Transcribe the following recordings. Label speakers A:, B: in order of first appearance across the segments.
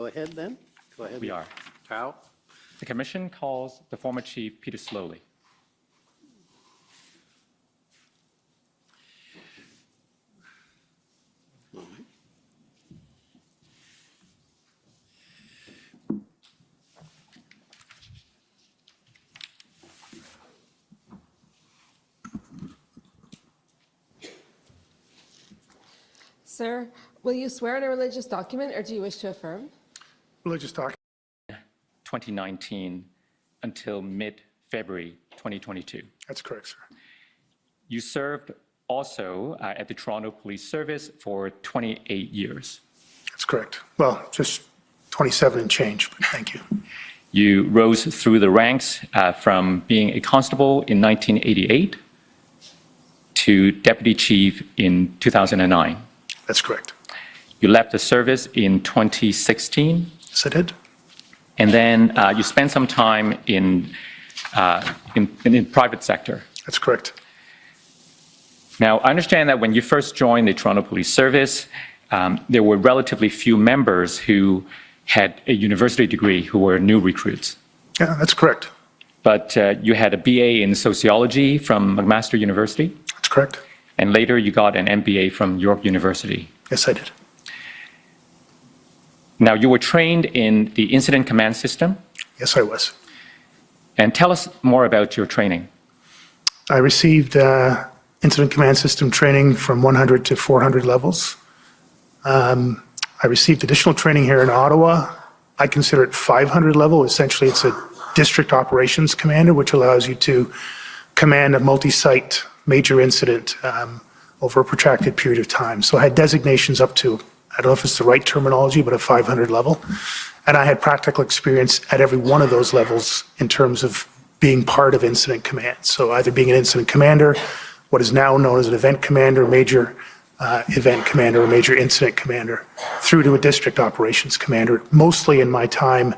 A: Go ahead then. Go ahead.
B: We are.
A: How?
B: The Commission calls the former Chief Peter Slowly.
C: Sir, will you swear on a religious document or do you wish to affirm?
D: Religious document.
B: 2019 until mid-February 2022.
D: That's correct, sir.
B: You served also at the Toronto Police Service for 28 years.
D: That's correct. Well, just 27 and change, but thank you.
B: You rose through the ranks from being a constable in 1988 to deputy chief in 2009.
D: That's correct.
B: You left the service in 2016.
D: Yes, I did.
B: And then you spent some time in private sector.
D: That's correct.
B: Now, I understand that when you first joined the Toronto Police Service, there were relatively few members who had a university degree who were new recruits.
D: Yeah, that's correct.
B: But you had a BA in sociology from McMaster University.
D: That's correct.
B: And later you got an MBA from York University.
D: Yes, I did.
B: Now, you were trained in the incident command system.
D: Yes, I was.
B: And tell us more about your training.
D: I received incident command system training from 100 to 400 levels. I received additional training here in Ottawa. I consider it 500 level. Essentially, it's a district operations commander, which allows you to command a multi-site major incident over a protracted period of time. So I had designations up to, I don't know if it's the right terminology, but a 500 level. And I had practical experience at every one of those levels in terms of being part of incident command. So either being an incident commander, what is now known as an event commander, major event commander, or major incident commander, through to a district operations commander, mostly in my time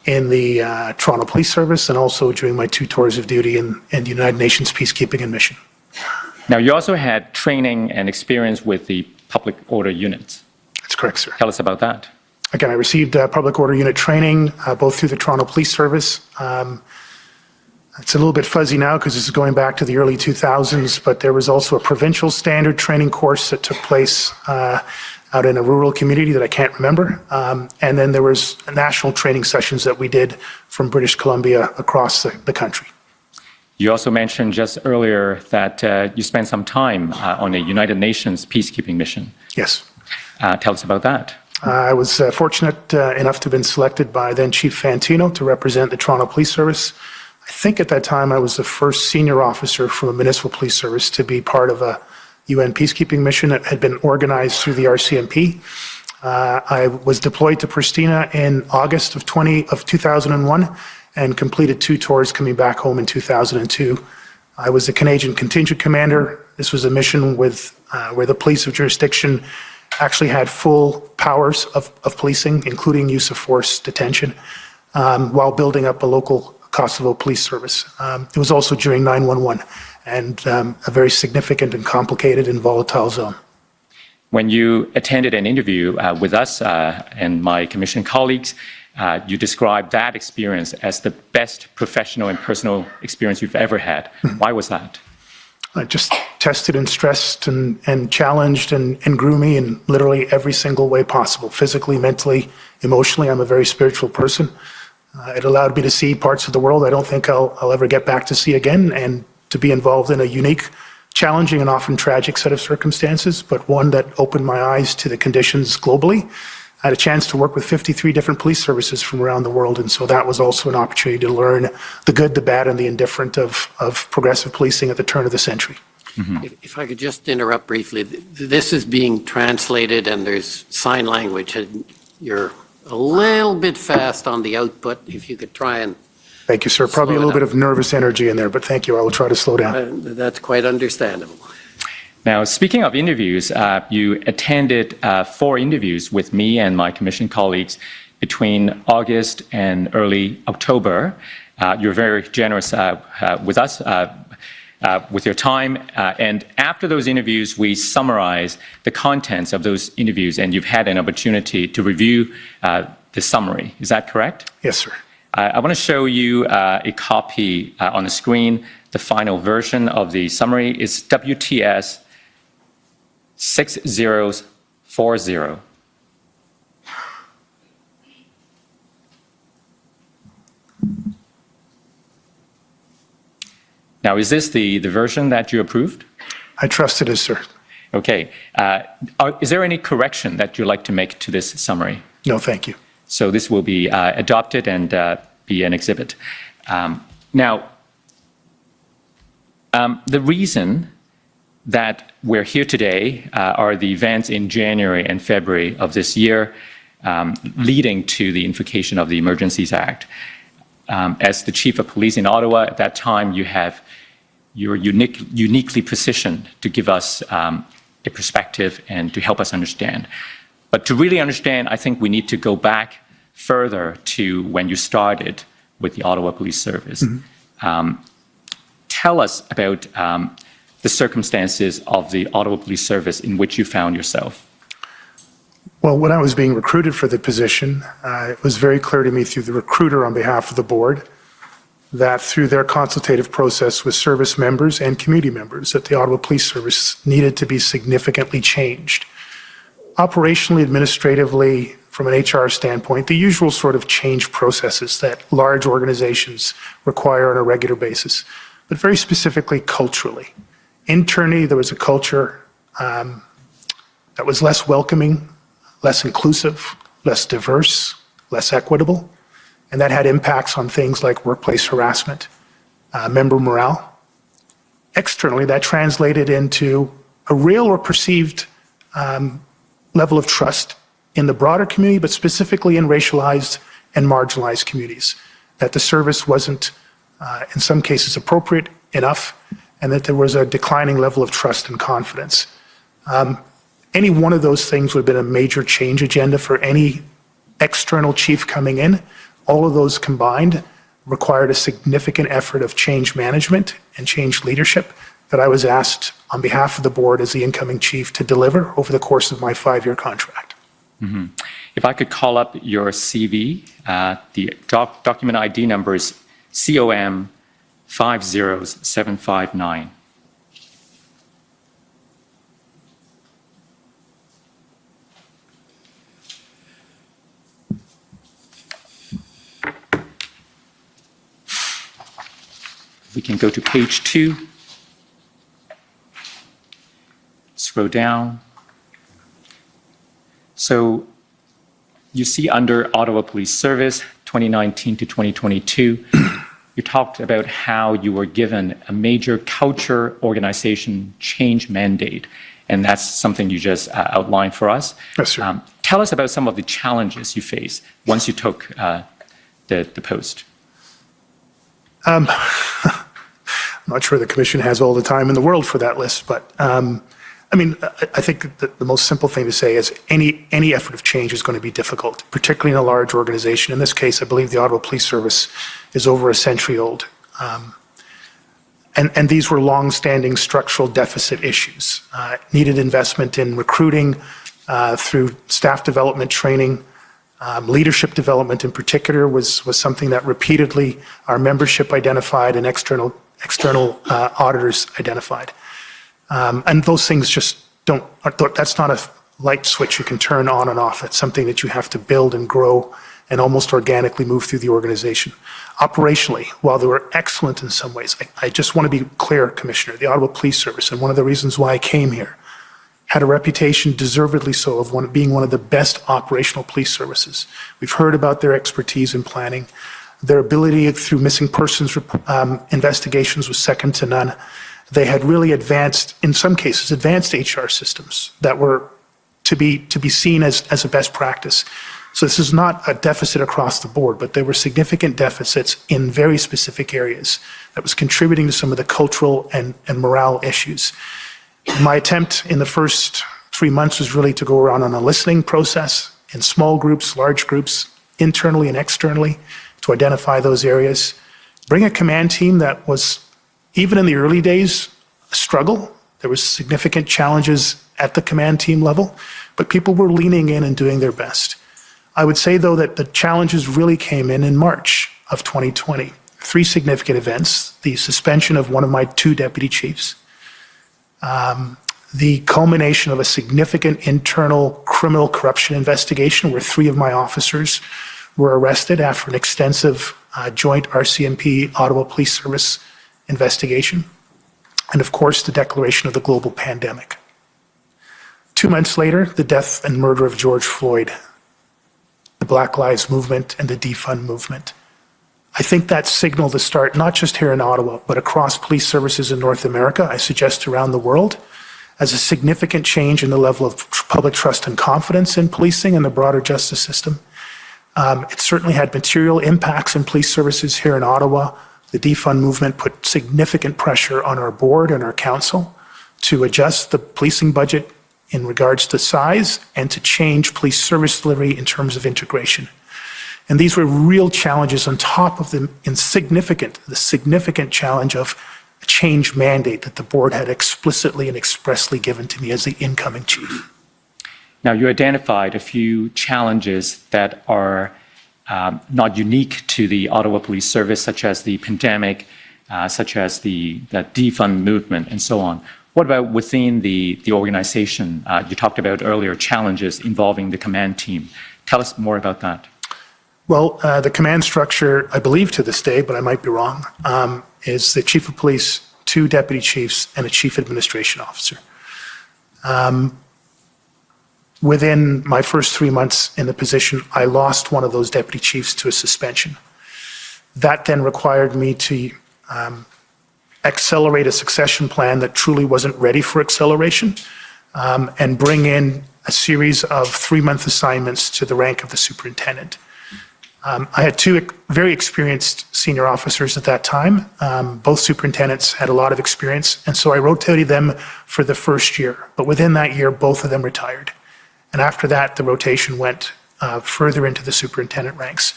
D: in the Toronto Police Service and also during my 2 tours of duty in the United Nations Peacekeeping and Mission.
B: Now, you also had training and experience with the public order units.
D: That's correct, sir.
B: Tell us about that.
D: Again, I received public order unit training both through the Toronto Police Service. It's a little bit fuzzy now because this is going back to the early 2000s, but there was also a provincial standard training course that took place out in a rural community that I can't remember. And then there was national training sessions that we did from British Columbia across the country.
B: You also mentioned just earlier that you spent some time on a United Nations peacekeeping mission.
D: Yes.
B: Tell us about that.
D: I was fortunate enough to have been selected by then Chief Fantino to represent the Toronto Police Service. I think at that time I was the first senior officer from a municipal police service to be part of a UN peacekeeping mission that had been organized through the RCMP. I was deployed to Pristina in August of 2001 and completed 2 tours coming back home in 2002. I was the Canadian contingent commander. This was a mission with where the police of jurisdiction actually had full powers of policing, including use of force detention, while building up a local Kosovo police service. It was also during 9/11 and a very significant and complicated and volatile zone.
B: When you attended an interview with us and my commission colleagues, you described that experience as the best professional and personal experience you've ever had. Why was that?
D: I just tested and stressed and challenged and grew me in literally every single way possible, physically, mentally, emotionally. I'm a very spiritual person. It allowed me to see parts of the world I don't think I'll ever get back to see again, and to be involved in a unique, challenging, and often tragic set of circumstances, but one that opened my eyes to the conditions globally. I had a chance to work with 53 different police services from around the world, and so that was also an opportunity to learn the good, the bad, and the indifferent of progressive policing at the turn of the century.
A: Mm-hmm. If I could just interrupt briefly, this is being translated and there's sign language, and you're a little bit fast on the output. If you could try and...
D: Thank you, sir. Probably a little bit of nervous energy in there, but thank you. I will try to slow down.
A: That's quite understandable.
B: Now, speaking of interviews, you attended 4 interviews with me and my commission colleagues between August and early October. You were very generous with us with your time. And after those interviews, we summarized the contents of those interviews, and you've had an opportunity to review the summary. Is that correct?
D: Yes, sir.
B: I want to show you a copy on the screen. The final version of the summary is WTS 6040. Now, is this the version that you approved?
D: I trust it is, sir.
B: Okay. Is there any correction that you'd like to make to this summary?
D: No, thank you.
B: So this will be adopted and be an exhibit. Now, the reason that we're here today are the events in January and February of this year leading to the invocation of the Emergencies Act. As the Chief of Police in Ottawa at that time, you're uniquely positioned to give us a perspective and to help us understand. But to really understand, I think we need to go back further to when you started with the Ottawa Police Service. Tell us about the circumstances of the Ottawa Police Service in which you found yourself.
D: Well, when I was being recruited for the position, it was very clear to me through the recruiter on behalf of the board that through their consultative process with service members and community members that the Ottawa Police Service needed to be significantly changed. Operationally, administratively, from an HR standpoint, the usual sort of change processes that large organizations require on a regular basis, but very specifically culturally. Internally, there was a culture that was less welcoming, less inclusive, less diverse, less equitable, and that had impacts on things like workplace harassment, member morale. Externally, that translated into a real or perceived level of trust in the broader community, but specifically in racialized and marginalized communities, that the service wasn't, in some cases, appropriate enough, and that there was a declining level of trust and confidence. Any one of those things would have been a major change agenda for any external chief coming in. All of those combined required a significant effort of change management and change leadership that I was asked on behalf of the board as the incoming chief to deliver over the course of my 5-year contract.
B: Mm-hmm. If I could call up your CV, the document ID number is COM 50759. We can go to page 2. Scroll down. So you see under Ottawa Police Service 2019 to 2022, you talked about how you were given a major culture organization change mandate, and that's something you just outlined for us.
D: Yes, sir.
B: Tell us about some of the challenges you faced once you took the post.
D: I'm not sure the commission has all the time in the world for that list, but I mean, I think that the most simple thing to say is any effort of change is going to be difficult, particularly in a large organization. In this case, I believe the Ottawa Police Service is over a century old. And these were long-standing structural deficit issues. Needed investment in recruiting through staff development training. Leadership development in particular was something that repeatedly our membership identified and external auditors identified. And those things just that's not a light switch you can turn on and off. It's something that you have to build and grow and almost organically move through the organization. Operationally, while they were excellent in some ways, I just want to be clear, Commissioner, the Ottawa Police Service, and one of the reasons why I came here, had a reputation, deservedly so, of being one of the best operational police services. We've heard about their expertise in planning. Their ability through missing persons investigations was second to none. They had really advanced, in some cases, advanced HR systems that were to be seen as a best practice. So this is not a deficit across the board, but there were significant deficits in very specific areas that was contributing to some of the cultural and morale issues. My attempt in the first 3 months was really to go around on a listening process in small groups, large groups, internally and externally, to identify those areas. Bring a command team that was, even in the early days, a struggle. There was significant challenges at the command team level, but people were leaning in and doing their best. I would say, though, that the challenges really came in March of 2020. 3 significant events: the suspension of one of my 2 deputy chiefs, the culmination of a significant internal criminal corruption investigation where 3 of my officers were arrested after an extensive joint RCMP Ottawa Police Service investigation, and of course the declaration of the global pandemic. 2 months later, the death and murder of George Floyd, the Black Lives Movement and the defund movement. I think that signaled the start, not just here in Ottawa, but across police services in North America, I suggest around the world, as a significant change in the level of public trust and confidence in policing and the broader justice system. It certainly had material impacts in police services here in Ottawa. The defund movement put significant pressure on our board and our council to adjust the policing budget in regards to size and to change police service delivery in terms of integration. And these were real challenges on top of the significant challenge of a change mandate that the board had explicitly and expressly given to me as the incoming chief.
B: Now, you identified a few challenges that are not unique to the Ottawa Police Service, such as the pandemic, such as the defund movement, and so on. What about within the organization? You talked about earlier challenges involving the command team. Tell us more about that.
D: Well, the command structure, I believe to this day, but I might be wrong, is the chief of police, 2 deputy chiefs, and a chief administration officer. Within my first 3 months in the position, I lost one of those deputy chiefs to a suspension. That then required me to accelerate a succession plan that truly wasn't ready for acceleration, and bring in a series of 3-month assignments to the rank of the superintendent. I had 2 very experienced senior officers at that time. Both superintendents had a lot of experience, and so I rotated them for the first year. But within that year, both of them retired. And after that, the rotation went further into the superintendent ranks.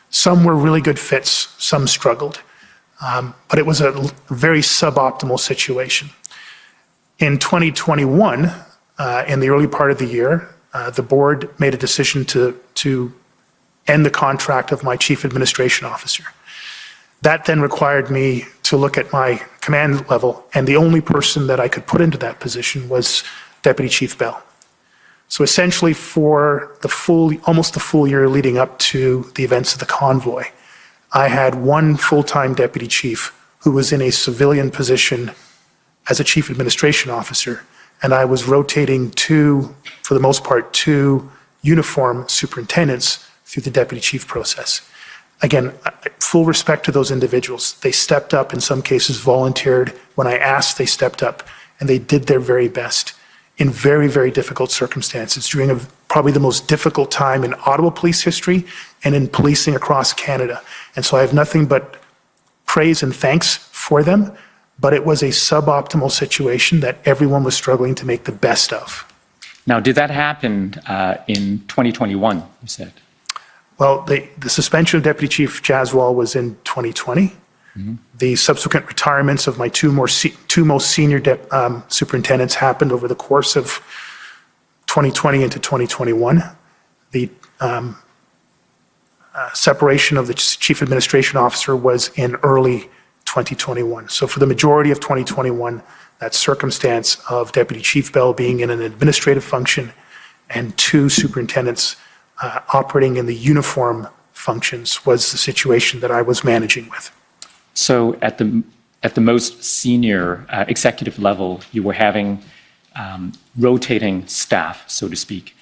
D: Some were really good fits, some struggled. But it was a very suboptimal situation. In 2021, in the early part of the year, the board made a decision to end the contract of my chief administration officer. That then required me to look at my command level, and the only person that I could put into that position was Deputy Chief Bell. So essentially for almost the full year leading up to the events of the convoy, I had 1 full-time deputy chief who was in a civilian position as a chief administration officer, and I was rotating 2, for the most part, 2 uniform superintendents through the deputy chief process. Again, full respect to those individuals. They stepped up, in some cases volunteered. When I asked, they stepped up, and they did their very best in very, very difficult circumstances during probably the most difficult time in Ottawa police history and in policing across Canada. And so I have nothing but praise and thanks for them, but it was a suboptimal situation that everyone was struggling to make the best of.
B: Now, did that happen in 2021, you said?
D: Well, the suspension of Deputy Chief Jaswal was in 2020. Mm-hmm. The subsequent retirements of my 2 most senior superintendents happened over the course of 2020 into 2021. The separation of the chief administration officer was in early 2021. So for the majority of 2021, that circumstance of Deputy Chief Bell being in an administrative function and 2 superintendents operating in the uniform functions was the situation that I was managing with.
B: So at the most senior executive level, you were having rotating staff, so to speak.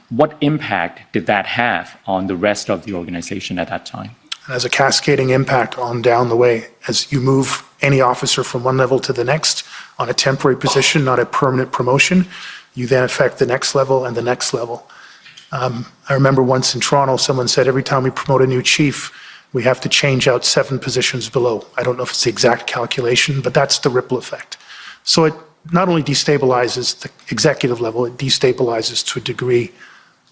B: What impact did that have on the rest of the organization at that time?
D: And as a cascading impact on down the way, as you move any officer from one level to the next on a temporary position, not a permanent promotion, you then affect the next level and the next level. I remember once in Toronto, someone said every time we promote a new chief, we have to change out 7 positions below. I don't know if it's the exact calculation, but that's the ripple effect. So it not only destabilizes the executive level, it destabilizes to a degree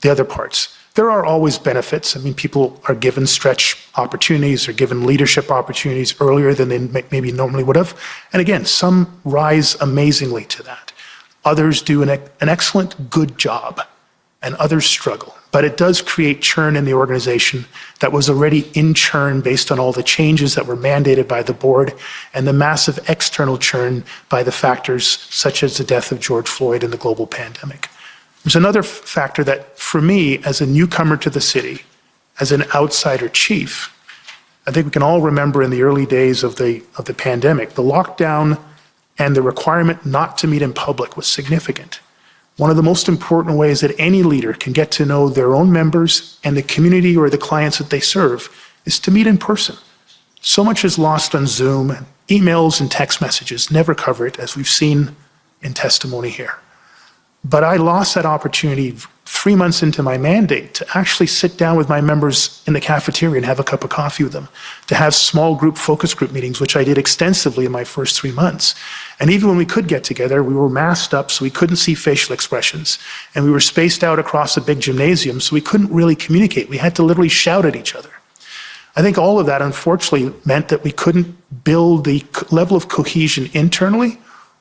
D: the other parts. There are always benefits. I mean, people are given stretch opportunities or given leadership opportunities earlier than they maybe normally would have. And again, some rise amazingly to that. Others do an excellent, good job. and others struggle. But it does create churn in the organization that was already in churn based on all the changes that were mandated by the board and the massive external churn by the factors such as the death of George Floyd and the global pandemic. There's another factor that, for me, as a newcomer to the city, as an outsider chief, I think we can all remember in the early days of the pandemic, the lockdown and the requirement not to meet in public was significant. One of the most important ways that any leader can get to know their own members and the community or the clients that they serve is to meet in person. So much is lost on Zoom, and emails and text messages never cover it, as we've seen in testimony here. But I lost that opportunity 3 months into my mandate to actually sit down with my members in the cafeteria and have a cup of coffee with them, to have small group focus group meetings, which I did extensively in my first 3 months. And even when we could get together, we were masked up so we couldn't see facial expressions. And we were spaced out across a big gymnasium so we couldn't really communicate. We had to literally shout at each other. I think all of that unfortunately meant that we couldn't build the level of cohesion internally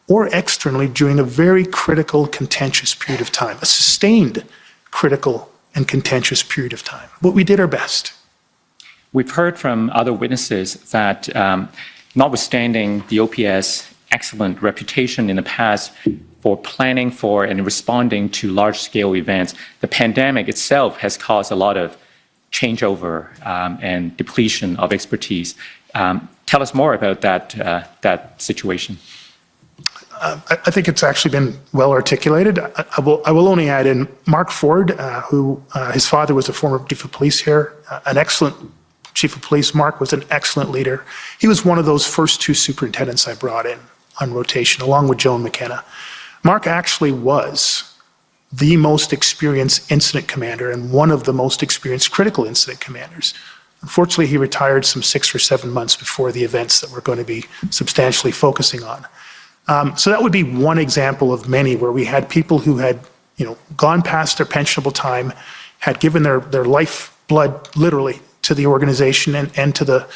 D: or externally during a very critical, contentious period of time, a sustained critical and contentious period of time. But we did our best.
B: We've heard from other witnesses that notwithstanding the OPS' excellent reputation in the past for planning for and responding to large-scale events, the pandemic itself has caused a lot of changeover and depletion of expertise. Tell us more about that situation.
D: I think it's actually been well articulated. I will only add in Mark Ford, who his father was a former chief of police here, an excellent chief of police. Mark was an excellent leader. He was one of those first two superintendents I brought in on rotation, along with Joan McKenna. Mark actually was the most experienced incident commander and one of the most experienced critical incident commanders. Unfortunately, he retired some 6 or 7 months before the events that we're going to be substantially focusing on. So that would be one example of many where we had people who had, gone past their pensionable time, had given their life blood literally to the organization and to the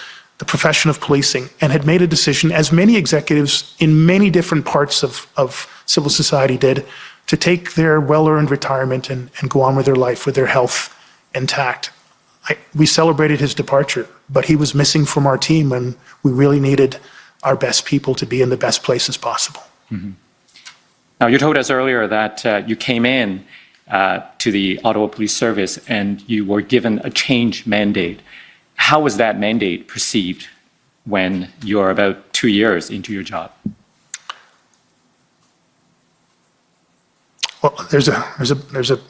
D: profession of policing, and had made a decision, as many executives in many different parts of civil society did, to take their well-earned retirement and go on with their life with their health intact. We celebrated his departure, but he was missing from our team when we really needed our best people to be in the best places possible.
B: Mm-hmm. Now, you told us earlier that you came in to the Ottawa Police Service and you were given a change mandate. How was that mandate perceived when you're about 2 years into your job?
D: Well, there's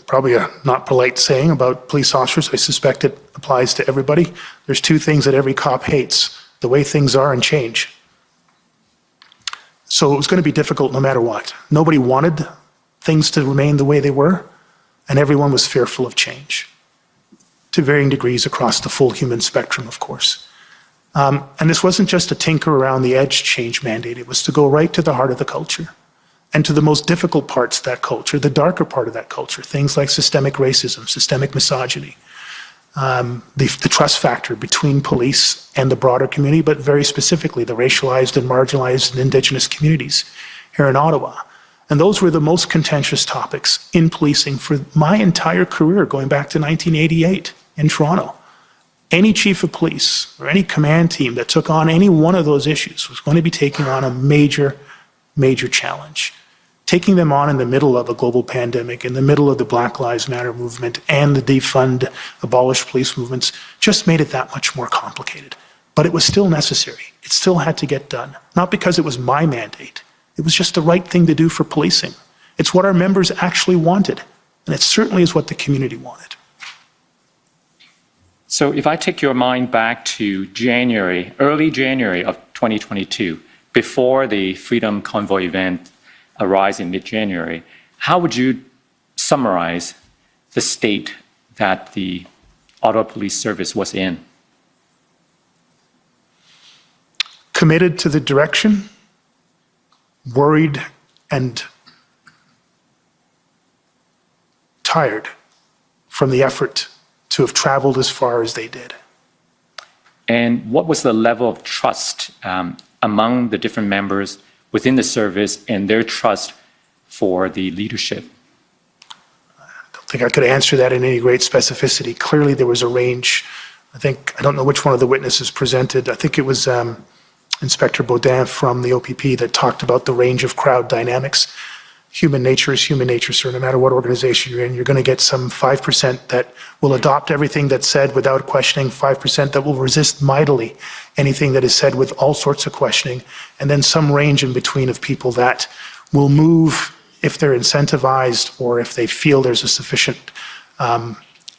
D: probably a not polite saying about police officers. I suspect it applies to everybody. There's two things that every cop hates: the way things are and change. So it was going to be difficult no matter what. Nobody wanted things to remain the way they were, and everyone was fearful of change, to varying degrees across the full human spectrum, of course. And this wasn't just a tinker around the edge change mandate. It was to go right to the heart of the culture and to the most difficult parts of that culture, the darker part of that culture, things like systemic racism, systemic misogyny, the trust factor between police and the broader community, but very specifically the racialized and marginalized and Indigenous communities here in Ottawa. And those were the most contentious topics in policing for my entire career, going back to 1988 in Toronto. Any chief of police or any command team that took on any one of those issues was going to be taking on a major, major challenge. Taking them on in the middle of a global pandemic, in the middle of the Black Lives Matter movement and the defund, abolish police movements, just made it that much more complicated. But it was still necessary. It still had to get done. Not because it was my mandate. It was just the right thing to do for policing. It's what our members actually wanted. And it certainly is what the community wanted.
B: So if I take your mind back to January, early January of 2022, before the Freedom Convoy event arise in mid-January, how would you summarize the state that the Ottawa Police Service was in?
D: Committed to the direction, worried and tired from the effort to have traveled as far as they did.
B: And what was the level of trust among the different members within the service and their trust for the leadership?
D: I don't think I could answer that in any great specificity. Clearly, there was a range. I don't know which one of the witnesses presented. I think it was Inspector Baudin from the OPP that talked about the range of crowd dynamics. Human nature is human nature, sir. No matter what organization you're in, you're going to get some 5% that will adopt everything that's said without questioning, 5% that will resist mightily anything that is said with all sorts of questioning, and then some range in between of people that will move if they're incentivized or if they feel there's a sufficient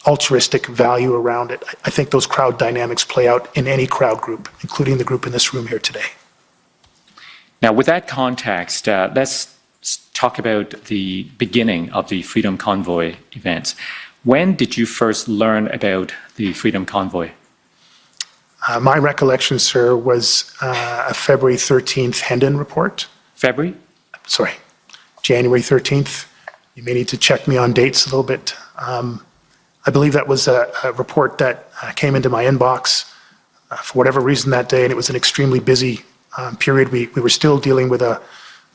D: altruistic value around it. I think those crowd dynamics play out in any crowd group, including the group in this room here today.
B: Now, with that context, let's talk about the beginning of the Freedom Convoy events. When did you first learn about the Freedom Convoy?
D: My recollection, sir, was a February 13th Hendon report.
B: February?
D: Sorry, January 13th. You may need to check me on dates a little bit. I believe that was a report that came into my inbox for whatever reason that day, and it was an extremely busy period. We were still dealing with a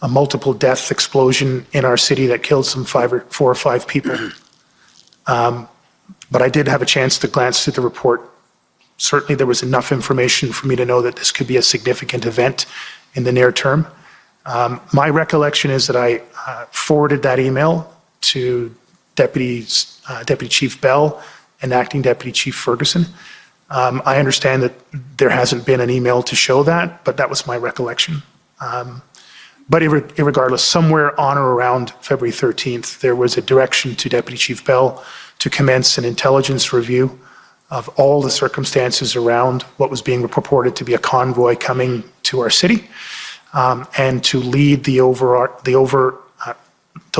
D: multiple death explosion in our city that killed some 4 or 5 people. But I did have a chance to glance through the report. Certainly there was enough information for me to know that this could be a significant event in the near term. My recollection is that I forwarded that email to Deputy Chief Bell and Acting Deputy Chief Ferguson. I understand that there hasn't been an email to show that, but that was my recollection. But irregardless, somewhere on or around February 13th, there was a direction to Deputy Chief Bell to commence an intelligence review of all the circumstances around what was being purported to be a convoy coming to our city, and to lead to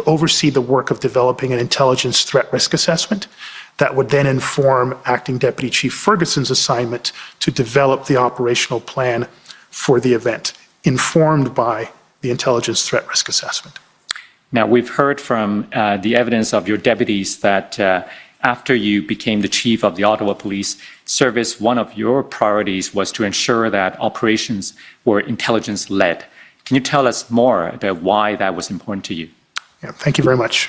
D: oversee the work of developing an intelligence threat risk assessment that would then inform Acting Deputy Chief Ferguson's assignment to develop the operational plan for the event, informed by the intelligence threat risk assessment.
B: Now, we've heard from the evidence of your deputies that after you became the chief of the Ottawa Police Service, one of your priorities was to ensure that operations were intelligence-led. Can you tell us more about why that was important to you?
D: Yeah, thank you very much.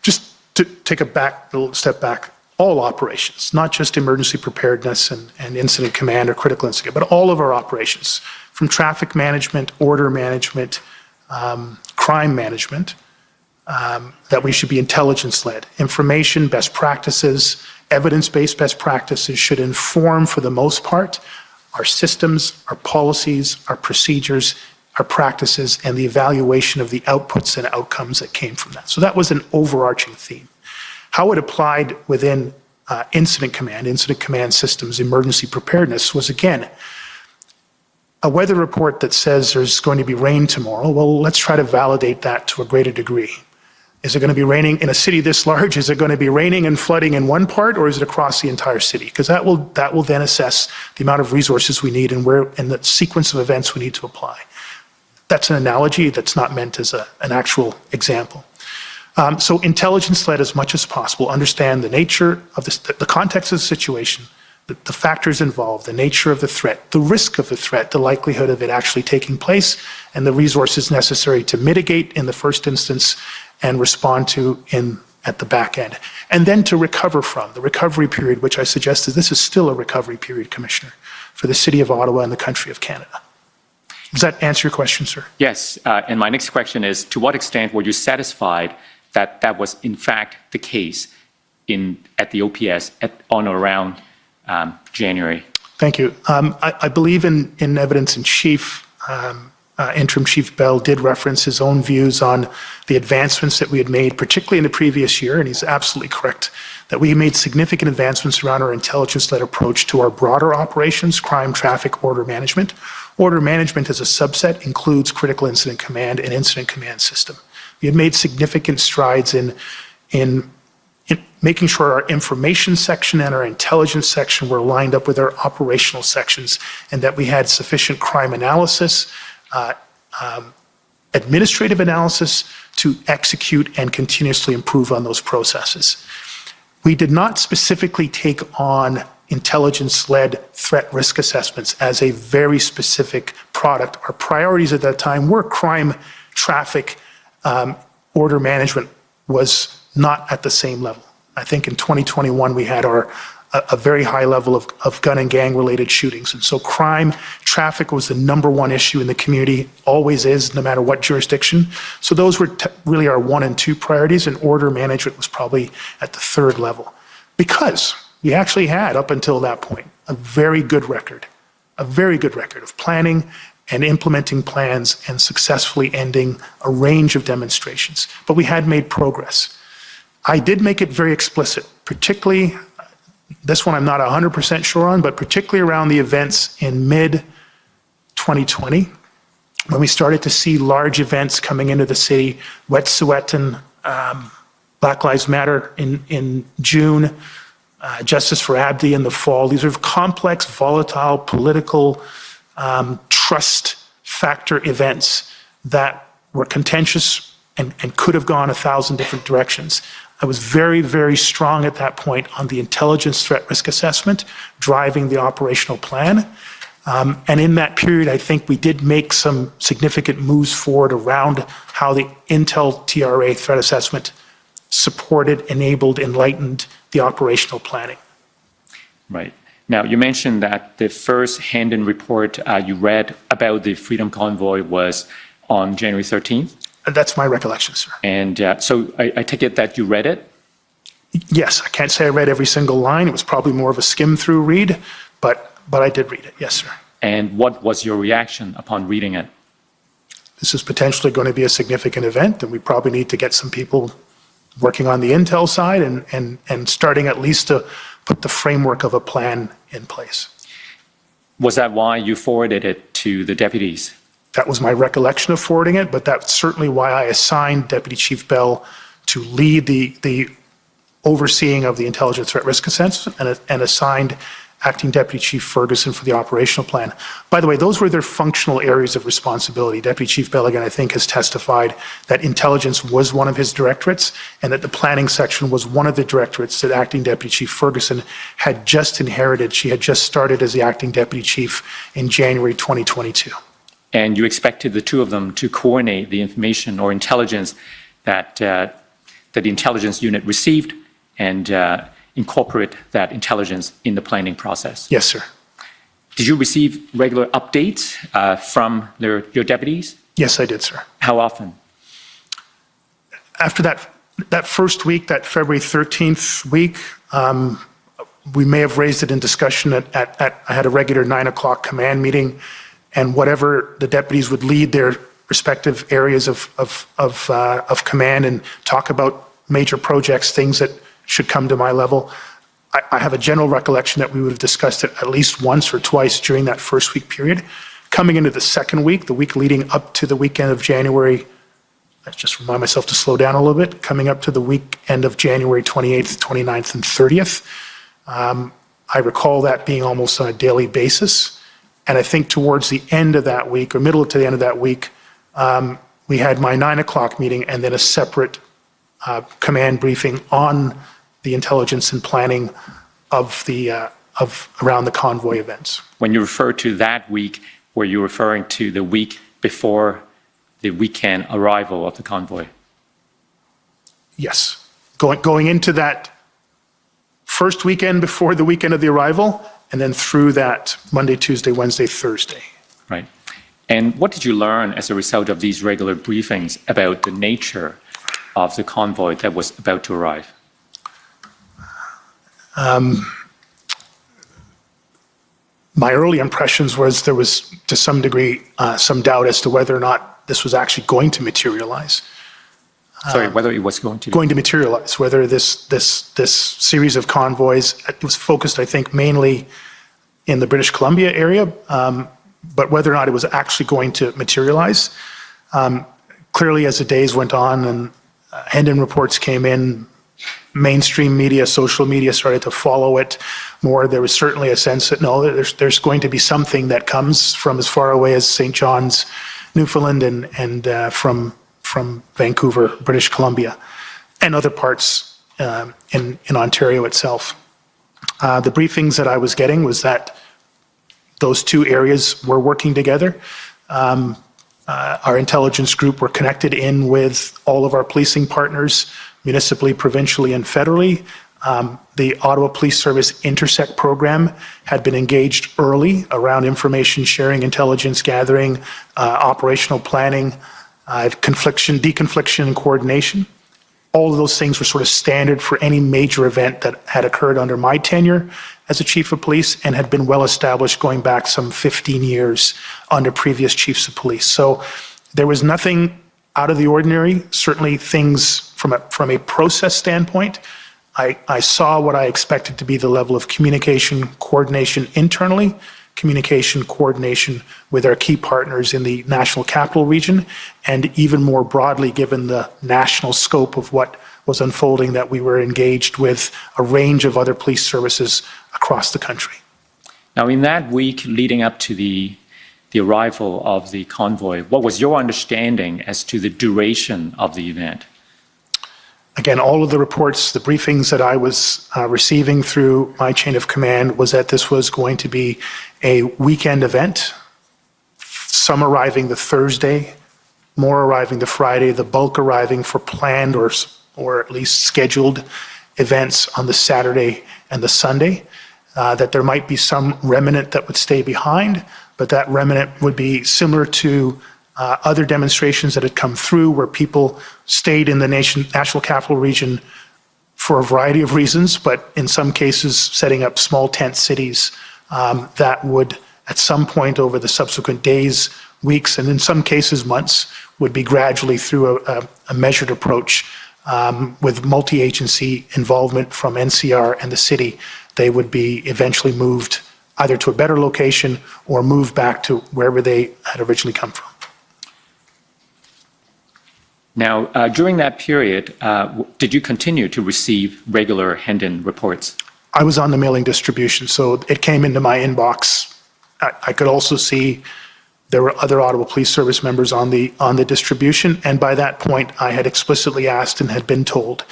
D: Just to take a little step back, all operations, not just emergency preparedness and incident command or critical incident, but all of our operations, from traffic management, order management, crime management, that we should be intelligence-led. Information, best practices, evidence-based best practices should inform, for the most part, our systems, our policies, our procedures, our practices, and the evaluation of the outputs and outcomes that came from that. So that was an overarching theme. How it applied within incident command systems, emergency preparedness was, again, a weather report that says there's going to be rain tomorrow. Well, let's try to validate that to a greater degree. Is it going to be raining in a city this large? Is it going to be raining and flooding in one part, or is it across the entire city? Because that will then assess the amount of resources we need and the sequence of events we need to apply. That's an analogy that's not meant as an actual example. So intelligence-led as much as possible, understand the nature of the context of the situation, the factors involved, the nature of the threat, the risk of the threat, the likelihood of it actually taking place, and the resources necessary to mitigate in the first instance and respond to at the back end. And then to recover from, the recovery period, which I suggested this is still a recovery period, Commissioner, for the City of Ottawa and the country of Canada. Does that answer your question, sir?
B: Yes, and my next question is, to what extent were you satisfied that that was in fact the case at the OPS on or around January?
D: Thank you. I believe in evidence in chief, Interim Chief Bell did reference his own views on the advancements that we had made, particularly in the previous year, and he's absolutely correct, that we made significant advancements around our intelligence-led approach to our broader operations, crime, traffic, order management. Order management as a subset includes critical incident command and incident command system. We had made significant strides in making sure our information section and our intelligence section were lined up with our operational sections, and that we had sufficient crime analysis, administrative analysis to execute and continuously improve on those processes. We did not specifically take on intelligence-led threat risk assessments as a very specific product. Our priorities at that time were crime, traffic, order management, was not at the same level. I think in 2021 we had a very high level of gun and gang related shootings. And so crime, traffic was the number one issue in the community, always is, no matter what jurisdiction. So those were really our 1 and 2 priorities, and order management was probably at the 3rd level. Because we actually had, up until that point, a very good record of planning and implementing plans and successfully ending a range of demonstrations. But we had made progress. I did make it very explicit, particularly, this one I'm not 100% sure on, but particularly around the events in mid-2020, when we started to see large events coming into the city, Wet'suwet'en, Black Lives Matter in June, Justice for Abdi in the fall. These are complex, volatile, political, trust factor events that were contentious and could have gone 1,000 different directions. I was very, very strong at that point on the intelligence threat risk assessment, driving the operational plan. And in that period, I think we did make some significant moves forward around how the Intel TRA threat assessment supported, enabled, enlightened the operational planning.
B: Right. Now, you mentioned that the first hand-in report you read about the Freedom Convoy was on January 13th?
D: That's my recollection, sir.
B: And so I take it that you read it?
D: Yes, I can't say I read every single line. It was probably more of a skim-through read, but I did read it, yes, sir.
B: And what was your reaction upon reading it?
D: This is potentially going to be a significant event, and we probably need to get some people working on the intel side and starting at least to put the framework of a plan in place.
B: Was that why you forwarded it to the deputies?
D: That was my recollection of forwarding it, but that's certainly why I assigned Deputy Chief Bell to lead the overseeing of the intelligence threat risk assessment and assigned Acting Deputy Chief Ferguson for the operational plan. By the way, those were their functional areas of responsibility. Deputy Chief Bell, again, I think has testified that intelligence was one of his directorates and that the planning section was one of the directorates that Acting Deputy Chief Ferguson had just inherited. She had just started as the Acting Deputy Chief in January 2022.
B: And you expected the two of them to coordinate the information or intelligence that the intelligence unit received and incorporate that intelligence in the planning process?
D: Yes, sir.
B: Did you receive regular updates from your deputies?
D: Yes, I did, sir.
B: How often?
D: After that first week, that February 13th week, we may have raised it in discussion I had a regular 9 o'clock command meeting, and whatever the deputies would lead their respective areas of command and talk about major projects, things that should come to my level. I have a general recollection that we would have discussed it at least once or twice during that first week period. Coming into the second week, the week leading up to the weekend of January, let's just remind myself to slow down a little bit, coming up to the weekend of January 28th, 29th, and 30th, I recall that being almost on a daily basis. And I think towards the end of that week, or middle to the end of that week, we had my 9 o'clock meeting and then a separate command briefing on the intelligence and planning of around the convoy events.
B: When you refer to that week, were you referring to the week before the weekend arrival of the convoy?
D: Yes. Going into that first weekend before the weekend of the arrival, and then through that Monday, Tuesday, Wednesday, Thursday.
B: Right. And what did you learn as a result of these regular briefings about the nature of the convoy that was about to arrive?
D: My early impressions was there was, to some degree, some doubt as to whether or not this was actually going to materialize.
B: Sorry, whether it was going to
D: materialize, whether this series of convoys, it was focused, I think, mainly in the British Columbia area, but whether or not it was actually going to materialize. Clearly, as the days went on and hand-in reports came in, mainstream media, social media started to follow it more. There was certainly a sense that, no, there's going to be something that comes from as far away as St. John's, Newfoundland, and from Vancouver, British Columbia, and other parts in Ontario itself. The briefings that I was getting was that those two areas were working together. Our intelligence group were connected in with all of our policing partners, municipally, provincially, and federally. The Ottawa Police Service Intersect program had been engaged early around information sharing, intelligence gathering, operational planning, deconfliction, and coordination. All of those things were sort of standard for any major event that had occurred under my tenure as a chief of police and had been well established going back some 15 years under previous chiefs of police. So there was nothing out of the ordinary, certainly things from a process standpoint. I saw what I expected to be the level of communication, coordination internally, communication, coordination with our key partners in the National Capital Region, and even more broadly, given the national scope of what was unfolding, that we were engaged with a range of other police services across the country.
B: Now, in that week leading up to the arrival of the convoy, what was your understanding as to the duration of the event?
D: Again, all of the reports, the briefings that I was receiving through my chain of command was that this was going to be a weekend event, some arriving the Thursday, more arriving the Friday, the bulk arriving for planned or at least scheduled events on the Saturday and the Sunday, that there might be some remnant that would stay behind, but that remnant would be similar to other demonstrations that had come through where people stayed in the National Capital Region for a variety of reasons, but in some cases setting up small tent cities that would at some point over the subsequent days, weeks, and in some cases months, would be gradually through a measured approach with multi-agency involvement from NCR and the city. They would be eventually moved either to a better location or moved back to wherever they had originally come from.
B: Now, during that period, did you continue to receive regular Hendon reports?
D: I was on the mailing distribution, so it came into my inbox. I could also see there were other Ottawa Police Service members on the distribution, and by that point, I had explicitly asked and had been told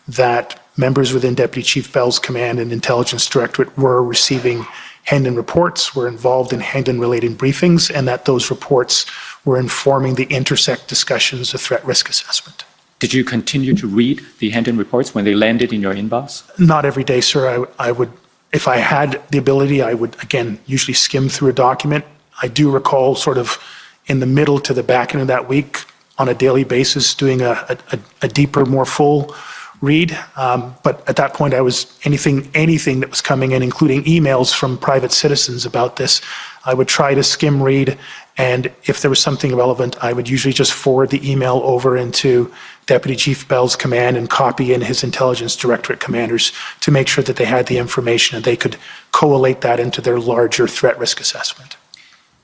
D: that members within Deputy Chief Bell's command and Intelligence Directorate were receiving Hendon reports, were involved in Hendon-related briefings, and that those reports were informing the intersect discussions of threat risk assessment.
B: Did you continue to read the Hendon reports when they landed in your inbox?
D: Not every day, sir. I would, if I had the ability, I would, again, usually skim through a document. I do recall sort of in the middle to the back end of that week on a daily basis doing a deeper, more full read. But at that point, I was anything that was coming in, including emails from private citizens about this, I would try to skim read. And if there was something relevant, I would usually just forward the email over into Deputy Chief Bell's command and copy in his Intelligence Directorate commanders to make sure that they had the information and they could collate that into their larger threat risk assessment.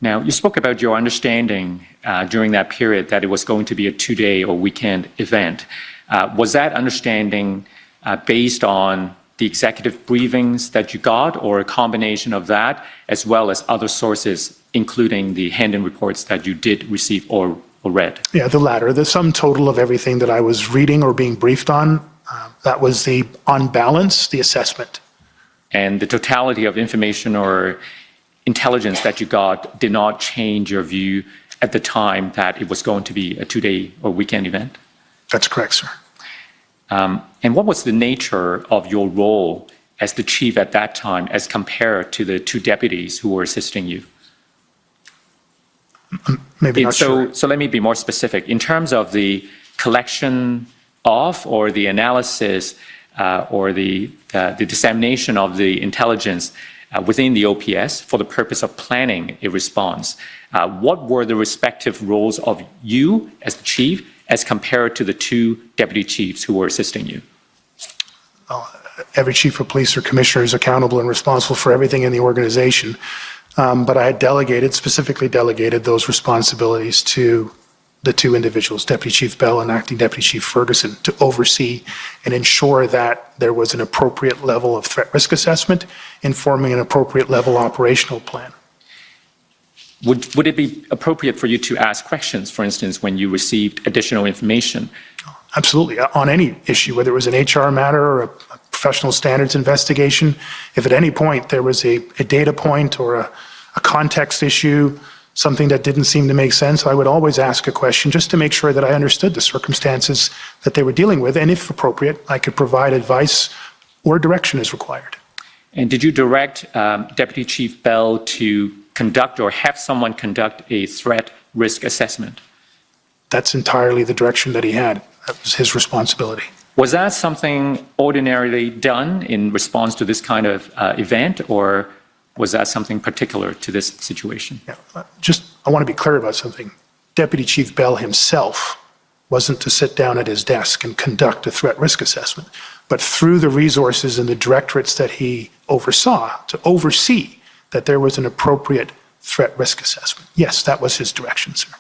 B: Now, you spoke about your understanding during that period that it was going to be a two-day or weekend event. Was that understanding based on the executive briefings that you got, or a combination of that, as well as other sources, including the Hendon reports that you did receive or read? Yeah,
D: the latter. The sum total of everything that I was reading or being briefed on, that was on balance, the assessment.
B: And the totality of information or intelligence that you got did not change your view at the time that it was going to be a two-day or weekend event?
D: That's correct, sir.
B: And what was the nature of your role as the chief at that time as compared to the two deputies who were assisting you?
D: Maybe not sure.
B: So let me be more specific. In terms of the collection of or the analysis or the dissemination of the intelligence within the OPS for the purpose of planning a response, what were the respective roles of you as the chief as compared to the two deputy chiefs who were assisting you?
D: Every chief of police or commissioner is accountable and responsible for everything in the organization. But I had specifically delegated those responsibilities to the two individuals, Deputy Chief Bell and Acting Deputy Chief Ferguson, to oversee and ensure that there was an appropriate level of threat risk assessment, informing an appropriate level operational plan.
B: Would it be appropriate for you to ask questions, for instance, when you received additional information?
D: Absolutely. On any issue, whether it was an HR matter or a professional standards investigation, if at any point there was a data point or a context issue, something that didn't seem to make sense, I would always ask a question just to make sure that I understood the circumstances that they were dealing with, and if appropriate, I could provide advice or direction as required.
B: And did you direct Deputy Chief Bell to conduct or have someone conduct a threat risk assessment?
D: That's entirely the direction that he had. That was his responsibility.
B: Was that something ordinarily done in response to this kind of event, or was that something particular to this situation?
D: Yeah, I want to be clear about something. Deputy Chief Bell himself wasn't to sit down at his desk and conduct a threat risk assessment, but through the resources and the directorates that he oversaw, to oversee that there was an appropriate threat risk assessment. Yes, that was his direction, sir.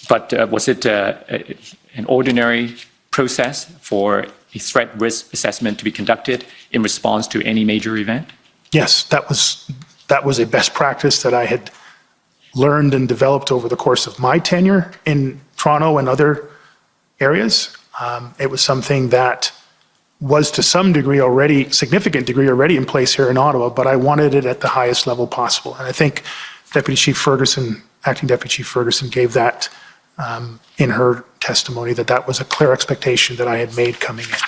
B: But was it an ordinary process for a threat risk assessment to be conducted in response to any major event?
D: Yes, that was a best practice that I had learned and developed over the course of my tenure in Toronto and other areas. It was something that was to some degree already, significant degree already in place here in Ottawa, but I wanted it at the highest level possible. And I think Deputy Chief Ferguson, Acting Deputy Chief Ferguson gave that in her testimony, that was a clear expectation that I had made coming in.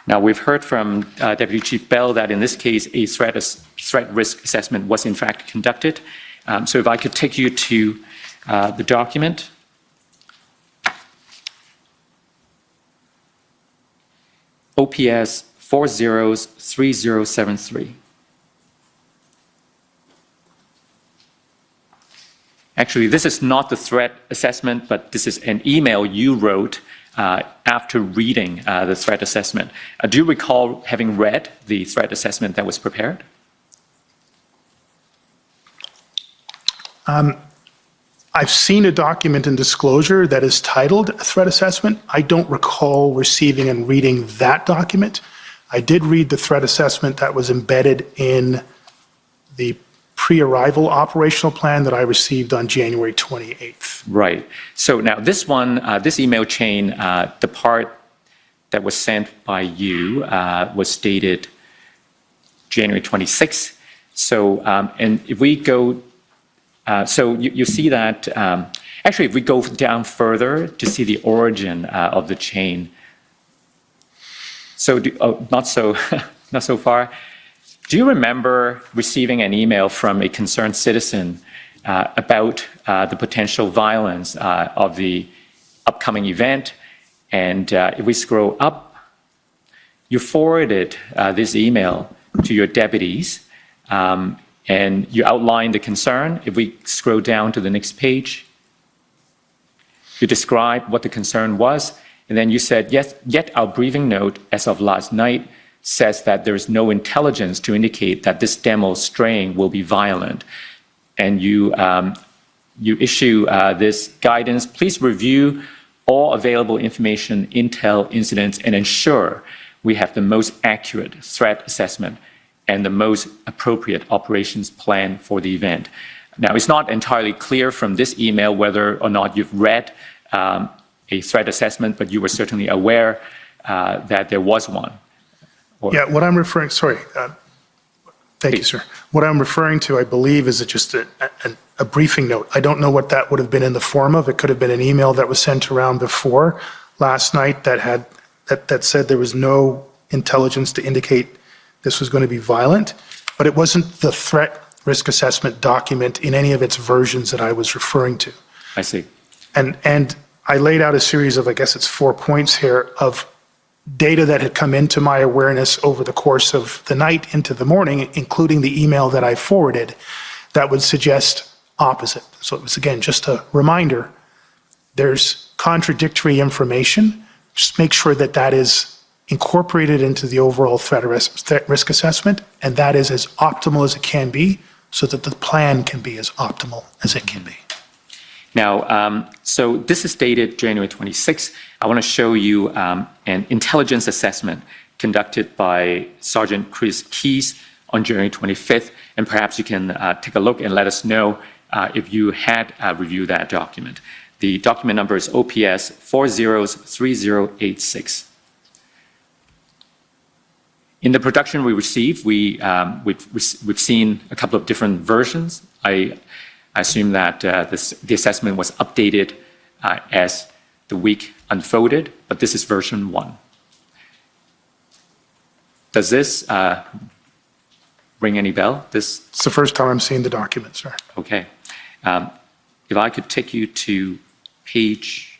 B: Now, we've heard from Deputy Chief Bell that in this case, a threat risk assessment was in fact conducted. So if I could take you to the document. OPS 403073. Actually, this is not the threat assessment, but this is an email you wrote after reading the threat assessment. Do you recall having read the threat assessment that was prepared?
D: I've seen a document in disclosure that is titled Threat Assessment. I don't recall receiving and reading that document. I did read the threat assessment that was embedded in the pre-arrival operational plan that I received on January 28th.
B: Right. So now this one, this email chain, the part that was sent by you was dated January 26th. So, and if we go, so you see that, actually, if we go down further to see the origin of the chain, so not so far. Do you remember receiving an email from a concerned citizen about the potential violence of the upcoming event? And if we scroll up, you forwarded this email to your deputies, and you outlined the concern. If we scroll down to the next page, you describe what the concern was, and then you said, yes, yet our briefing note as of last night says that there is no intelligence to indicate that this demo straying will be violent. And you issue this guidance. Please review all available information, intel, incidents, and ensure we have the most accurate threat assessment and the most appropriate operations plan for the event. Now, it's not entirely clear from this email whether or not you've read a threat assessment, but you were certainly aware that there was one.
D: Yeah, what I'm referring, sorry, thank you, sir. What I'm referring to, I believe, is just a briefing note. I don't know what that would have been in the form of. It could have been an email that was sent around before last night that said there was no intelligence to indicate this was going to be violent, but it wasn't the threat risk assessment document in any of its versions that I was referring to.
B: I see.
D: And I laid out a series of, I guess it's 4 points here, of data that had come into my awareness over the course of the night into the morning, including the email that I forwarded, that would suggest opposite. So it was, again, just a reminder, there's contradictory information. Just make sure that that is incorporated into the overall threat risk assessment, and that is as optimal as it can be so that the plan can be as optimal as it can be.
B: Now, so this is dated January 26th. I want to show you an intelligence assessment conducted by Sergeant Chris Keys on January 25th, and perhaps you can take a look and let us know if you had reviewed that document. The document number is OPS 403086. In the production we received, we've seen a couple of different versions. I assume that the assessment was updated as the week unfolded, but this is version 1. Does this ring any bell?
D: It's the first time I'm seeing the document, sir.
B: Okay. If I could take you to page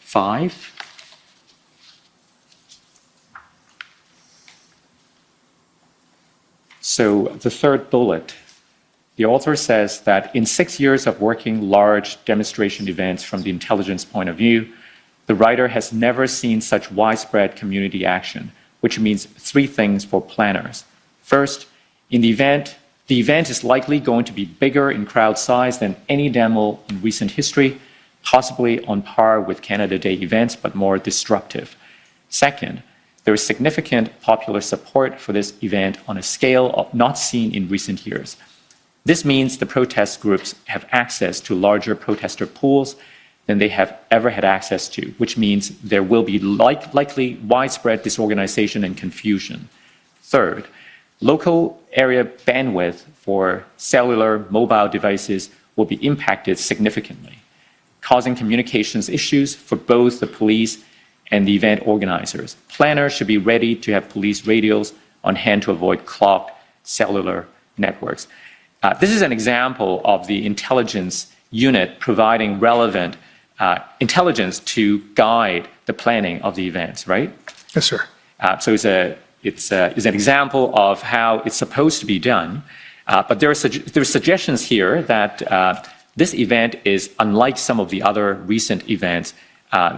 B: 5. So the third bullet, the author says that in 6 years of working large demonstration events from the intelligence point of view, the writer has never seen such widespread community action, which means 3 things for planners. First, in the event is likely going to be bigger in crowd size than any demo in recent history, possibly on par with Canada Day events, but more disruptive. Second, there is significant popular support for this event on a scale not seen in recent years. This means the protest groups have access to larger protester pools than they have ever had access to, which means there will be likely widespread disorganization and confusion. Third, local area bandwidth for cellular mobile devices will be impacted significantly, causing communications issues for both the police and the event organizers. Planners should be ready to have police radios on hand to avoid clogged cellular networks. This is an example of the intelligence unit providing relevant intelligence to guide the planning of the events, right?
D: Yes, sir.
B: So it's an example of how it's supposed to be done. But there are suggestions here that this event is unlike some of the other recent events.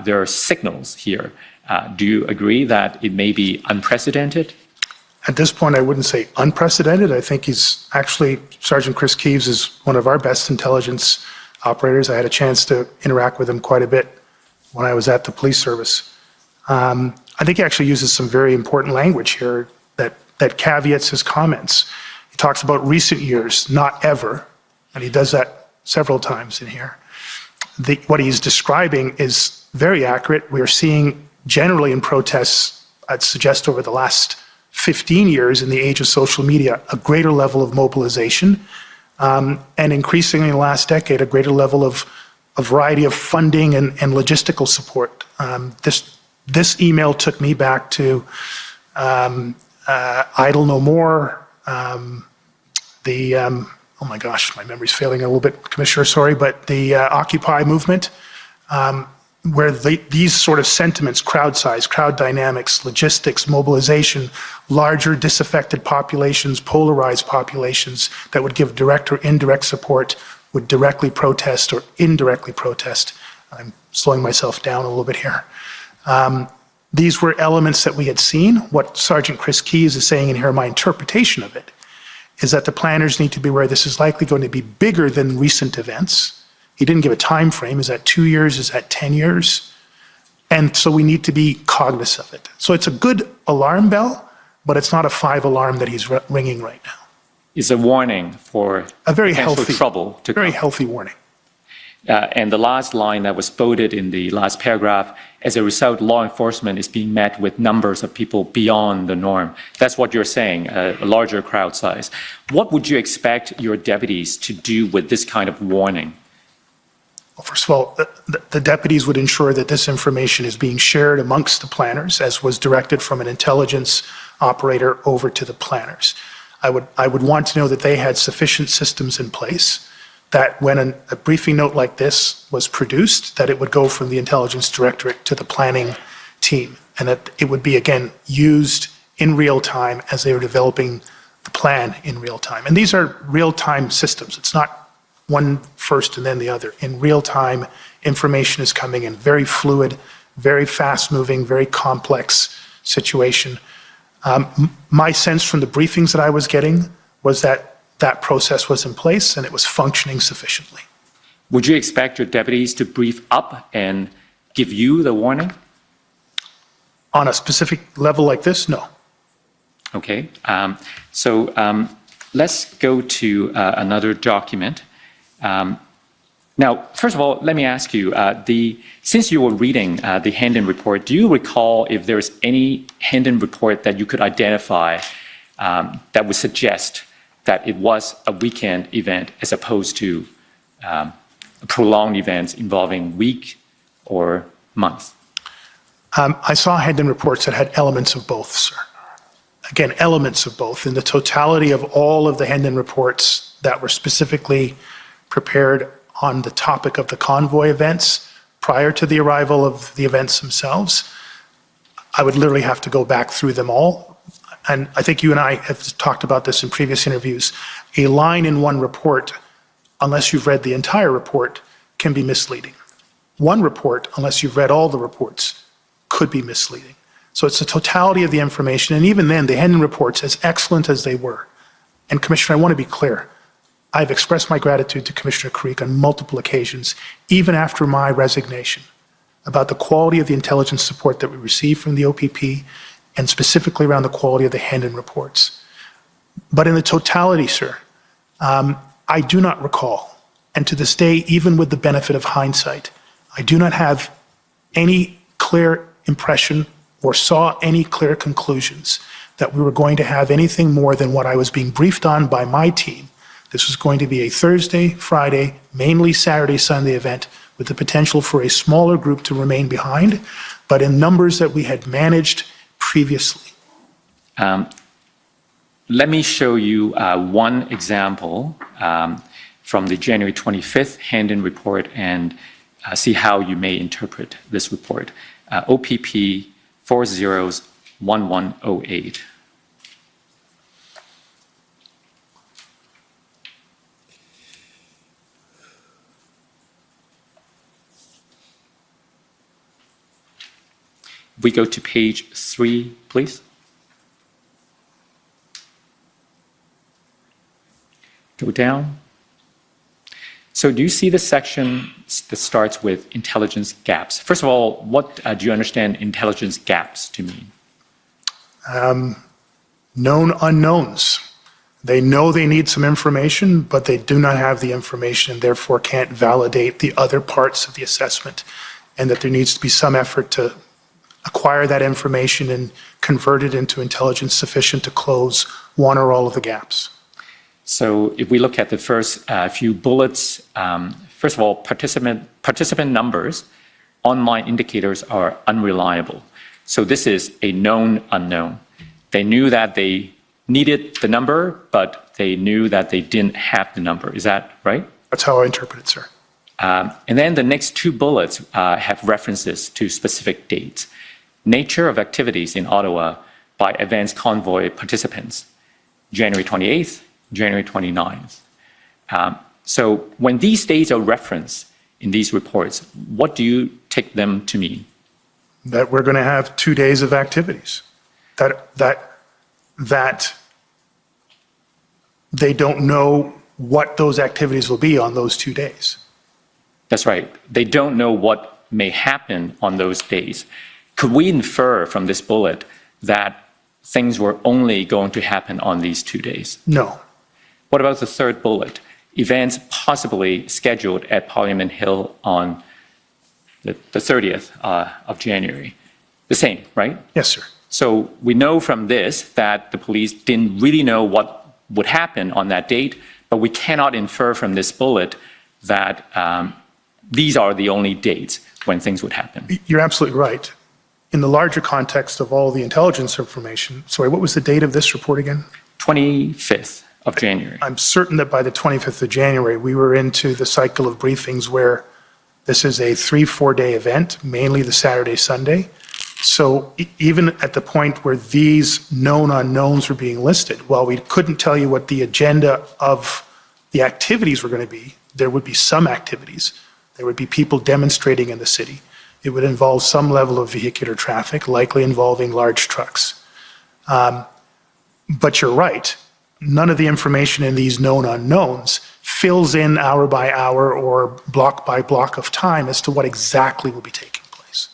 B: There are signals here. Do you agree that it may be unprecedented?
D: At this point, I wouldn't say unprecedented. I think Sergeant Chris Keeves is one of our best intelligence operators. I had a chance to interact with him quite a bit when I was at the police service. I think he actually uses some very important language here that caveats his comments. He talks about recent years, not ever, and he does that several times in here. What he's describing is very accurate. We are seeing generally in protests, I'd suggest over the last 15 years in the age of social media, a greater level of mobilization, and increasingly in the last decade, a greater level of a variety of funding and logistical support. This email took me back to Idle No More, oh my gosh, my memory's failing a little bit, Commissioner, sorry, but the Occupy movement, where these sort of sentiments, crowd size, crowd dynamics, logistics, mobilization, larger disaffected populations, polarized populations that would give direct or indirect support, would directly protest or indirectly protest. I'm slowing myself down a little bit here. These were elements that we had seen. What Sergeant Chris Keeves is saying in here, my interpretation of it, is that the planners need to be aware this is likely going to be bigger than recent events. He didn't give a time frame. Is that 2 years? Is that 10 years? And so we need to be cognizant of it. So it's a good alarm bell, but it's not a 5 alarm that he's ringing right now.
B: It's a warning for
D: a very
B: potential
D: healthy
B: trouble to
D: very
B: come.
D: healthy warning.
B: And the last line that was quoted in the last paragraph, as a result, law enforcement is being met with numbers of people beyond the norm. That's what you're saying, a larger crowd size. What would you expect your deputies to do with this kind of warning?
D: Well, first of all, the deputies would ensure that this information is being shared amongst the planners, as was directed from an intelligence operator over to the planners. I would want to know that they had sufficient systems in place, that when a briefing note like this was produced, that it would go from the intelligence directorate to the planning team, and that it would be, again, used in real time as they were developing the plan in real time. And these are real-time systems. It's not one first and then the other. In real time, information is coming in, very fluid, very fast-moving, very complex situation. My sense from the briefings that I was getting was that that process was in place and it was functioning sufficiently.
B: Would you expect your deputies to brief up and give you the warning?
D: On a specific level like this, no.
B: Okay. Let's go to another document. Now, first of all, let me ask you, since you were reading the Hendon report, do you recall if there's any Hendon report that you could identify that would suggest that it was a weekend event as opposed to prolonged events involving week or months?
D: I saw Hendon reports that had elements of both, sir. Again, elements of both. In the totality of all of the Hendon reports that were specifically prepared on the topic of the convoy events prior to the arrival of the events themselves, I would literally have to go back through them all. And I think you and I have talked about this in previous interviews. A line in one report, unless you've read the entire report, can be misleading. One report, unless you've read all the reports, could be misleading. So it's the totality of the information. And even then, the Hendon reports, as excellent as they were, and Commissioner, I want to be clear, I've expressed my gratitude to Commissioner Creek on multiple occasions, even after my resignation, about the quality of the intelligence support that we received from the OPP, and specifically around the quality of the Hendon reports. But in the totality, sir, I do not recall, and to this day, even with the benefit of hindsight, I do not have any clear impression or saw any clear conclusions that we were going to have anything more than what I was being briefed on by my team. This was going to be a Thursday, Friday, mainly Saturday, Sunday event with the potential for a smaller group to remain behind, but in numbers that we had managed previously.
B: Let me show you one example from the January 25th Hendon report and see how you may interpret this report. OPP 401108. We go to page 3, please. Go down. So do you see the section that starts with intelligence gaps? First of all, what do you understand intelligence gaps to mean?
D: Known unknowns. They know they need some information, but they do not have the information and therefore can't validate the other parts of the assessment, and that there needs to be some effort to acquire that information and convert it into intelligence sufficient to close one or all of the gaps.
B: So if we look at the first few bullets, first of all, participant numbers, online indicators are unreliable. So this is a known unknown. They knew that they needed the number, but they knew that they didn't have the number. Is that right?
D: That's how I interpret it, sir.
B: And then the next two bullets have references to specific dates. Nature of activities in Ottawa by advanced convoy participants, January 28th, January 29th. So when these dates are referenced in these reports, what do you take them to mean?
D: That we're going to have 2 days of activities. That they don't know what those activities will be on those 2 days.
B: That's right. They don't know what may happen on those days. Could we infer from this bullet that things were only going to happen on these 2 days?
D: No.
B: What about the third bullet? Events possibly scheduled at Parliament Hill on the 30th of January. The same, right?
D: Yes, sir.
B: So we know from this that the police didn't really know what would happen on that date, but we cannot infer from this bullet that these are the only dates when things would happen.
D: You're absolutely right. In the larger context of all the intelligence information, sorry, what was the date of this report again?
B: 25th of January.
D: I'm certain that by the 25th of January, we were into the cycle of briefings where this is a 3-4 day event, mainly the Saturday, Sunday. So even at the point where these known unknowns were being listed, while we couldn't tell you what the agenda of the activities were going to be, there would be some activities. There would be people demonstrating in the city. It would involve some level of vehicular traffic, likely involving large trucks. But you're right. None of the information in these known unknowns fills in hour by hour or block by block of time as to what exactly will be taking place.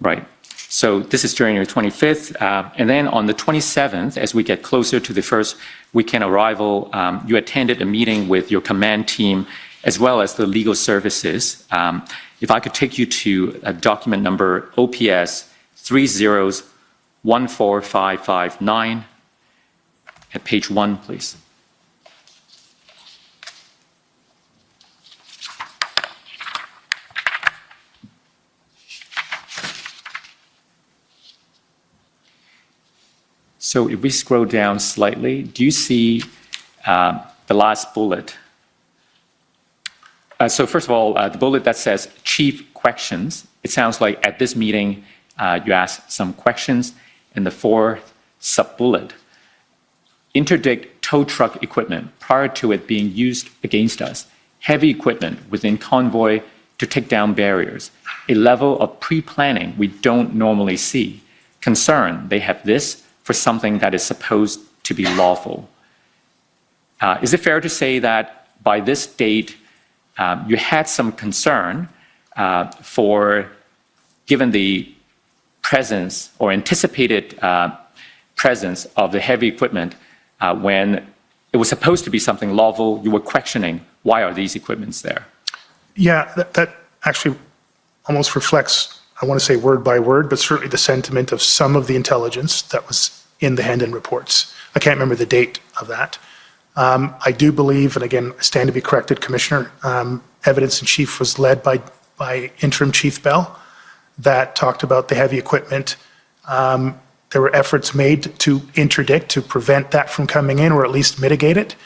B: Right. So this is January 25th. And then on the 27th, as we get closer to the first weekend arrival, you attended a meeting with your command team as well as the legal services. If I could take you to document number OPS 3014559 at page 1, please. So if we scroll down slightly, do you see the last bullet? So first of all, the bullet that says chief questions, it sounds like at this meeting you asked some questions. And the fourth sub-bullet, interdict tow truck equipment prior to it being used against us, heavy equipment within convoy to take down barriers, a level of pre-planning we don't normally see. Concern, they have this for something that is supposed to be lawful. Is it fair to say that by this date, you had some concern for, given the presence or anticipated presence of the heavy equipment when it was supposed to be something lawful, you were questioning, why are these equipments there?
D: Yeah, that actually almost reflects, I want to say word by word, but certainly the sentiment of some of the intelligence that was in the Hendon reports. I can't remember the date of that. I do believe, and again, I stand to be corrected, Commissioner, evidence in chief was led by Interim Chief Bell that talked about the heavy equipment. There were efforts made to interdict, to prevent that from coming in or at least mitigate it.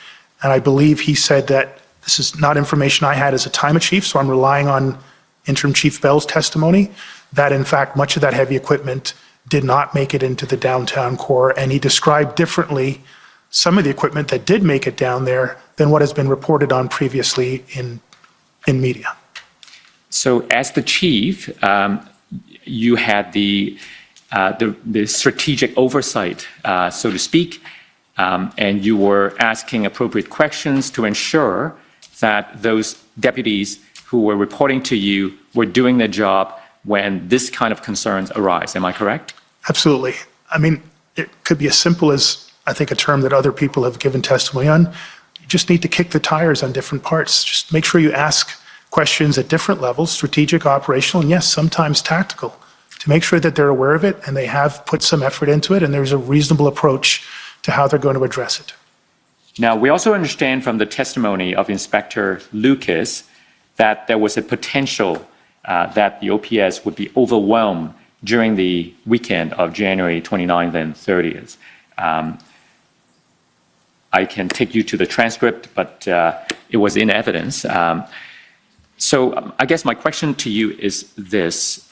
D: And I believe he said that this is not information I had as a time of chief, so I'm relying on Interim Chief Bell's testimony, that in fact much of that heavy equipment did not make it into the downtown core, and he described differently some of the equipment that did make it down there than what has been reported on previously in media.
B: So as the chief, you had the strategic oversight, so to speak, and you were asking appropriate questions to ensure that those deputies who were reporting to you were doing their job when this kind of concerns arise. Am I correct?
D: Absolutely. I mean, it could be as simple as, I think, a term that other people have given testimony on. You just need to kick the tires on different parts. Just make sure you ask questions at different levels, strategic, operational, and yes, sometimes tactical, to make sure that they're aware of it and they have put some effort into it and there's a reasonable approach to how they're going to address it.
B: Now, we also understand from the testimony of Inspector Lucas that there was a potential that the OPS would be overwhelmed during the weekend of January 29th and 30th. I can take you to the transcript, but it was in evidence. So I guess my question to you is this.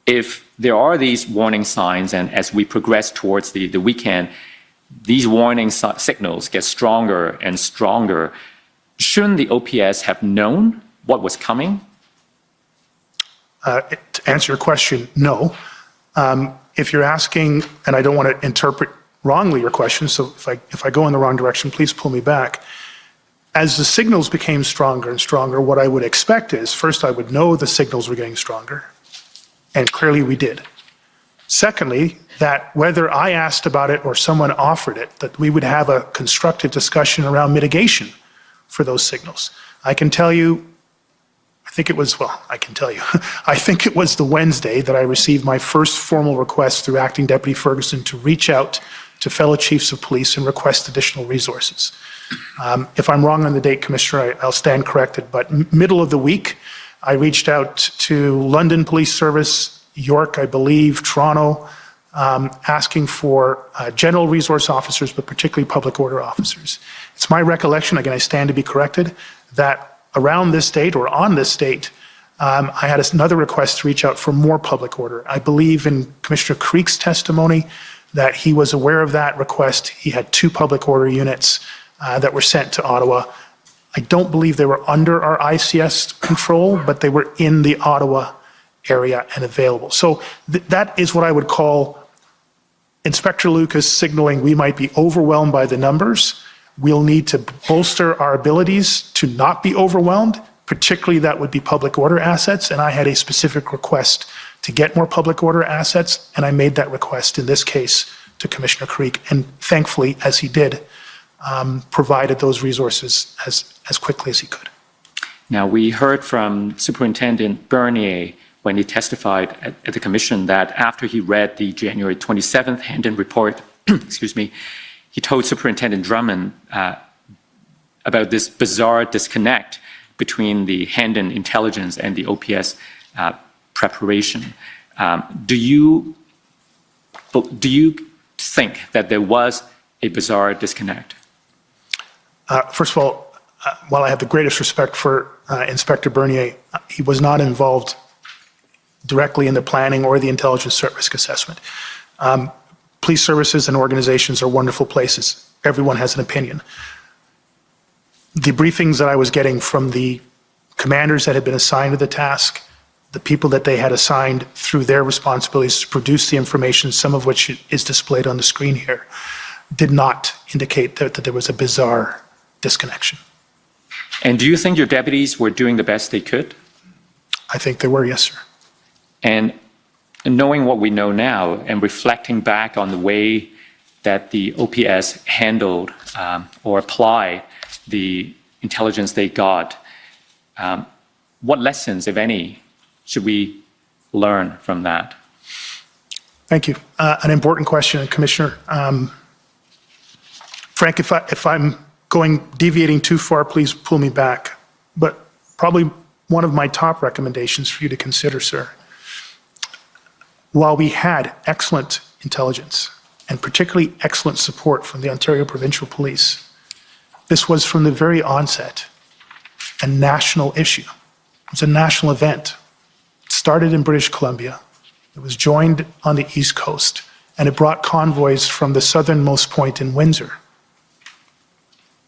B: If there are these warning signs, and as we progress towards the weekend, these warning signals get stronger and stronger, shouldn't the OPS have known what was coming?
D: To answer your question, no. If you're asking, and I don't want to interpret wrongly your question, so if I go in the wrong direction, please pull me back. As the signals became stronger and stronger, what I would expect is, first, I would know the signals were getting stronger, and clearly we did. Secondly, that whether I asked about it or someone offered it, that we would have a constructive discussion around mitigation for those signals. I can tell you, I think it was the Wednesday that I received my first formal request through Acting Deputy Ferguson to reach out to fellow chiefs of police and request additional resources. If I'm wrong on the date, Commissioner, I'll stand corrected, but middle of the week, I reached out to London Police Service, York, I believe, Toronto, asking for general resource officers, but particularly public order officers. It's my recollection, again, I stand to be corrected, that around this date or on this date, I had another request to reach out for more public order. I believe in Commissioner Creek's testimony that he was aware of that request. He had 2 public order units that were sent to Ottawa. I don't believe they were under our ICS control, but they were in the Ottawa area and available. So that is what I would call Inspector Lucas signaling we might be overwhelmed by the numbers. We'll need to bolster our abilities to not be overwhelmed, particularly that would be public order assets. And I had a specific request to get more public order assets, and I made that request in this case to Commissioner Creek. And thankfully, as he did, provided those resources as quickly as he could.
B: Now, we heard from Superintendent Bernier when he testified at the commission that after he read the January 27th Hendon report, excuse me, he told Superintendent Drummond about this bizarre disconnect between the Hendon intelligence and the OPS preparation. Do you think that there was a bizarre disconnect?
D: First of all, while I have the greatest respect for Inspector Bernier, he was not involved directly in the planning or the intelligence threat risk assessment. Police services and organizations are wonderful places. Everyone has an opinion. The briefings that I was getting from the commanders that had been assigned to the task, the people that they had assigned through their responsibilities to produce the information, some of which is displayed on the screen here, did not indicate that there was a bizarre disconnection.
B: And do you think your deputies were doing the best they could?
D: I think they were, yes, sir.
B: And knowing what we know now and reflecting back on the way that the OPS handled or applied the intelligence they got, what lessons, if any, should we learn from that?
D: Thank you. An important question, Commissioner. Frank, if I'm deviating too far, please pull me back. But probably one of my top recommendations for you to consider, sir, while we had excellent intelligence and particularly excellent support from the Ontario Provincial Police, this was from the very onset a national issue. It was a national event. It started in British Columbia. It was joined on the East Coast, and it brought convoys from the southernmost point in Windsor.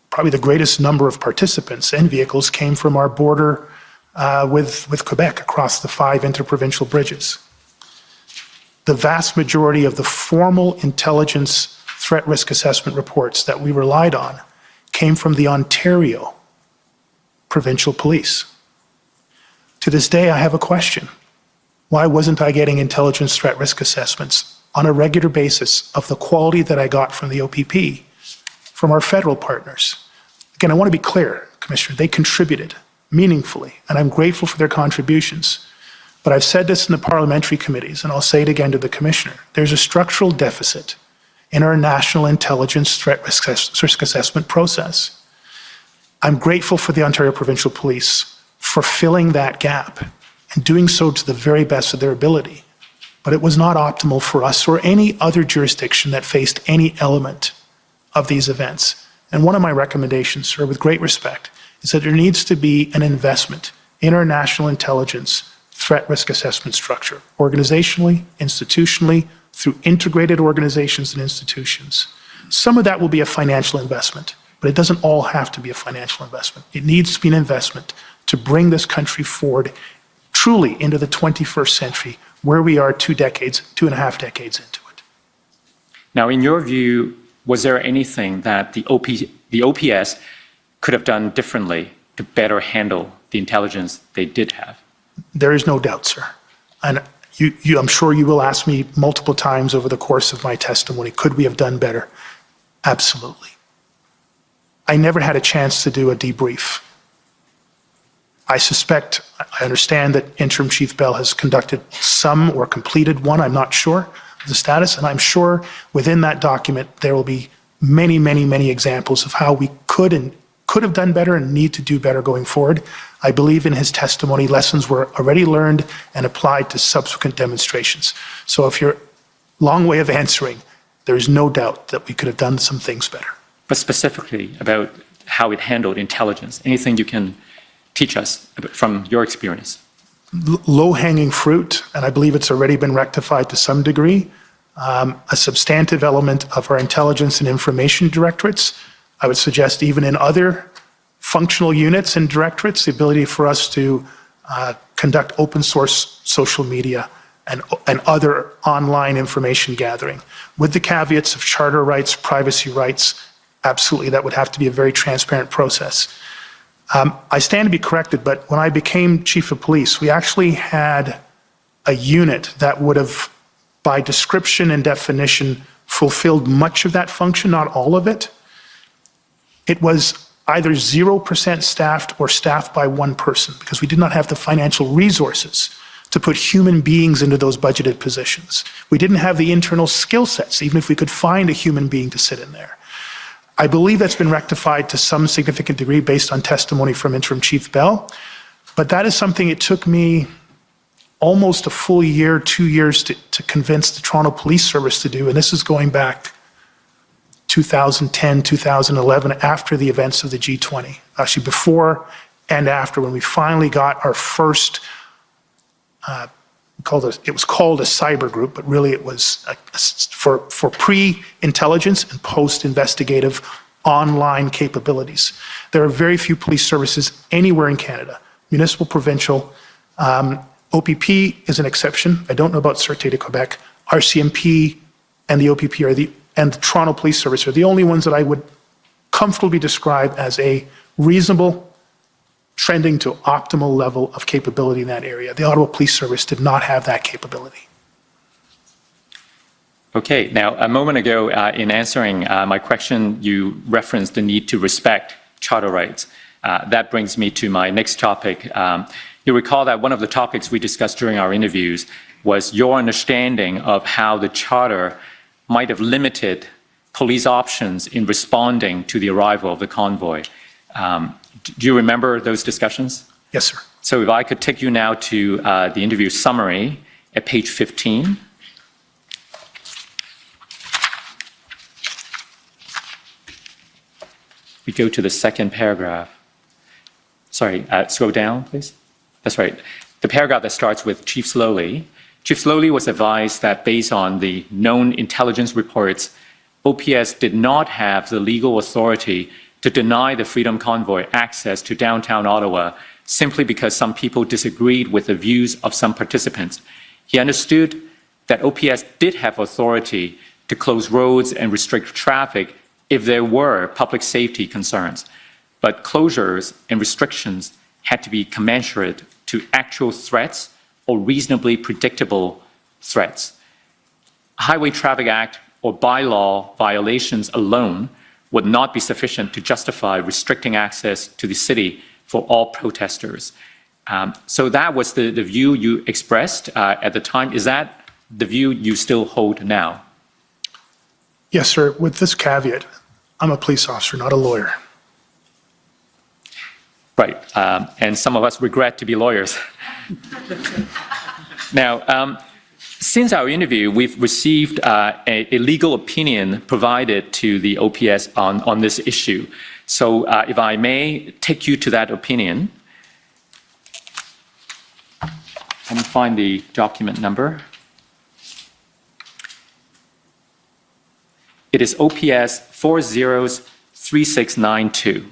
D: Probably the greatest number of participants and vehicles came from our border with Quebec across the 5 interprovincial bridges. The vast majority of the formal intelligence threat risk assessment reports that we relied on came from the Ontario Provincial Police. To this day, I have a question. Why wasn't I getting intelligence threat risk assessments on a regular basis of the quality that I got from the OPP, from our federal partners? Again, I want to be clear, Commissioner, they contributed meaningfully, and I'm grateful for their contributions. But I've said this in the parliamentary committees, and I'll say it again to the Commissioner. There's a structural deficit in our national intelligence threat risk assessment process. I'm grateful for the Ontario Provincial Police for filling that gap and doing so to the very best of their ability. But it was not optimal for us or any other jurisdiction that faced any element of these events. And one of my recommendations, sir, with great respect, is that there needs to be an investment in our national intelligence threat risk assessment structure, organizationally, institutionally, through integrated organizations and institutions. Some of that will be a financial investment, but it doesn't all have to be a financial investment. It needs to be an investment to bring this country forward truly into the 21st century, where we are 2.5 decades into it.
B: Now, in your view, was there anything that the OPS could have done differently to better handle the intelligence they did have?
D: There is no doubt, sir. And I'm sure you will ask me multiple times over the course of my testimony, could we have done better? Absolutely. I never had a chance to do a debrief. I understand that Interim Chief Bell has conducted some or completed one, I'm not sure of the status, and I'm sure within that document there will be many, many, many examples of how we could have done better and need to do better going forward. I believe in his testimony lessons were already learned and applied to subsequent demonstrations. So if you're long way of answering, there is no doubt that we could have done some things better.
B: But specifically about how it handled intelligence, anything you can teach us from your experience?
D: Low-hanging fruit, and I believe it's already been rectified to some degree, a substantive element of our intelligence and information directorates. I would suggest even in other functional units and directorates, the ability for us to conduct open source social media and other online information gathering. With the caveats of charter rights, privacy rights, absolutely that would have to be a very transparent process. I stand to be corrected, but when I became Chief of Police, we actually had a unit that would have, by description and definition, fulfilled much of that function, not all of it. It was either 0% staffed or staffed by one person because we did not have the financial resources to put human beings into those budgeted positions. We didn't have the internal skill sets, even if we could find a human being to sit in there. I believe that's been rectified to some significant degree based on testimony from Interim Chief Bell, but that is something it took me almost a full year, 2 years to convince the Toronto Police Service to do, and this is going back 2010, 2011, after the events of the G20. Actually, before and after, when we finally got our first, it was called a cyber group, but really it was for pre-intelligence and post-investigative online capabilities. There are very few police services anywhere in Canada, municipal, provincial. OPP is an exception. I don't know about Sûreté de Quebec. RCMP and the OPP and the Toronto Police Service are the only ones that I would comfortably describe as a reasonable, trending to optimal level of capability in that area. The Ottawa Police Service did not have that capability.
B: Okay, now a moment ago in answering my question, you referenced the need to respect charter rights. That brings me to my next topic. You recall that one of the topics we discussed during our interviews was your understanding of how the charter might have limited police options in responding to the arrival of the convoy. Do you remember those discussions?
D: Yes, sir.
B: So if I could take you now to the interview summary at page 15. We go to the second paragraph. Sorry, scroll down, please. That's right. The paragraph that starts with Chief Slowly. Chief Slowly was advised that based on the known intelligence reports, OPS did not have the legal authority to deny the Freedom Convoy access to downtown Ottawa simply because some people disagreed with the views of some participants. He understood that OPS did have authority to close roads and restrict traffic if there were public safety concerns, but closures and restrictions had to be commensurate to actual threats or reasonably predictable threats. Highway Traffic Act or bylaw violations alone would not be sufficient to justify restricting access to the city for all protesters. So that was the view you expressed at the time. Is that the view you still hold now?
D: Yes, sir. With this caveat, I'm a police officer, not a lawyer.
B: Right. And some of us regret to be lawyers. Now, since our interview, we've received a legal opinion provided to the OPS on this issue. So if I may take you to that opinion. Let me find the document number. It is OPS 403692.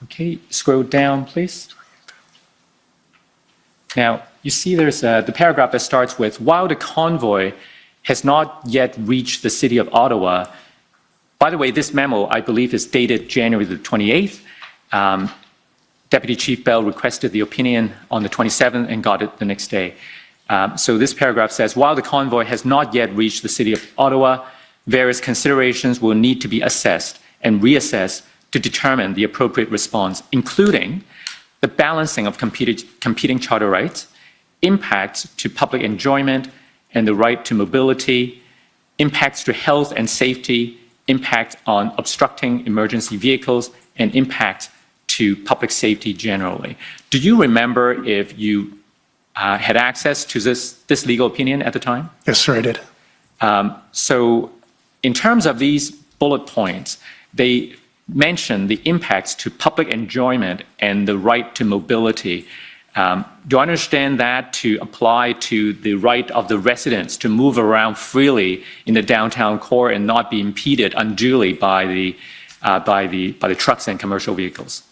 B: Okay, scroll down, please. Now, you see there's the paragraph that starts with, while the convoy has not yet reached the city of Ottawa. By the way, this memo, I believe, is dated January the 28th. Deputy Chief Bell requested the opinion on the 27th and got it the next day. So this paragraph says, while the convoy has not yet reached the city of Ottawa, various considerations will need to be assessed and reassessed to determine the appropriate response, including the balancing of competing charter rights, impacts to public enjoyment and the right to mobility, impacts to health and safety, impact on obstructing emergency vehicles, and impact to public safety generally. Do you remember if you had access to this legal opinion at the time?
D: Yes, sir, I did.
B: So in terms of these bullet points, they mention the impacts to public enjoyment and the right to mobility. Do I understand that to apply to the right of the residents to move around freely in the downtown core and not be impeded unduly by the trucks and commercial vehicles?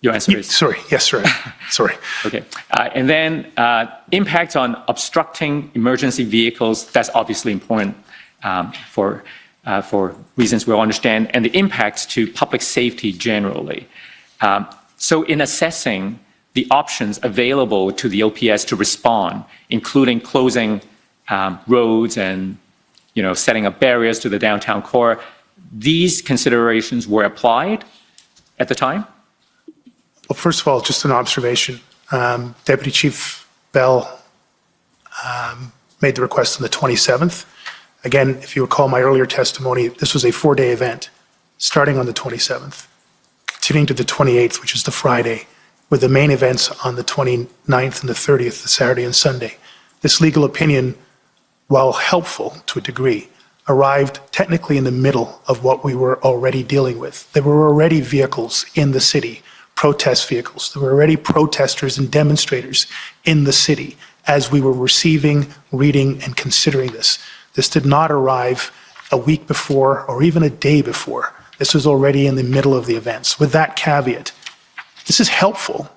B: Your answer is?
D: Sorry, yes, sir. Sorry.
B: Okay. And then impacts on obstructing emergency vehicles, that's obviously important for for reasons we'll understand, and the impacts to public safety generally. So in assessing the options available to the OPS to respond, including closing roads and setting up barriers to the downtown core, these considerations were applied at the time?
D: Well, first of all, just an observation. Deputy Chief Bell made the request on the 27th. Again, if you recall my earlier testimony, this was a 4-day event starting on the 27th, continuing to the 28th, which is the Friday, with the main events on the 29th and the 30th, the Saturday and Sunday. This legal opinion, while helpful to a degree, arrived technically in the middle of what we were already dealing with. There were already vehicles in the city, protest vehicles. There were already protesters and demonstrators in the city as we were receiving, reading, and considering this. This did not arrive a week before or even a day before. This was already in the middle of the events. With that caveat, this is helpful.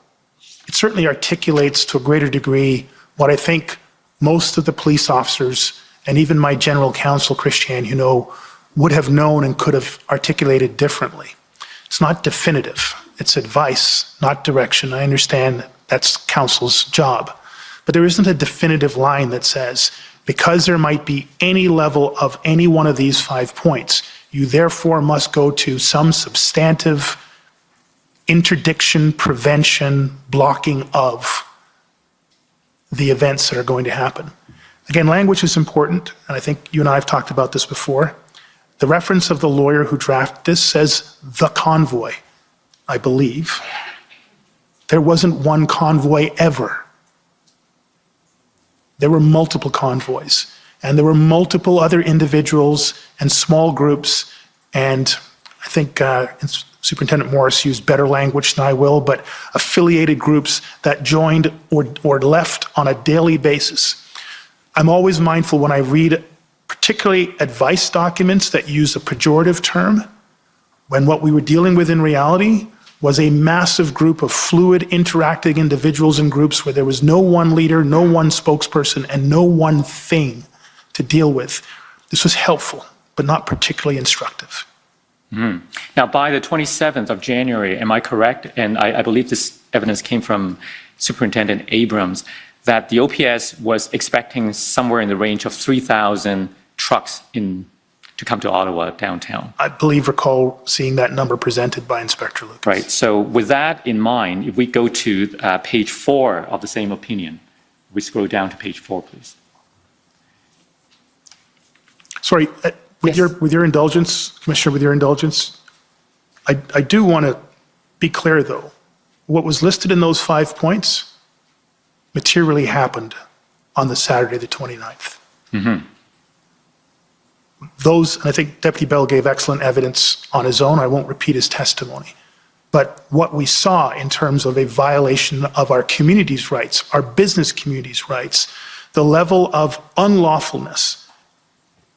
D: It certainly articulates to a greater degree what I think most of the police officers and even my general counsel, Christiane, would have known and could have articulated differently. It's not definitive. It's advice, not direction. I understand that's counsel's job. But there isn't a definitive line that says, because there might be any level of any one of these 5 points, you therefore must go to some substantive interdiction, prevention, blocking of the events that are going to happen. Again, language is important, and I think you and I have talked about this before. The reference of the lawyer who drafted this says the convoy, I believe. There wasn't one convoy ever. There were multiple convoys, and there were multiple other individuals and small groups, and I think Superintendent Morris used better language than I will, but affiliated groups that joined or left on a daily basis. I'm always mindful when I read particularly advice documents that use a pejorative term, when what we were dealing with in reality was a massive group of fluid, interacting individuals and groups where there was no one leader, no one spokesperson, and no one thing to deal with. This was helpful, but not particularly instructive.
B: Mm. Now, by the 27th of January, am I correct? And I believe this evidence came from Superintendent Abrams, that the OPS was expecting somewhere in the range of 3,000 trucks to come to Ottawa downtown.
D: I recall seeing that number presented by Inspector Lucas.
B: Right. So with that in mind, if we go to page 4 of the same opinion, we scroll down to page 4, please.
D: Sorry, with your indulgence, Commissioner, with your indulgence, I do want to be clear, though. What was listed in those 5 points materially happened on the Saturday, the 29th. Mm-hmm. Those, and I think Deputy Bell gave excellent evidence on his own. I won't repeat his testimony. But what we saw in terms of a violation of our community's rights, our business community's rights, the level of unlawfulness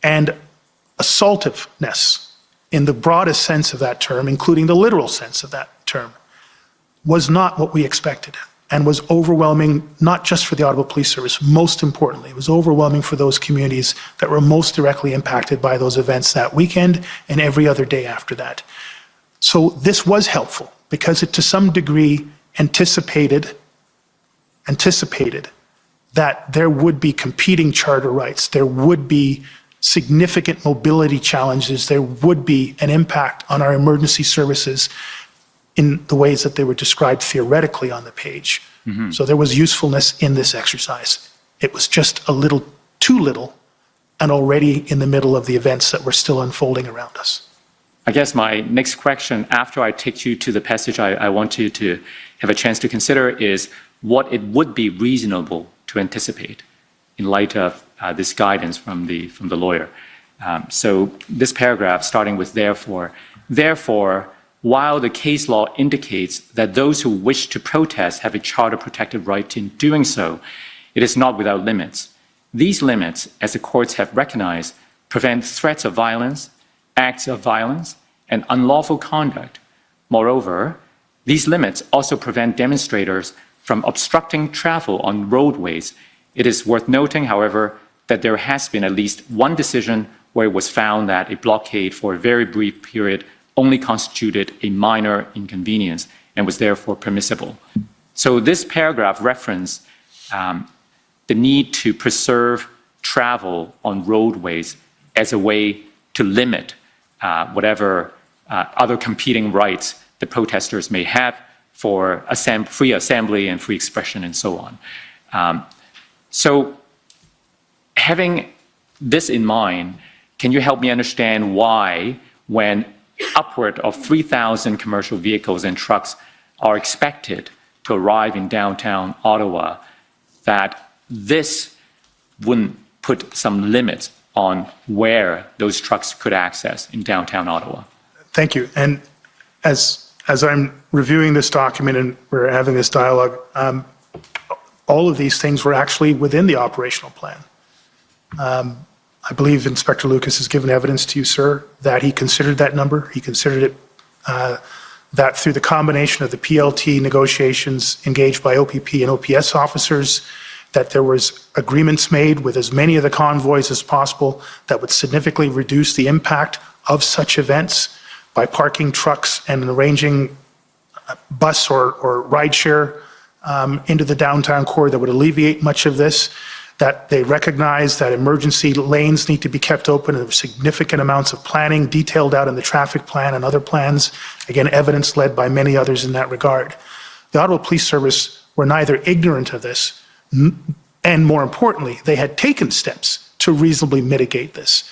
D: and assaultiveness in the broadest sense of that term, including the literal sense of that term, was not what we expected and was overwhelming, not just for the Ottawa Police Service, most importantly, it was overwhelming for those communities that were most directly impacted by those events that weekend and every other day after that. So this was helpful because it to some degree anticipated that there would be competing charter rights, there would be significant mobility challenges, there would be an impact on our emergency services in the ways that they were described theoretically on the page. Mm-hmm. So there was usefulness in this exercise. It was just a little too little and already in the middle of the events that were still unfolding around us.
B: I guess my next question, after I take you to the passage I want you to have a chance to consider, is what it would be reasonable to anticipate in light of this guidance from the lawyer. So this paragraph, starting with therefore, while the case law indicates that those who wish to protest have a charter-protected right in doing so, it is not without limits. These limits, as the courts have recognized, prevent threats of violence, acts of violence, and unlawful conduct. Moreover, these limits also prevent demonstrators from obstructing travel on roadways. It is worth noting, however, that there has been at least one decision where it was found that a blockade for a very brief period only constituted a minor inconvenience and was therefore permissible. So this paragraph referenced the need to preserve travel on roadways as a way to limit whatever other competing rights the protesters may have for free assembly and free expression and so on. So having this in mind, can you help me understand why, when upward of 3,000 commercial vehicles and trucks are expected to arrive in downtown Ottawa, that this wouldn't put some limits on where those trucks could access in downtown Ottawa?
D: Thank you. And as I'm reviewing this document and we're having this dialogue, all of these things were actually within the operational plan. I believe Inspector Lucas has given evidence to you, sir, that he considered that number. He considered it that through the combination of the PLT negotiations engaged by OPP and OPS officers, that there was agreements made with as many of the convoys as possible that would significantly reduce the impact of such events by parking trucks and arranging bus or rideshare into the downtown core that would alleviate much of this, that they recognize that emergency lanes need to be kept open, and there were significant amounts of planning detailed out in the traffic plan and other plans, again, evidence led by many others in that regard. The Ottawa Police Service were neither ignorant of this, and more importantly, they had taken steps to reasonably mitigate this,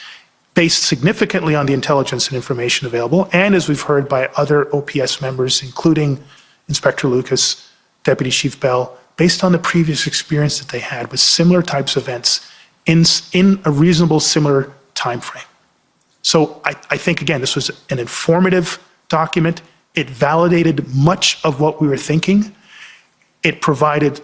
D: based significantly on the intelligence and information available, and as we've heard by other OPS members, including Inspector Lucas, Deputy Chief Bell, based on the previous experience that they had with similar types of events in a reasonable, similar time frame. So I think, again, this was an informative document. It validated much of what we were thinking. It provided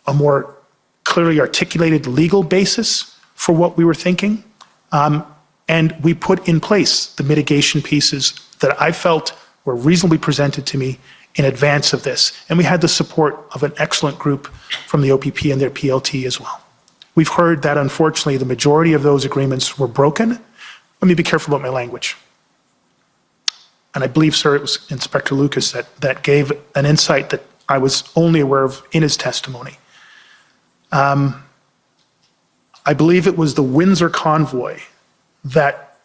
D: a more clearly articulated legal basis for what we were thinking. And we put in place the mitigation pieces that I felt were reasonably presented to me in advance of this. And we had the support of an excellent group from the OPP and their PLT as well. We've heard that, unfortunately, the majority of those agreements were broken. Let me be careful about my language. And I believe, sir, it was Inspector Lucas that gave an insight that I was only aware of in his testimony. I believe it was the Windsor convoy that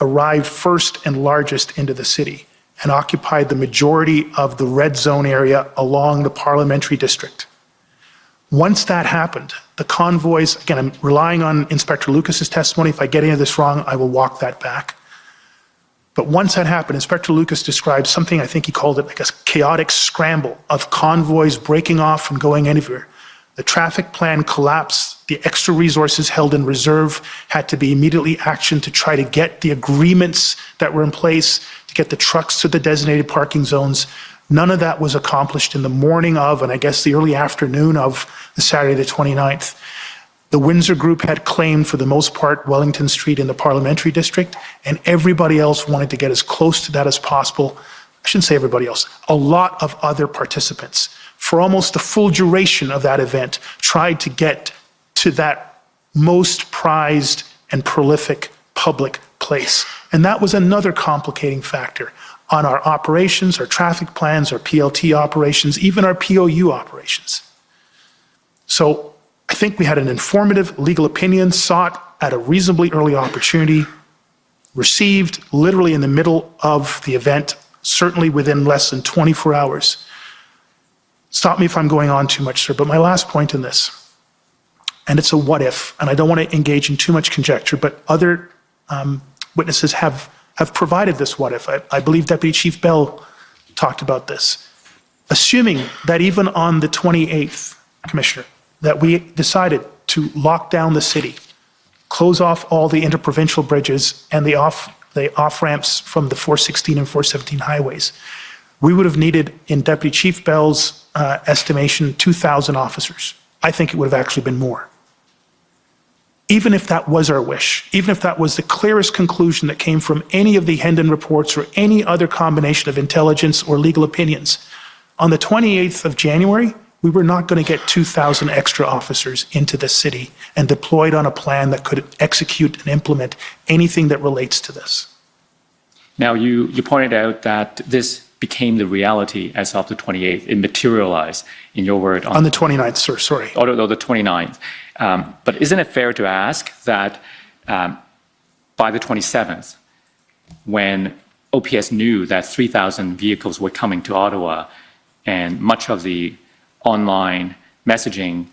D: arrived first and largest into the city and occupied the majority of the red zone area along the parliamentary district. Once that happened, the convoys, again, I'm relying on Inspector Lucas's testimony. If I get any of this wrong, I will walk that back. But once that happened, Inspector Lucas described something, I think he called it like a chaotic scramble of convoys breaking off and going anywhere. The traffic plan collapsed. The extra resources held in reserve had to be immediately actioned to try to get the agreements that were in place to get the trucks to the designated parking zones. None of that was accomplished in the morning of, and I guess the early afternoon of the Saturday the 29th. The Windsor group had claimed, for the most part, Wellington Street in the parliamentary district, and everybody else wanted to get as close to that as possible. I shouldn't say everybody else. A lot of other participants, for almost the full duration of that event, tried to get to that most prized and prolific public place. And that was another complicating factor on our operations, our traffic plans, our PLT operations, even our POU operations. So I think we had an informative legal opinion sought at a reasonably early opportunity, received literally in the middle of the event, certainly within less than 24 hours. Stop me if I'm going on too much, sir, but my last point in this, and it's a what if, and I don't want to engage in too much conjecture, but other witnesses have provided this what if. I believe Deputy Chief Bell talked about this. Assuming that even on the 28th, Commissioner, that we decided to lock down the city, close off all the interprovincial bridges and the off-ramps from the 416 and 417 highways, we would have needed, in Deputy Chief Bell's estimation, 2,000 officers. I think it would have actually been more. Even if that was our wish, even if that was the clearest conclusion that came from any of the Hendon reports or any other combination of intelligence or legal opinions, on the 28th of January, We were not going to get 2,000 extra officers into the city and deployed on a plan that could execute and implement anything that relates to this.
B: Now, you pointed out that this became the reality as of the 28th. It materialized, in your word,
D: On the 29th, sir, sorry.
B: Or the 29th. But isn't it fair to ask that by the 27th, when OPS knew that 3,000 vehicles were coming to Ottawa, and much of the online messaging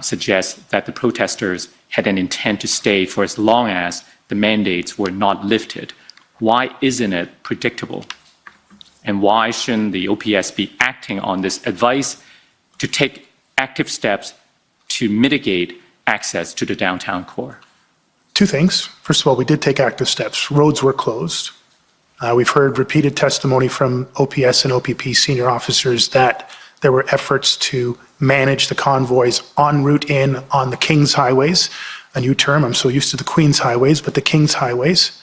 B: suggests that the protesters had an intent to stay for as long as the mandates were not lifted, why isn't it predictable? And why shouldn't the OPS be acting on this advice to take active steps to mitigate access to the downtown core?
D: Two things. First of all, we did take active steps. Roads were closed. We've heard repeated testimony from OPS and OPP senior officers that there were efforts to manage the convoys en route in on the King's highways, a new term. I'm so used to the Queen's highways, but the King's highways.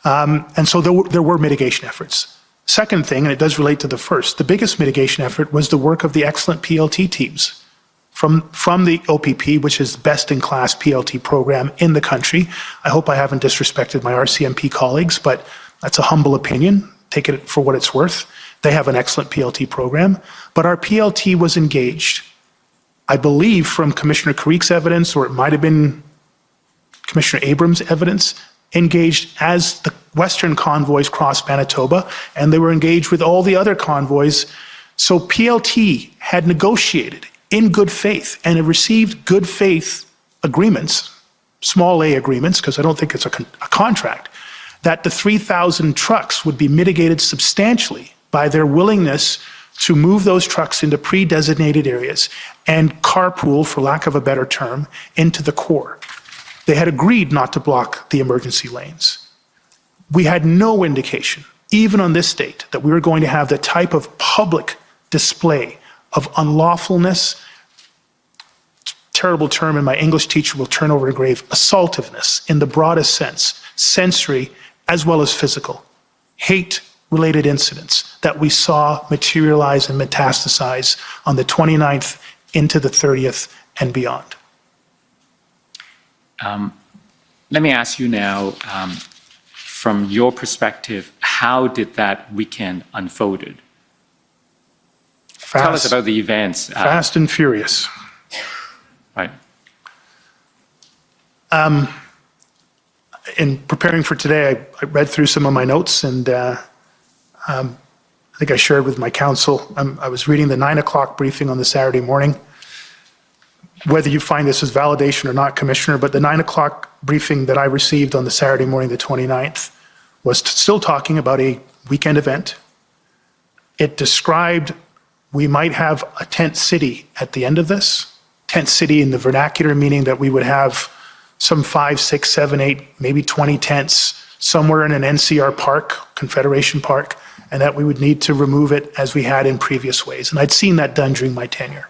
D: And so there were mitigation efforts. Second thing, and it does relate to the first, the biggest mitigation effort was the work of the excellent PLT teams from the OPP, which is the best-in-class PLT program in the country. I hope I haven't disrespected my RCMP colleagues, but that's a humble opinion. Take it for what it's worth. They have an excellent PLT program, but our PLT was engaged. I believe from Commissioner Carrique's evidence, or it might have been Commissioner Abrams' evidence, engaged as the Western convoys crossed Manitoba, and they were engaged with all the other convoys. So PLT had negotiated in good faith and had received good faith agreements, small a agreements, because I don't think it's a contract, that the 3,000 trucks would be mitigated substantially by their willingness to move those trucks into pre-designated areas and carpool, for lack of a better term, into the core. They had agreed not to block the emergency lanes. We had no indication, even on this date, that we were going to have the type of public display of unlawfulness, terrible term, and my English teacher will turn over a grave, assaultiveness in the broadest sense, sensory as well as physical, hate-related incidents that we saw materialize and metastasize on the 29th into the 30th and beyond.
B: Let me ask you now, from your perspective, how did that weekend unfolded? Tell us about the events.
D: Fast and furious.
B: Right.
D: In preparing for today, I read through some of my notes, and I think I shared with my counsel. I was reading the 9 o'clock briefing on the Saturday morning. Whether you find this as validation or not, Commissioner, but the 9 o'clock briefing that I received on the Saturday morning, the 29th, was still talking about a weekend event. It described we might have a tent city at the end of this. Tent city in the vernacular, meaning that we would have some 5, 6, 7, 8, maybe 20 tents somewhere in an NCR park, Confederation Park, and that we would need to remove it as we had in previous ways. And I'd seen that done during my tenure.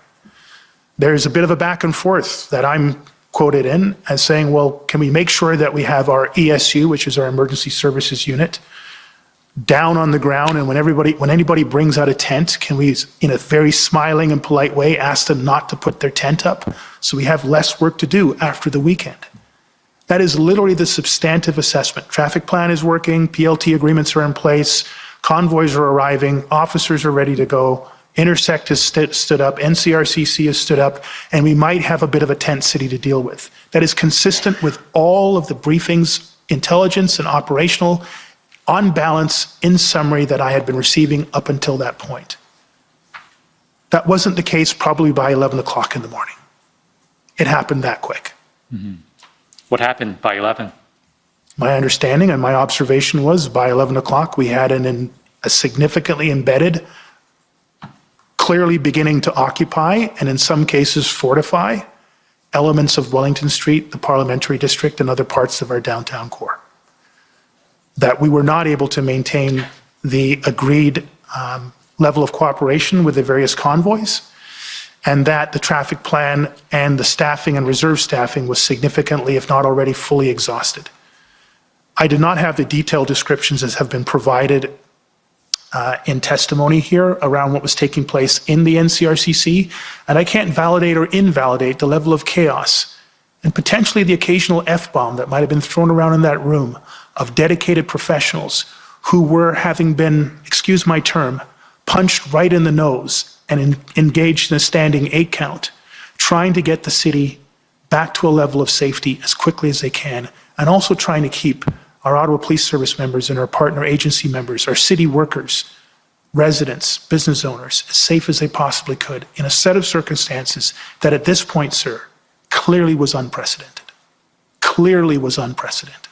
D: There's a bit of a back and forth that I'm quoted in as saying, well, can we make sure that we have our ESU, which is our Emergency Services Unit, down on the ground, and when anybody brings out a tent, can we, in a very smiling and polite way, ask them not to put their tent up so we have less work to do after the weekend? That is literally the substantive assessment. Traffic plan is working, PLT agreements are in place, convoys are arriving, officers are ready to go, Intersect has stood up, NCRCC has stood up, and we might have a bit of a tent city to deal with. That is consistent with all of the briefings, intelligence and operational, on balance, in summary, that I had been receiving up until that point. That wasn't the case probably by 11 o'clock in the morning. It happened that quick.
B: Mm-hmm. What happened by 11?
D: My understanding and my observation was by 11 o'clock we had a significantly embedded, clearly beginning to occupy, and in some cases fortify, elements of Wellington Street, the Parliamentary District, and other parts of our downtown core. That we were not able to maintain the agreed level of cooperation with the various convoys, and that the traffic plan and the staffing and reserve staffing was significantly, if not already fully exhausted. I did not have the detailed descriptions as have been provided in testimony here around what was taking place in the NCRCC, and I can't validate or invalidate the level of chaos and potentially the occasional F-bomb that might have been thrown around in that room of dedicated professionals who were, having been, excuse my term, punched right in the nose and engaged in a standing 8 count, trying to get the city back to a level of safety as quickly as they can, and also trying to keep our Ottawa Police Service members and our partner agency members, our city workers, residents, business owners, as safe as they possibly could in a set of circumstances that at this point, sir, clearly was unprecedented. Clearly was unprecedented.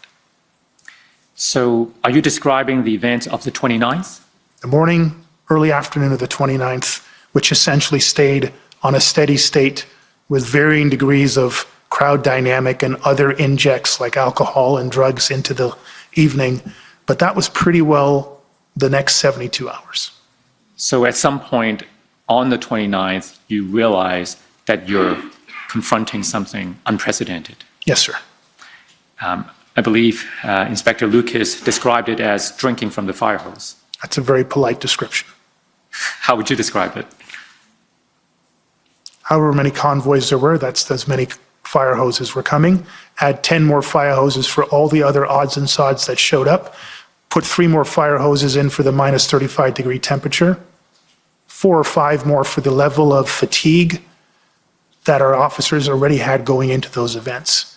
B: So are you describing the events of the 29th?
D: The morning, early afternoon of the 29th, which essentially stayed on a steady state with varying degrees of crowd dynamic and other injects like alcohol and drugs into the evening, but that was pretty well the next 72 hours.
B: So at some point on the 29th, you realize that you're confronting something unprecedented.
D: Yes, sir.
B: I believe Inspector Lucas described it as drinking from the fire hose.
D: That's a very polite description.
B: How would you describe it?
D: However many convoys there were, that's as many fire hoses were coming. Add 10 more fire hoses for all the other odds and sods that showed up. Put 3 more fire hoses in for the minus 35-degree temperature. 4 or 5 more for the level of fatigue that our officers already had going into those events.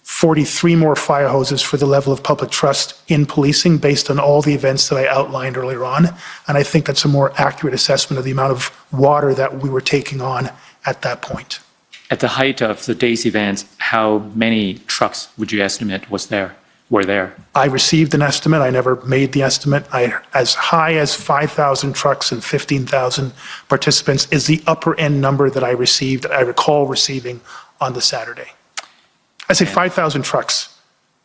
D: 43 more fire hoses for the level of public trust in policing based on all the events that I outlined earlier on. And I think that's a more accurate assessment of the amount of water that we were taking on at that point.
B: At the height of the day's events, how many trucks would you estimate were there?
D: I received an estimate. I never made the estimate. As high as 5,000 trucks and 15,000 participants is the upper end number that I recall receiving on the Saturday. I say 5,000 trucks.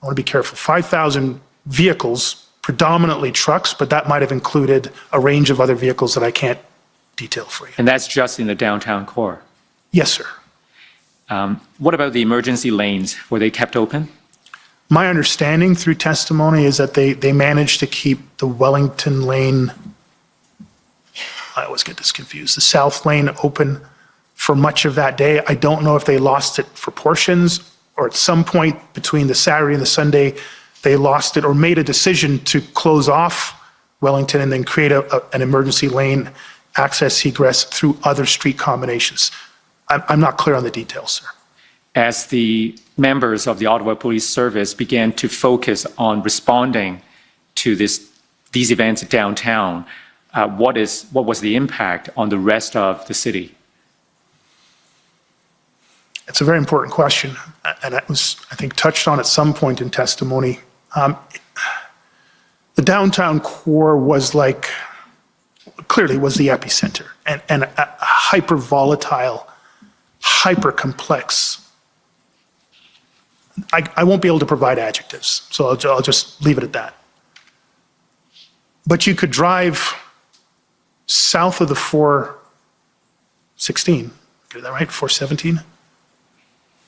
D: I want to be careful. 5,000 vehicles, predominantly trucks, but that might have included a range of other vehicles that I can't detail for you.
B: And that's just in the downtown core?
D: Yes, sir.
B: What about the emergency lanes? Were they kept open?
D: My understanding through testimony is that they managed to keep the Wellington lane, I always get this confused, the South lane open for much of that day. I don't know if they lost it for portions or at some point between the Saturday and the Sunday, they lost it or made a decision to close off Wellington and then create an emergency lane access egress through other street combinations. I'm not clear on the details, sir.
B: As the members of the Ottawa Police Service began to focus on responding to these events downtown, what was the impact on the rest of the city?
D: It's a very important question, and it was, I think, touched on at some point in testimony. The downtown core was clearly was the epicenter, and a hyper-volatile, hyper-complex. I won't be able to provide adjectives, so I'll just leave it at that. But you could drive south of the 416, get that right, 417?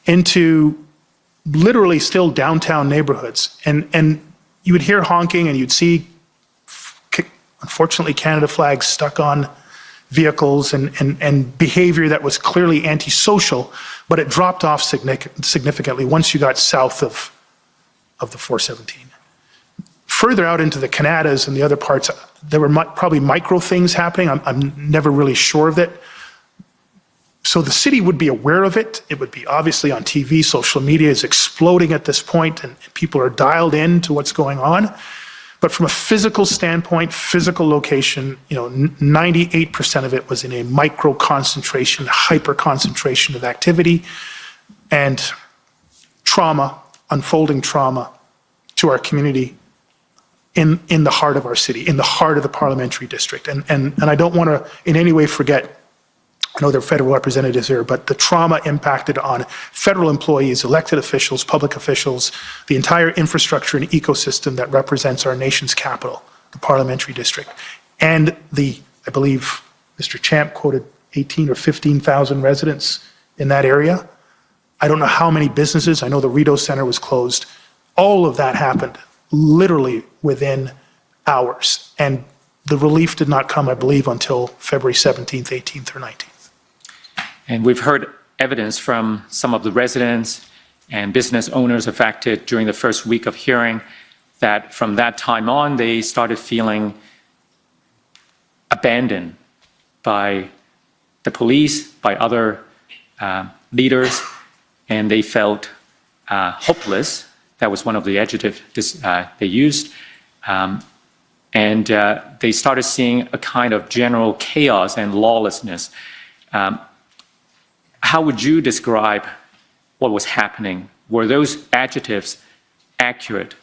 D: Into literally still downtown neighborhoods. And you would hear honking and you'd see, unfortunately, Canada flags stuck on vehicles and behavior that was clearly antisocial, but it dropped off significantly once you got south of the 417. Further out into the Canadas and the other parts, there were probably micro things happening. I'm never really sure of it. So the city would be aware of it. It would be obviously on TV. Social media is exploding at this point, and people are dialed in to what's going on. But from a physical standpoint, physical location, 98% of it was in a micro concentration, hyper concentration of activity and trauma, unfolding trauma to our community in the heart of our city, in the heart of the parliamentary district. And I don't want to in any way forget, I know there are federal representatives here, but the trauma impacted on federal employees, elected officials, public officials, the entire infrastructure and ecosystem that represents our nation's capital, the parliamentary district. And I believe Mr. Champ quoted 18 or 15,000 residents in that area. I don't know how many businesses. I know the Rideau Center was closed. All of that happened literally within hours. And the relief did not come, I believe, until February 17th, 18th, or 19th.
B: And we've heard evidence from some of the residents and business owners affected during the first week of hearing that from that time on, they started feeling abandoned by the police, by other leaders, and they felt hopeless. That was one of the adjectives they used. And they started seeing a kind of general chaos and lawlessness. How would you describe what was happening? Were those adjectives accurate?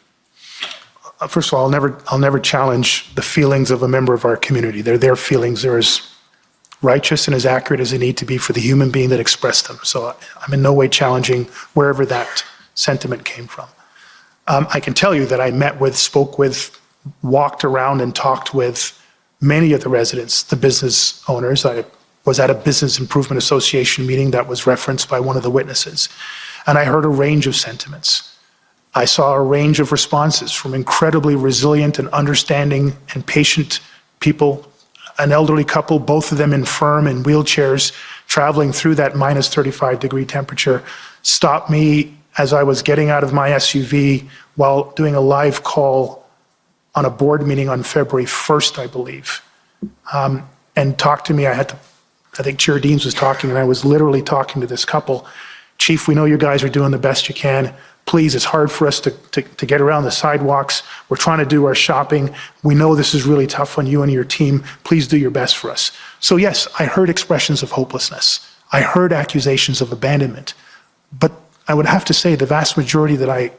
D: First of all, I'll never challenge the feelings of a member of our community. They're their feelings. They're as righteous and as accurate as they need to be for the human being that expressed them. So I'm in no way challenging wherever that sentiment came from. I can tell you that I met with, spoke with, walked around and talked with many of the residents, the business owners. I was at a Business Improvement Association meeting that was referenced by one of the witnesses, and I heard a range of sentiments. I saw a range of responses from incredibly resilient and understanding and patient people, an elderly couple, both of them infirm in wheelchairs, traveling through that minus 35-degree temperature, stopped me as I was getting out of my SUV while doing a live call on a board meeting on February 1st, I believe, and talked to me. I think Chair Deans was talking, and I was literally talking to this couple. Chief, we know you guys are doing the best you can. Please, it's hard for us to get around the sidewalks. We're trying to do our shopping. We know this is really tough on you and your team. Please do your best for us. So yes, I heard expressions of hopelessness. I heard accusations of abandonment. But I would have to say the vast majority that I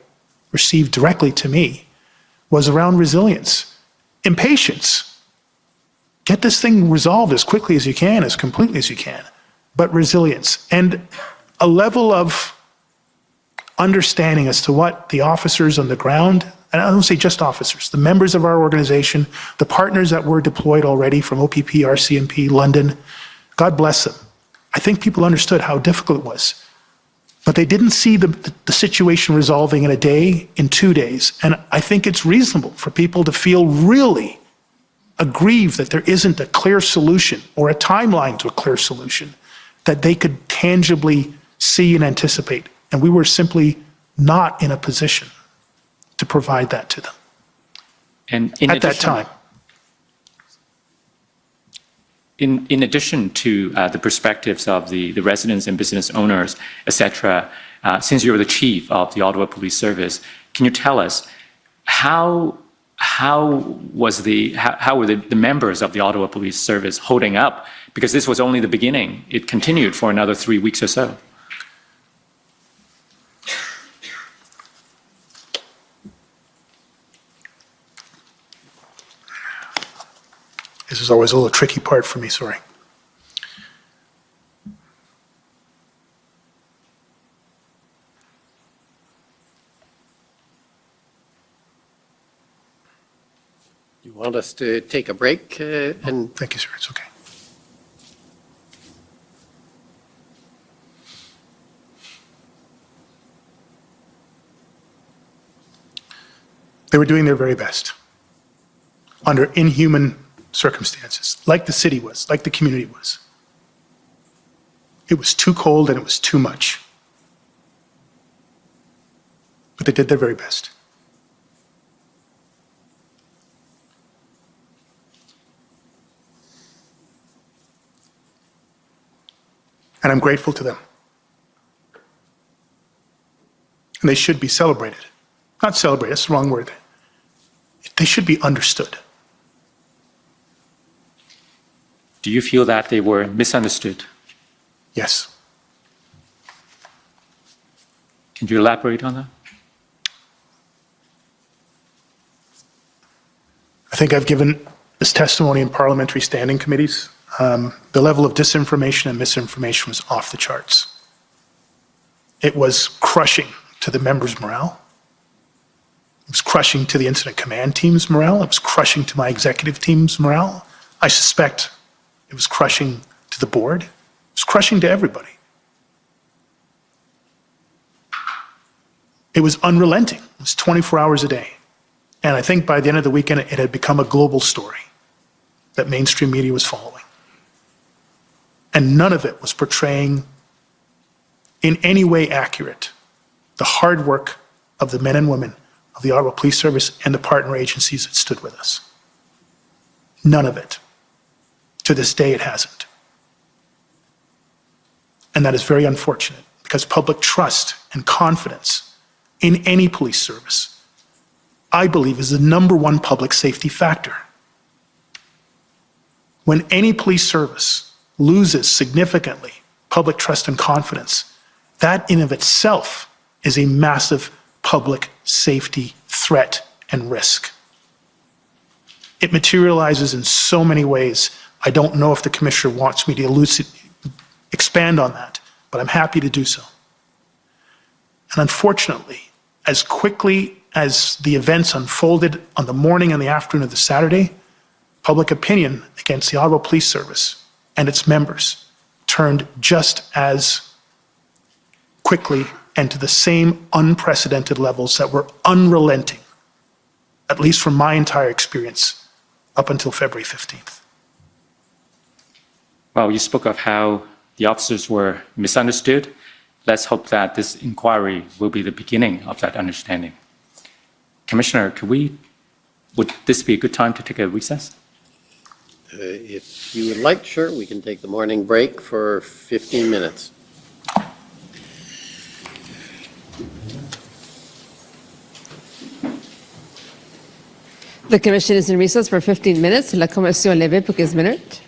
D: received directly to me was around resilience, impatience. Get this thing resolved as quickly as you can, as completely as you can, but resilience and a level of understanding as to what the officers on the ground, and I don't say just officers, the members of our organization, the partners that were deployed already from OPP, RCMP, London, God bless them. I think people understood how difficult it was. But they didn't see the situation resolving in a day, in 2 days. And I think it's reasonable for people to feel really aggrieved that there isn't a clear solution or a timeline to a clear solution that they could tangibly see and anticipate. And we were simply not in a position to provide that to them at that time.
B: In addition to the perspectives of the residents and business owners, etc., since you're the chief of the Ottawa Police Service, can you tell us how were the members of the Ottawa Police Service holding up? Because this was only the beginning. It continued for another 3 weeks or so.
D: This is always a little tricky part for me, sorry.
A: You want us to take a break?
D: Thank you, sir. It's okay. They were doing their very best under inhuman circumstances, like the city was, like the community was. It was too cold and it was too much. But they did their very best. And I'm grateful to them. And they should be celebrated. Not celebrated, that's the wrong word. They should be understood.
B: Do you feel that they were misunderstood?
D: Yes.
B: Can you elaborate on that?
D: I think I've given this testimony in parliamentary standing committees. The level of disinformation and misinformation was off the charts. It was crushing to the members' morale. It was crushing to the incident command team's morale. It was crushing to my executive team's morale. I suspect it was crushing to the board. It was crushing to everybody. It was unrelenting. It was 24 hours a day. And I think by the end of the weekend, it had become a global story. that mainstream media was following. And none of it was portraying in any way accurate the hard work of the men and women of the Ottawa Police Service and the partner agencies that stood with us. None of it. To this day, it hasn't. And that is very unfortunate because public trust and confidence in any police service, I believe, is the #1 public safety factor. When any police service loses significantly public trust and confidence, that in of itself is a massive public safety threat and risk. It materializes in so many ways. I don't know if the Commissioner wants me to expand on that, but I'm happy to do so. And unfortunately, as quickly as the events unfolded on the morning and the afternoon of the Saturday, public opinion against the Ottawa Police Service and its members turned just as quickly and to the same unprecedented levels that were unrelenting, at least from my entire experience, up until February 15th.
B: Well, you spoke of how the officers were misunderstood. Let's hope that this inquiry will be the beginning of that understanding. Commissioner, would this be a good time to take a recess?
A: If you would like, sure, we can take the morning break for 15 minutes.
C: The Commission is in recess for 15 minutes. La Commission est levée pour 15 minutes.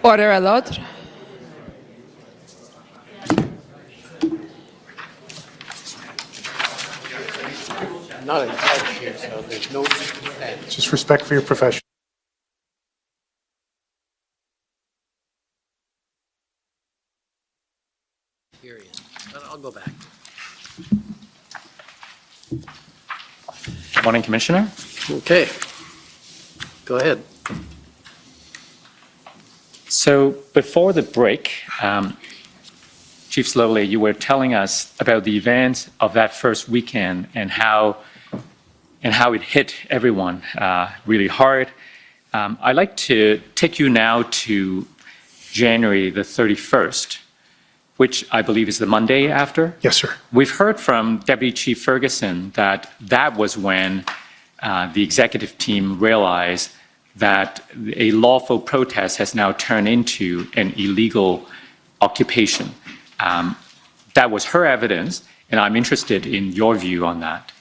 C: Order à l'ordre.
A: Not a judge here, so there's no stand.
D: Just respect for your profession.
A: Period. But I'll go back.
B: Morning, Commissioner.
A: Okay. Go ahead.
B: So before the break, Chief Slowly, you were telling us about the events of that first weekend and how it hit everyone really hard. I'd like to take you now to January the 31st, which I believe is the Monday after.
D: Yes, sir.
B: We've heard from Deputy Chief Ferguson that that was when the executive team realized that a lawful protest has now turned into an illegal occupation. That was her evidence, and I'm interested in your view on that.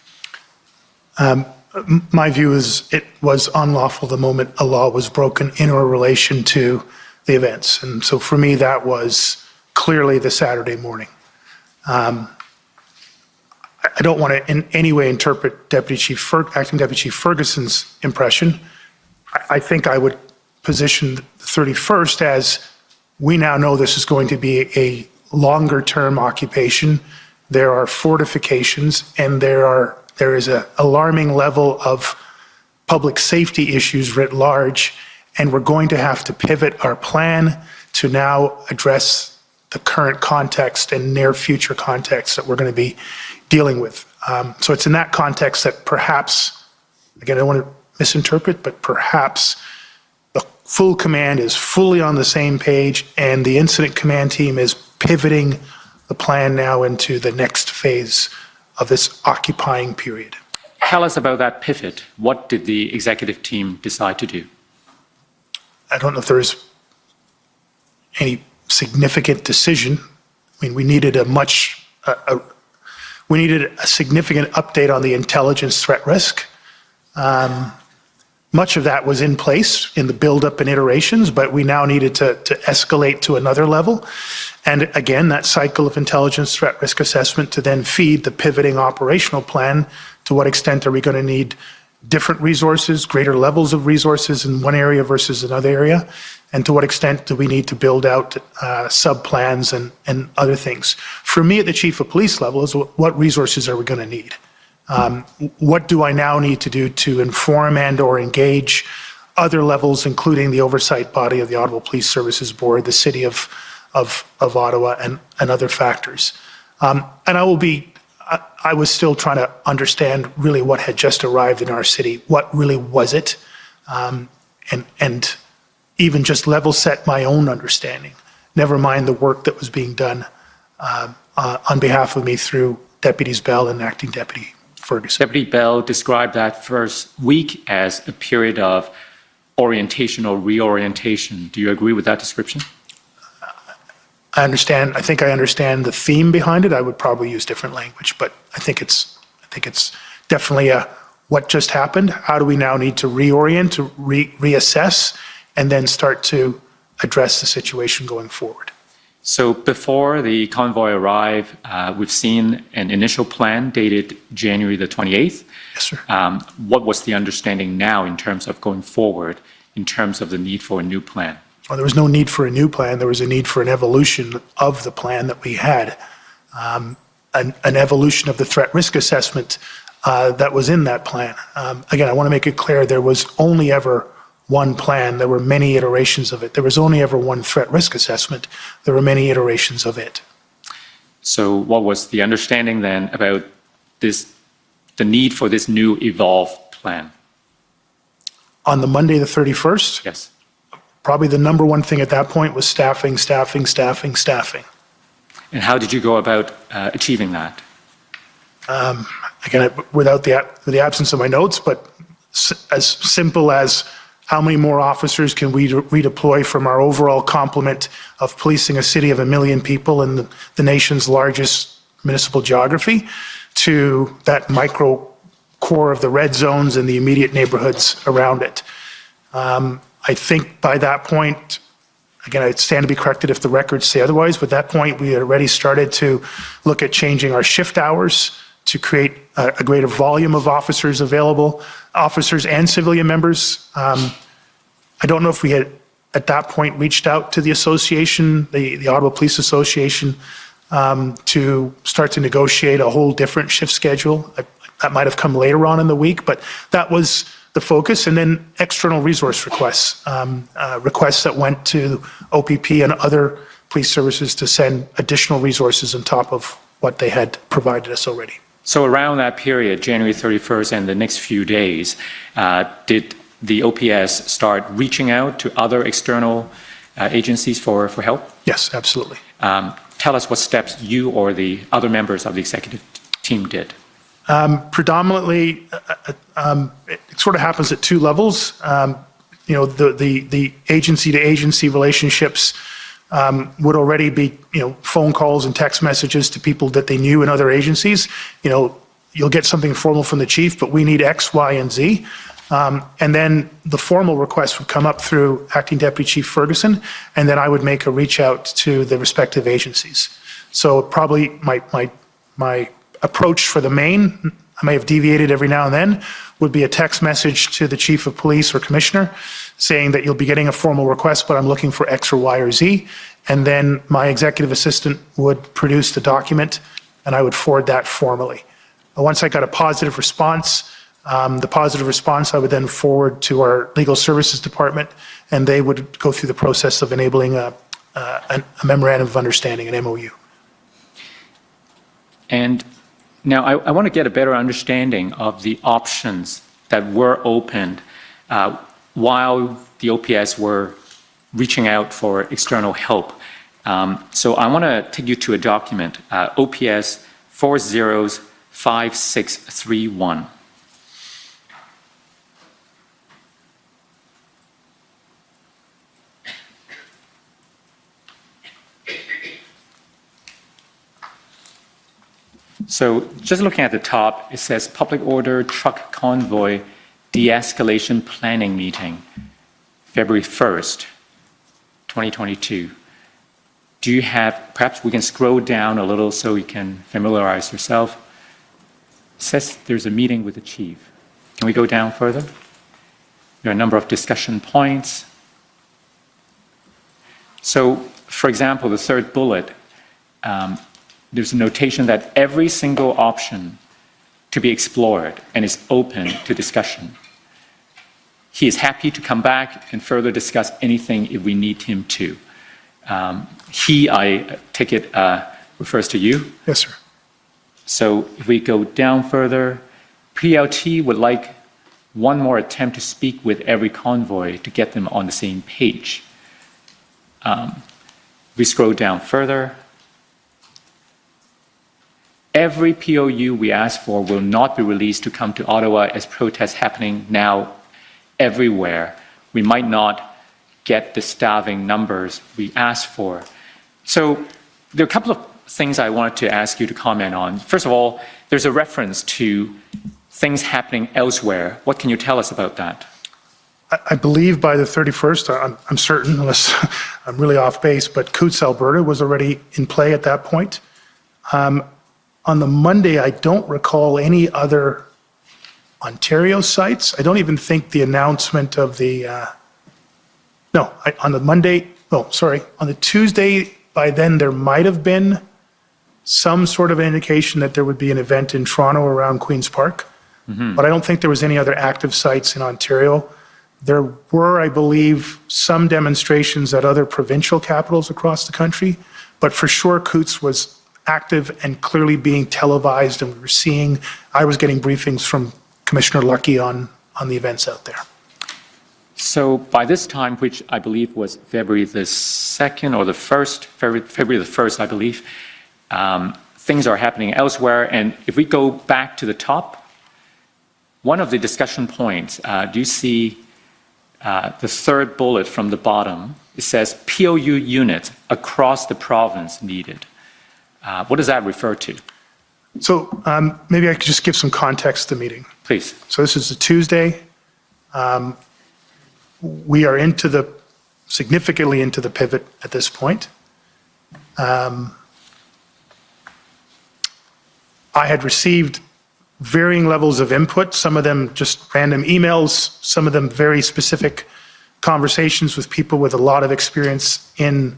D: My view is it was unlawful the moment a law was broken in relation to the events. And so for me, that was clearly the Saturday morning. I don't want to in any way interpret Acting Deputy Chief Ferguson's impression. I think I would position the 31st as we now know this is going to be a longer term occupation. There are fortifications and there is an alarming level of public safety issues writ large, and we're going to have to pivot our plan to now address the current context and near future context that we're going to be dealing with. So it's in that context that perhaps, again, I don't want to misinterpret, but perhaps the full command is fully on the same page and the incident command team is pivoting the plan now into the next phase of this occupying period.
B: Tell us about that pivot. What did the executive team decide to do?
D: I don't know if there's any significant decision. I mean, we needed a significant update on the intelligence threat risk. Much of that was in place in the build-up and iterations, but we now needed to escalate to another level. And again, that cycle of intelligence threat risk assessment to then feed the pivoting operational plan. To what extent are we going to need different resources, greater levels of resources in one area versus another area? And to what extent do we need to build out sub-plans and other things? For me at the chief of police level is what resources are we going to need? What do I now need to do to inform and or engage other levels, including the oversight body of the Ottawa Police Services Board, the City of Ottawa, and other factors? And I was still trying to understand really what had just arrived in our city. What really was it? And even just level set my own understanding, never mind the work that was being done on behalf of me through Deputies Bell and Acting Deputy Ferguson.
B: Deputy Bell described that first week as a period of orientation or reorientation. Do you agree with that description?
D: I understand. I think I understand the theme behind it. I would probably use different language, but I think it's definitely what just happened. How do we now need to reorient, to reassess, and then start to address the situation going forward?
B: So before the convoy arrived, we've seen an initial plan dated January the 28th.
D: Yes, sir.
B: What was the understanding now in terms of going forward, in terms of the need for a new plan?
D: Well, there was no need for a new plan. There was a need for an evolution of the plan that we had, an evolution of the threat risk assessment that was in that plan. Again, I want to make it clear there was only ever one plan. There were many iterations of it. There was only ever one threat risk assessment. There were many iterations of it.
B: So what was the understanding then about the need for this new evolved plan?
D: On the Monday the 31st?
B: Yes.
D: Probably the number one thing at that point was staffing, staffing, staffing, staffing.
B: And how did you go about achieving that?
D: Again, without the absence of my notes, but as simple as how many more officers can we redeploy from our overall complement of policing a city of 1 million people in the nation's largest municipal geography to that micro core of the red zones and the immediate neighborhoods around it. I think by that point, Again, I stand to be corrected if the records say otherwise, but at that point, we had already started to look at changing our shift hours to create a greater volume of officers available, officers and civilian members. I don't know if we had, at that point, reached out to the association, the Ottawa Police Association, to start to negotiate a whole different shift schedule. That might have come later on in the week, but that was the focus. And then external resource requests, requests that went to OPP and other police services to send additional resources on top of what they had provided us already.
B: So around that period, January 31st and the next few days, did the OPS start reaching out to other external agencies for help?
D: Yes, absolutely.
B: Tell us what steps you or the other members of the executive team did.
D: Predominantly, it sort of happens at two levels. The agency-to-agency relationships would already be, phone calls and text messages to people that they knew in other agencies. You'll get something formal from the chief, but we need X, Y, and Z. And then the formal request would come up through Acting Deputy Chief Ferguson, and then I would make a reach out to the respective agencies. So probably my approach for the main, I may have deviated every now and then, would be a text message to the Chief of Police or Commissioner saying that you'll be getting a formal request, but I'm looking for X or Y or Z. And then my executive assistant would produce the document and I would forward that formally. Once I got a positive response, the positive response I would then forward to our Legal Services Department, and they would go through the process of enabling a memorandum of understanding, an MOU.
B: And now I want to get a better understanding of the options that were opened while the OPS were reaching out for external help. So I want to take you to a document, OPS 405631. So just looking at the top, it says Public Order Truck Convoy De-escalation Planning Meeting, February 1st, 2022. Do you have, perhaps we can scroll down a little so you can familiarize yourself. It says there's a meeting with the chief. Can we go down further? There are a number of discussion points. So, for example, the third bullet, there's a notation that every single option to be explored and is open to discussion. He is happy to come back and further discuss anything if we need him to. He, I take it, refers to you?
D: Yes, sir.
B: So if we go down further, PLT would like one more attempt to speak with every convoy to get them on the same page. We scroll down further. Every POU we ask for will not be released to come to Ottawa as protests happening now everywhere. We might not get the staffing numbers we asked for. So there are a couple of things I wanted to ask you to comment on. First of all, there's a reference to things happening elsewhere. What can you tell us about that?
D: I believe by the 31st, I'm certain, unless I'm really off base, but Coutts, Alberta was already in play at that point. On the Monday, I don't recall any other Ontario sites. I don't even think the announcement of the, on the Monday, on the Tuesday, by then there might have been some sort of indication that there would be an event in Toronto around Queen's Park, but I don't think there was any other active sites in Ontario. There were, I believe, some demonstrations at other provincial capitals across the country, but for sure Coutts was active and clearly being televised, and I was getting briefings from Commissioner Lucky on the events out there.
B: So by this time, which I believe was February the 2nd or the 1st, February the 1st, I believe, things are happening elsewhere. And if we go back to the top, one of the discussion points, do you see the third bullet from the bottom? It says POU units across the province needed. What does that refer to?
D: So maybe I could just give some context to the meeting.
B: Please.
D: So this is a Tuesday. We are into the significantly into the pivot at this point. I had received varying levels of input, some of them just random emails, some of them very specific conversations with people with a lot of experience in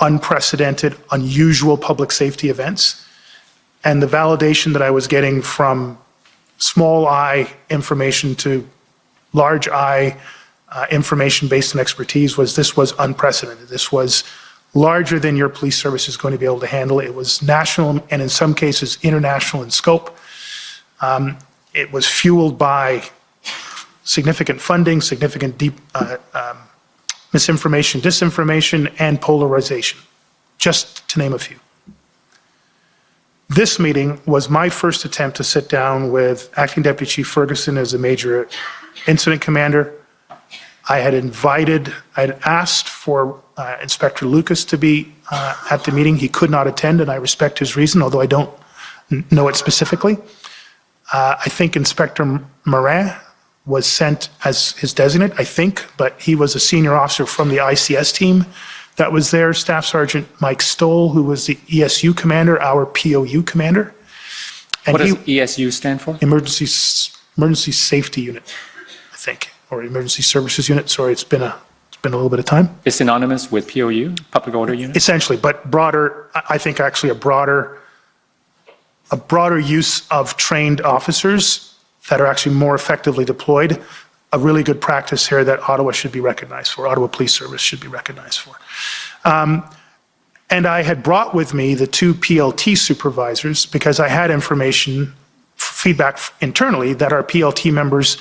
D: unprecedented, unusual public safety events. And the validation that I was getting from small I information to large I information based on expertise was this was unprecedented. This was larger than your police service is going to be able to handle. It was national and in some cases international in scope. It was fueled by significant funding, significant deep misinformation, disinformation, and polarization, just to name a few. This meeting was my first attempt to sit down with Acting Deputy Chief Ferguson as a major incident commander. I had asked for Inspector Lucas to be at the meeting. He could not attend, and I respect his reason, although I don't know it specifically. I think Inspector Morin was sent as his designate, I think, but he was a senior officer from the ICS team that was there. Staff Sergeant Mike Stoll, who was the ESU commander, our POU commander. And
B: what does ESU stand for?
D: Emergency Safety Unit, I think, or Emergency Services Unit. Sorry, it's been a little bit of time.
B: It's synonymous with POU, Public Order Unit?
D: Essentially, but broader, I think actually a broader use of trained officers that are actually more effectively deployed, a really good practice here that Ottawa should be recognized for, Ottawa Police Service should be recognized for. And I had brought with me the two PLT supervisors because I had information, feedback internally that our PLT members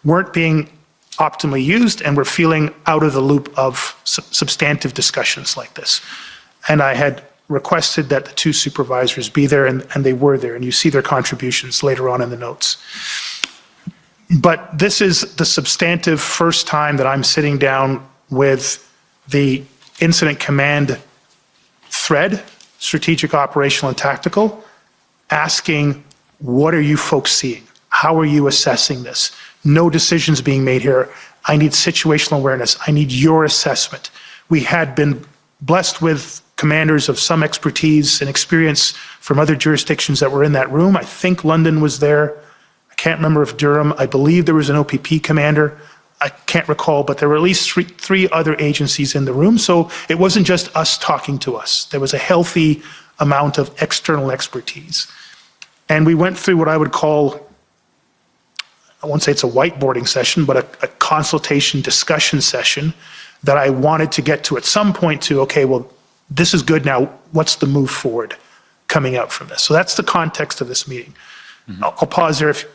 D: weren't being optimally used and were feeling out of the loop of substantive discussions like this. And I had requested that the two supervisors be there, and they were there, and you see their contributions later on in the notes. But this is the substantive first time that I'm sitting down with the incident command thread, strategic, operational, and tactical, asking, what are you folks seeing? How are you assessing this? No decisions being made here. I need situational awareness. I need your assessment. We had been blessed with commanders of some expertise and experience from other jurisdictions that were in that room. I think London was there. I can't remember if Durham. I believe there was an OPP commander. I can't recall, but there were at least three other agencies in the room. So it wasn't just us talking to us. There was a healthy amount of external expertise. And we went through what I would call, I won't say it's a whiteboarding session, but a consultation discussion session that I wanted to get to at some point to, okay, well, this is good now. What's the move forward coming out from this? So that's the context of this meeting. Mm-hmm. I'll pause there if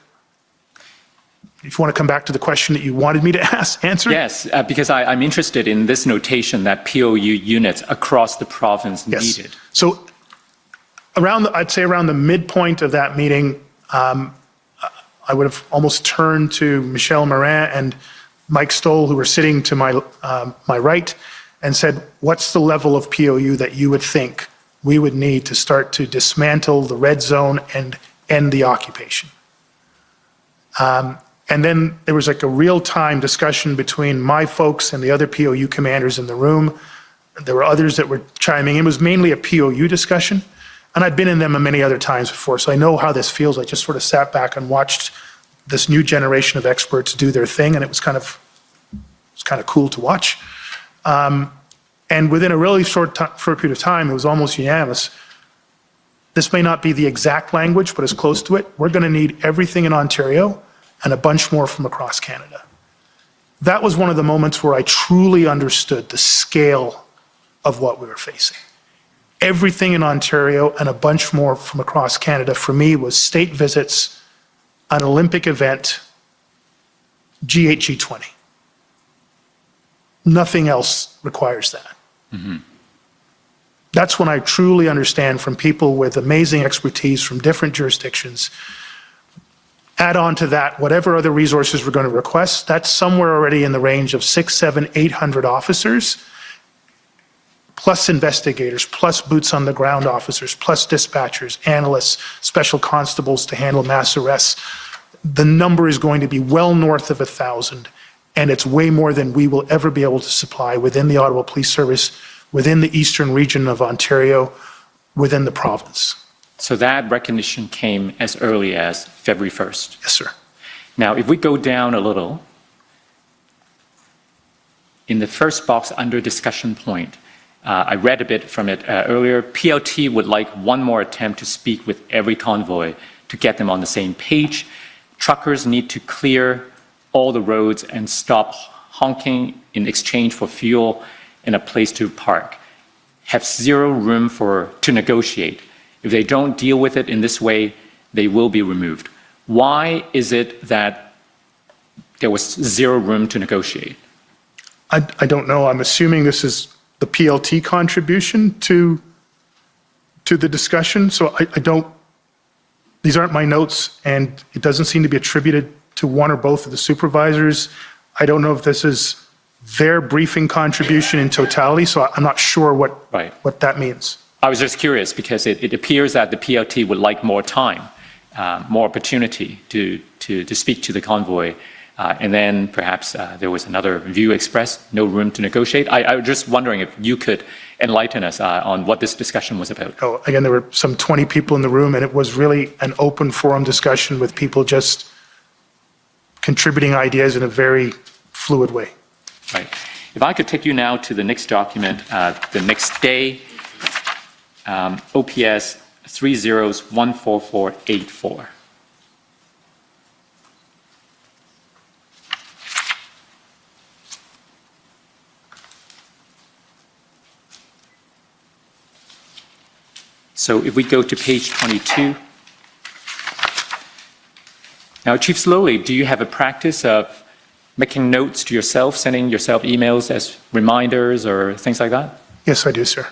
D: you want to come back to the question that you wanted me to answer.
B: Yes, because I'm interested in this notation that POU units across the province needed.
D: So I'd say around the midpoint of that meeting, I would have almost turned to Michelle Morin and Mike Stoll, who were sitting to my right, and said, what's the level of POU that you would think we would need to start to dismantle the red zone and end the occupation? And then there was like a real-time discussion between my folks and the other POU commanders in the room. There were others that were chiming in. It was mainly a POU discussion. And I'd been in them many other times before, so I know how this feels. I just sort of sat back and watched this new generation of experts do their thing, and it was kind of cool to watch. And within a really short period of time, it was almost unanimous. This may not be the exact language, but it's close to it. We're going to need everything in Ontario and a bunch more from across Canada. That was one of the moments where I truly understood the scale of what we were facing. Everything in Ontario and a bunch more from across Canada for me was state visits, an Olympic event, G8, G20. Nothing else requires that. Mm-hmm. That's when I truly understand from people with amazing expertise from different jurisdictions. Add on to that whatever other resources we're going to request, that's somewhere already in the range of 600, 700, 800 officers, plus investigators, plus boots on the ground officers, plus dispatchers, analysts, special constables to handle mass arrests. The number is going to be well north of 1,000. and it's way more than we will ever be able to supply within the Ottawa Police Service, within the eastern region of Ontario, within the province.
B: So that recognition came as early as February 1st.
D: Yes, sir.
B: Now, if we go down a little, in the first box under discussion point, I read a bit from it earlier. PLT would like one more attempt to speak with every convoy to get them on the same page. Truckers need to clear all the roads and stop honking in exchange for fuel and a place to park. Have zero room to negotiate. If they don't deal with it in this way, they will be removed. Why is it that there was zero room to negotiate?
D: I don't know. I'm assuming this is the PLT contribution to the discussion. So I don't, these aren't my notes, and it doesn't seem to be attributed to one or both of the supervisors. I don't know if this is their briefing contribution in totality, so I'm not sure what that means.
B: I was just curious because it appears that the PLT would like more time, more opportunity to speak to the convoy. And then perhaps there was another view expressed, no room to negotiate. I was just wondering if you could enlighten us on what this discussion was about.
D: Oh, again, there were some 20 people in the room, and it was really an open forum discussion with people just contributing ideas in a very fluid way.
B: Right. If I could take you now to the next document, the next day, OPS 30-14484. So if we go to page 22. Now, Chief Slowly, do you have a practice of making notes to yourself, sending yourself emails as reminders or things like that?
D: Yes, I do, sir.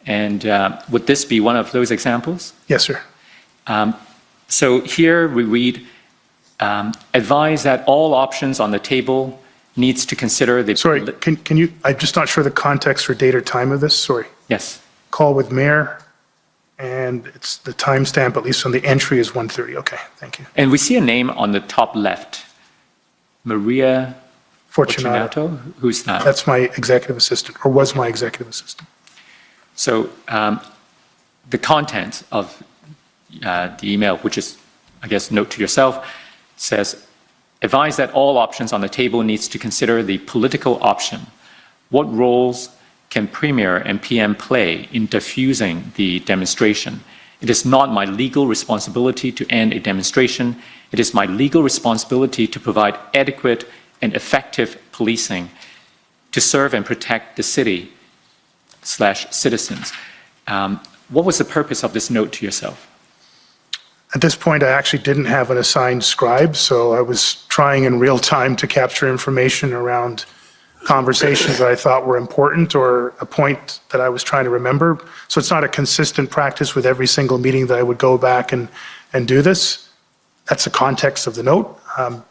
B: And would this be one of those examples?
D: Yes, sir.
B: So here we read, advise that all options on the table needs to consider the...
D: Sorry, can you, I'm just not sure the context or date or time of this, sorry.
B: Yes.
D: Call with mayor, and it's the timestamp, at least on the entry, is 1:30. Okay, thank you.
B: And we see a name on the top left, Maria Fortunato. Who's that?
D: That's my executive assistant, or was my executive assistant.
B: So the content of the email, which is, I guess, note to yourself, says, advise that all options on the table needs to consider the political option. What roles can Premier and PM play in diffusing the demonstration? It is not my legal responsibility to end a demonstration. It is my legal responsibility to provide adequate and effective policing to serve and protect the city/citizens. What was the purpose of this note to yourself?
D: At this point, I actually didn't have an assigned scribe, so I was trying in real time to capture information around conversations that I thought were important or a point that I was trying to remember. So it's not a consistent practice with every single meeting that I would go back and do this. That's the context of the note. I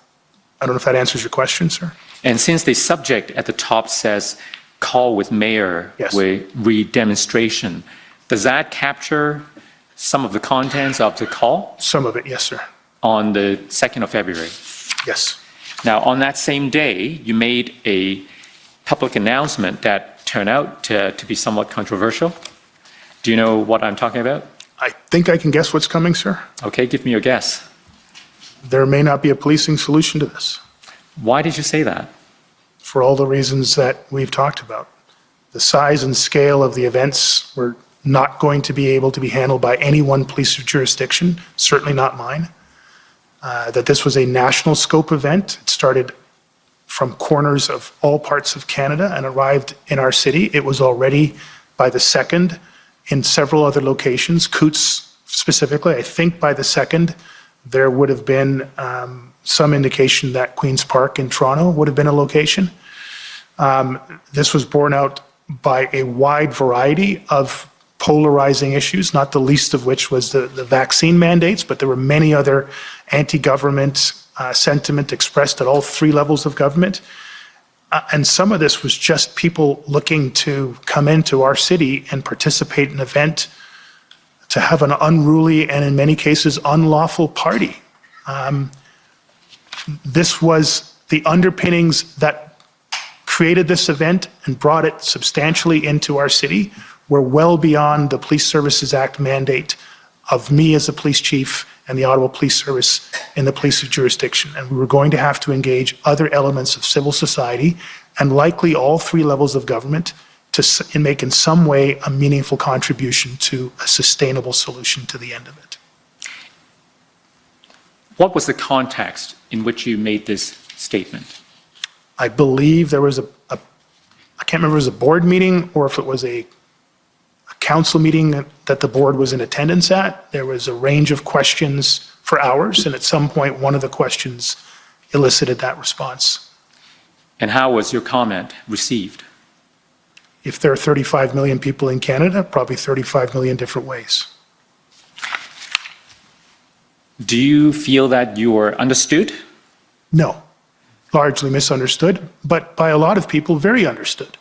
D: don't know if that answers your question, sir.
B: And since the subject at the top says call with mayor,
D: Yes.
B: with re-demonstration, does that capture some of the contents of the call
D: Some of it, yes, sir.
B: on the 2nd of February?
D: Yes.
B: Now, on that same day, you made a public announcement that turned out to be somewhat controversial. Do you know what I'm talking about?
D: I think I can guess what's coming, sir.
B: Okay, give me your guess.
D: There may not be a policing solution to this
B: Why did you say that?
D: for all the reasons that we've talked about. The size and scale of the events were not going to be able to be handled by any one police jurisdiction, certainly not mine. That this was a national scope event. It started from corners of all parts of Canada and arrived in our city. It was already by the 2nd in several other locations, Coots specifically. I think by the 2nd, there would have been some indication that Queen's Park in Toronto would have been a location. This was borne out by a wide variety of polarizing issues, not the least of which was the vaccine mandates, but there were many other anti-government sentiment expressed at all 3 levels of government. And some of this was just people looking to come into our city and participate in an event to have an unruly and in many cases unlawful party. This was the underpinnings that created this event and brought it substantially into our city were well beyond the Police Services Act mandate of me as a police chief and the Ottawa Police Service in the police jurisdiction. And we were going to have to engage other elements of civil society and likely all three levels of government to make in some way a meaningful contribution to a sustainable solution to the end of it.
B: What was the context in which you made this statement?
D: I believe there was I can't remember if it was a board meeting or if it was a council meeting that the board was in attendance at. There was a range of questions for hours, and at some point, one of the questions elicited that response.
B: And how was your comment received?
D: If there are 35 million people in Canada, probably 35 million different ways.
B: Do you feel that you were understood?
D: No, largely misunderstood, but by a lot of people, very understood.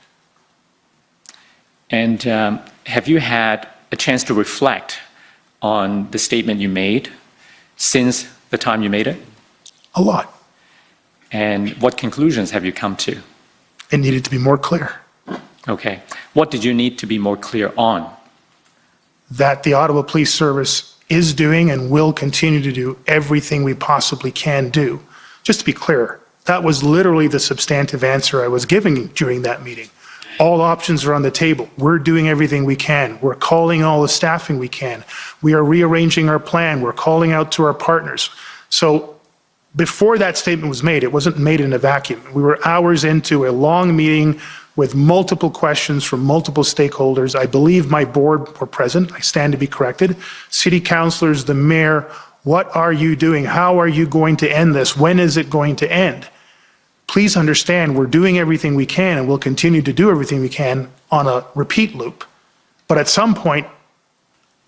B: And have you had a chance to reflect on the statement you made since the time you made it?
D: A lot.
B: And what conclusions have you come to?
D: It needed to be more clear.
B: Okay. What did you need to be more clear on?
D: That the Ottawa Police Service is doing and will continue to do everything we possibly can do. Just to be clear, that was literally the substantive answer I was giving during that meeting. All options are on the table. We're doing everything we can. We're calling all the staffing we can. We are rearranging our plan. We're calling out to our partners. So before that statement was made, it wasn't made in a vacuum. We were hours into a long meeting with multiple questions from multiple stakeholders. I believe my board were present. I stand to be corrected. City councillors, the mayor, what are you doing? How are you going to end this? When is it going to end? Please understand we're doing everything we can and we'll continue to do everything we can on a repeat loop. But at some point,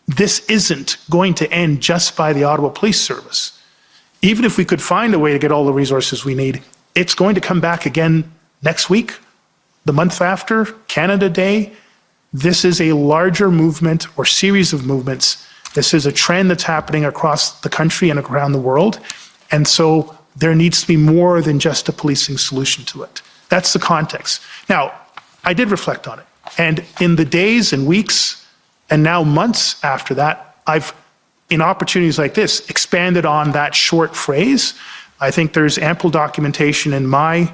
D: this isn't going to end just by the Ottawa Police Service. Even if we could find a way to get all the resources we need, it's going to come back again next week, the month after, Canada Day. This is a larger movement or series of movements. This is a trend that's happening across the country and around the world. And so there needs to be more than just a policing solution to it. That's the context. Now, I did reflect on it. And in the days and weeks and now months after that, I've, in opportunities like this, expanded on that short phrase. I think there's ample documentation in my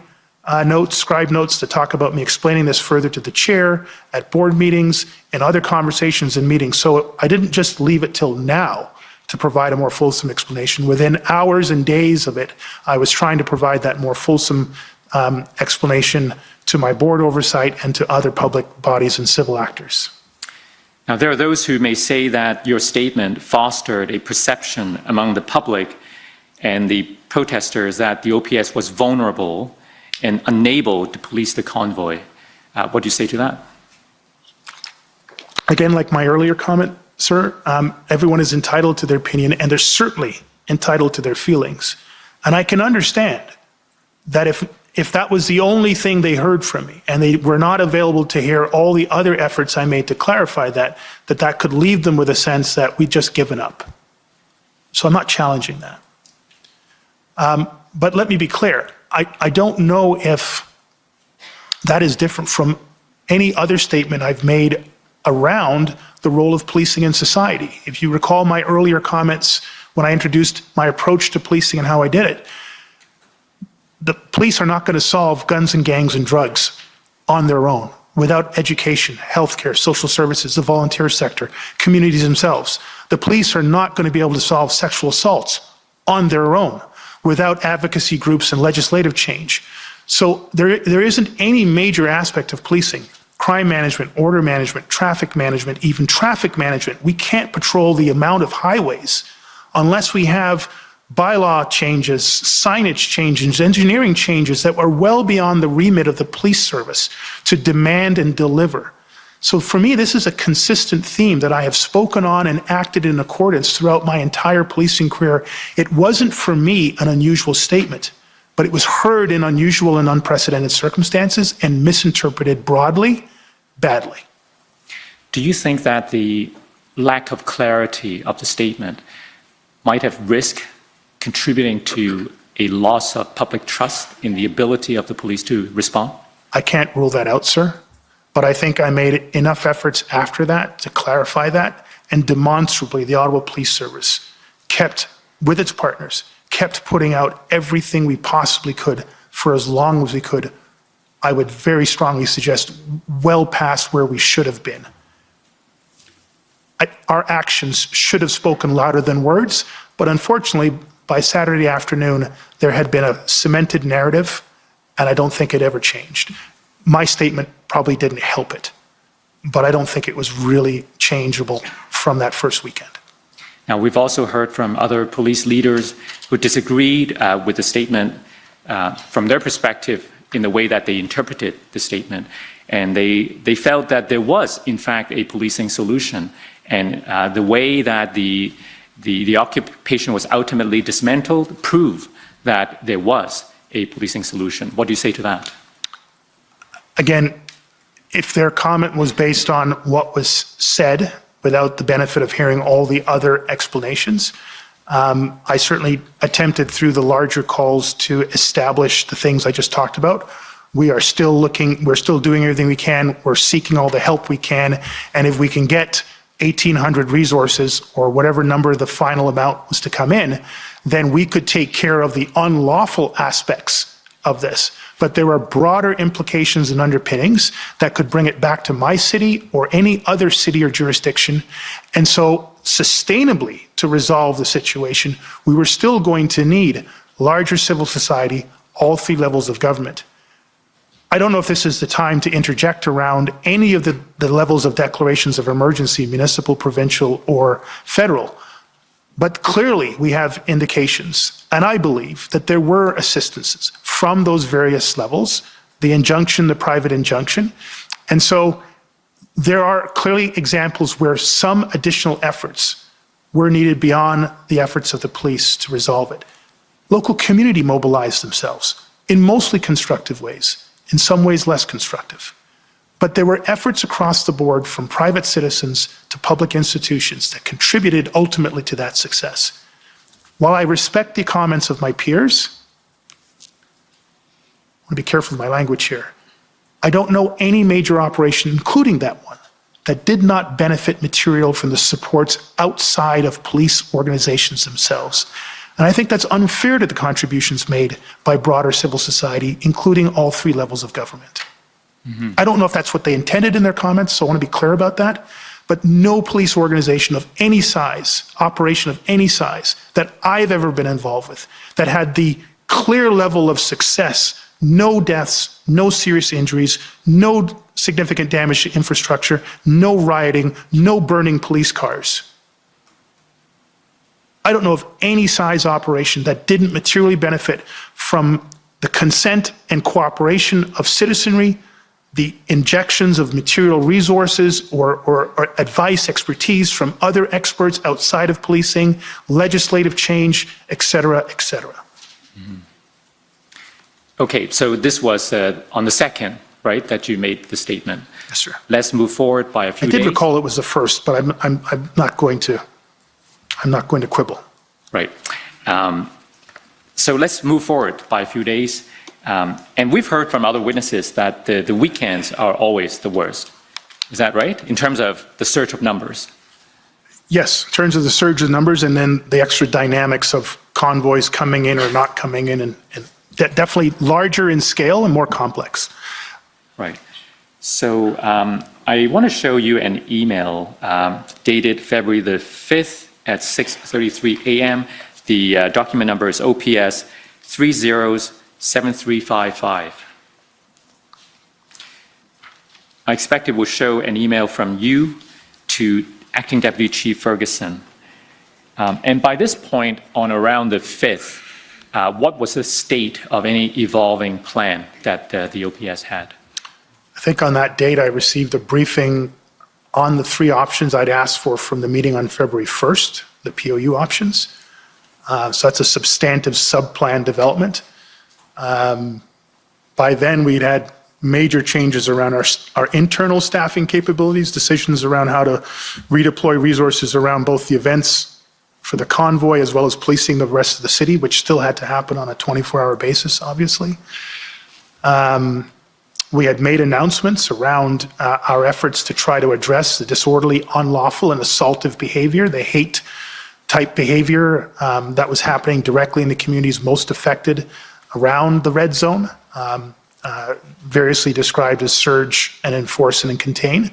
D: notes, scribe notes, to talk about me explaining this further to the chair at board meetings and other conversations and meetings. So I didn't just leave it till now to provide a more fulsome explanation. Within hours and days of it, I was trying to provide that more fulsome explanation to my board oversight and to other public bodies and civil actors.
B: Now, there are those who may say that your statement fostered a perception among the public and the protesters that the OPS was vulnerable and unable to police the convoy. What do you say to that? Again, like my earlier comment, sir, everyone is entitled to their opinion, and they're certainly entitled to their feelings. And I can understand that if that was the only thing they heard from me, and they were not available to hear all the other efforts I made to clarify that could leave them with a sense that we'd just given up. So I'm not challenging that. But let me be clear. I don't know if that is different from any other statement I've made around the role of policing in society. If you recall my earlier comments when I introduced my approach to policing and how I did it, the police are not going to solve guns and gangs and drugs on their own without education, healthcare, social services, the volunteer sector, communities themselves. The police are not going to be able to solve sexual assaults on their own without advocacy groups and legislative change. So there isn't any major aspect of policing, crime management, order management, traffic management, even traffic management. We can't patrol the amount of highways unless we have bylaw changes, signage changes, engineering changes that are well beyond the remit of the police service to demand and deliver. So for me, this is a consistent theme that I have spoken on and acted in accordance throughout my entire policing career. It wasn't for me an unusual statement, but it was heard in unusual and unprecedented circumstances and misinterpreted broadly, badly. Do you think that the lack of clarity of the statement might have risked contributing to a loss of public trust in the ability of the police to respond?
D: I can't rule that out, sir, but I think I made enough efforts after that to clarify that, and demonstrably the Ottawa Police Service kept, with its partners, kept putting out everything we possibly could for as long as we could. I would very strongly suggest well past where we should have been. Our actions should have spoken louder than words, but unfortunately, by Saturday afternoon, there had been a cemented narrative, and I don't think it ever changed. My statement probably didn't help it, but I don't think it was really changeable from that first weekend.
B: Now, we've also heard from other police leaders who disagreed with the statement from their perspective in the way that they interpreted the statement. And they felt that there was, in fact, a policing solution. And the way that the occupation was ultimately dismantled proved that there was a policing solution. What do you say to that?
D: Again, if their comment was based on what was said without the benefit of hearing all the other explanations, I certainly attempted through the larger calls to establish the things I just talked about. We are still looking, we're still doing everything we can, we're seeking all the help we can, and if we can get 1,800 resources or whatever number the final amount was to come in, then we could take care of the unlawful aspects of this. But there are broader implications and underpinnings that could bring it back to my city or any other city or jurisdiction. And so sustainably to resolve the situation, we were still going to need larger civil society, all three levels of government. I don't know if this is the time to interject around any of the levels of declarations of emergency, municipal, provincial, or federal. But clearly we have indications, and I believe that there were assistances from those various levels, the injunction, the private injunction. And so there are clearly examples where some additional efforts were needed beyond the efforts of the police to resolve it. Local community mobilized themselves in mostly constructive ways, in some ways less constructive. But there were efforts across the board from private citizens to public institutions that contributed ultimately to that success. While I respect the comments of my peers, I want to be careful with my language here, I don't know any major operation, including that one, that did not benefit material from the supports outside of police organizations themselves. And I think that's unfair to the contributions made by broader civil society, including all three levels of government. Mm-hmm. I don't know if that's what they intended in their comments, so I want to be clear about that. But no police organization of any size, operation of any size, that I've ever been involved with, that had the clear level of success, no deaths, no serious injuries, no significant damage to infrastructure, no rioting, no burning police cars. I don't know of any size operation that didn't materially benefit from the consent and cooperation of citizenry, the injections of material resources or advice, expertise from other experts outside of policing, legislative change, et cetera, et cetera.
B: Mm-hmm. Okay, so this was on the 2nd, right, that you made the statement.
D: Yes, sir.
B: Let's move forward by a few days.
D: I did recall it was the 1st, but I'm not going to quibble.
B: Right. So let's move forward by a few days. And we've heard from other witnesses that the weekends are always the worst. Is that right? In terms of the surge of numbers?
D: Yes, in terms of the surge of numbers and then the extra dynamics of convoys coming in or not coming in, and definitely larger in scale and more complex.
B: Right. So I want to show you an email dated February the 5th at 6:33 a.m. The document number is OPS 307355. I expect it will show an email from you to Acting Deputy Chief Ferguson. And by this point, on around the 5th, what was the state of any evolving plan that the OPS had?
D: I think on that date, I received a briefing on the three options I'd asked for from the meeting on February 1st, the POU options. So that's a substantive sub-plan development. By then, we'd had major changes around our internal staffing capabilities, decisions around how to redeploy resources around both the events for the convoy, as well as policing the rest of the city, which still had to happen on a 24-hour basis, obviously. We had made announcements around our efforts to try to address the disorderly, unlawful, and assaultive behavior, the hate type behavior that was happening directly in the communities most affected around the red zone, variously described as surge and enforce and contain.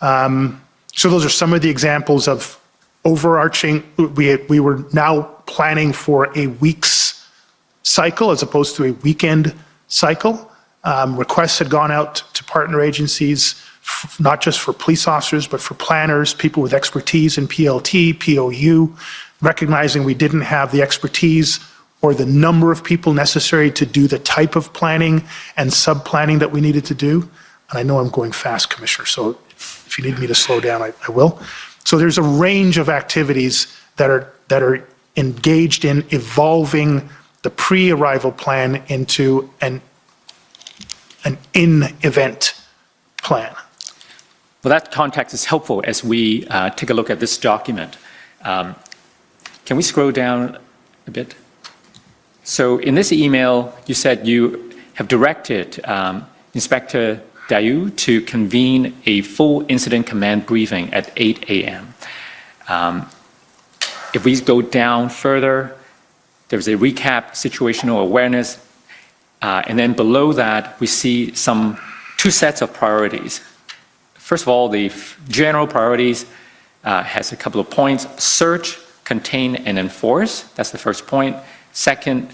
D: So those are some of the examples of overarching. We were now planning for a week's cycle as opposed to a weekend cycle. Requests had gone out to partner agencies, not just for police officers, but for planners, people with expertise in PLT, POU, recognizing we didn't have the expertise or the number of people necessary to do the type of planning and sub-planning that we needed to do. And I know I'm going fast, Commissioner, so if you need me to slow down, I will. So there's a range of activities that are engaged in evolving the pre-arrival plan into an in-event plan.
B: Well, that context is helpful as we take a look at this document. Can we scroll down a bit? So in this email, you said you have directed Inspector Dayu to convene a full incident command briefing at 8 a.m. If we go down further, there's a recap, situational awareness, and then below that, we see two sets of priorities. First of all, the general priorities has a couple of points. Search, contain, and enforce. That's the first point. Second,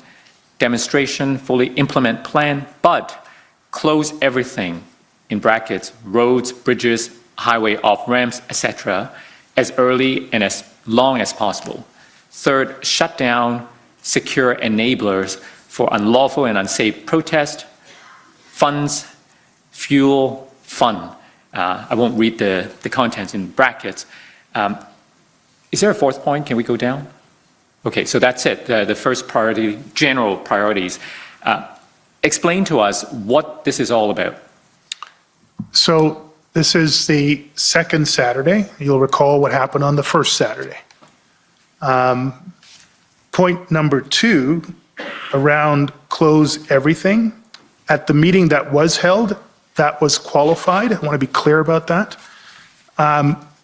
B: demonstration, fully implement plan, but close everything, in brackets, roads, bridges, highway off-ramps, etc., as early and as long as possible. Third, shut down secure enablers for unlawful and unsafe protest, funds, fuel, fun. I won't read the contents in brackets. Is there a fourth point? Can we go down? Okay, so that's it, the first priority, general priorities. Explain to us what this is all about.
D: So this is the second Saturday. You'll recall what happened on the first Saturday. Point number 2, around close everything. At the meeting that was held, that was qualified. I want to be clear about that.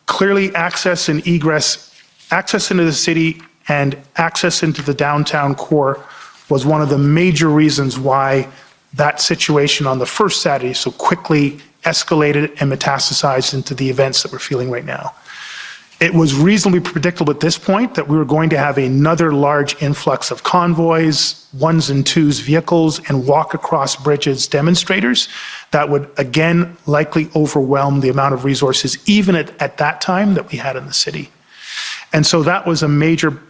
D: Clearly, access and egress, access into the city and access into the downtown core was one of the major reasons why that situation on the first Saturday so quickly escalated and metastasized into the events that we're feeling right now. It was reasonably predictable at this point that we were going to have another large influx of convoys, 1s and 2s vehicles, and walk across bridges demonstrators that would again likely overwhelm the amount of resources even at that time that we had in the city. And so that was a major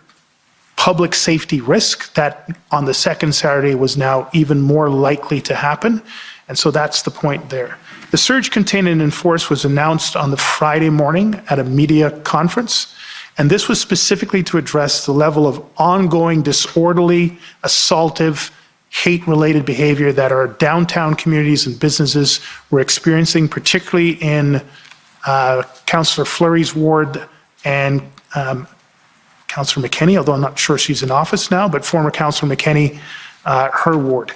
D: public safety risk that on the second Saturday was now even more likely to happen. And so that's the point there. The surge, contain, and enforce was announced on the Friday morning at a media conference. And this was specifically to address the level of ongoing disorderly, assaultive, hate-related behavior that our downtown communities and businesses were experiencing, particularly in Councillor Fleury's ward and Councillor McKinney, although I'm not sure she's in office now, but former Councillor McKinney, her ward.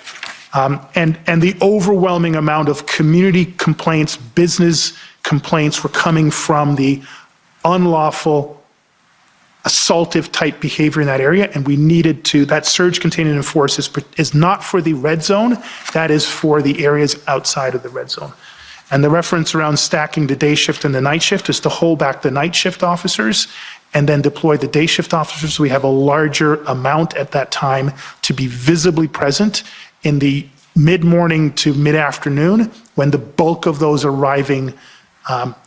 D: And the overwhelming amount of community complaints, business complaints were coming from the unlawful, assaultive type behavior in that area, and we needed to, that surge, contain, and enforce is not for the red zone, that is for the areas outside of the red zone. And the reference around stacking the day shift and the night shift is to hold back the night shift officers and then deploy the day shift officers so we have a larger amount at that time to be visibly present in the mid-morning to mid-afternoon when the bulk of those arriving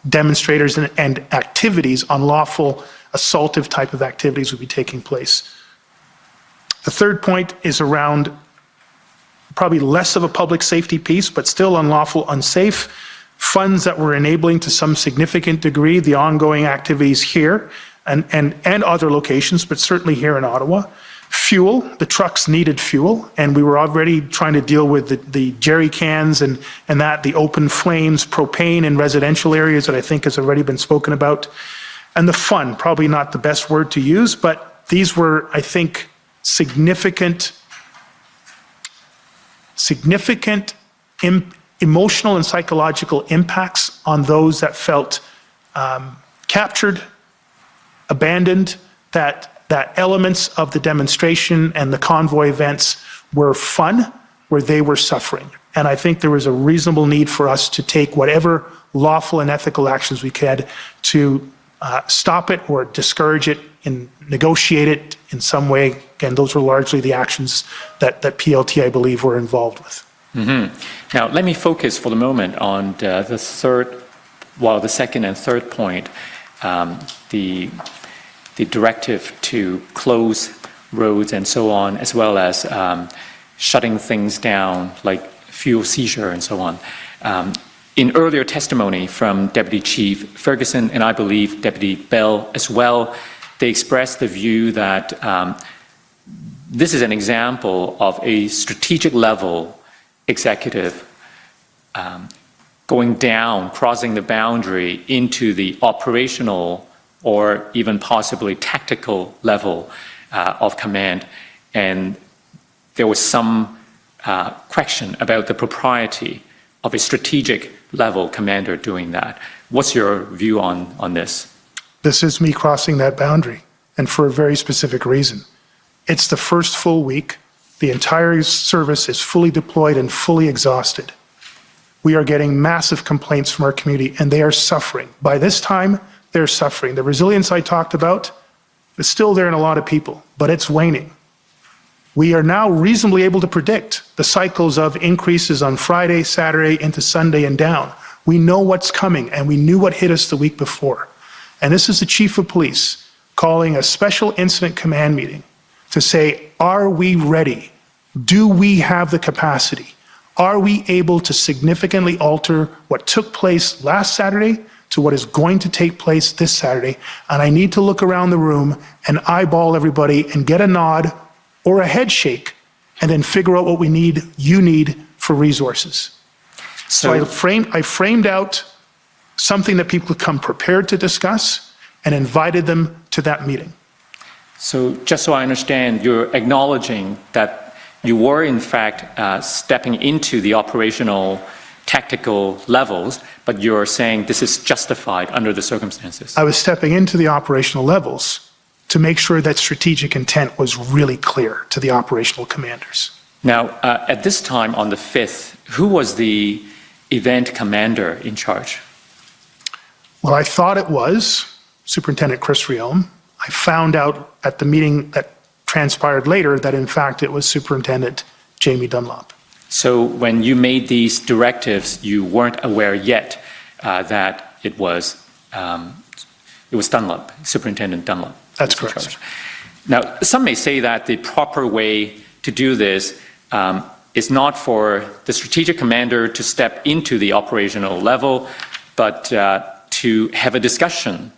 D: demonstrators and activities, unlawful, assaultive type of activities would be taking place. The third point is around probably less of a public safety piece, but still unlawful, unsafe, funds that were enabling to some significant degree the ongoing activities here and other locations, but certainly here in Ottawa. Fuel, the trucks needed fuel, and we were already trying to deal with the jerry cans and the open flames, propane in residential areas that I think has already been spoken about. and the fun, probably not the best word to use, but these were, I think, significant emotional and psychological impacts on those that felt captured, abandoned, that elements of the demonstration and the convoy events were fun, where they were suffering. And I think there was a reasonable need for us to take whatever lawful and ethical actions we could to stop it or discourage it and negotiate it in some way. Again, those were largely the actions that PLT, I believe, were involved with.
B: Mm-hmm. Now, let me focus for the moment on the second and third point, the directive to close roads and so on, as well as shutting things down like fuel seizure and so on. In earlier testimony from Deputy Chief Ferguson and I believe Deputy Bell as well, they expressed the view that this is an example of a strategic level executive going down, crossing the boundary into the operational or even possibly tactical level of command. And there was some question about the propriety of a strategic level commander doing that. What's your view on this?
D: This is me crossing that boundary, and for a very specific reason. It's the first full week. The entire service is fully deployed and fully exhausted. We are getting massive complaints from our community, and they are suffering. By this time, they're suffering. The resilience I talked about is still there in a lot of people, but it's waning. We are now reasonably able to predict the cycles of increases on Friday, Saturday, into Sunday and down. We know what's coming, and we knew what hit us the week before. And this is the Chief of Police calling a special incident command meeting to say, are we ready? Do we have the capacity? Are we able to significantly alter what took place last Saturday to what is going to take place this Saturday? And I need to look around the room and eyeball everybody and get a nod or a head shake, and then figure out what you need for resources. So I framed out something that people could come prepared to discuss and invited them to that meeting.
B: So just so I understand, you're acknowledging that you were in fact stepping into the operational tactical levels, but you're saying this is justified under the circumstances.
D: I was stepping into the operational levels to make sure that strategic intent was really clear to the operational commanders.
B: Now, at this time on the 5th, who was the event commander in charge?
D: Well, I thought it was Superintendent Chris Riom. I found out at the meeting that transpired later that in fact it was Superintendent Jamie Dunlop.
B: So when you made these directives, you weren't aware yet that it was Dunlop, Superintendent Dunlop.
D: That's correct.
B: Now, some may say that the proper way to do this is not for the strategic commander to step into the operational level, but to have a discussion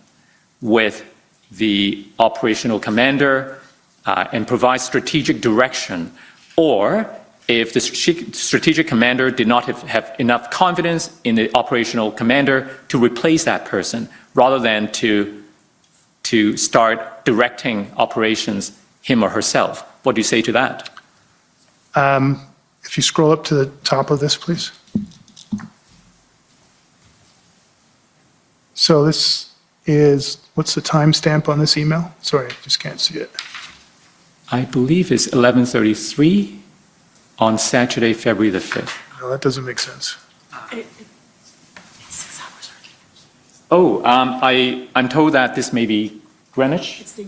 B: with the operational commander and provide strategic direction, or if the strategic commander did not have enough confidence in the operational commander, to replace that person rather than to start directing operations him or herself. What do you say to that?
D: If you scroll up to the top of this, please. So this is, what's the timestamp on this email? Sorry, I just can't see it.
B: I believe it's 11:33 on Saturday, February the 5th.
D: No, that doesn't make sense.
E: It's 6 hours early.
B: Oh, I'm told that this may be Greenwich
E: It's the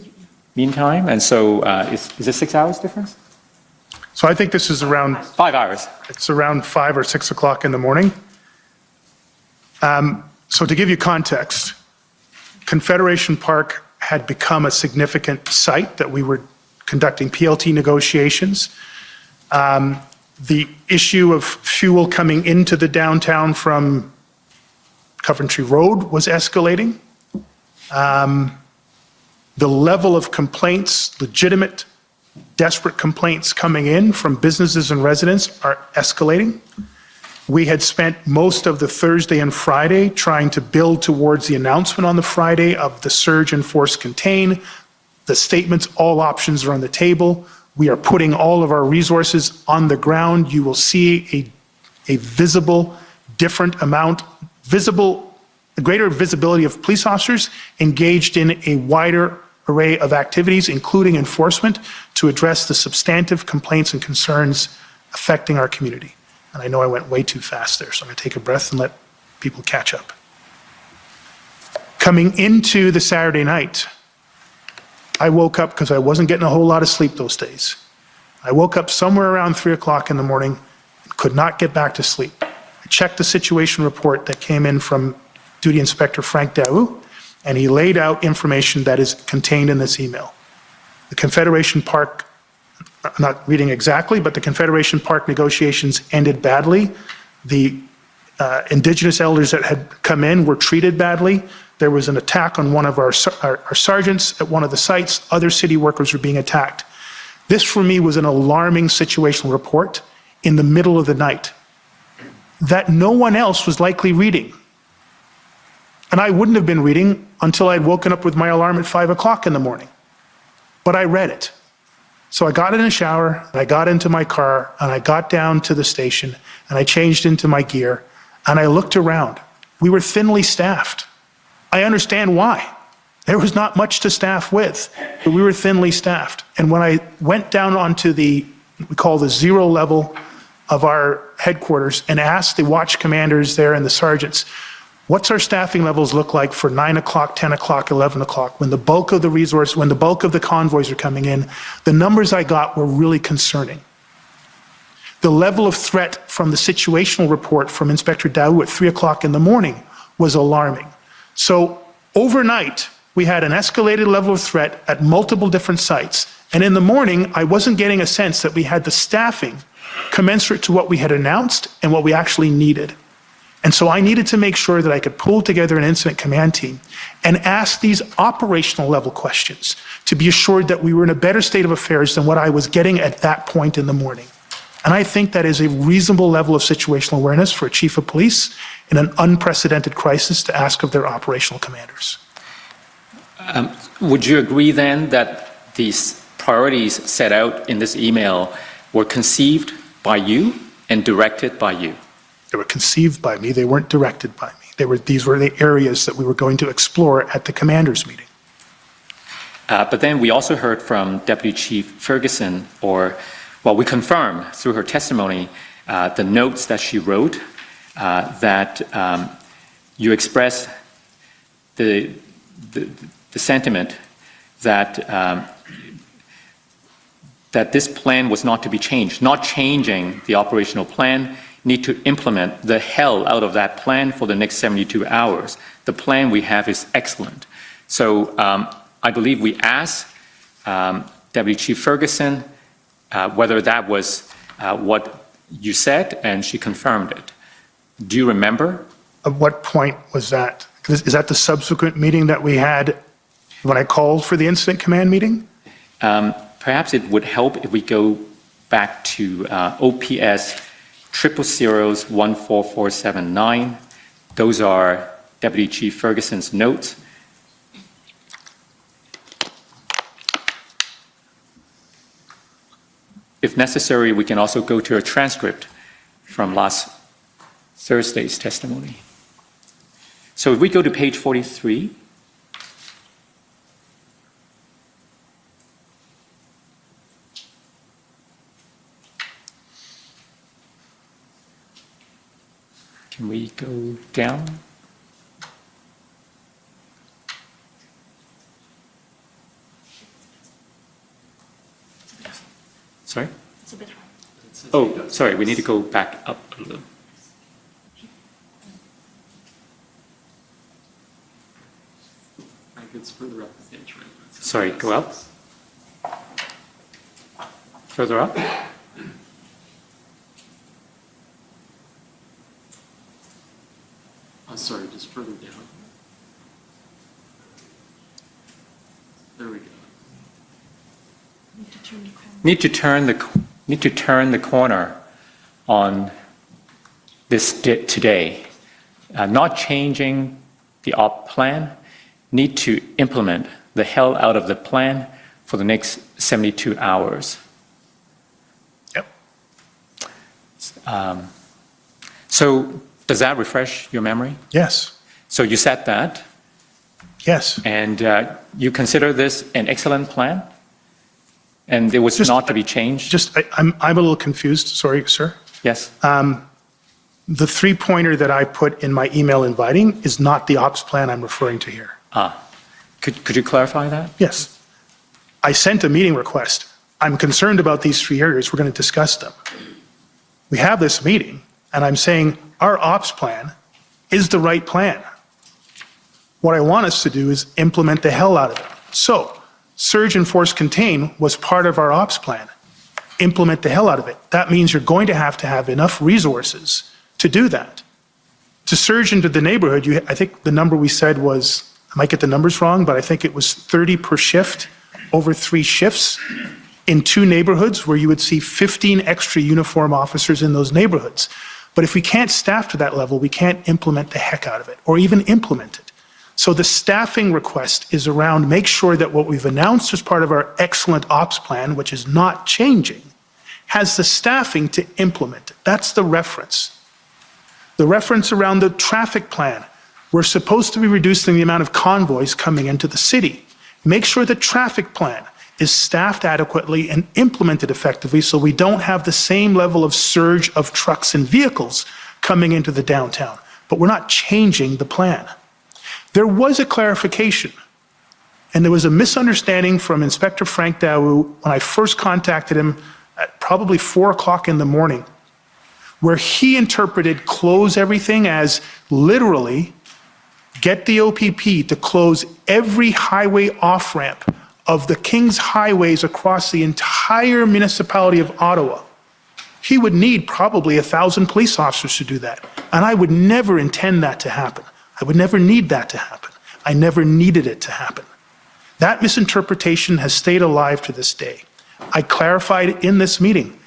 B: Mean Time, and so is it 6 hours difference?
D: So I think this is around,
B: 5 hours.
D: it's around 5 or 6 o'clock in the morning. So to give you context, Confederation Park had become a significant site that we were conducting PLT negotiations. The issue of fuel coming into the downtown from Coventry Road was escalating. The level of complaints, legitimate, desperate complaints coming in from businesses and residents are escalating. We had spent most of the Thursday and Friday trying to build towards the announcement on the Friday of the surge and force contain. The statements, all options are on the table. We are putting all of our resources on the ground. You will see a visible, different amount, greater visibility of police officers engaged in a wider array of activities, including enforcement, to address the substantive complaints and concerns affecting our community. And I know I went way too fast there, so I'm going to take a breath and let people catch up. Coming into the Saturday night, I woke up because I wasn't getting a whole lot of sleep those days. I woke up somewhere around 3 o'clock in the morning and could not get back to sleep. I checked the situation report that came in from Duty Inspector Frank Daou, and he laid out information that is contained in this email. The Confederation Park, I'm not reading exactly, but the Confederation Park negotiations ended badly. The Indigenous elders that had come in were treated badly. There was an attack on one of our sergeants at one of the sites. Other city workers were being attacked. This, for me, was an alarming situational report in the middle of the night that no one else was likely reading. And I wouldn't have been reading until I'd woken up with my alarm at 5 o'clock in the morning. But I read it. So I got in a shower, and I got into my car, and I got down to the station, and I changed into my gear, and I looked around. We were thinly staffed. I understand why. There was not much to staff with, but we were thinly staffed. And when I went down onto we call the zero level of our headquarters and asked the watch commanders there and the sergeants, what's our staffing levels look like for 9 o'clock, 10 o'clock, 11 o'clock, when the bulk of the convoys are coming in, the numbers I got were really concerning. The level of threat from the situational report from Inspector Daou at 3 o'clock in the morning was alarming. So overnight, we had an escalated level of threat at multiple different sites. And in the morning, I wasn't getting a sense that we had the staffing commensurate to what we had announced and what we actually needed. And so I needed to make sure that I could pull together an incident command team and ask these operational level questions to be assured that we were in a better state of affairs than what I was getting at that point in the morning. And I think that is a reasonable level of situational awareness for a chief of police in an unprecedented crisis to ask of their operational commanders.
B: Would you agree then that these priorities set out in this email were conceived by you and directed by you?
D: They were conceived by me, they weren't directed by me. These were the areas that we were going to explore at the commanders' meeting.
B: But then we also heard from Deputy Chief Ferguson, we confirmed through her testimony the notes that she wrote that you expressed the sentiment that that this plan was not to be changed, not changing the operational plan, need to implement the hell out of that plan for the next 72 hours. The plan we have is excellent. So I believe we asked Deputy Chief Ferguson whether that was what you said, and she confirmed it. Do you remember?
D: At what point was that? Is that the subsequent meeting that we had when I called for the incident command meeting?
B: Perhaps it would help if we go back to OPS 000-14479. Those are Deputy Chief Ferguson's notes. If necessary, we can also go to a transcript from last Thursday's testimony. So if we go to page 43, can we go down? Sorry?
E: It's a bit hard.
B: Oh, sorry, we need to go back up a little.
A: It's further up the page, right?
B: Sorry, go up. Further up.
A: Sorry, just further down. There we go.
E: Need to turn the corner.
B: Need to turn the corner on today, not changing the op plan, need to implement the hell out of the plan for the next 72 hours.
D: Yep.
B: So does that refresh your memory?
D: Yes.
B: So you said that,
D: Yes.
B: and you consider this an excellent plan? And it was not to be changed?
D: I'm a little confused. Sorry, sir.
B: Yes.
D: The three-pointer that I put in my email inviting is not the ops plan I'm referring to here.
B: Could you clarify that?
D: Yes. I sent a meeting request. I'm concerned about these three areas. We're going to discuss them. We have this meeting, and I'm saying our ops plan is the right plan. What I want us to do is implement the hell out of it. So, surge, enforce, contain was part of our ops plan. Implement the hell out of it. That means you're going to have enough resources to do that. To surge into the neighborhood, I think the number we said was, I might get the numbers wrong, but I think it was 30 per shift over 3 shifts in 2 neighborhoods where you would see 15 extra uniform officers in those neighborhoods. But if we can't staff to that level, we can't implement the heck out of it or even implement it. So the staffing request is around make sure that what we've announced as part of our excellent ops plan, which is not changing, has the staffing to implement it. That's the reference. The reference around the traffic plan, we're supposed to be reducing the amount of convoys coming into the city. Make sure the traffic plan is staffed adequately and implemented effectively so we don't have the same level of surge of trucks and vehicles coming into the downtown. But we're not changing the plan. There was a clarification, and there was a misunderstanding from Inspector Frank Daou when I first contacted him at probably 4 o'clock in the morning, where he interpreted close everything as literally get the OPP to close every highway off-ramp of the King's highways across the entire municipality of Ottawa. He would need probably 1,000 police officers to do that, and I would never intend that to happen. I would never need that to happen. I never needed it to happen. That misinterpretation has stayed alive to this day. I clarified in this meeting,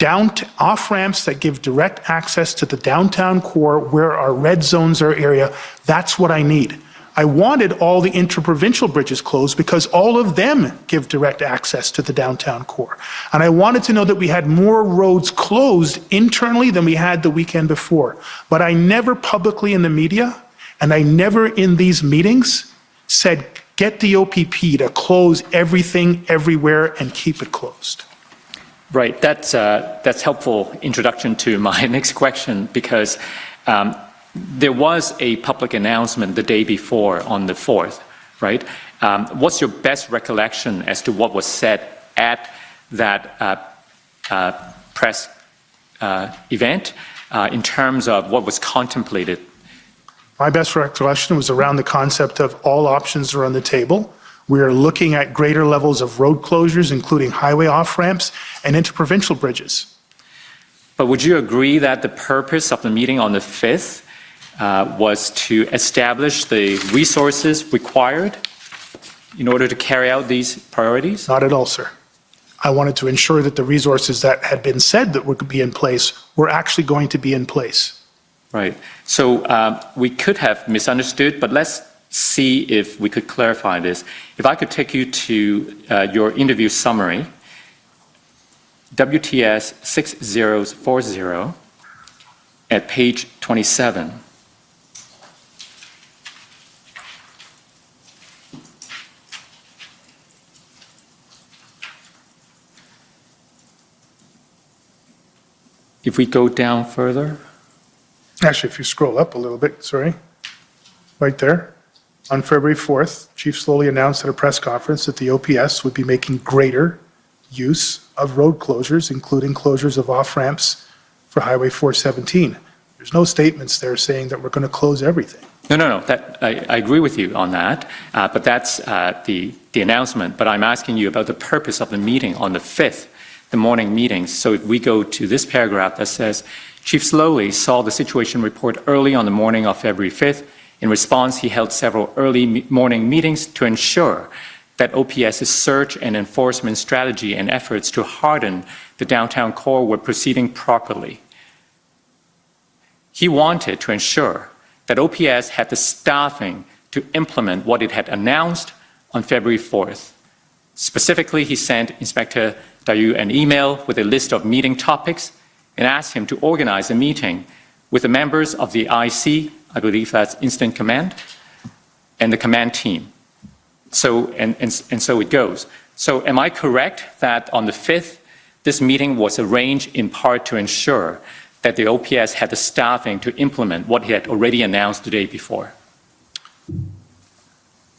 D: off-ramps that give direct access to the downtown core where our red zones are area, that's what I need. I wanted all the interprovincial bridges closed because all of them give direct access to the downtown core. And I wanted to know that we had more roads closed internally than we had the weekend before. But I never publicly in the media, and I never in these meetings said, get the OPP to close everything everywhere and keep it closed.
B: Right, that's helpful introduction to my next question because there was a public announcement the day before on the 4th, right? What's your best recollection as to what was said at that press event in terms of what was contemplated?
D: My best recollection was around the concept of all options are on the table. We are looking at greater levels of road closures, including highway off-ramps and interprovincial bridges.
B: But would you agree that the purpose of the meeting on the 5th was to establish the resources required in order to carry out these priorities?
D: Not at all, sir. I wanted to ensure that the resources that had been said that would be in place were actually going to be in place.
B: Right. So we could have misunderstood, but let's see if we could clarify this. If I could take you to your interview summary, WTS 6040 at page 27. If we go down further.
D: Actually, if you scroll up a little bit, sorry, right there. On February 4th, Chief Slowly announced at a press conference that the OPS would be making greater use of road closures, including closures of off-ramps for Highway 417. There's no statements there saying that we're going to close everything.
B: No. I agree with you on that, but that's the announcement. But I'm asking you about the purpose of the meeting on the 5th, the morning meeting. So if we go to this paragraph that says, Chief Slowly saw the situation report early on the morning of February 5th. In response, he held several early morning meetings to ensure that OPS's search and enforcement strategy and efforts to harden the downtown core were proceeding properly. he wanted to ensure that OPS had the staffing to implement what it had announced on February 4th. Specifically, he sent Inspector Dayu an email with a list of meeting topics and asked him to organize a meeting with the members of the IC, I believe that's Incident Command, and the command team. So, and so it goes. So am I correct that on the 5th, this meeting was arranged in part to ensure that the OPS had the staffing to implement what he had already announced the day before?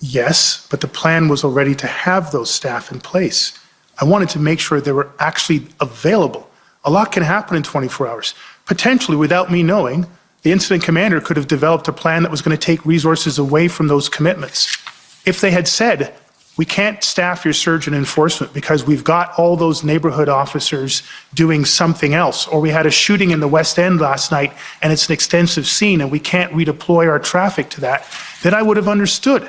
D: Yes, but the plan was already to have those staff in place. I wanted to make sure they were actually available. A lot can happen in 24 hours. Potentially, without me knowing, the incident commander could have developed a plan that was going to take resources away from those commitments. If they had said, we can't staff your surge and enforcement because we've got all those neighborhood officers doing something else, or we had a shooting in the West End last night and it's an extensive scene and we can't redeploy our traffic to that, then I would have understood.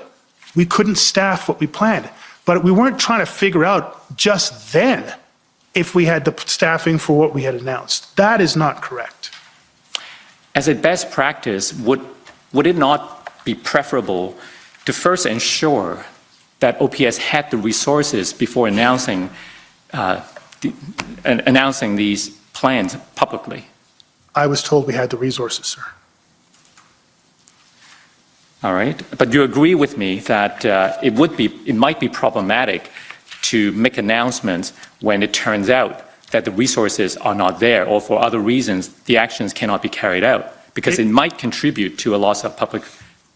D: We couldn't staff what we planned. But we weren't trying to figure out just then if we had the staffing for what we had announced. That is not correct.
B: As a best practice, would it not be preferable to first ensure that OPS had the resources before announcing these plans publicly?
D: I was told we had the resources, sir.
B: All right, but you agree with me that it might be problematic to make announcements when it turns out that the resources are not there, or for other reasons the actions cannot be carried out, because it might contribute to a loss of public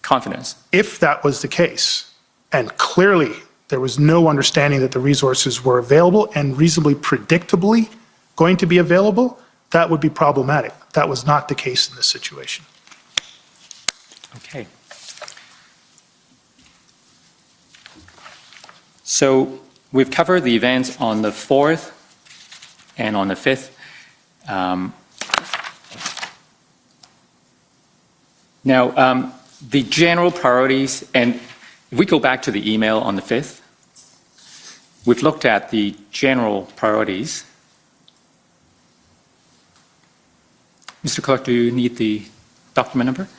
B: confidence.
D: If that was the case, and clearly there was no understanding that the resources were available and reasonably predictably going to be available, that would be problematic. That was not the case in this situation.
B: Okay. So we've covered the events on the 4th and on the 5th. Now, the general priorities, and if we go back to the email on the 5th, we've looked at the general priorities. Mr. Clerk, do you need the document number?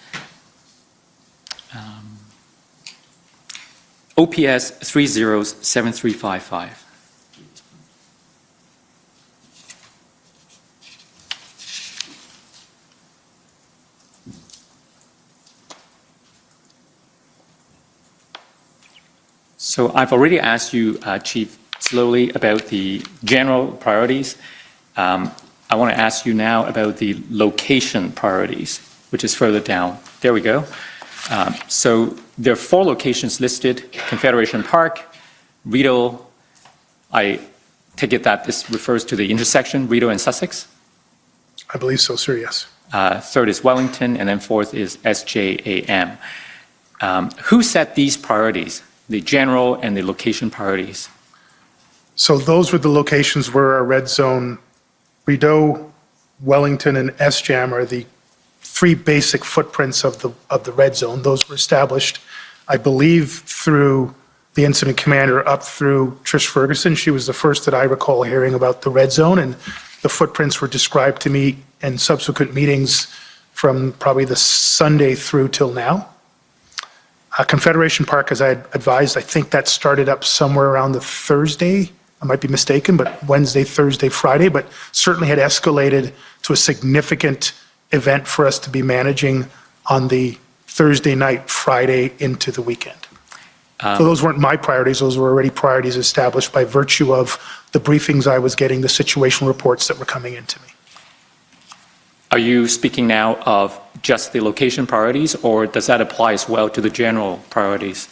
B: OPS 307355. So I've already asked you, Chief Slowly, about the general priorities. I want to ask you now about the location priorities, which is further down. There we go. So there are 4 locations listed: Confederation Park, Rideau. I take it that this refers to the intersection, Rideau and Sussex.
D: I believe so, sir, yes.
B: 3rd is Wellington, and then 4th is SJAM. Who set these priorities, the general and the location priorities?
D: So those were the locations where our red zone, Rideau, Wellington, and SJAM are the 3 basic footprints of the red zone. Those were established, I believe, through the incident commander up through Trish Ferguson. She was the first that I recall hearing about the red zone, and the footprints were described to me in subsequent meetings from probably the Sunday through till now. Confederation Park, as I had advised, I think that started up somewhere around the Thursday. I might be mistaken, but Wednesday, Thursday, Friday, but certainly had escalated to a significant event for us to be managing on the Thursday night, Friday into the weekend. So those weren't my priorities. Those were already priorities established by virtue of the briefings I was getting, the situational reports that were coming into me.
B: Are you speaking now of just the location priorities, or does that apply as well to the general priorities?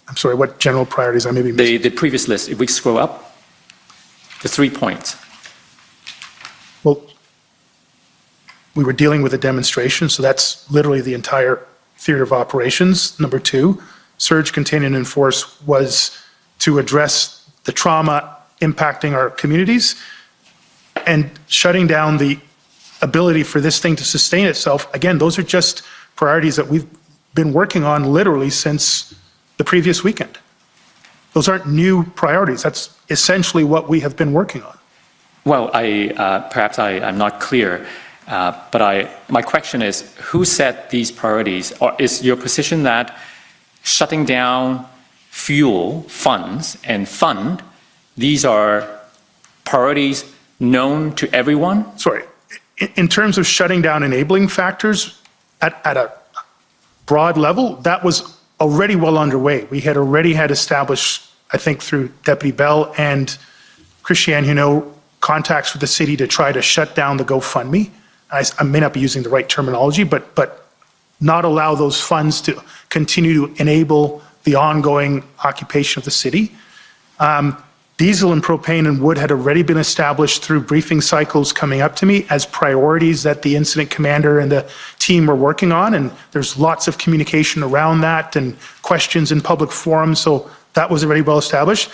D: I'm sorry, what general priorities I may be missing?
B: The previous list, if we scroll up, the 3 points.
D: Well, we were dealing with a demonstration, so that's literally the entire theater of operations. Number 2, surge, contain, and enforce was to address the trauma impacting our communities and shutting down the ability for this thing to sustain itself. Again, those are just priorities that we've been working on literally since the previous weekend. Those aren't new priorities. That's essentially what we have been working on.
B: Well, perhaps I'm not clear. My question is, who set these priorities? Or is your position that shutting down fuel funds and fund, these are priorities known to everyone?
D: Sorry, in terms of shutting down enabling factors at a broad level, that was already well underway. We had already had established, I think through Deputy Bell and Christiane, contacts with the city to try to shut down the GoFundMe. I may not be using the right terminology, but not allow those funds to continue to enable the ongoing occupation of the city. Diesel and propane and wood had already been established through briefing cycles coming up to me as priorities that the incident commander and the team were working on, and there's lots of communication around that and questions in public forums, so that was already well established.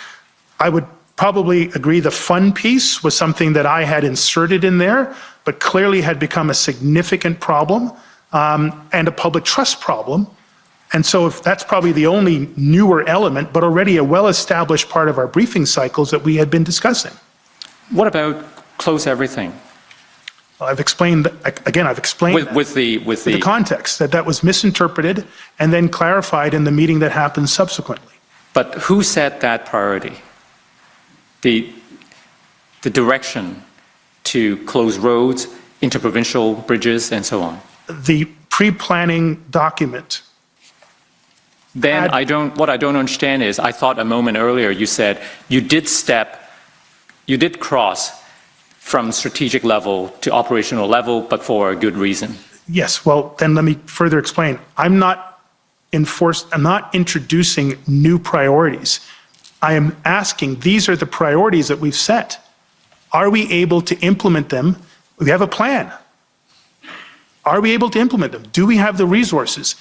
D: I would probably agree the fund piece was something that I had inserted in there, but clearly had become a significant problem and a public trust problem. And so if that's probably the only newer element, but already a well-established part of our briefing cycles that we had been discussing.
B: What about close everything?
D: I've explained, again,
B: with the
D: context, that was misinterpreted and then clarified in the meeting that happened subsequently.
B: But who set that priority? The direction to close roads, interprovincial bridges, and so on?
D: The pre-planning document.
B: Then what I don't understand is, I thought a moment earlier you said you did cross from strategic level to operational level, but for a good reason.
D: Yes, well, then let me further explain. I'm not introducing new priorities. I am asking, these are the priorities that we've set. Are we able to implement them? We have a plan. Are we able to implement them? Do we have the resources?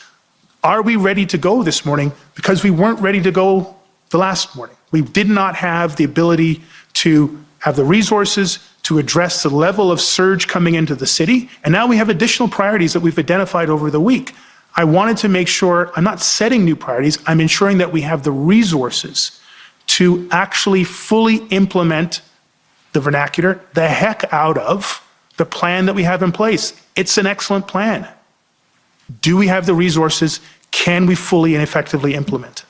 D: Are we ready to go this morning? Because we weren't ready to go the last morning. We did not have the ability to have the resources to address the level of surge coming into the city. And now we have additional priorities that we've identified over the week. I wanted to make sure I'm not setting new priorities, I'm ensuring that we have the resources to actually fully implement the vernacular, the heck out of the plan that we have in place. It's an excellent plan. Do we have the resources? Can we fully and effectively implement it?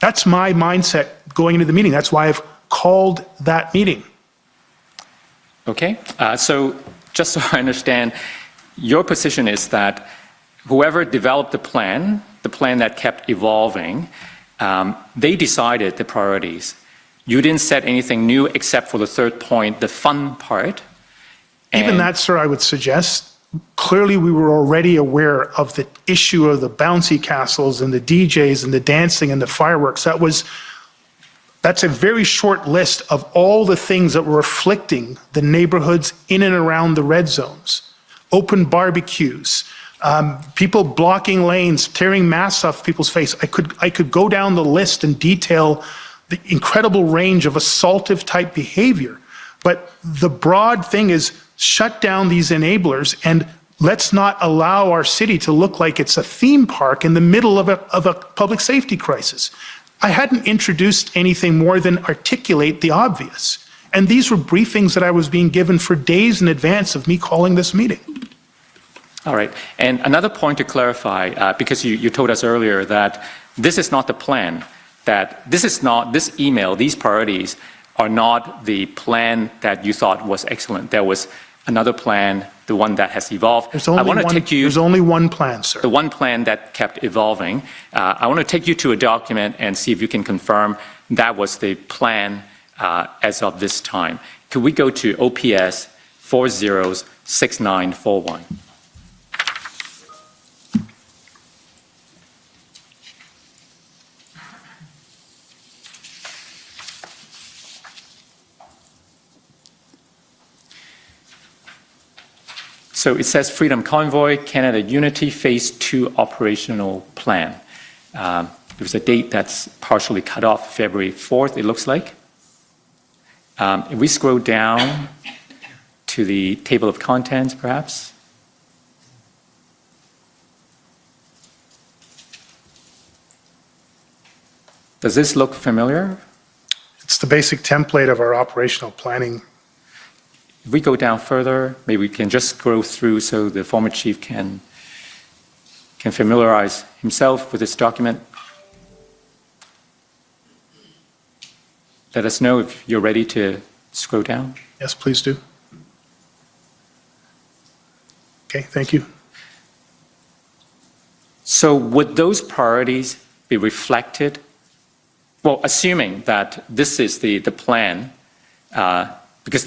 D: That's my mindset going into the meeting. That's why I've called that meeting.
B: Okay, so just so I understand, your position is that whoever developed the plan that kept evolving, they decided the priorities. You didn't set anything new except for the third point, the fun part.
D: Even that, sir, I would suggest. Clearly, we were already aware of the issue of the bouncy castles and the DJs and the dancing and the fireworks. That's a very short list of all the things that were afflicting the neighborhoods in and around the red zones. Open barbecues, people blocking lanes, tearing masks off people's face. I could go down the list and detail the incredible range of assaultive type behavior. But the broad thing is shut down these enablers and let's not allow our city to look like it's a theme park in the middle of a public safety crisis. I hadn't introduced anything more than articulate the obvious. And these were briefings that I was being given for days in advance of me calling this meeting.
B: All right. And another point to clarify, because you told us earlier that this is not the plan, that this email, these priorities are not the plan that you thought was excellent. There was another plan, the one that has evolved.
D: There's only one plan, sir.
B: The one plan that kept evolving. I want to take you to a document and see if you can confirm that was the plan as of this time. Could we go to OPS 406941? So it says Freedom Convoy, Canada Unity, Phase 2 operational plan. There's a date that's partially cut off, February 4th, it looks like. If we scroll down to the table of contents, perhaps. Does this look familiar?
D: It's the basic template of our operational planning.
B: If we go down further, maybe we can just scroll through so the former chief can familiarize himself with this document. Let us know if you're ready to scroll down.
D: Yes, please do. Okay, thank you.
B: So would those priorities be reflected? Well, assuming that this is the plan, because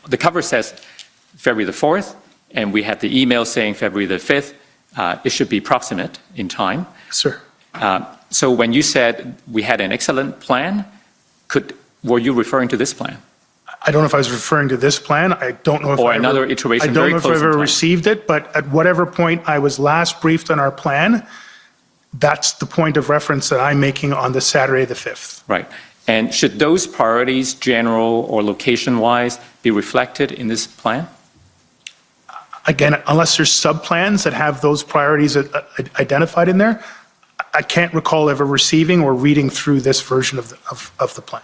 B: the cover says February the 4th, and we had the email saying February the 5th, it should be proximate in time.
D: Sir.
B: So when you said we had an excellent plan, were you referring to this plan?
D: I don't know if I was referring to this plan. I don't know if
B: Or
D: I
B: another
D: ever,
B: iteration
D: I don't
B: very
D: know if I
B: close in
D: ever
B: time.
D: received it, but at whatever point I was last briefed on our plan, that's the point of reference that I'm making on the Saturday the 5th.
B: Right. And should those priorities, general or location-wise, be reflected in this plan?
D: Again, unless there's sub-plans that have those priorities identified in there, I can't recall ever receiving or reading through this version of the plan.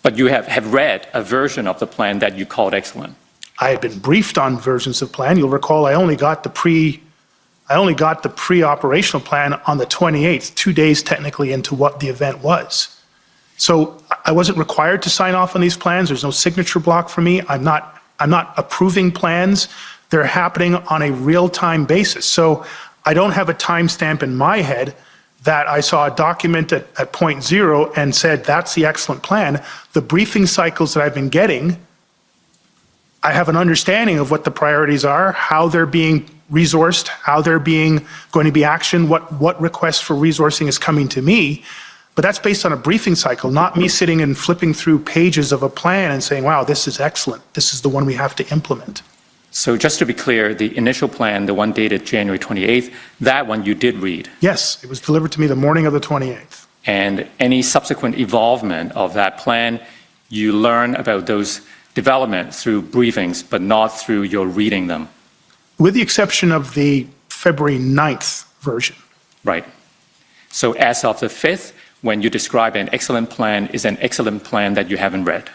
B: But you have read a version of the plan that you called excellent.
D: I had been briefed on versions of plan. You'll recall I only got the pre-operational plan on the 28th, 2 days technically into what the event was. So I wasn't required to sign off on these plans. There's no signature block for me. I'm not approving plans. They're happening on a real-time basis. So I don't have a timestamp in my head that I saw a document at point 0 and said, that's the excellent plan. The briefing cycles that I've been getting, I have an understanding of what the priorities are, how they're being resourced, how they're going to be actioned, what request for resourcing is coming to me. But that's based on a briefing cycle, not me sitting and flipping through pages of a plan and saying, wow, this is excellent. This is the one we have to implement.
B: So just to be clear, the initial plan, the one dated January 28th, that one you did read.
D: Yes, it was delivered to me the morning of the 28th.
B: And any subsequent evolvement of that plan, you learn about those developments through briefings, but not through your reading them.
D: With the exception of the February 9th version.
B: Right. So as of the 5th, when you describe an excellent plan, is an excellent plan that you haven't read.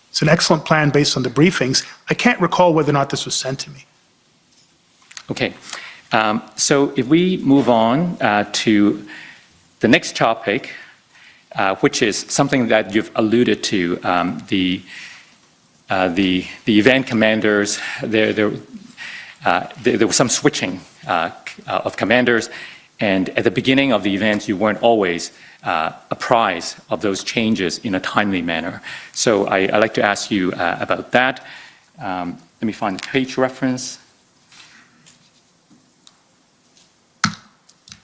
D: It's an excellent plan based on the briefings. I can't recall whether or not this was sent to me.
B: Okay. So if we move on to the next topic, which is something that you've alluded to, the event commanders, there was some switching of commanders, and at the beginning of the event, you weren't always apprised of those changes in a timely manner. So I'd like to ask you about that. Let me find the page reference.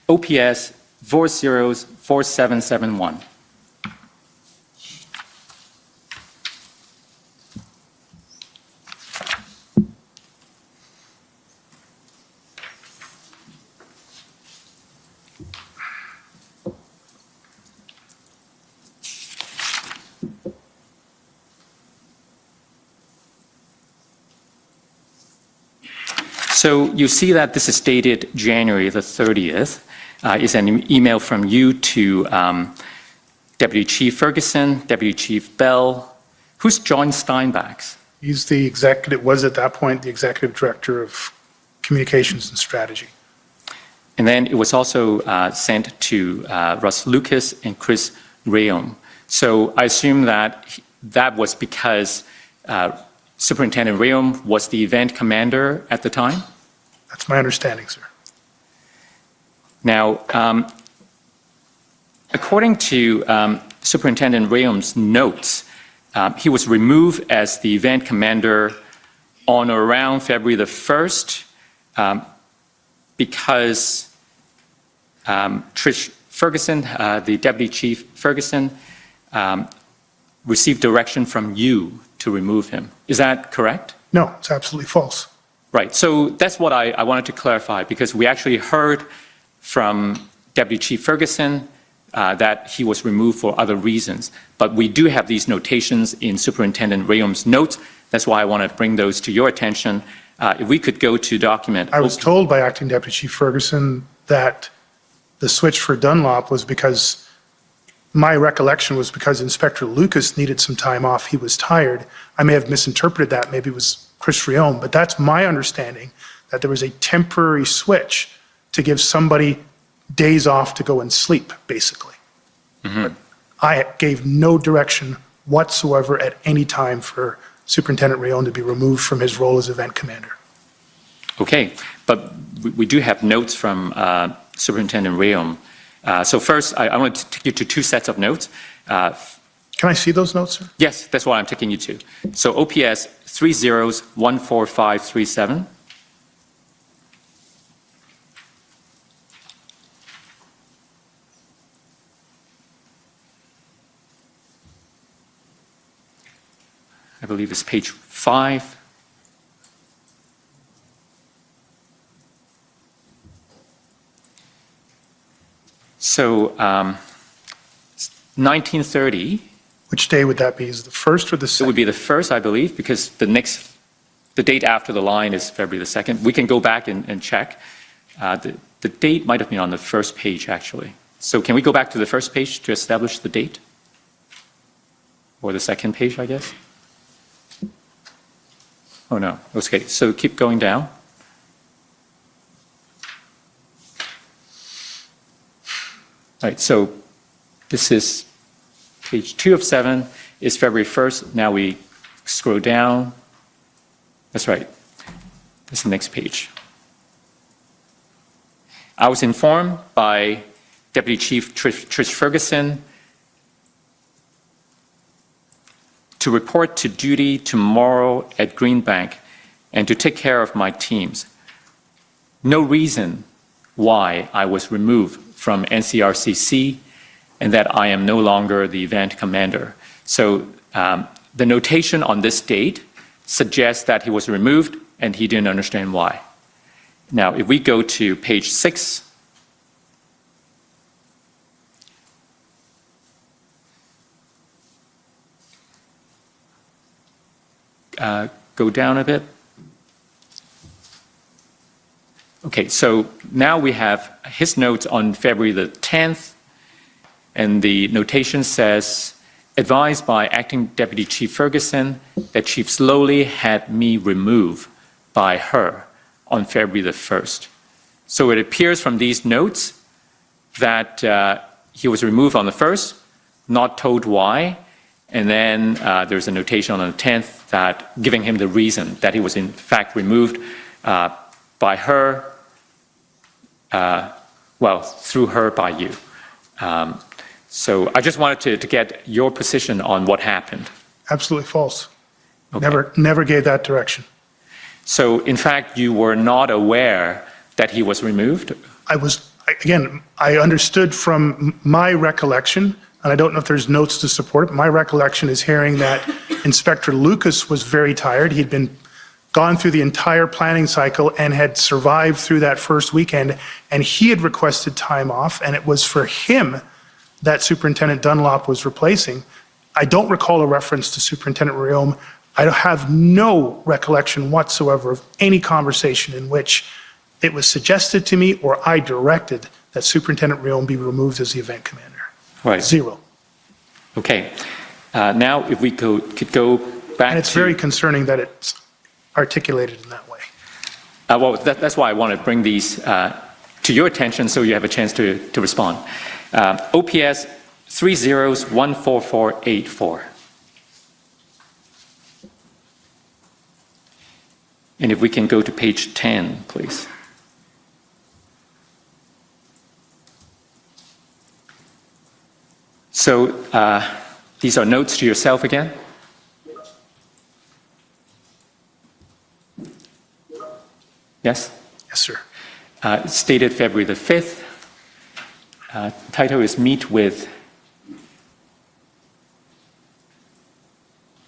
B: OPS 404771. So you see that this is dated January the 30th. It's an email from you to Deputy Chief Ferguson, Deputy Chief Bell. Who's John Steinbach?
D: He's the executive, was at that point the executive director of communications and strategy.
B: And then it was also sent to Russ Lucas and Chris Rayom. So I assume that that was because Superintendent Rayom was the event commander at the time?
D: That's my understanding, sir.
B: Now, according to Superintendent Rayom's notes, he was removed as the event commander on or around February the 1st because Trish Ferguson, the Deputy Chief Ferguson, received direction from you to remove him. Is that correct?
D: No, it's absolutely false.
B: Right. So that's what I wanted to clarify, because we actually heard from Deputy Chief Ferguson that he was removed for other reasons. But we do have these notations in Superintendent Rayom's notes. That's why I want to bring those to your attention. If we could go to document.
D: I was told by Acting Deputy Chief Ferguson that the switch for Dunlop was because my recollection was because Inspector Lucas needed some time off, he was tired. I may have misinterpreted that, maybe it was Chris Riom, but that's my understanding, that there was a temporary switch to give somebody days off to go and sleep, basically. But I gave no direction whatsoever at any time for Superintendent Riom to be removed from his role as event commander.
B: Okay, but we do have notes from Superintendent Riom. So first, I want to take you to two sets of notes.
D: Can I see those notes, sir?
B: Yes, that's what I'm taking you to. So OPS 30-14537. I believe it's page 5. So 1930.
D: Which day would that be? Is it the first or the
B: It
D: second?
B: would be the first, I believe, because the date after the line is February the 2nd. We can go back and check. The date might have been on the first page, actually. So can we go back to the first page to establish the date? Or the second page, I guess? Oh, no. Okay, so keep going down. All right, so this is page 2 of 7 is February 1st. Now we scroll down. That's right. That's the next page. I was informed by Deputy Chief Trish Ferguson to report to duty tomorrow at Greenbank and to take care of my teams. No reason why I was removed from NCRCC and that I am no longer the event commander. So the notation on this date suggests that he was removed and he didn't understand why. Now, if we go to page 6, go down a bit. Okay, so now we have his notes on February the 10th, and the notation says, advised by Acting Deputy Chief Ferguson that Chief Slowly had me removed by her on February the 1st. So it appears from these notes that he was removed on the 1st, not told why, and then there's a notation on the 10th that giving him the reason that he was in fact removed by her, well, through her by you. So I just wanted to get your position on what happened.
D: Absolutely false.
B: Okay.
D: Never gave that direction.
B: So in fact, you were not aware that he was removed?
D: I understood from my recollection, and I don't know if there's notes to support it, my recollection is hearing that Inspector Lucas was very tired. He'd been gone through the entire planning cycle and had survived through that first weekend, and he had requested time off, and it was for him that Superintendent Dunlop was replacing. I don't recall a reference to Superintendent Riom. I have no recollection whatsoever of any conversation in which it was suggested to me or I directed that Superintendent Riom be removed as the event commander.
B: Right.
D: Zero.
B: Okay. Now, if we could go back
D: And it's very concerning that it's articulated in that way.
B: well, that's why I want to bring these to your attention so you have a chance to respond. OPS 30-14484. And if we can go to page 10, please. So these are notes to yourself again. Yes?
D: Yes, sir.
B: Stated February the 5th. Title is Meet with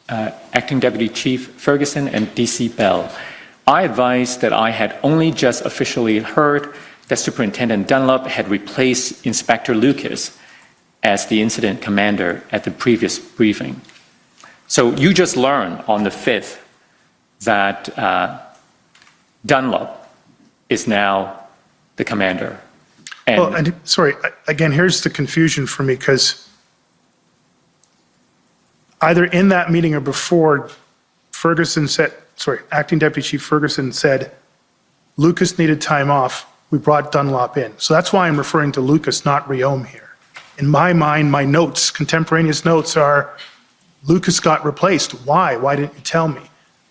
B: Acting Deputy Chief Ferguson and DC Bell. I advised that I had only just officially heard that Superintendent Dunlop had replaced Inspector Lucas as the incident commander at the previous briefing. So you just learned on the 5th that Dunlop is now the commander.
D: Well, and sorry, again, here's the confusion for me because either in that meeting or before, Acting Deputy Chief Ferguson said, Lucas needed time off. We brought Dunlop in. So that's why I'm referring to Lucas, not Riom here. In my mind, my notes, contemporaneous notes are, Lucas got replaced. Why? Why didn't you tell me?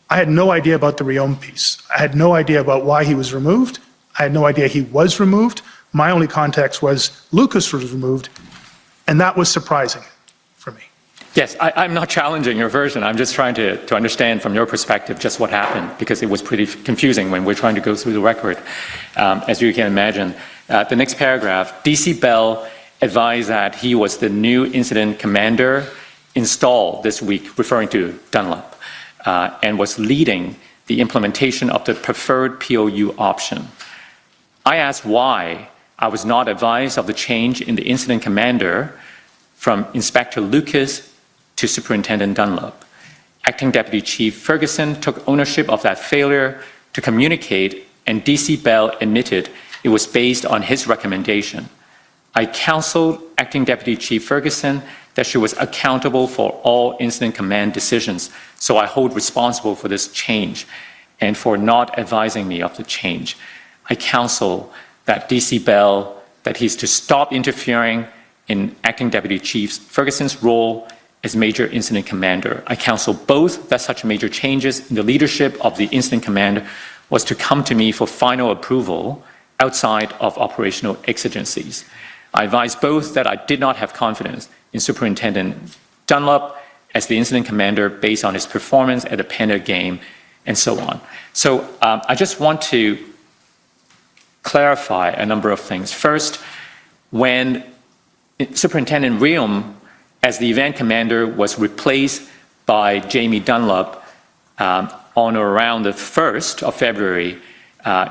D: I had no idea about the Riom piece. I had no idea about why he was removed. I had no idea he was removed. My only context was Lucas was removed, and that was surprising for me.
B: Yes, I'm not challenging your version. I'm just trying to understand from your perspective just what happened, because it was pretty confusing when we're trying to go through the record, as you can imagine. The next paragraph, DC Bell advised that he was the new incident commander installed this week, referring to Dunlop, and was leading the implementation of the preferred POU option. I asked why I was not advised of the change in the incident commander from Inspector Lucas to Superintendent Dunlop. Acting Deputy Chief Ferguson took ownership of that failure to communicate, and DC Bell admitted it was based on his recommendation. I counseled Acting Deputy Chief Ferguson that she was accountable for all incident command decisions, so I hold responsible for this change and for not advising me of the change. I counsel that DC Bell, that he's to stop interfering in Acting Deputy Chief Ferguson's role as Major Incident Commander. I counsel both that such major changes in the leadership of the Incident Command was to come to me for final approval outside of operational exigencies. I advised both that I did not have confidence in Superintendent Dunlop as the Incident Commander based on his performance at the Panda game, and so on. So I just want to clarify a number of things. First, when Superintendent Riom, as the event commander, was replaced by Jamie Dunlop on or around the 1st of February,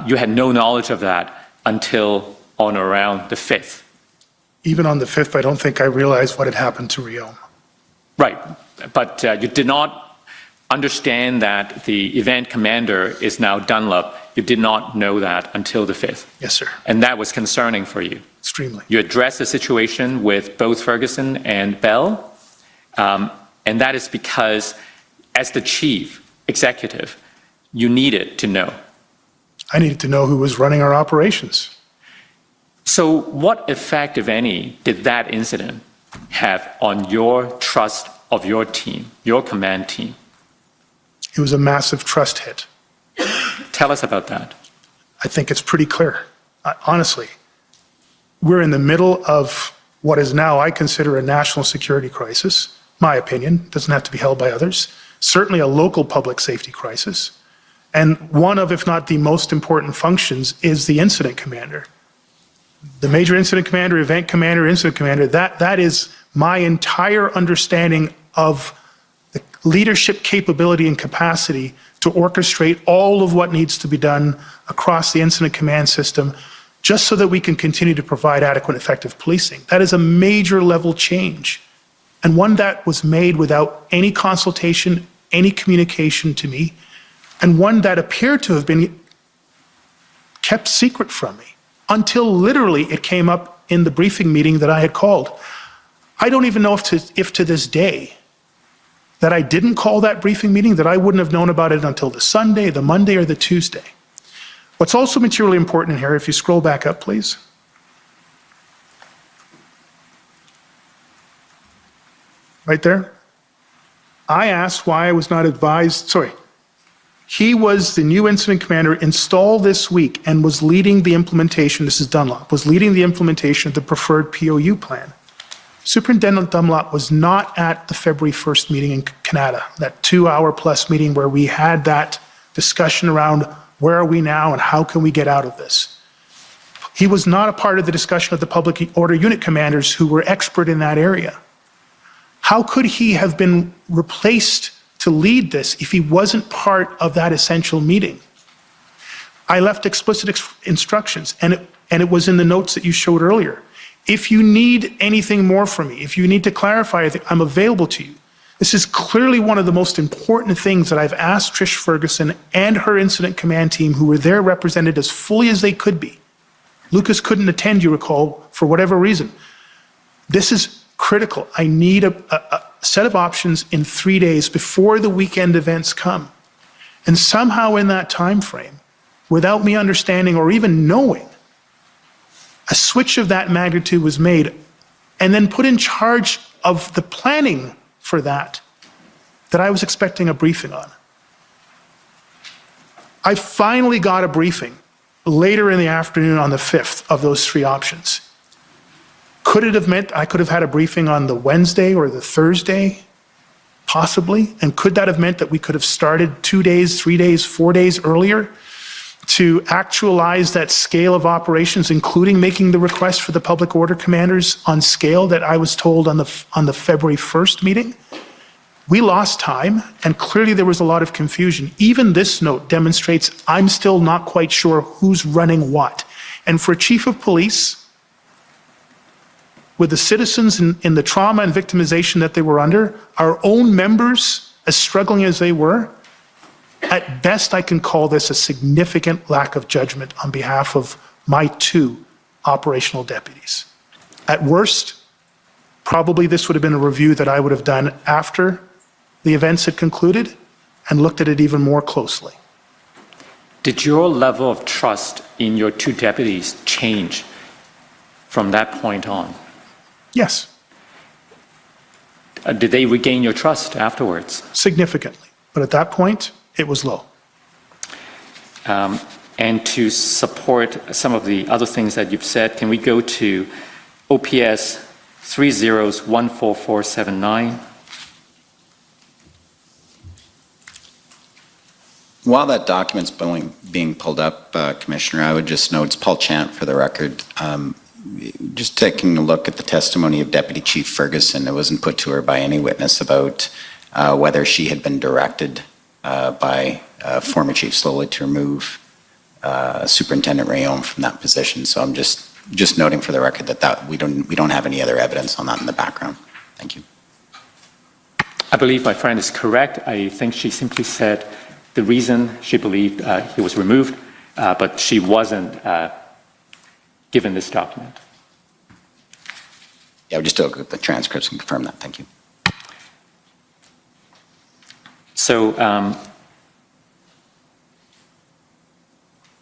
B: you had no knowledge of that until on or around the 5th.
D: Even on the 5th, I don't think I realized what had happened to Riom.
B: Right, but you did not understand that the event commander is now Dunlop. You did not know that until the 5th.
D: Yes, sir.
B: And that was concerning for you.
D: Extremely.
B: You addressed the situation with both Ferguson and Bell, and that is because, as the chief executive, you needed to know.
D: I needed to know who was running our operations.
B: So what effect, if any, did that incident have on your trust of your team, your command team?
D: It was a massive trust hit.
B: Tell us about that.
D: I think it's pretty clear. Honestly, we're in the middle of what is now, I consider, a national security crisis. My opinion, doesn't have to be held by others. Certainly a local public safety crisis. And one of, if not the most important functions, is the incident commander. The major incident commander, event commander, incident commander, that is my entire understanding of the leadership capability and capacity to orchestrate all of what needs to be done across the incident command system, just so that we can continue to provide adequate, effective policing. That is a major level change, and one that was made without any consultation, any communication to me, and one that appeared to have been kept secret from me until literally it came up in the briefing meeting that I had called. I don't even know if to this day that I didn't call that briefing meeting, that I wouldn't have known about it until the Sunday, the Monday, or the Tuesday. What's also materially important here, if you scroll back up, please. Right there. I asked why I was not advised, he was the new incident commander installed this week and was leading the implementation, this is Dunlop, was leading the implementation of the preferred POU plan. Superintendent Dunlop was not at the February 1st meeting in Canada, that 2-hour plus meeting where we had that discussion around where are we now and how can we get out of this. He was not a part of the discussion of the public order unit commanders who were expert in that area. How could he have been replaced to lead this if he wasn't part of that essential meeting? I left explicit instructions, and it was in the notes that you showed earlier. If you need anything more from me, if you need to clarify anything, I'm available to you. This is clearly one of the most important things that I've asked Trish Ferguson and her incident command team, who were there represented as fully as they could be. Lucas couldn't attend, you recall, for whatever reason. This is critical. I need set of options in 3 days before the weekend events come. And somehow in that time frame, without me understanding or even knowing, a switch of that magnitude was made and then put in charge of the planning for that I was expecting a briefing on. I finally got a briefing later in the afternoon on the 5th of those 3 options. Could it have meant I could have had a briefing on the Wednesday or the Thursday? Possibly. And could that have meant that we could have started 2 days, 3 days, 4 days earlier to actualize that scale of operations, including making the request for the public order commanders on scale that I was told on the February 1st meeting? We lost time, and clearly there was a lot of confusion. Even this note demonstrates I'm still not quite sure who's running what. And for a chief of police, with the citizens in the trauma and victimization that they were under, our own members, as struggling as they were, at best I can call this a significant lack of judgment on behalf of my 2 operational deputies. At worst, probably this would have been a review that I would have done after the events had concluded and looked at it even more closely.
B: Did your level of trust in your 2 deputies change from that point on?
D: Yes,
B: Did they regain your trust afterwards?
D: significantly. But at that point, it was low.
B: And to support some of the other things that you've said, can we go to OPS 3014479?
F: While that document's being pulled up, Commissioner, I would just note, it's Paul Chant for the record. Just taking a look at the testimony of Deputy Chief Ferguson, it wasn't put to her by any witness about whether she had been directed by former Chief Slowly to remove Superintendent Rayom from that position. So I'm just noting for the record that we don't have any other evidence on that in the background. Thank you.
B: I believe my friend is correct. I think she simply said the reason she believed he was removed, but she wasn't given this document.
F: Yeah, just look at the transcripts and confirm that. Thank you.
B: So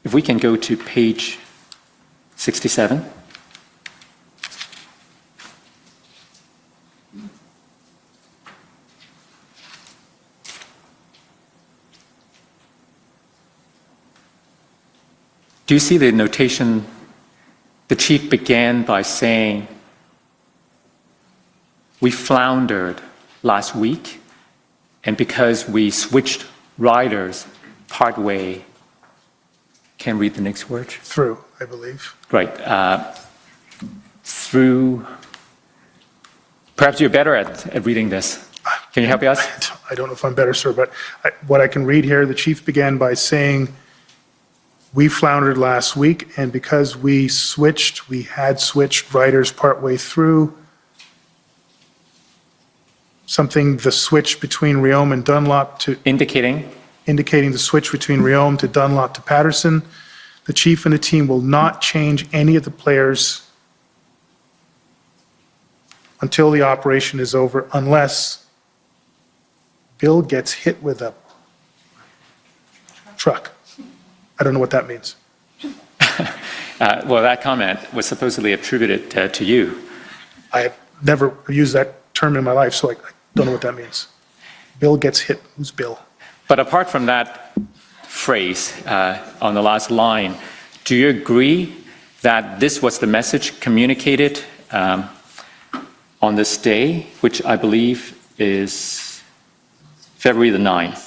B: if we can go to page 67. Do you see the notation? The chief began by saying, we floundered last week, and because we switched riders partway, can read the next word?
D: Through, I believe.
B: Right. Through, perhaps you're better at reading this. Can you help us?
D: I don't know if I'm better, sir, but what I can read here, the chief began by saying, we floundered last week, and because we had switched riders partway through, the switch between Rayom and Dunlop to... Indicating the switch between Rayom to Dunlop to Patterson. The chief and the team will not change any of the players until the operation is over, unless Bill gets hit with a truck. I don't know what that means.
B: Well, that comment was supposedly attributed to you.
D: I have never used that term in my life, so I don't know what that means. Bill gets hit. Who's Bill?
B: But apart from that phrase on the last line, do you agree that this was the message communicated on this day, which I believe is February the 9th?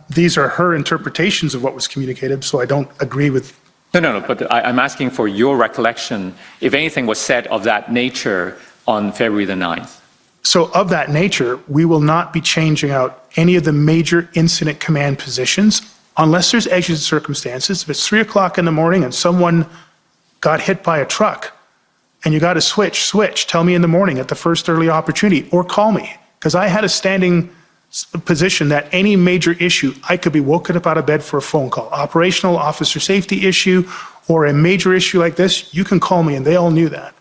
D: These are her interpretations of what was communicated, so I don't agree with...
B: No, but I'm asking for your recollection, if anything was said of that nature on February the 9th.
D: So of that nature, we will not be changing out any of the major incident command positions unless there's exigent circumstances. If it's 3 o'clock in the morning and someone got hit by a truck and you got to switch. Tell me in the morning at the first early opportunity, or call me, because I had a standing position that any major issue, I could be woken up out of bed for a phone call. Operational, officer safety issue, or a major issue like this, you can call me, and they all knew that.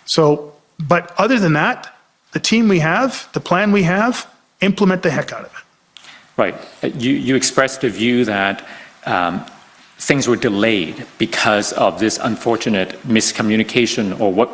D: So, but other than that, the team we have, the plan we have, implement the heck out of it.
B: Right. You expressed the view that things were delayed because of this unfortunate miscommunication, or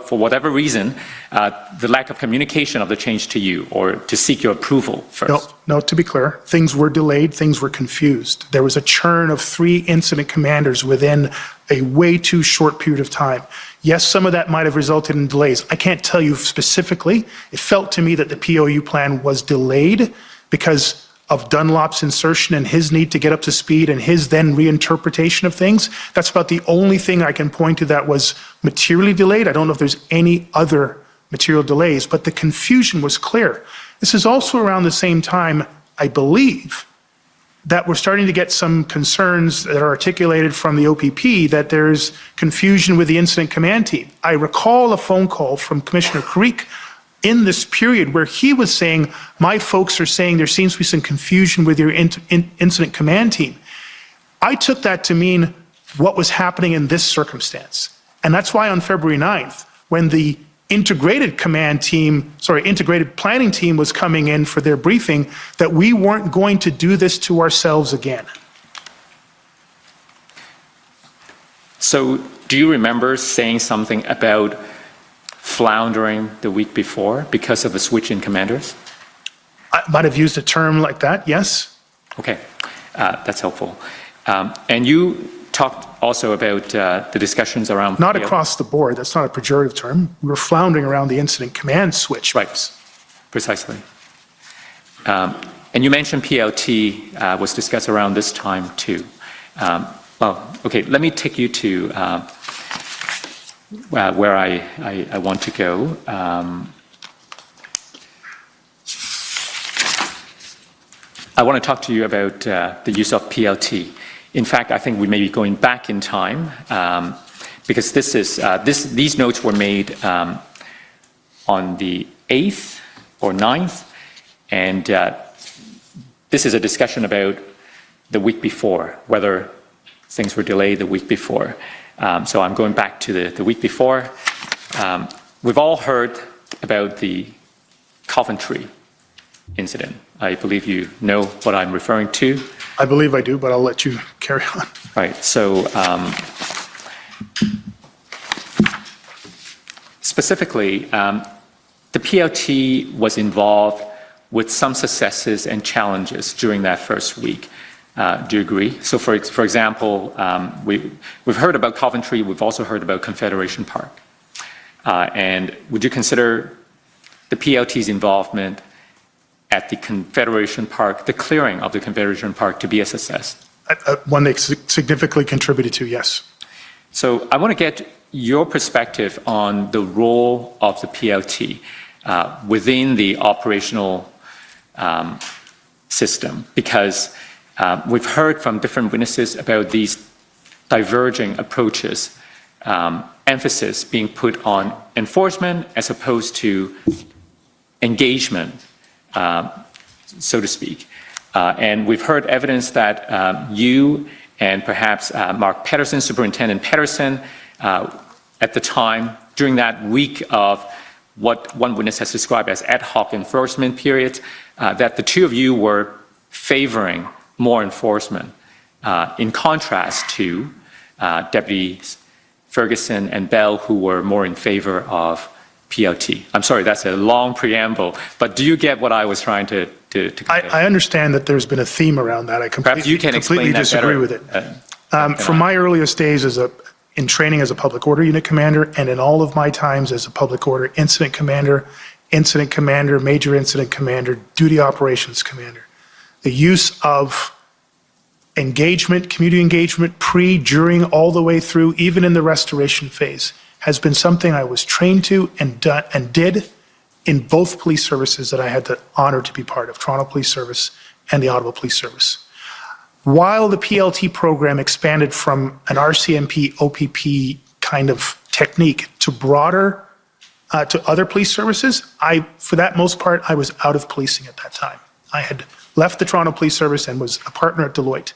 B: for whatever reason, the lack of communication of the change to you, or to seek your approval first.
D: No, to be clear, things were delayed, things were confused. There was a churn of 3 incident commanders within a way too short period of time. Yes, some of that might have resulted in delays. I can't tell you specifically. It felt to me that the POU plan was delayed because of Dunlop's insertion and his need to get up to speed and his then reinterpretation of things. That's about the only thing I can point to that was materially delayed. I don't know if there's any other material delays, but the confusion was clear. This is also around the same time, I believe, that we're starting to get some concerns that are articulated from the OPP that there's confusion with the incident command team. I recall a phone call from Commissioner Creek in this period where he was saying, my folks are saying there seems to be some confusion with your incident command team. I took that to mean what was happening in this circumstance. And that's why on February 9th, when the integrated planning team was coming in for their briefing, that we weren't going to do this to ourselves again.
B: So do you remember saying something about floundering the week before because of the switch in commanders?
D: I might have used a term like that, yes.
B: Okay, that's helpful. And you talked also about the discussions around...
D: Not across the board, that's not a pejorative term. We were floundering around the incident command switch.
B: Right, precisely. And you mentioned PLT was discussed around this time too. Well, okay, let me take you to where I want to go. I want to talk to you about the use of PLT. In fact, I think we may be going back in time because these notes were made on the 8th or 9th, and this is a discussion about the week before, whether things were delayed the week before. So I'm going back to the week before. We've all heard about the Coventry incident. I believe you know what I'm referring to.
D: I believe I do, but I'll let you carry on.
B: Right, so specifically, the PLT was involved with some successes and challenges during that first week. Do you agree? So for example, we've heard about Coventry, we've also heard about Confederation Park. And would you consider the PLT's involvement at the Confederation Park, the clearing of the Confederation Park, to be a success?
D: One they significantly contributed to, yes.
B: So I want to get your perspective on the role of the PLT within the operational system, because we've heard from different witnesses about these diverging approaches, emphasis being put on enforcement as opposed to engagement, so to speak. And we've heard evidence that you and perhaps Mark Pedersen, Superintendent Pedersen, at the time, during that week of what one witness has described as ad hoc enforcement periods, that the two of you were favoring more enforcement, in contrast to Deputies Ferguson and Bell, who were more in favor of PLT. I'm sorry, that's a long preamble, but do you get what I was trying to convey?
D: I understand that there's been a theme around that. I completely disagree with it. From my earliest days in training as a public order unit commander, and in all of my times as a public order incident commander, major incident commander, duty operations commander, the use of engagement, community engagement, pre, during, all the way through, even in the restoration phase, has been something I was trained to and did in both police services that I had the honor to be part of, Toronto Police Service and the Ottawa Police Service. While the PLT program expanded from an RCMP, OPP kind of technique to broader, to other police services, for that most part, I was out of policing at that time. I had left the Toronto Police Service and was a partner at Deloitte.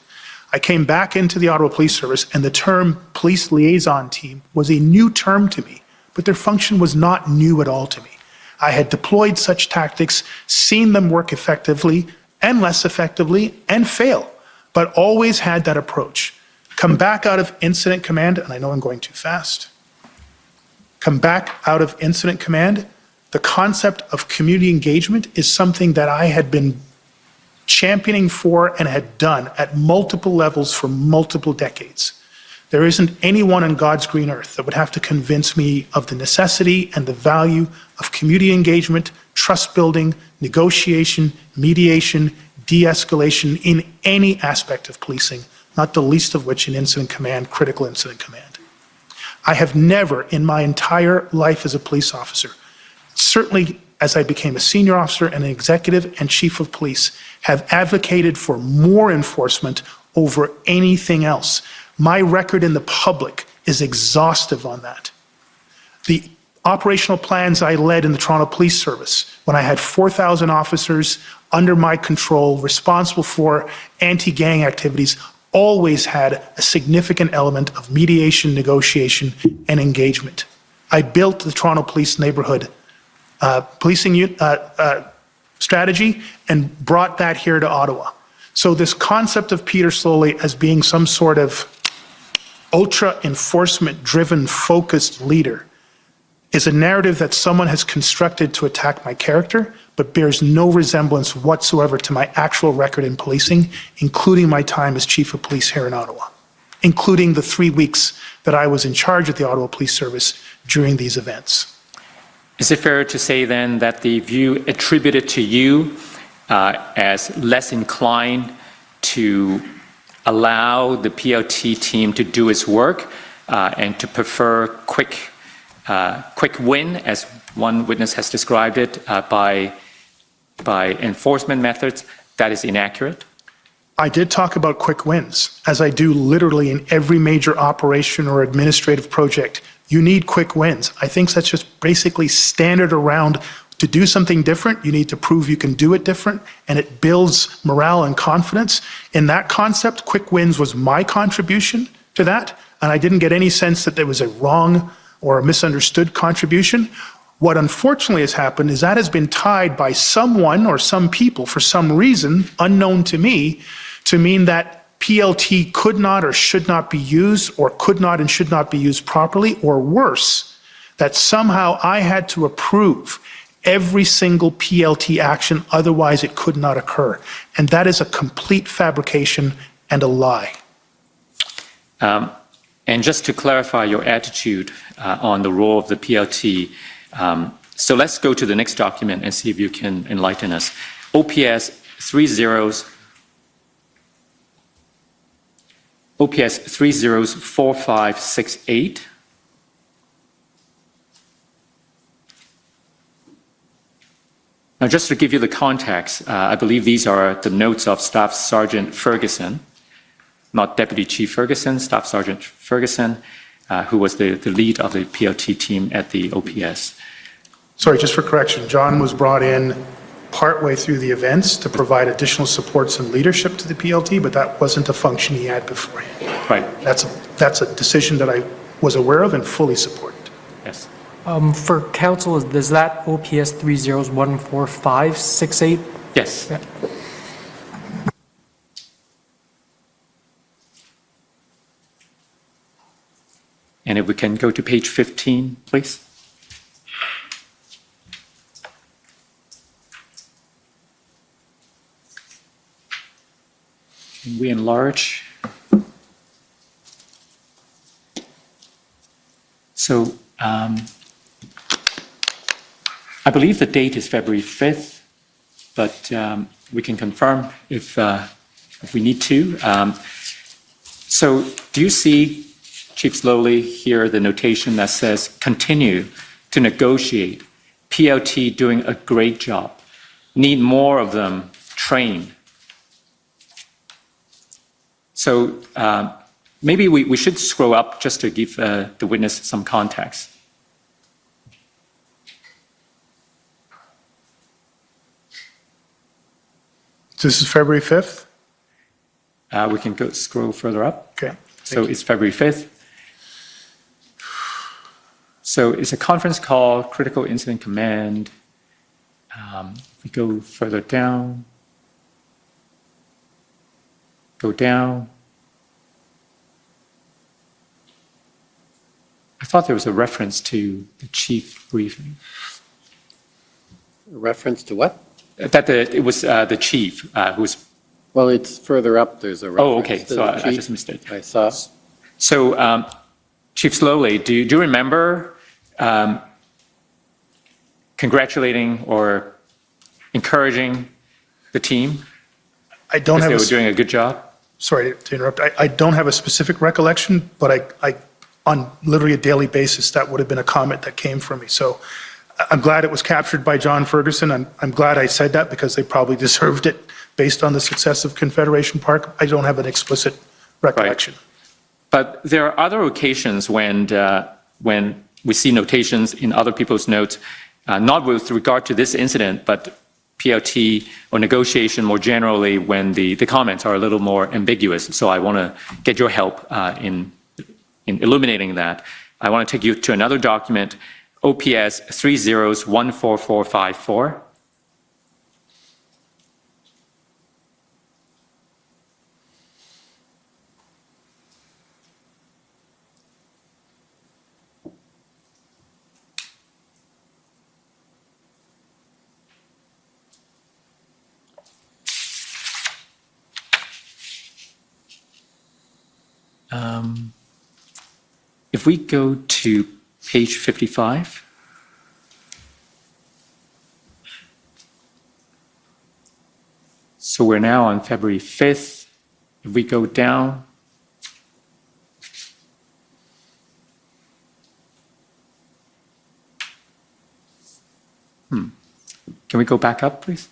D: I came back into the Ottawa Police Service, and the term police liaison team was a new term to me, but their function was not new at all to me. I had deployed such tactics, seen them work effectively and less effectively, and fail, but always had that approach. Come back out of incident command, and I know I'm going too fast. Come back out of incident command, the concept of community engagement is something that I had been championing for and had done at multiple levels for multiple decades. There isn't anyone on God's green earth that would have to convince me of the necessity and the value of community engagement, trust building, negotiation, mediation, de-escalation in any aspect of policing, not the least of which in incident command, critical incident command. I have never in my entire life as a police officer, certainly as I became a senior officer and an executive and chief of police, have advocated for more enforcement over anything else. My record in the public is exhaustive on that. The operational plans I led in the Toronto Police Service, when I had 4,000 officers under my control, responsible for anti-gang activities, always had a significant element of mediation, negotiation, and engagement. I built the Toronto Police neighborhood policing strategy and brought that here to Ottawa. So this concept of Peter Slowly as being some sort of ultra enforcement driven focused leader is a narrative that someone has constructed to attack my character, but bears no resemblance whatsoever to my actual record in policing, including my time as chief of police here in Ottawa, including the 3 weeks that I was in charge of the Ottawa Police Service during these events.
B: Is it fair to say then that the view attributed to you as less inclined to allow the PLT team to do its work and to prefer quick win, as one witness has described it, by enforcement methods, that is inaccurate?
D: I did talk about quick wins, as I do literally in every major operation or administrative project. You need quick wins. I think that's just basically standard around. To do something different, you need to prove you can do it different, and it builds morale and confidence. In that concept, quick wins was my contribution to that, and I didn't get any sense that there was a wrong or a misunderstood contribution. What unfortunately has happened is that has been tied by someone or some people for some reason unknown to me to mean that PLT could not or should not be used, or could not and should not be used properly, or worse, that somehow I had to approve every single PLT action, otherwise it could not occur. And that is a complete fabrication and a lie.
B: And just to clarify your attitude on the role of the PLT, so let's go to the next document and see if you can enlighten us. OPS 304568. Now, just to give you the context, I believe these are the notes of Staff Sergeant Ferguson, not Deputy Chief Ferguson, Staff Sergeant Ferguson, who was the lead of the PLT team at the OPS.
D: Sorry, just for correction, John was brought in partway through the events to provide additional supports and leadership to the PLT, but that wasn't a function he had beforehand.
B: Right.
D: That's a decision that I was aware of and fully supported.
B: Yes.
G: For council, does that OPS 30144568?
B: Yes.
G: Yeah.
B: And if we can go to page 15, please. Can we enlarge? So I believe the date is February 5th, but we can confirm if we need to. So do you see, Chief Slowly, here the notation that says continue to negotiate, PLT doing a great job, need more of them trained? So maybe we should scroll up just to give the witness some context.
D: This is February 5th?
B: We can go scroll further up.
D: Okay.
B: So it's February 5th. So it's a conference call, critical incident command. If we go further down, go down. I thought there was a reference to the chief briefing.
A: Reference to what?
B: That it was the chief who was.
A: Well, it's further up, there's a reference.
B: Oh, okay.
A: to
B: So
A: the
B: I
A: chief.
B: just missed it.
A: I saw.
B: So, Chief Slowly, do you remember congratulating or encouraging the team
D: I don't
B: because
D: have
B: they
D: a,
B: were doing a good job?
D: sorry to interrupt. I don't have a specific recollection, but I on literally a daily basis, that would have been a comment that came from me. So I'm glad it was captured by John Ferguson. I'm glad I said that because they probably deserved it based on the success of Confederation Park. I don't have an explicit recollection.
B: But there are other occasions when we see notations in other people's notes, not with regard to this incident, but PLT or negotiation more generally when the comments are a little more ambiguous. So I want to get your help in illuminating that. I want to take you to another document, OPS 30-14454. If we go to page 55, so we're now on February 5th. If we go down, can we go back up, please?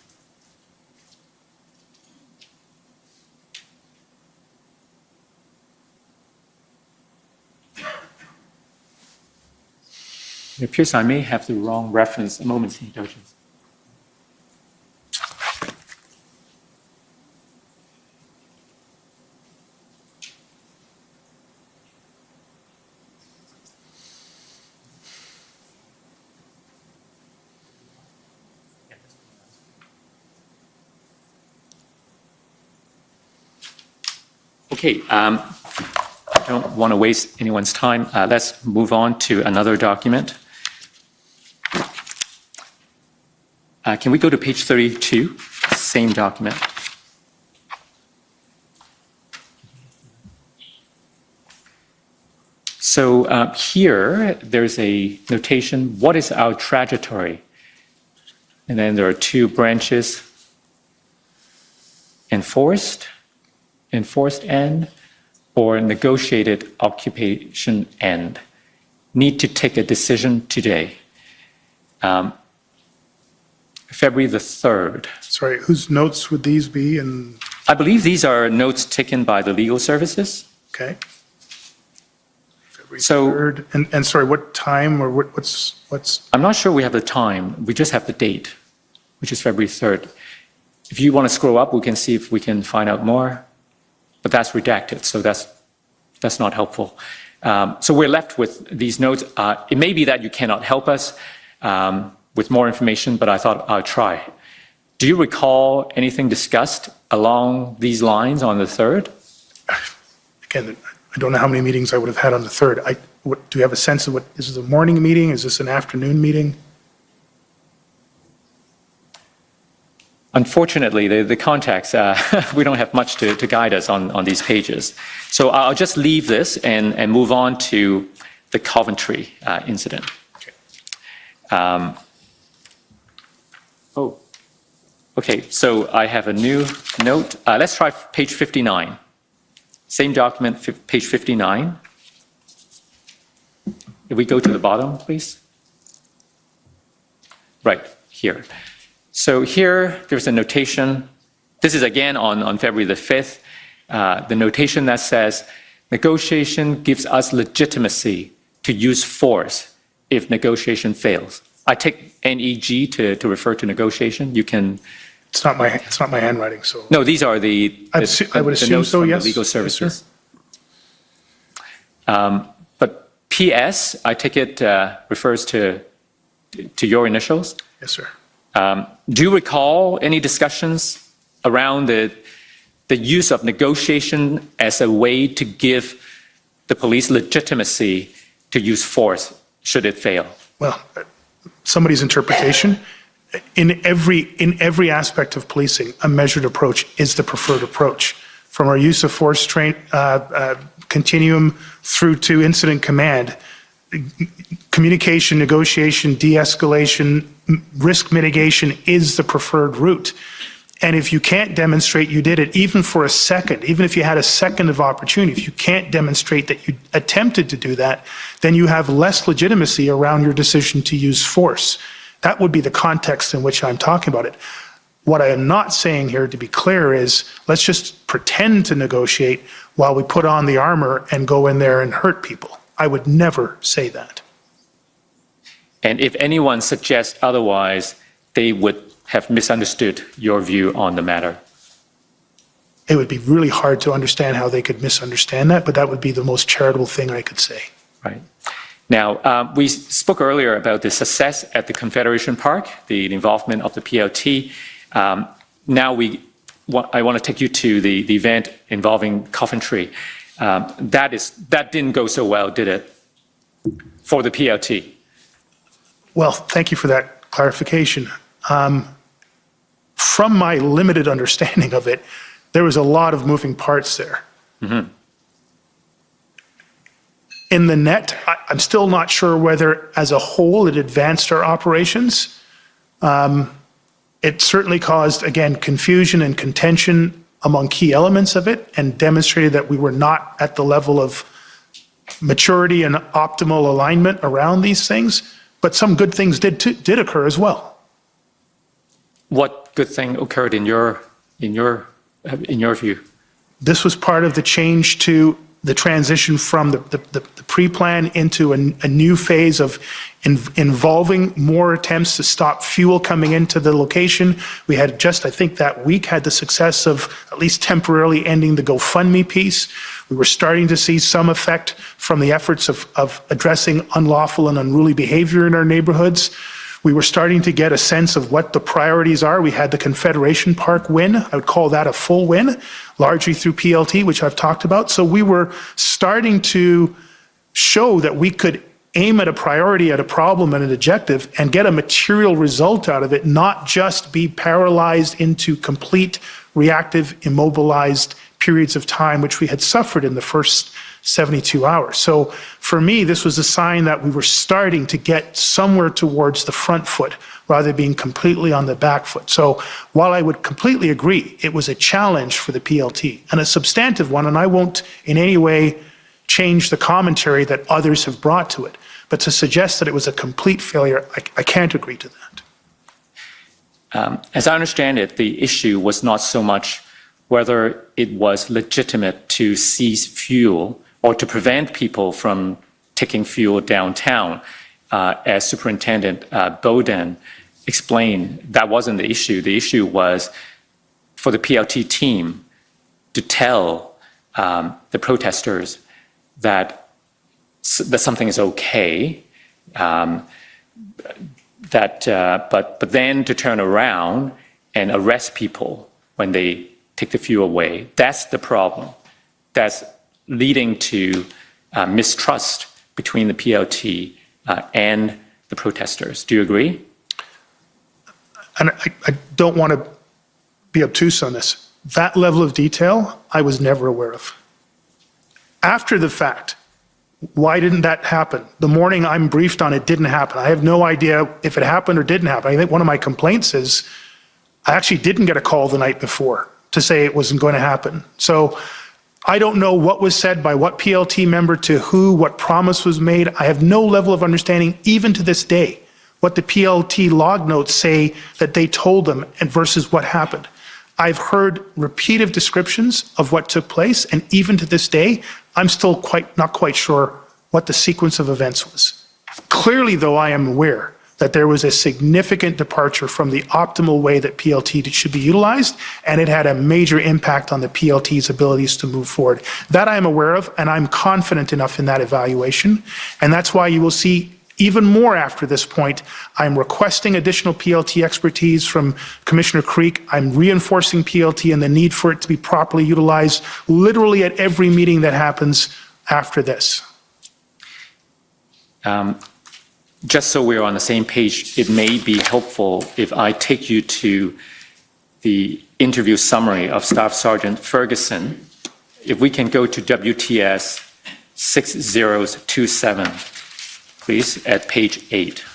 B: It appears I may have the wrong reference. A moment's indulgence. Okay, I don't want to waste anyone's time. Let's move on to another document. Can we go to page 32, same document? So here, there's a notation, what is our trajectory? And then there are two branches, enforced end, or negotiated occupation end. Need to take a decision today. February the 3rd.
D: Sorry, whose notes would these be? And
B: I believe these are notes taken by the legal services.
D: okay. February
B: So-
D: 3rd. And sorry, what time or what's
B: I'm not sure we have the time. We just have the date, which is February 3rd. If you want to scroll up, we can see if we can find out more. But that's redacted, so that's not helpful. So we're left with these notes. It may be that you cannot help us with more information, but I thought I'd try. Do you recall anything discussed along these lines on the 3rd?
D: again, I don't know how many meetings I would have had on the 3rd. Do you have a sense of is this a morning meeting? Is this an afternoon meeting?
B: Unfortunately, the context, we don't have much to guide us on these pages. So I'll just leave this and move on to the Coventry incident. Okay, so I have a new note. Let's try page 59. Same document, page 59. If we go to the bottom, please. Right, here. So here, there's a notation. This is again on February the 5th. The notation that says, negotiation gives us legitimacy to use force if negotiation fails. I take NEG to refer to negotiation. You can.
D: It's not my handwriting, so.
B: No, these are the
D: I would assume
B: notes
D: so,
B: from
D: yes.
B: the legal
D: Yes,
B: services. But PS, I take it refers to your initials.
D: Yes, sir.
B: Do you recall any discussions around the use of negotiation as a way to give the police legitimacy to use force should it fail?
D: Well, somebody's interpretation. In every aspect of policing, a measured approach is the preferred approach. From our use of force continuum through to incident command, communication, negotiation, de-escalation, risk mitigation is the preferred route. And if you can't demonstrate you did it, even for a second, even if you had a second of opportunity, if you can't demonstrate that you attempted to do that, then you have less legitimacy around your decision to use force. That would be the context in which I'm talking about it. What I am not saying here, to be clear, is let's just pretend to negotiate while we put on the armor and go in there and hurt people. I would never say that.
B: And if anyone suggests otherwise, they would have misunderstood your view on the matter.
D: It would be really hard to understand how they could misunderstand that, but that would be the most charitable thing I could say.
B: Right. Now, we spoke earlier about the success at the Confederation Park, the involvement of the PLT. Now I want to take you to the event involving Coventry. That didn't go so well, did it, for the PLT?
D: Well, thank you for that clarification. From my limited understanding of it, there was a lot of moving parts there. Mm-hmm. In the net, I'm still not sure whether as a whole it advanced our operations. It certainly caused, again, confusion and contention among key elements of it and demonstrated that we were not at the level of maturity and optimal alignment around these things. But some good things did occur as well.
B: What good thing occurred in your view?
D: This was part of the change to the transition from the pre-plan into a new phase of involving more attempts to stop fuel coming into the location. We had just, I think that week, had the success of at least temporarily ending the GoFundMe piece. We were starting to see some effect from the efforts of addressing unlawful and unruly behavior in our neighborhoods. We were starting to get a sense of what the priorities are. We had the Confederation Park win. I would call that a full win, largely through PLT, which I've talked about. So we were starting to show that we could aim at a priority, at a problem and an objective, and get a material result out of it, not just be paralyzed into complete reactive, immobilized periods of time, which we had suffered in the first 72 hours. So for me, this was a sign that we were starting to get somewhere towards the front foot rather than being completely on the back foot. So while I would completely agree, it was a challenge for the PLT and a substantive one, and I won't in any way change the commentary that others have brought to it. But to suggest that it was a complete failure, I can't agree to that.
B: As I understand it, the issue was not so much whether it was legitimate to seize fuel or to prevent people from taking fuel downtown. As Superintendent Bowden explained, that wasn't the issue. The issue was for the PLT team to tell the protesters that something is okay, but then to turn around and arrest people when they take the fuel away. That's the problem. That's leading to mistrust between the PLT and the protesters. Do you agree?
D: And I don't want to be obtuse on this. That level of detail, I was never aware of. After the fact, why didn't that happen? The morning I'm briefed on it didn't happen. I have no idea if it happened or didn't happen. I think one of my complaints is I actually didn't get a call the night before to say it wasn't going to happen. So I don't know what was said by what PLT member to who, what promise was made. I have no level of understanding, even to this day, what the PLT log notes say that they told them and versus what happened. I've heard repeated descriptions of what took place, and even to this day, I'm still not quite sure what the sequence of events was. Clearly, though, I am aware that there was a significant departure from the optimal way that PLT should be utilized, and it had a major impact on the PLT's abilities to move forward. That I am aware of, and I'm confident enough in that evaluation, and that's why you will see Even more after this point, I'm requesting additional PLT expertise from Commissioner Creek. I'm reinforcing PLT and the need for it to be properly utilized literally at every meeting that happens after this.
B: Just so we're on the same page, it may be helpful if I take you to the interview summary of Staff Sergeant Ferguson. If we can go to WTS 6027, please, at page 8.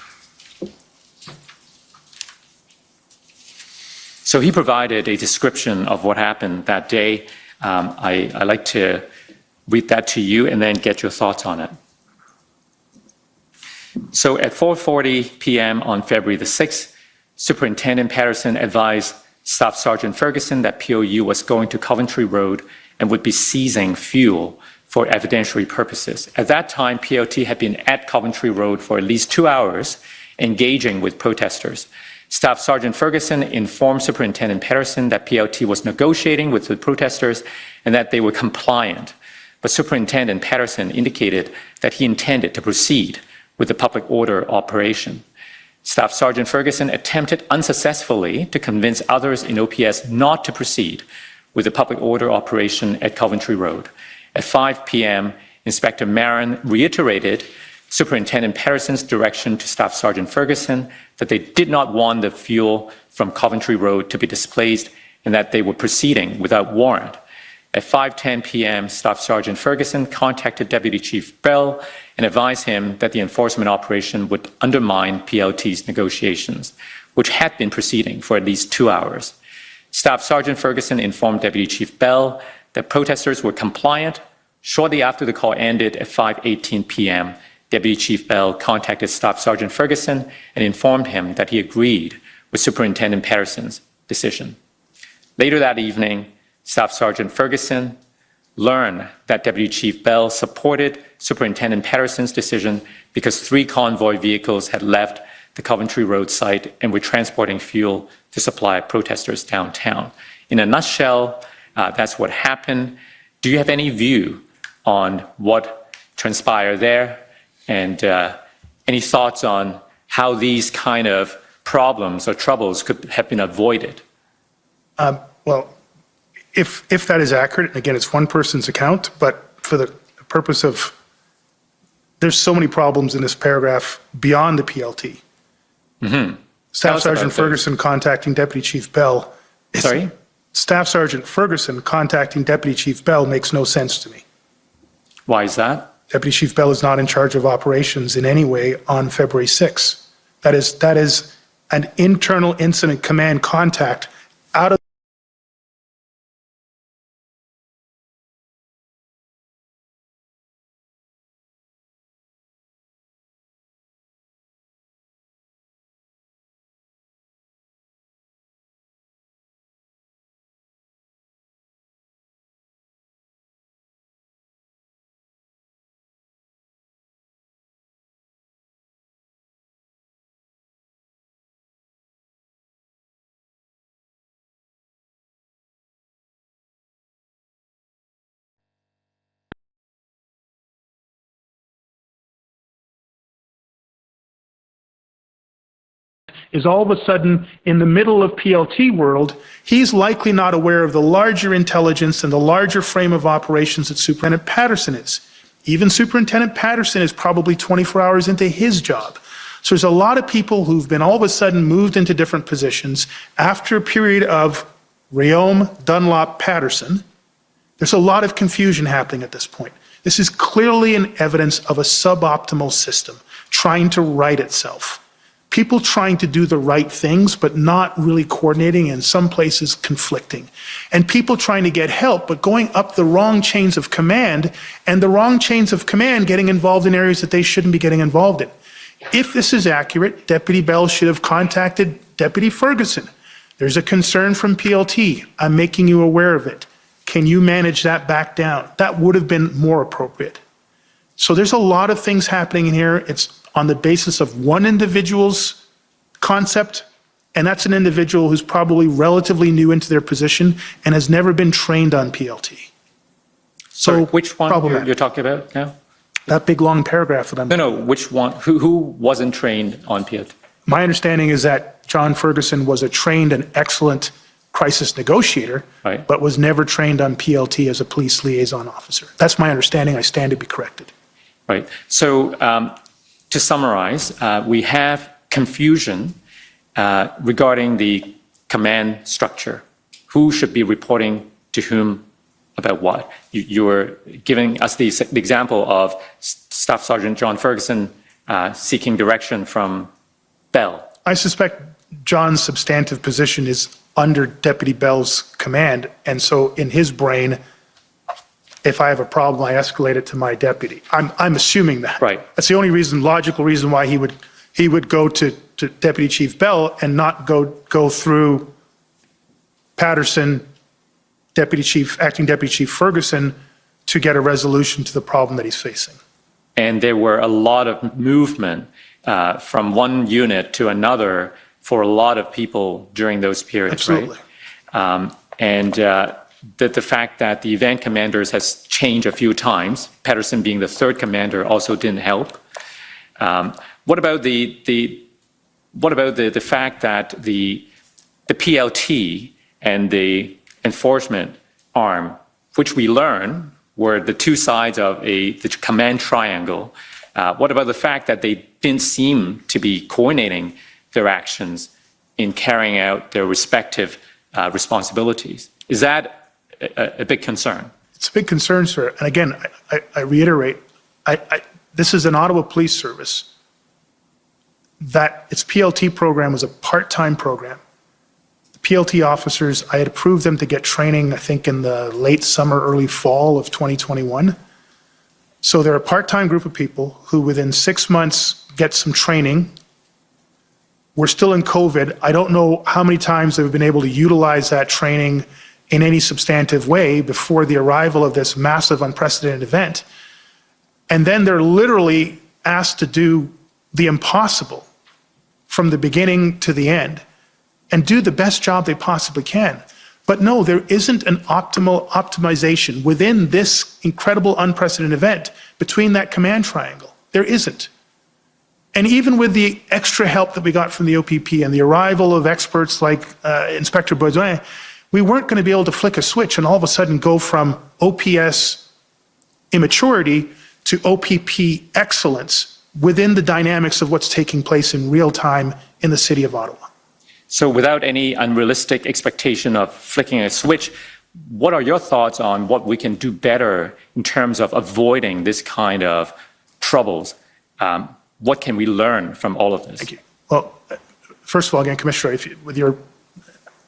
B: So he provided a description of what happened that day. I'd like to read that to you and then get your thoughts on it. So at 4:40 p.m. on February the 6th, Superintendent Patterson advised Staff Sergeant Ferguson that POU was going to Coventry Road and would be seizing fuel for evidentiary purposes. At that time, PLT had been at Coventry Road for at least 2 hours, engaging with protesters. Staff Sergeant Ferguson informed Superintendent Patterson that PLT was negotiating with the protesters and that they were compliant. But Superintendent Patterson indicated that he intended to proceed with the public order operation. Staff Sergeant Ferguson attempted unsuccessfully to convince others in OPS not to proceed with the public order operation at Coventry Road. At 5 p.m., Inspector Marin reiterated Superintendent Patterson's direction to Staff Sergeant Ferguson that they did not want the fuel from Coventry Road to be displaced and that they were proceeding without warrant. At 5:10 p.m., Staff Sergeant Ferguson contacted Deputy Chief Bell and advised him that the enforcement operation would undermine PLT's negotiations, which had been proceeding for at least 2 hours. Staff Sergeant Ferguson informed Deputy Chief Bell that protesters were compliant. Shortly after the call ended at 5:18 p.m., Deputy Chief Bell contacted Staff Sergeant Ferguson and informed him that he agreed with Superintendent Patterson's decision. Later that evening, Staff Sergeant Ferguson learned that Deputy Chief Bell supported Superintendent Patterson's decision because 3 convoy vehicles had left the Coventry Road site and were transporting fuel to supply protesters downtown. In a nutshell, that's what happened. Do you have any view on what transpired there? And any thoughts on how these kind of problems or troubles could have been avoided?
D: Well, if that is accurate, again, it's one person's account, but for the purpose of, there's so many problems in this paragraph beyond the PLT.
B: Mm-hmm.
D: Staff Sergeant Ferguson contacting Deputy Chief Bell.
B: Sorry?
D: Staff Sergeant Ferguson contacting Deputy Chief Bell makes no sense to me.
B: Why is that?
D: Deputy Chief Bell is not in charge of operations in any way on February 6th. That is an internal incident command contact out of is all of a sudden in the middle of PLT world, he's likely not aware of the larger intelligence and the larger frame of operations that Superintendent Patterson is. Even Superintendent Patterson is probably 24 hours into his job. So there's a lot of people who've been all of a sudden moved into different positions after a period of Reume, Dunlop, Patterson. There's a lot of confusion happening at this point. This is clearly an evidence of a suboptimal system trying to right itself. People trying to do the right things, but not really coordinating, in some places conflicting. And people trying to get help, but going up the wrong chains of command, and the wrong chains of command getting involved in areas that they shouldn't be getting involved in. If this is accurate, Deputy Bell should have contacted Deputy Ferguson. There's a concern from PLT. I'm making you aware of it. Can you manage that back down? That would have been more appropriate. So there's a lot of things happening in here. It's on the basis of one individual's concept, and that's an individual who's probably relatively new into their position and has never been trained on PLT. So
B: which one you're talking about now?
D: That big long paragraph that I'm...
B: No, which one? Who wasn't trained on PLT?
D: My understanding is that John Ferguson was a trained and excellent crisis negotiator,
B: Right.
D: but was never trained on PLT as a police liaison officer. That's my understanding. I stand to be corrected.
B: Right. So to summarize, we have confusion regarding the command structure. Who should be reporting to whom about what? You were giving us the example of Staff Sergeant John Ferguson seeking direction from Bell.
D: I suspect John's substantive position is under Deputy Bell's command, and so in his brain, if I have a problem, I escalate it to my deputy. I'm assuming that.
B: Right.
D: That's the only logical reason why he would go to Deputy Chief Bell and not go through Patterson, Acting Deputy Chief Ferguson, to get a resolution to the problem that he's facing.
B: And there were a lot of movement from one unit to another for a lot of people during those periods,
D: Absolutely.
B: right? And the fact that the event commanders has changed a few times, Patterson being the third commander, also didn't help. What about the fact that the PLT and the enforcement arm, which we learn were the two sides of the command triangle, what about the fact that they didn't seem to be coordinating their actions in carrying out their respective responsibilities? Is that a big concern?
D: It's a big concern, sir. And again, I reiterate, this is an Ottawa Police Service that its PLT program was a part-time program. The PLT officers, I had approved them to get training, I think, in the late summer, early fall of 2021. So they're a part-time group of people who within 6 months get some training. We're still in COVID. I don't know how many times they've been able to utilize that training in any substantive way before the arrival of this massive, unprecedented event. And then they're literally asked to do the impossible from the beginning to the end and do the best job they possibly can. But no, there isn't an optimal optimization within this incredible, unprecedented event between that command triangle. There isn't. And even with the extra help that we got from the OPP and the arrival of experts like Inspector Baudouin, we weren't going to be able to flick a switch and all of a sudden go from OPS immaturity to OPP excellence within the dynamics of what's taking place in real time in the city of Ottawa.
B: So without any unrealistic expectation of flicking a switch, what are your thoughts on what we can do better in terms of avoiding this kind of troubles? What can we learn from all of this?
D: Thank you. Well, first of all, again, Commissioner,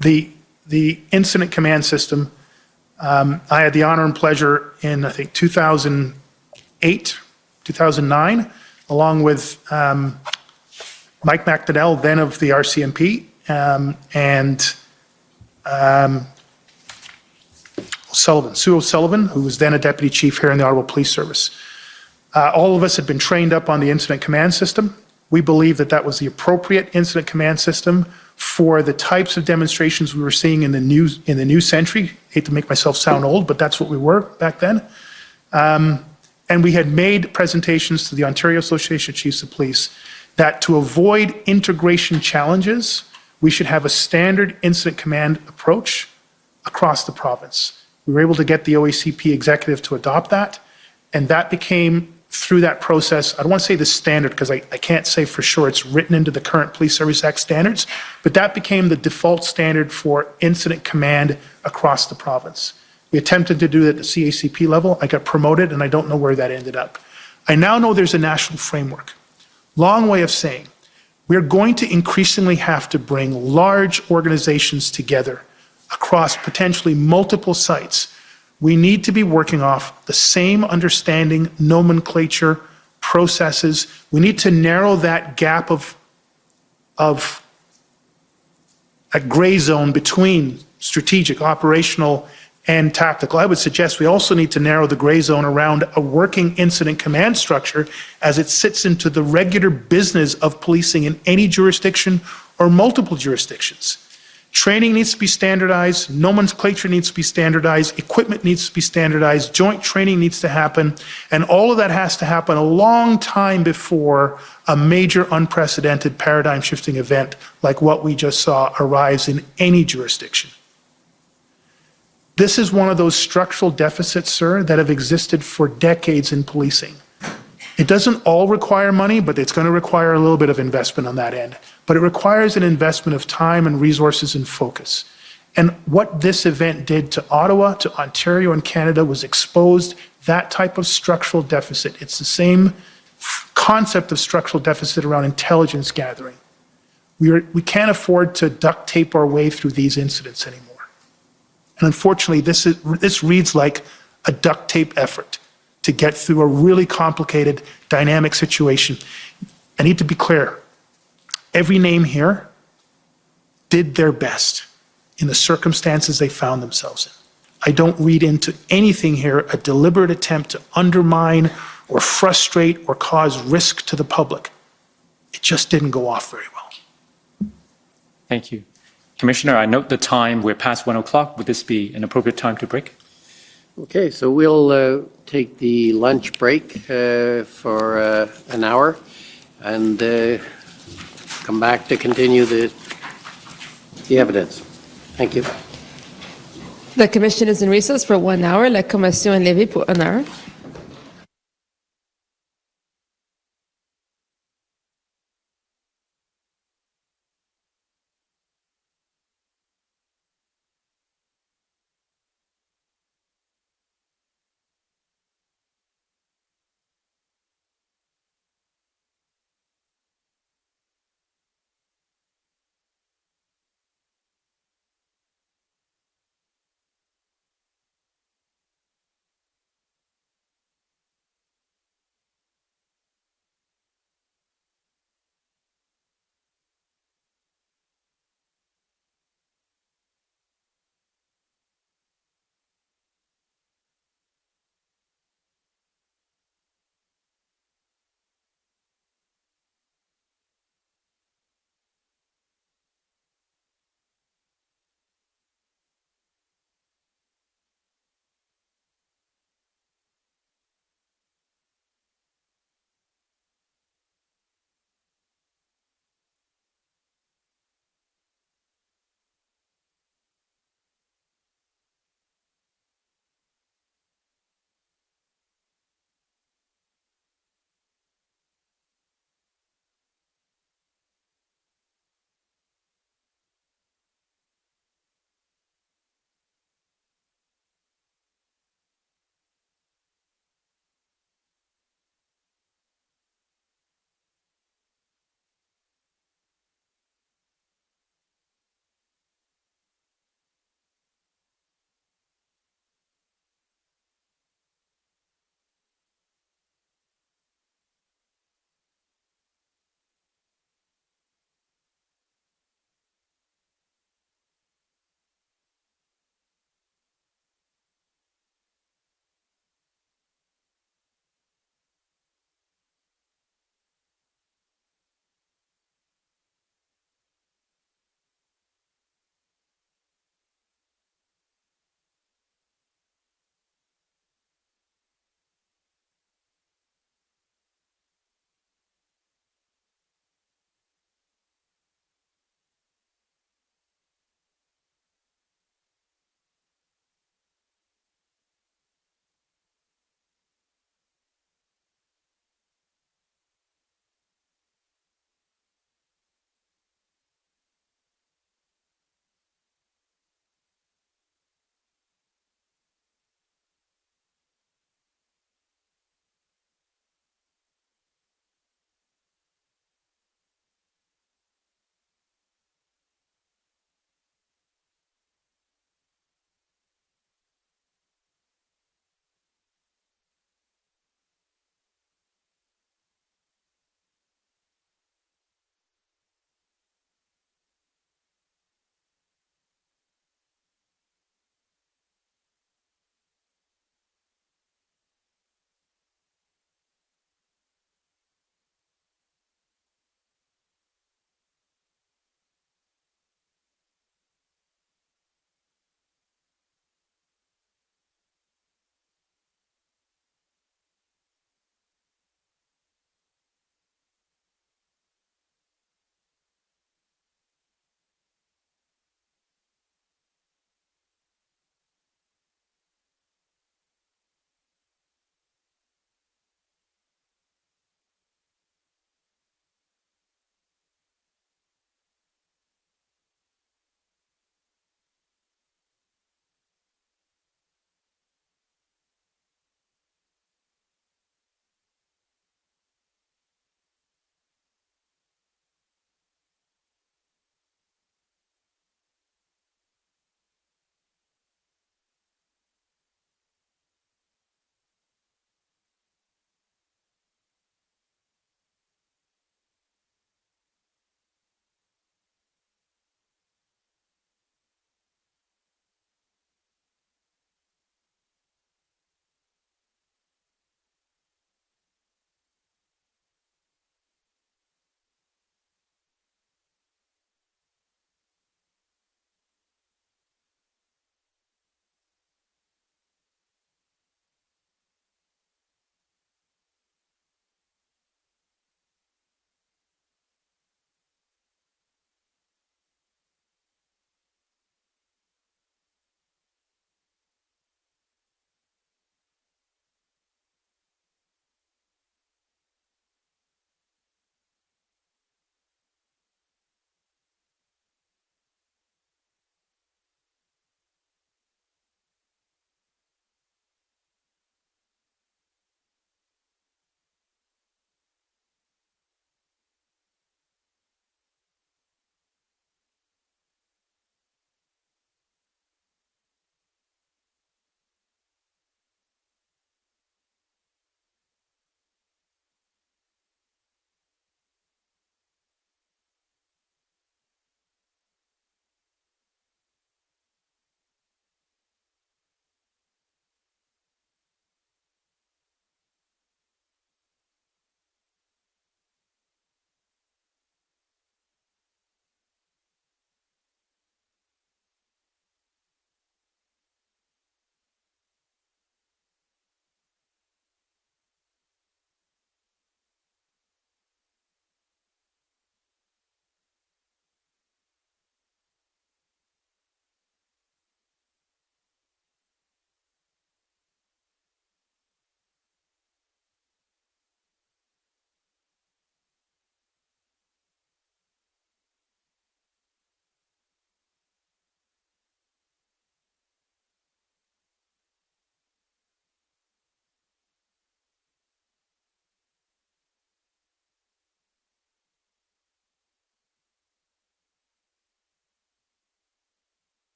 D: the incident command system, I had the honor and pleasure in, I think, 2008, 2009, along with Mike McDonnell, then of the RCMP, and Sue O'Sullivan, who was then a deputy chief here in the Ottawa Police Service. All of us had been trained up on the incident command system. We believe that that was the appropriate incident command system for the types of demonstrations we were seeing in the new century. Hate to make myself sound old, but that's what we were back then. And we had made presentations to the Ontario Association of Chiefs of Police that to avoid integration challenges, we should have a standard incident command approach across the province. We were able to get the OACP executive to adopt that, and that became, through that process, I don't want to say the standard because I can't say for sure it's written into the current Police Service Act standards, but that became the default standard for incident command across the province. We attempted to do that at the CACP level. I got promoted, and I don't know where that ended up. I now know there's a national framework. Long way of saying, we're going to increasingly have to bring large organizations together across potentially multiple sites. We need to be working off the same understanding, nomenclature, processes. We need to narrow that gap of a gray zone between strategic, operational, and tactical. I would suggest we also need to narrow the gray zone around a working incident command structure as it sits into the regular business of policing in any jurisdiction or multiple jurisdictions. Training needs to be standardized, nomenclature needs to be standardized, equipment needs to be standardized, joint training needs to happen, and all of that has to happen a long time before a major unprecedented paradigm shifting event like what we just saw arrives in any jurisdiction. This is one of those structural deficits, sir, that have existed for decades in policing. It doesn't all require money, but it's going to require a little bit of investment on that end. But it requires an investment of time and resources and focus. And what this event did to Ottawa, to Ontario and Canada was exposed that type of structural deficit. It's the same concept of structural deficit around intelligence gathering. We can't afford to duct tape our way through these incidents anymore. And unfortunately, this reads like a duct tape effort to get through a really complicated, dynamic situation. I need to be clear. Every name here did their best in the circumstances they found themselves in. I don't read into anything here a deliberate attempt to undermine or frustrate or cause risk to the public. It just didn't go off very well.
B: Thank you. Commissioner, I note the time. We're past 1 o'clock. Would this be an appropriate time to break?
A: Okay, so we'll take the lunch break for an hour and come back to continue the evidence. Thank you.
C: The commission is in recess for 1 hour. La commission est levée pour 1 heure.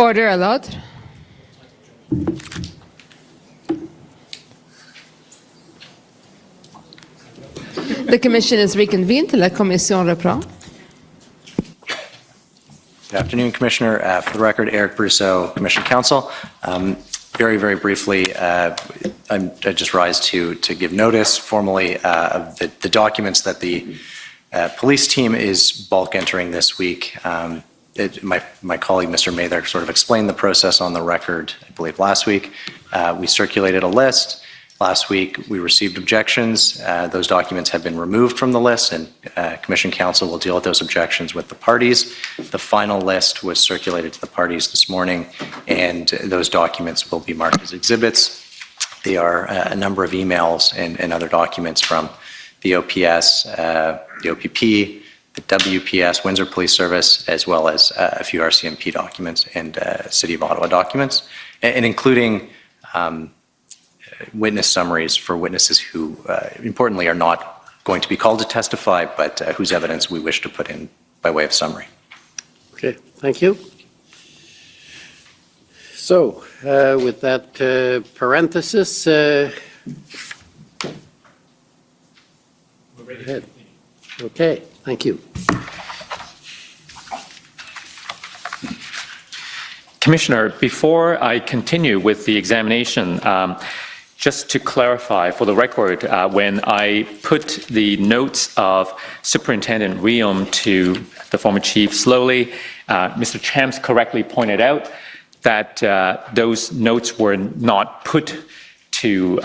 C: Order à l'ordre. The commission is reconvened. La commission reprend.
H: Good afternoon, Commissioner. For the record, Eric Brousseau, Commission Counsel. Very, very briefly, I just rise to give notice formally of the documents that the police team is bulk entering this week. My colleague, Mr. Mather, sort of explained the process on the record, I believe, last week. We circulated a list. Last week, we received objections. Those documents have been removed from the list, and Commission Counsel will deal with those objections with the parties. The final list was circulated to the parties this morning, and those documents will be marked as exhibits. They are a number of emails and other documents from the OPS, the OPP, the WPS, Windsor Police Service, as well as a few RCMP documents and City of Ottawa documents, and including witness summaries for witnesses who, importantly, are not going to be called to testify, but whose evidence we wish to put in by way of summary.
A: Okay, thank you. So, with that parenthesis, go ahead. Okay, thank you.
B: Commissioner, before I continue with the examination, just to clarify for the record, when I put the notes of Superintendent Rheaume to the former chief slowly, Mr. Champs correctly pointed out that those notes were not put to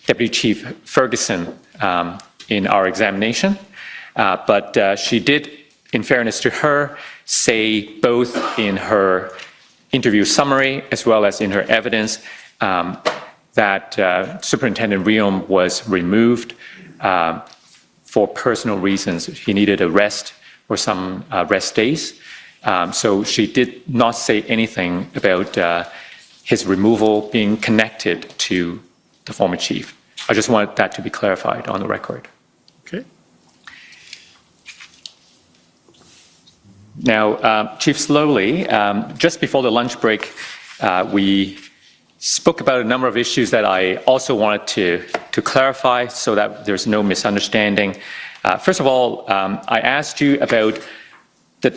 B: Deputy Chief Ferguson in our examination, but she did, in fairness to her, say both in her interview summary as well as in her evidence that Superintendent Rheaume was removed for personal reasons. He needed a rest or some rest days. So she did not say anything about his removal being connected to the former chief. I just want that to be clarified on the record.
A: Okay.
B: Now, Chief Slowly, just before the lunch break, we spoke about a number of issues that I also wanted to clarify so that there's no misunderstanding. First of all, I asked you about the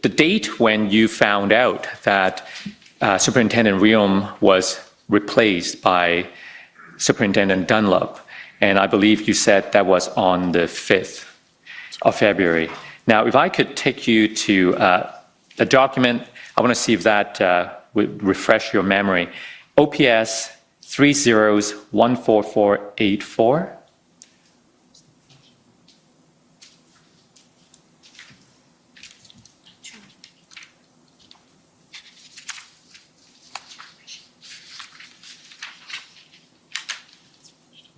B: date when you found out that Superintendent Rheaume was replaced by Superintendent Dunlop, and I believe you said that was on the 5th of February. Now, if I could take you to a document, I want to see if that would refresh your memory. OPS 30s14484.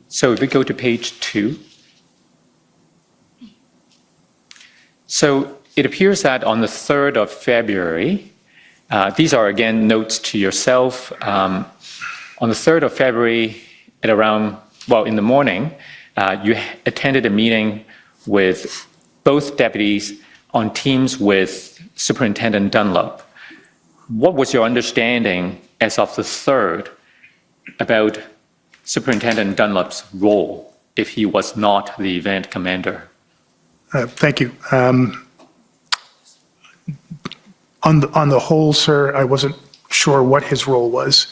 B: So if we go to page 2. So it appears that on the 3rd of February, these are again notes to yourself. On the 3rd of February at around, well, in the morning, you attended a meeting with both deputies on teams with Superintendent Dunlop. What was your understanding as of the 3rd about Superintendent Dunlop's role if he was not the event commander?
D: Thank you. On the whole, sir, I wasn't sure what his role was.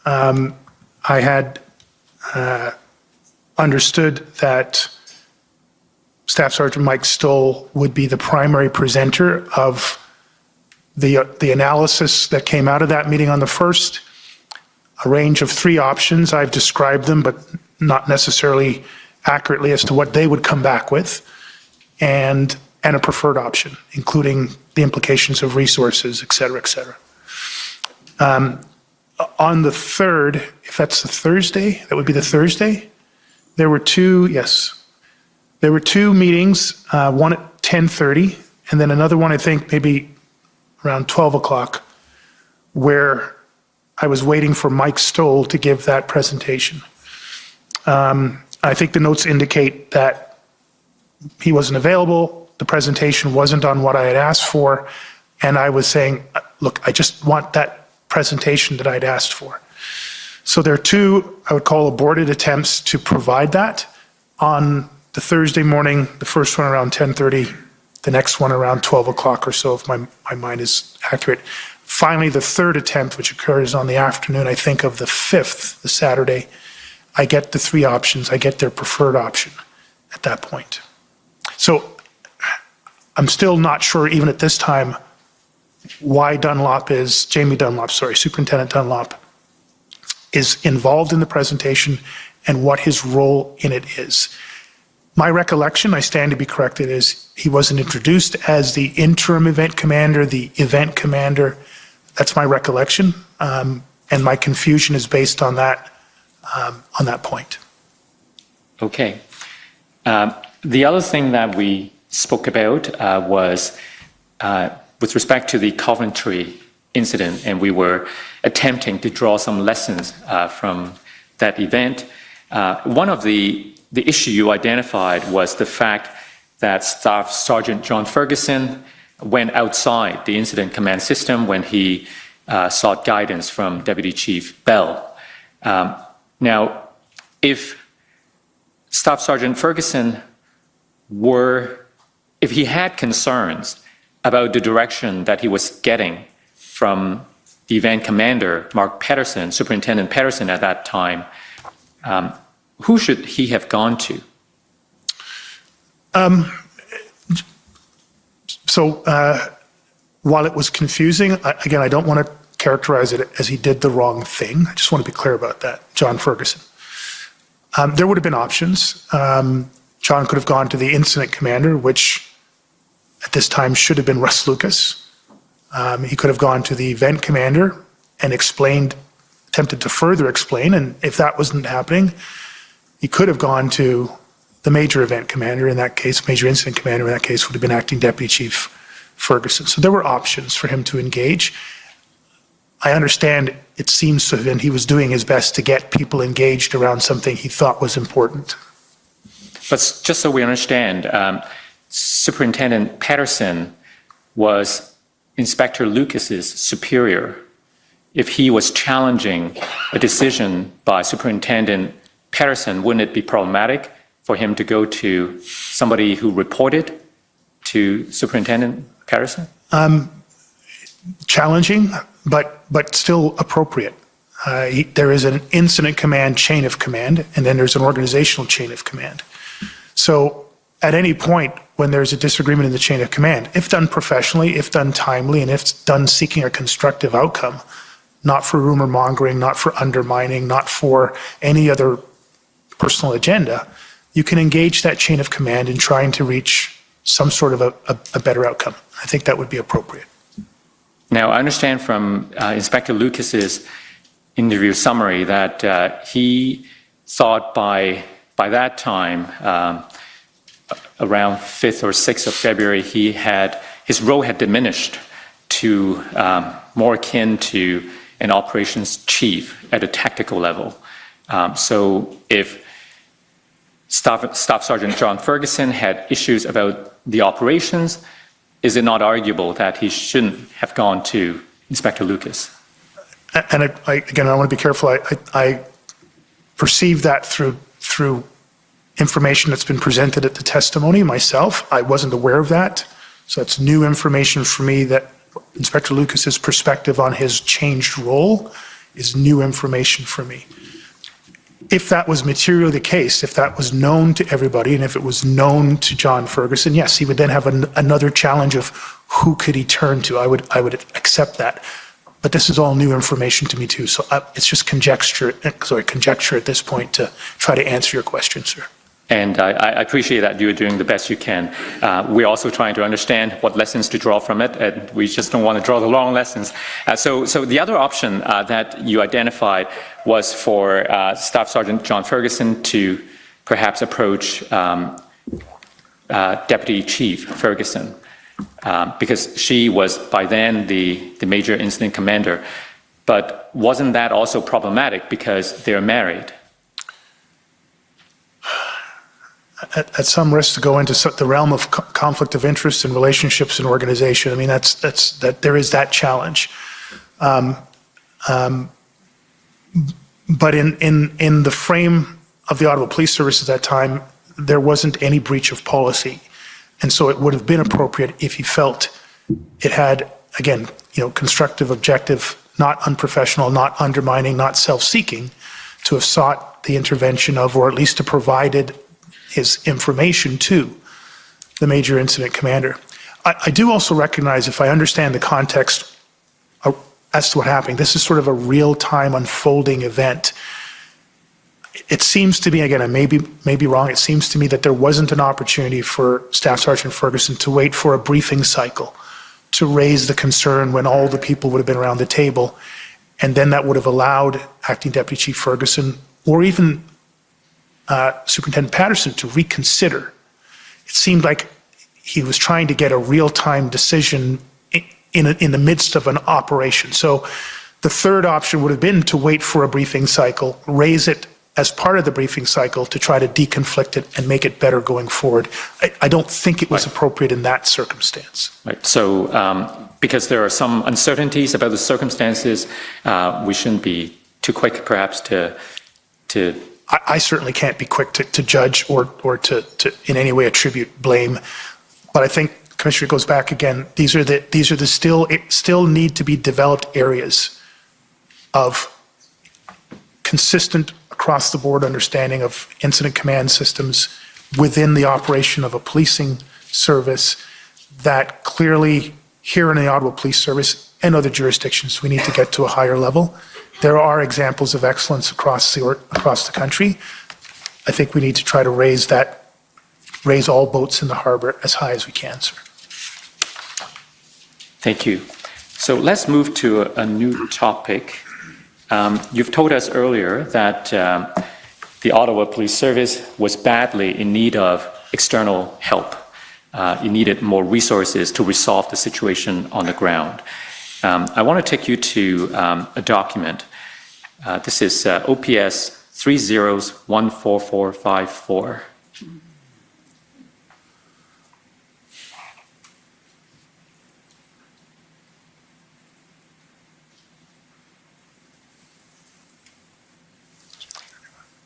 D: I had understood that Staff Sergeant Mike Stoll would be the primary presenter of the analysis that came out of that meeting on the 1st. A range of 3 options. I've described them, but not necessarily accurately as to what they would come back with, and a preferred option, including the implications of resources, et cetera, et cetera. On the 3rd, if that's the Thursday, that would be the Thursday, there were 2 meetings, one at 10:30, and then another one, I think, maybe around 12 o'clock, where I was waiting for Mike Stoll to give that presentation. I think the notes indicate that he wasn't available, the presentation wasn't on what I had asked for, And I was saying, look, I just want that presentation that I'd asked for. So there are two, I would call aborted attempts to provide that on the Thursday morning, the first one around 10:30, the next one around 12 o'clock or so, if my mind is accurate. Finally, the third attempt, which occurs on the afternoon, I think, of the 5th, the Saturday, I get the three options. I get their preferred option at that point. So I'm still not sure, even at this time, why Superintendent Dunlop is involved in the presentation and what his role in it is. My recollection, I stand to be corrected, is he wasn't introduced as the interim event commander, the event commander. That's my recollection, and my confusion is based on that point.
B: Okay. The other thing that we spoke about was with respect to the Coventry incident, and we were attempting to draw some lessons from that event. One of the issue you identified was the fact that Staff Sergeant John Ferguson went outside the incident command system when he sought guidance from Deputy Chief Bell. Now, if Staff Sergeant Ferguson if he had concerns about the direction that he was getting from the event commander, Mark Pedersen, Superintendent Pedersen at that time, who should he have gone to?
D: While it was confusing, again, I don't want to characterize it as he did the wrong thing. I just want to be clear about that, John Ferguson. There would have been options. John could have gone to the incident commander, which at this time should have been Russ Lucas. He could have gone to the event commander and attempted to further explain, and if that wasn't happening, he could have gone to the major event commander, in that case, major incident commander, in that case, would have been Acting Deputy Chief Ferguson. So there were options for him to engage. I understand it seems to have been he was doing his best to get people engaged around something he thought was important.
B: But just so we understand, Superintendent Pedersen was Inspector Lucas's superior. If he was challenging a decision by Superintendent Pedersen, wouldn't it be problematic for him to go to somebody who reported to Superintendent Pedersen?
D: Challenging, but still appropriate. There is an incident command chain of command, and then there's an organizational chain of command. So at any point when there's a disagreement in the chain of command, if done professionally, if done timely, and if done seeking a constructive outcome, not for rumor mongering, not for undermining, not for any other personal agenda, you can engage that chain of command in trying to reach some sort of a better outcome. I think that would be appropriate.
B: Now, I understand from Inspector Lucas's interview summary that he thought by that time, around 5th or 6th of February, his role had diminished to more akin to an operations chief at a tactical level. So if Staff Sergeant John Ferguson had issues about the operations, is it not arguable that he shouldn't have gone to Inspector Lucas?
D: And again, I want to be careful. I perceive that through information that's been presented at the testimony myself. I wasn't aware of that. So it's new information for me that Inspector Lucas's perspective on his changed role is new information for me. If that was materially the case, if that was known to everybody, and if it was known to John Ferguson, yes, he would then have another challenge of who could he turn to. I would accept that. But this is all new information to me too. So it's just conjecture at this point to try to answer your question, sir.
B: And I appreciate that you're doing the best you can. We're also trying to understand what lessons to draw from it, and we just don't want to draw the wrong lessons. So the other option that you identified was for Staff Sergeant John Ferguson to perhaps approach Deputy Chief Ferguson, because she was by then the major incident commander. But wasn't that also problematic because they're married?
D: at some risk to go into the realm of conflict of interest and relationships and organization. I mean, that there is that challenge. But in the frame of the Ottawa Police Service at that time, there wasn't any breach of policy. And so it would have been appropriate if he felt it had, again, constructive, objective, not unprofessional, not undermining, not self-seeking, to have sought the intervention of, or at least to provided his information to the major incident commander. I do also recognize, if I understand the context as to what happened, this is sort of a real-time unfolding event. It seems to me, again, I may be wrong, it seems to me that there wasn't an opportunity for Staff Sergeant Ferguson to wait for a briefing cycle to raise the concern when all the people would have been around the table, and then that would have allowed Acting Deputy Chief Ferguson or even Superintendent Patterson to reconsider. It seemed like he was trying to get a real-time decision in the midst of an operation. So the third option would have been to wait for a briefing cycle, raise it as part of the briefing cycle to try to deconflict it and make it better going forward. I don't think it was appropriate in that circumstance.
B: Right. So because there are some uncertainties about the circumstances, we shouldn't be too quick perhaps to
D: I certainly can't be quick to judge or to in any way attribute blame, but I think, Commissioner, goes back again. These are the still need to be developed areas of consistent across the board understanding of incident command systems within the operation of a policing service that clearly here in the Ottawa Police Service and other jurisdictions we need to get to a higher level. There are examples of excellence across the country. I think we need to try to raise all boats in the harbor as high as we can, sir.
B: Thank you. So let's move to a new topic. You've told us earlier that the Ottawa Police Service was badly in need of external help. It needed more resources to resolve the situation on the ground. I want to take you to a document. This is OPS 30-14454.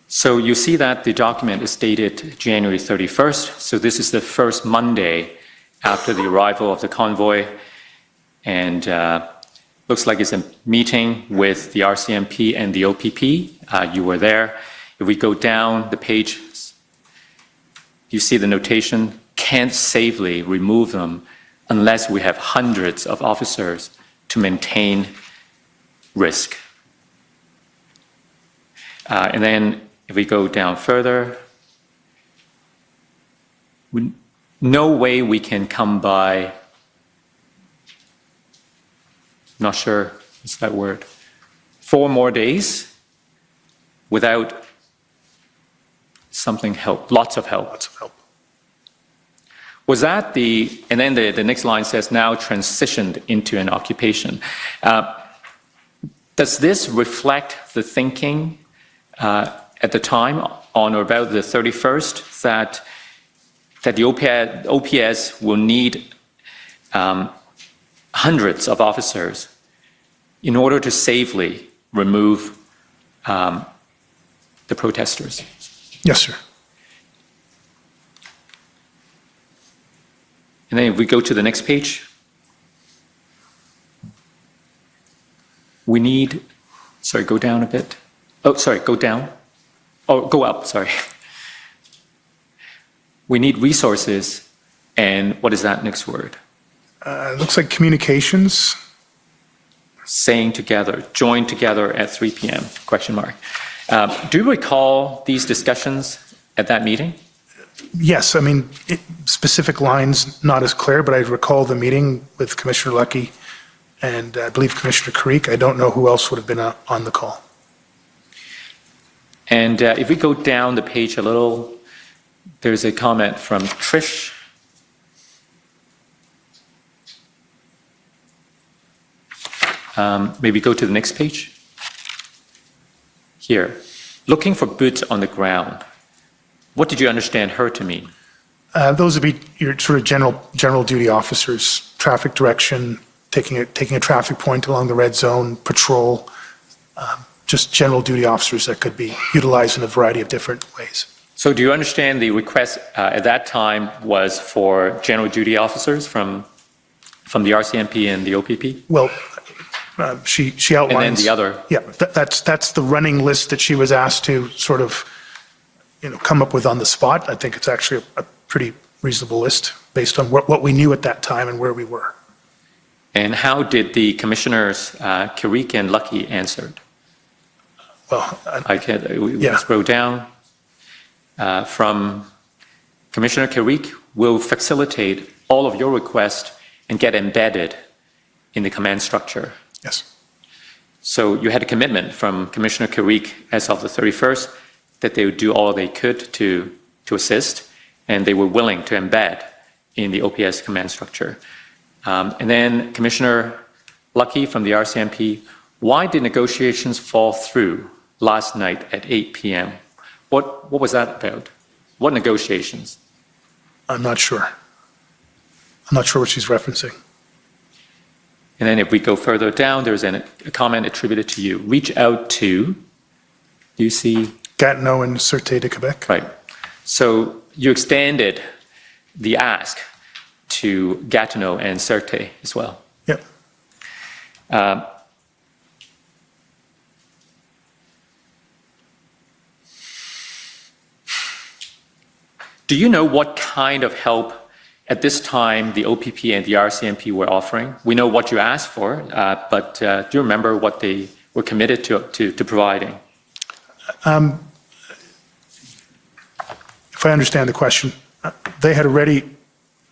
B: So you see that the document is dated January 31st. So this is the first Monday after the arrival of the convoy. And looks like it's a meeting with the RCMP and the OPP. You were there. If we go down the page, you see the notation, can't safely remove them unless we have hundreds of officers to maintain risk. And then if we go down further, no way we can come by, not sure what's that word, 4 more days without something help, lots of help.
D: Lots of help.
B: Was that and then the next line says now transitioned into an occupation. Does this reflect the thinking at the time on or about the 31st that the OPS will need hundreds of officers in order to safely remove the protesters?
D: Yes, sir.
B: And then if we go to the next page, we need, sorry, go down a bit. Oh, sorry, go down. Oh, go up, sorry. We need resources, and what is that next word?
D: It looks like communications.
B: Saying together, join together at 3 p.m., question mark. Do you recall these discussions at that meeting?
D: Yes, I mean, specific lines not as clear, but I recall the meeting with Commissioner Lucky and I believe Commissioner Creek. I don't know who else would have been on the call.
B: And if we go down the page a little, there's a comment from Trish. Maybe go to the next page. Here, looking for boots on the ground. What did you understand her to mean?
D: Those would be your sort of general duty officers, traffic direction, taking a traffic point along the red zone, patrol, just general duty officers that could be utilized in a variety of different ways.
B: So do you understand the request at that time was for general duty officers from the RCMP and the OPP?
D: Well, she outlines.
B: And then the other?
D: Yeah, that's the running list that she was asked to sort of, come up with on the spot. I think it's actually a pretty reasonable list based on what we knew at that time and where we were.
B: And how did the commissioners, Carrick and Lucky, answered?
D: Well,
B: Let's scroll down. From Commissioner Carrick, will facilitate all of your requests and get embedded in the command structure.
D: yes.
B: So you had a commitment from Commissioner Carrick as of the 31st that they would do all they could to assist, and they were willing to embed in the OPS command structure. And then Commissioner Lucky from the RCMP, why did negotiations fall through last night at 8 p.m.? What was that about? What negotiations?
D: I'm not sure. I'm not sure what she's referencing.
B: And then if we go further down, there's a comment attributed to you. Reach out to, do you see?
D: Gatineau and Sûreté de Québec.
B: Right. So you extended the ask to Gatineau and Sûreté as well.
D: Yep.
B: Do you know what kind of help at this time the OPP and the RCMP were offering? We know what you asked for, but do you remember what they were committed to providing?
D: If I understand the question, they had already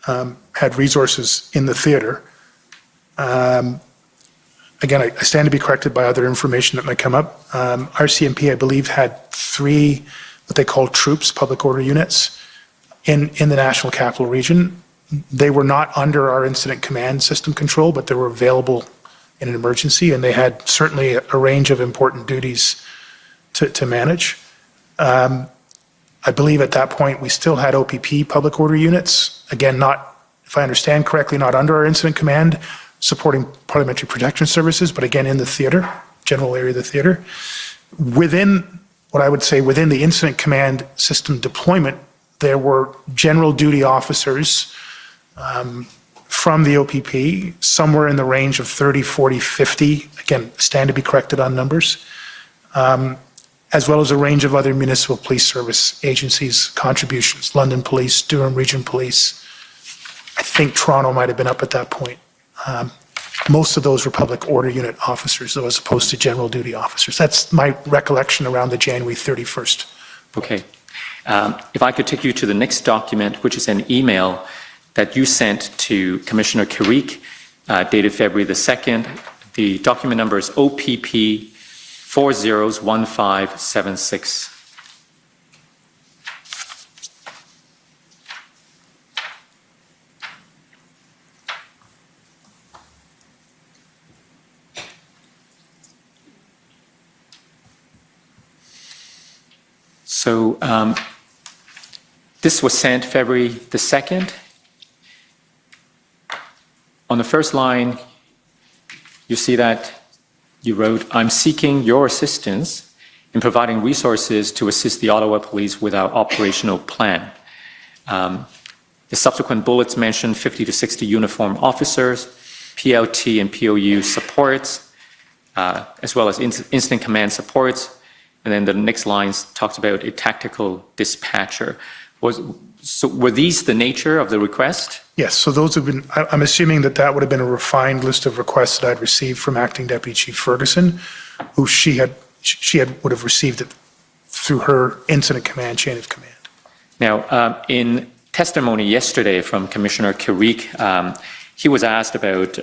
D: had resources in the theater. Again, I stand to be corrected by other information that might come up. RCMP, I believe, had 3 what they call troops, public order units, in the National Capital Region. They were not under our incident command system control, but they were available in an emergency, and they had certainly a range of important duties to manage. I believe at that point we still had OPP public order units, again, not, if I understand correctly, not under our incident command, supporting parliamentary protection services, but again in the theater, general area of the theater. Within, what I would say, within the incident command system deployment, there were general duty officers from the OPP, somewhere in the range of 30, 40, 50, again, stand to be corrected on numbers, as well as a range of other municipal police service agencies' contributions, London Police, Durham Region Police. I think Toronto might have been up at that point. Most of those were public order unit officers, though, as opposed to general duty officers. That's my recollection around the January 31st.
B: Okay. If I could take you to the next document, which is an email that you sent to Commissioner Carrick, dated February the 2nd. The document number is OPP 401576. So this was sent February the 2nd. On the first line, you see that you wrote, I'm seeking your assistance in providing resources to assist the Ottawa Police with our operational plan. The subsequent bullets mention 50 to 60 uniformed officers, PLT and POU supports, as well as incident command supports. And then the next lines talks about a tactical dispatcher. So were these the nature of the request?
D: Yes, so those have been, I'm assuming that would have been a refined list of requests that I'd received from Acting Deputy Chief Ferguson, who she would have received it through her incident command, chain of command.
B: Now, in testimony yesterday from Commissioner Carrick, he was asked about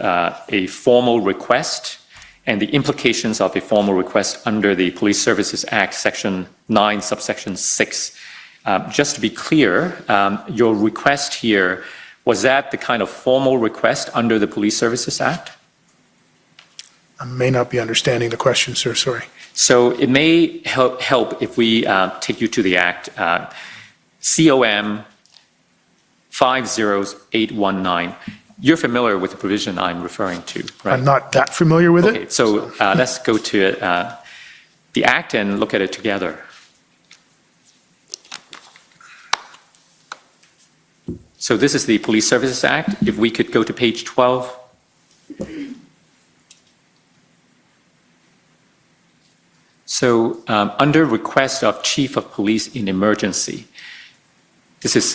B: a formal request and the implications of a formal request under the Police Services Act, Section 9, subsection 6. Just to be clear, your request here, was that the kind of formal request under the Police Services Act?
D: I may not be understanding the question, sir, sorry.
B: So it may help if we take you to the Act. COM 50819. You're familiar with the provision I'm referring to, right?
D: I'm not that familiar with
B: Okay,
D: it.
B: so let's go to the Act and look at it together. So this is the Police Services Act. If we could go to page 12. So under request of Chief of Police in emergency, this is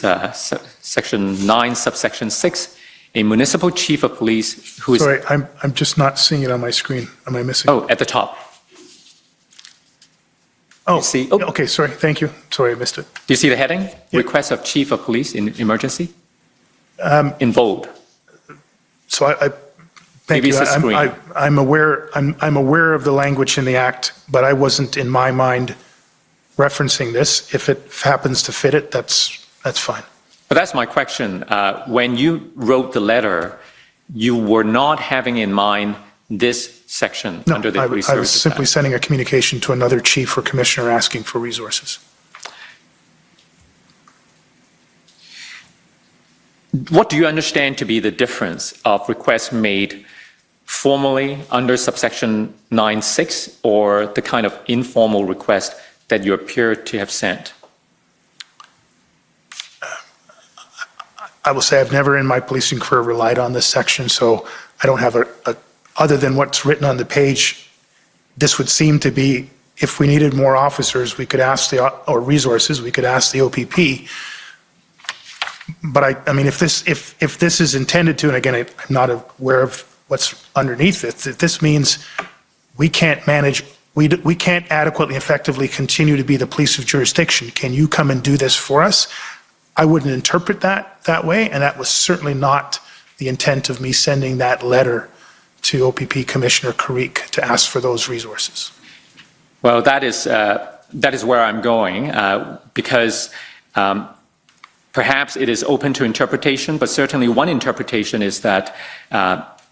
B: section 9, subsection 6, a municipal chief of police who is...
D: Sorry, I'm just not seeing it on my screen. Am I missing?
B: Oh, at the top.
D: Oh,
B: see-
D: yeah, okay, sorry, thank you. Sorry, I missed it.
B: Do you see the heading? Request of Chief of Police in emergency? In bold.
D: So I thank
B: Maybe
D: you.
B: it's a screen.
D: I'm aware of the language in the Act, but I wasn't in my mind referencing this. If it happens to fit it, that's fine.
B: But that's my question. When you wrote the letter, you were not having in mind this section
D: No,
B: under the Police
D: I was
B: Services
D: simply
B: Act.
D: sending a communication to another chief or commissioner asking for resources.
B: What do you understand to be the difference of requests made formally under subsection 9.6 or the kind of informal request that you appear to have sent?
D: I will say I've never in my policing career relied on this section, so I don't have other than what's written on the page, this would seem to be, if we needed more officers, we could ask or resources, we could ask the OPP. But I mean, if this is intended to, and again, I'm not aware of what's underneath it, that this means we can't manage, we can't adequately, effectively continue to be the police of jurisdiction. Can you come and do this for us? I wouldn't interpret that way, and that was certainly not the intent of me sending that letter to OPP Commissioner Carrique to ask for those resources.
B: Well, that is where I'm going, because perhaps it is open to interpretation, but certainly one interpretation is that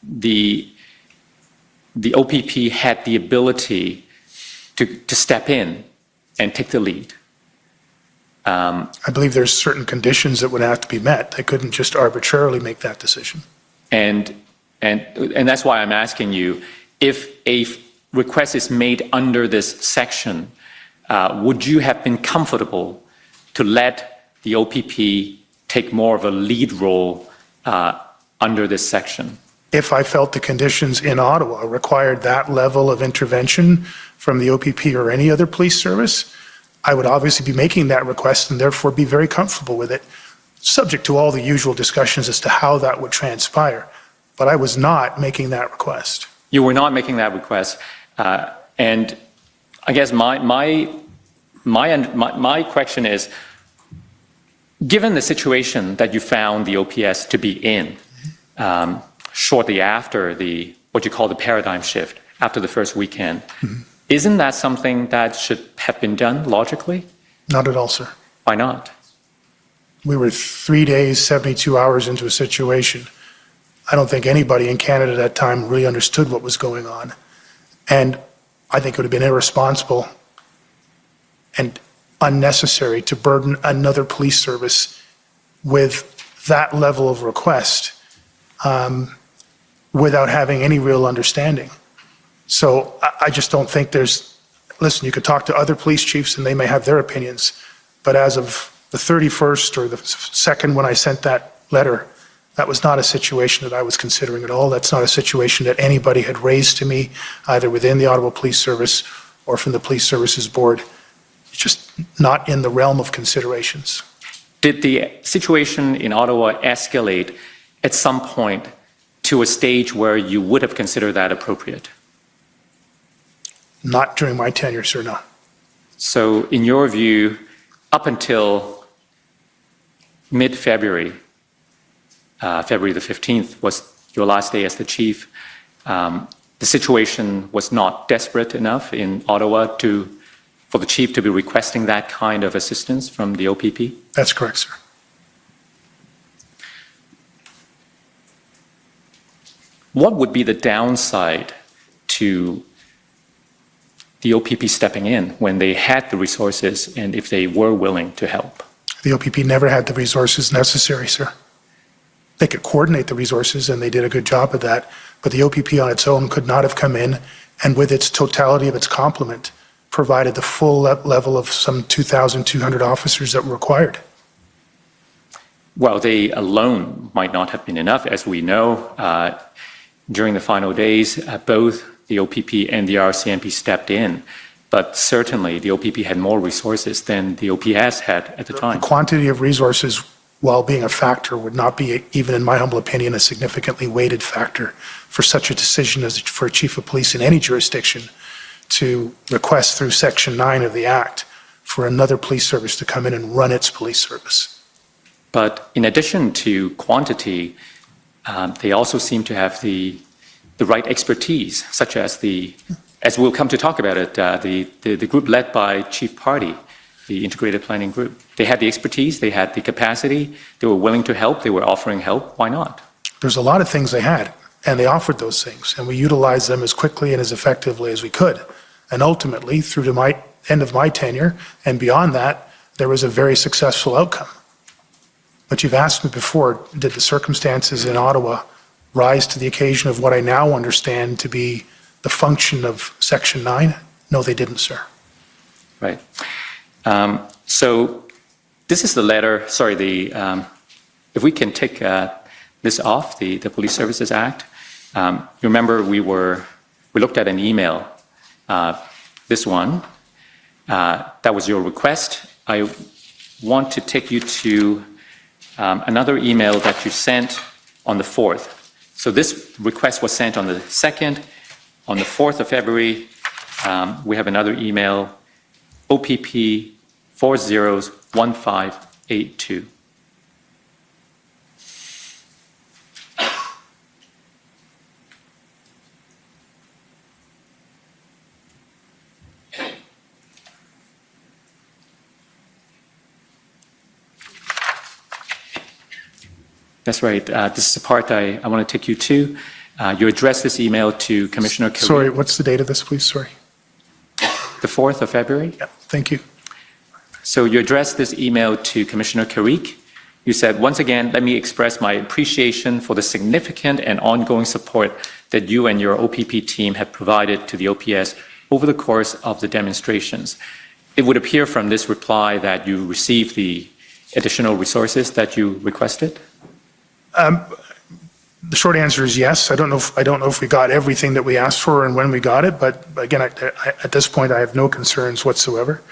B: the OPP had the ability to step in and take the lead.
D: I believe there's certain conditions that would have to be met. They couldn't just arbitrarily make that decision.
B: And that's why I'm asking you, if a request is made under this section, would you have been comfortable to let the OPP take more of a lead role under this section?
D: If I felt the conditions in Ottawa required that level of intervention from the OPP or any other police service, I would obviously be making that request and therefore be very comfortable with it, subject to all the usual discussions as to how that would transpire. But I was not making that request.
B: You were not making that request. And I guess my question is, given the situation that you found the OPS to be in shortly after what you call the paradigm shift, after the first weekend, isn't that something that should have been done logically?
D: Not at all, sir.
B: Why not?
D: We were 3 days, 72 hours into a situation. I don't think anybody in Canada at that time really understood what was going on. And I think it would have been irresponsible and unnecessary to burden another police service with that level of request without having any real understanding. So I just don't think listen, you could talk to other police chiefs and they may have their opinions, but as of the 31st or the 2nd when I sent that letter, that was not a situation that I was considering at all. That's not a situation that anybody had raised to me, either within the Ottawa Police Service or from the Police Services Board. It's just not in the realm of considerations.
B: Did the situation in Ottawa escalate at some point to a stage where you would have considered that appropriate?
D: Not during my tenure, sir, no.
B: So in your view, up until mid-February, February the 15th was your last day as the chief, the situation was not desperate enough in Ottawa for the chief to be requesting that kind of assistance from the OPP?
D: That's correct, sir.
B: What would be the downside to the OPP stepping in when they had the resources and if they were willing to help?
D: The OPP never had the resources necessary, sir. They could coordinate the resources, and they did a good job of that, but the OPP on its own could not have come in and with its totality of its complement provided the full level of some 2,200 officers that were required.
B: Well, they alone might not have been enough. As we know, during the final days, both the OPP and the RCMP stepped in, but certainly the OPP had more resources than the OPS had at the time.
D: The quantity of resources, while being a factor, would not be, even in my humble opinion, a significantly weighted factor for such a decision as for a chief of police in any jurisdiction to request through Section 9 of the Act for another police service to come in and run its police service.
B: But in addition to quantity, they also seem to have the right expertise, such as as we'll come to talk about it, the group led by Chief Party, the Integrated Planning Group. They had the expertise, they had the capacity, they were willing to help, they were offering help. Why not?
D: There's a lot of things they had, and they offered those things, and we utilized them as quickly and as effectively as we could. And ultimately, through to my end of my tenure and beyond that, there was a very successful outcome. But you've asked me before, did the circumstances in Ottawa rise to the occasion of what I now understand to be the function of Section 9? No, they didn't, sir.
B: Right. So this is the letter, if we can take this off, the Police Services Act. You remember we looked at an email, this one, that was your request. I want to take you to another email that you sent on the 4th. So this request was sent on the 2nd. On the 4th of February, we have another email, OPP 401582. That's right. This is the part I want to take you to. You addressed this email to Commissioner Carrick.
D: Sorry, what's the date of this, please? Sorry.
B: The 4th of February.
D: Yeah, thank you.
B: So you addressed this email to Commissioner Carrick. You said, once again, let me express my appreciation for the significant and ongoing support that you and your OPP team have provided to the OPS over the course of the demonstrations. It would appear from this reply that you received the additional resources that you requested?
D: The short answer is yes. I don't know if we got everything that we asked for and when we got it, but again, at this point, I have no concerns whatsoever.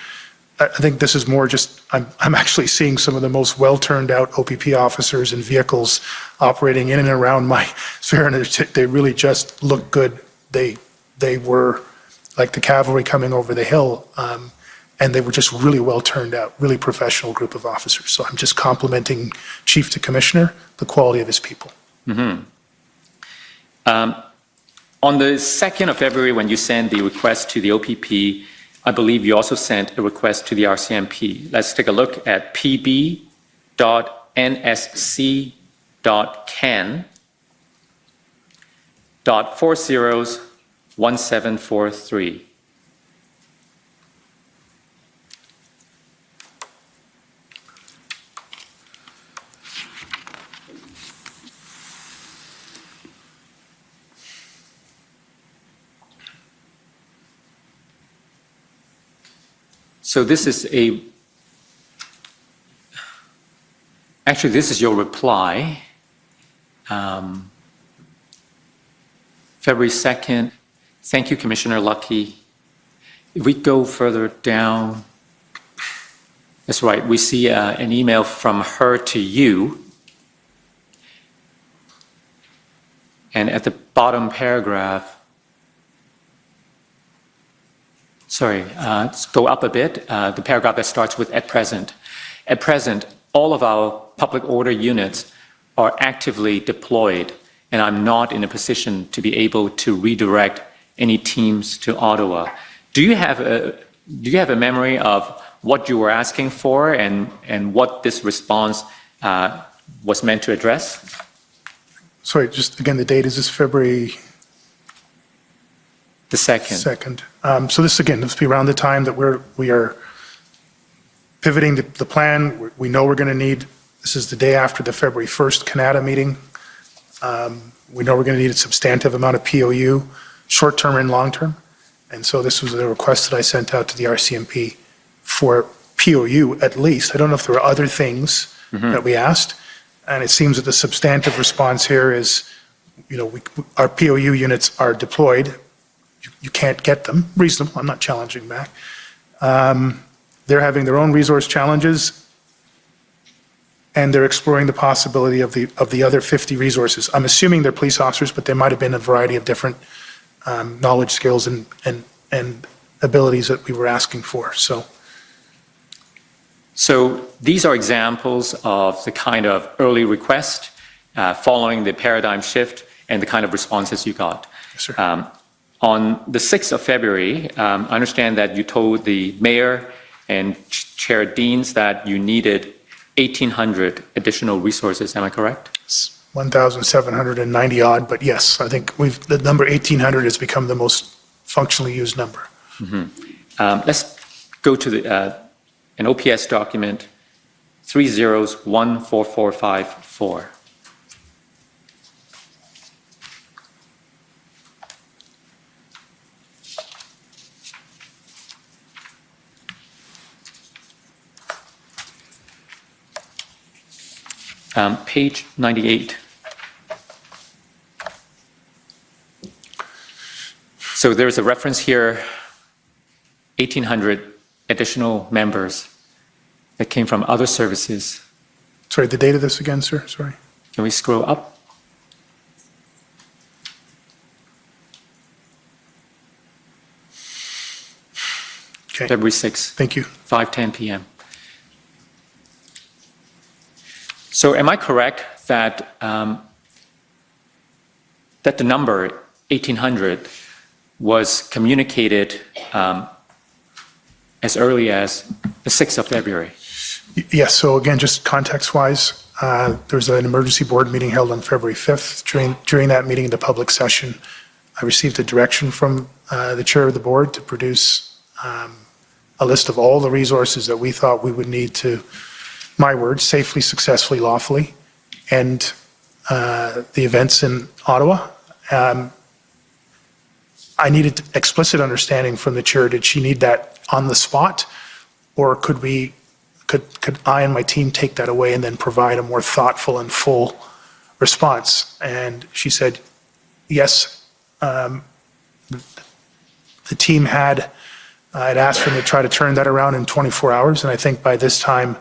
D: I think this is more just, I'm actually seeing some of the most well-turned-out OPP officers and vehicles operating in and around my sphere, and they really just look good. They were like the cavalry coming over the hill, and they were just really well-turned out, really professional group of officers. So I'm just complimenting Chief to Commissioner, the quality of his people.
B: Mm-hmm. On the 2nd of February, when you sent the request to the OPP, I believe you also sent a request to the RCMP. Let's take a look at pb.nsc.can.401743. So this is actually this is your reply, February 2nd. Thank you, Commissioner Lucky. If we go further down, that's right, we see an email from her to you. And at the bottom paragraph, let's go up a bit. The paragraph that starts with at present. At present, all of our public order units are actively deployed, and I'm not in a position to be able to redirect any teams to Ottawa. Do you have a memory of what you were asking for and what this response was meant to address?
D: Sorry, just again, the date is this February
B: The 2nd.
D: 2nd. So this, again, this will be around the time that we are pivoting the plan, we know we're going to need, this is the day after the February 1st Canada meeting. We know we're going to need a substantive amount of POU, short-term and long-term. And so this was a request that I sent out to the RCMP for POU at least. I don't know if there were other things that we asked. And it seems that the substantive response here is, our POU units are deployed. You can't get them. Reasonable. I'm not challenging back. They're having their own resource challenges, and they're exploring the possibility of the other 50 resources. I'm assuming they're police officers, but they might have been a variety of different knowledge, skills, and abilities that we were asking for.
B: So these are examples of the kind of early request following the paradigm shift and the kind of responses you got.
D: Yes, sir.
B: On the 6th of February, I understand that you told the mayor and Chair Deans that you needed 1,800 additional resources. Am I correct?
D: It's 1,790 odd, but yes, I think the number 1,800 has become the most functionally used number.
B: Let's go to an OPS document 3014454. Page 98. So there's a reference here, 1,800 additional members that came from other services.
D: Sorry, the date of this again, sir? Sorry.
B: Can we scroll up?
D: Okay.
B: February 6th,
D: Thank you.
B: 5:10 p.m. So am I correct that that the number 1,800 was communicated as early as the 6th of February?
D: Yes, so again, just context-wise, there's an emergency board meeting held on February 5th. During that meeting, the public session, I received a direction from the chair of the board to produce a list of all the resources that we thought we would need to, my words, safely, successfully, lawfully, end the events in Ottawa. I needed explicit understanding from the chair. Did she need that on the spot, or could I and my team take that away and then provide a more thoughtful and full response? And she said, yes. The team had asked for me to try to turn that around in 24 hours, and I think by this time,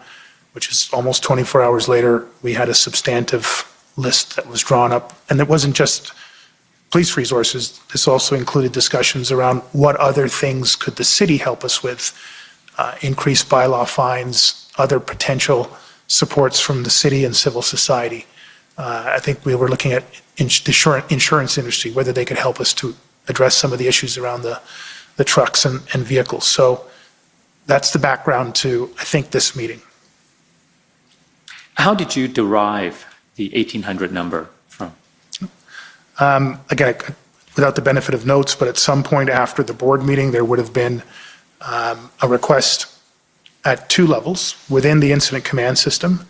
D: which is almost 24 hours later, we had a substantive list that was drawn up. And it wasn't just police resources. This also included discussions around what other things could the city help us with, increased bylaw fines, other potential supports from the city and civil society. I think we were looking at the insurance industry, whether they could help us to address some of the issues around the trucks and vehicles. So that's the background to, I think, this meeting.
B: How did you derive the 1,800 number from?
D: Again, without the benefit of notes, but at some point after the board meeting, there would have been a request at two levels within the incident command system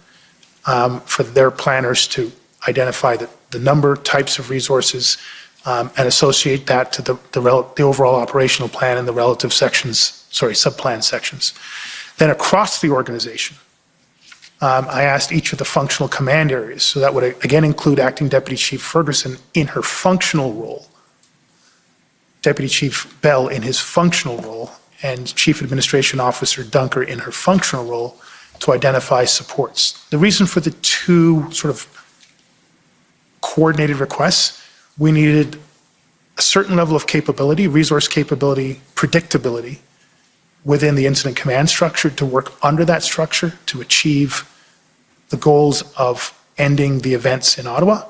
D: for their planners to identify the number, types of resources, and associate that to the overall operational plan and the relative sections, sub-plan sections. Then across the organization, I asked each of the functional command areas, so that would again include Acting Deputy Chief Ferguson in her functional role, Deputy Chief Bell in his functional role, and Chief Administration Officer Dunker in her functional role to identify supports. The reason for the two sort of coordinated requests, we needed a certain level of capability, resource capability, predictability within the incident command structure to work under that structure to achieve the goals of ending the events in Ottawa.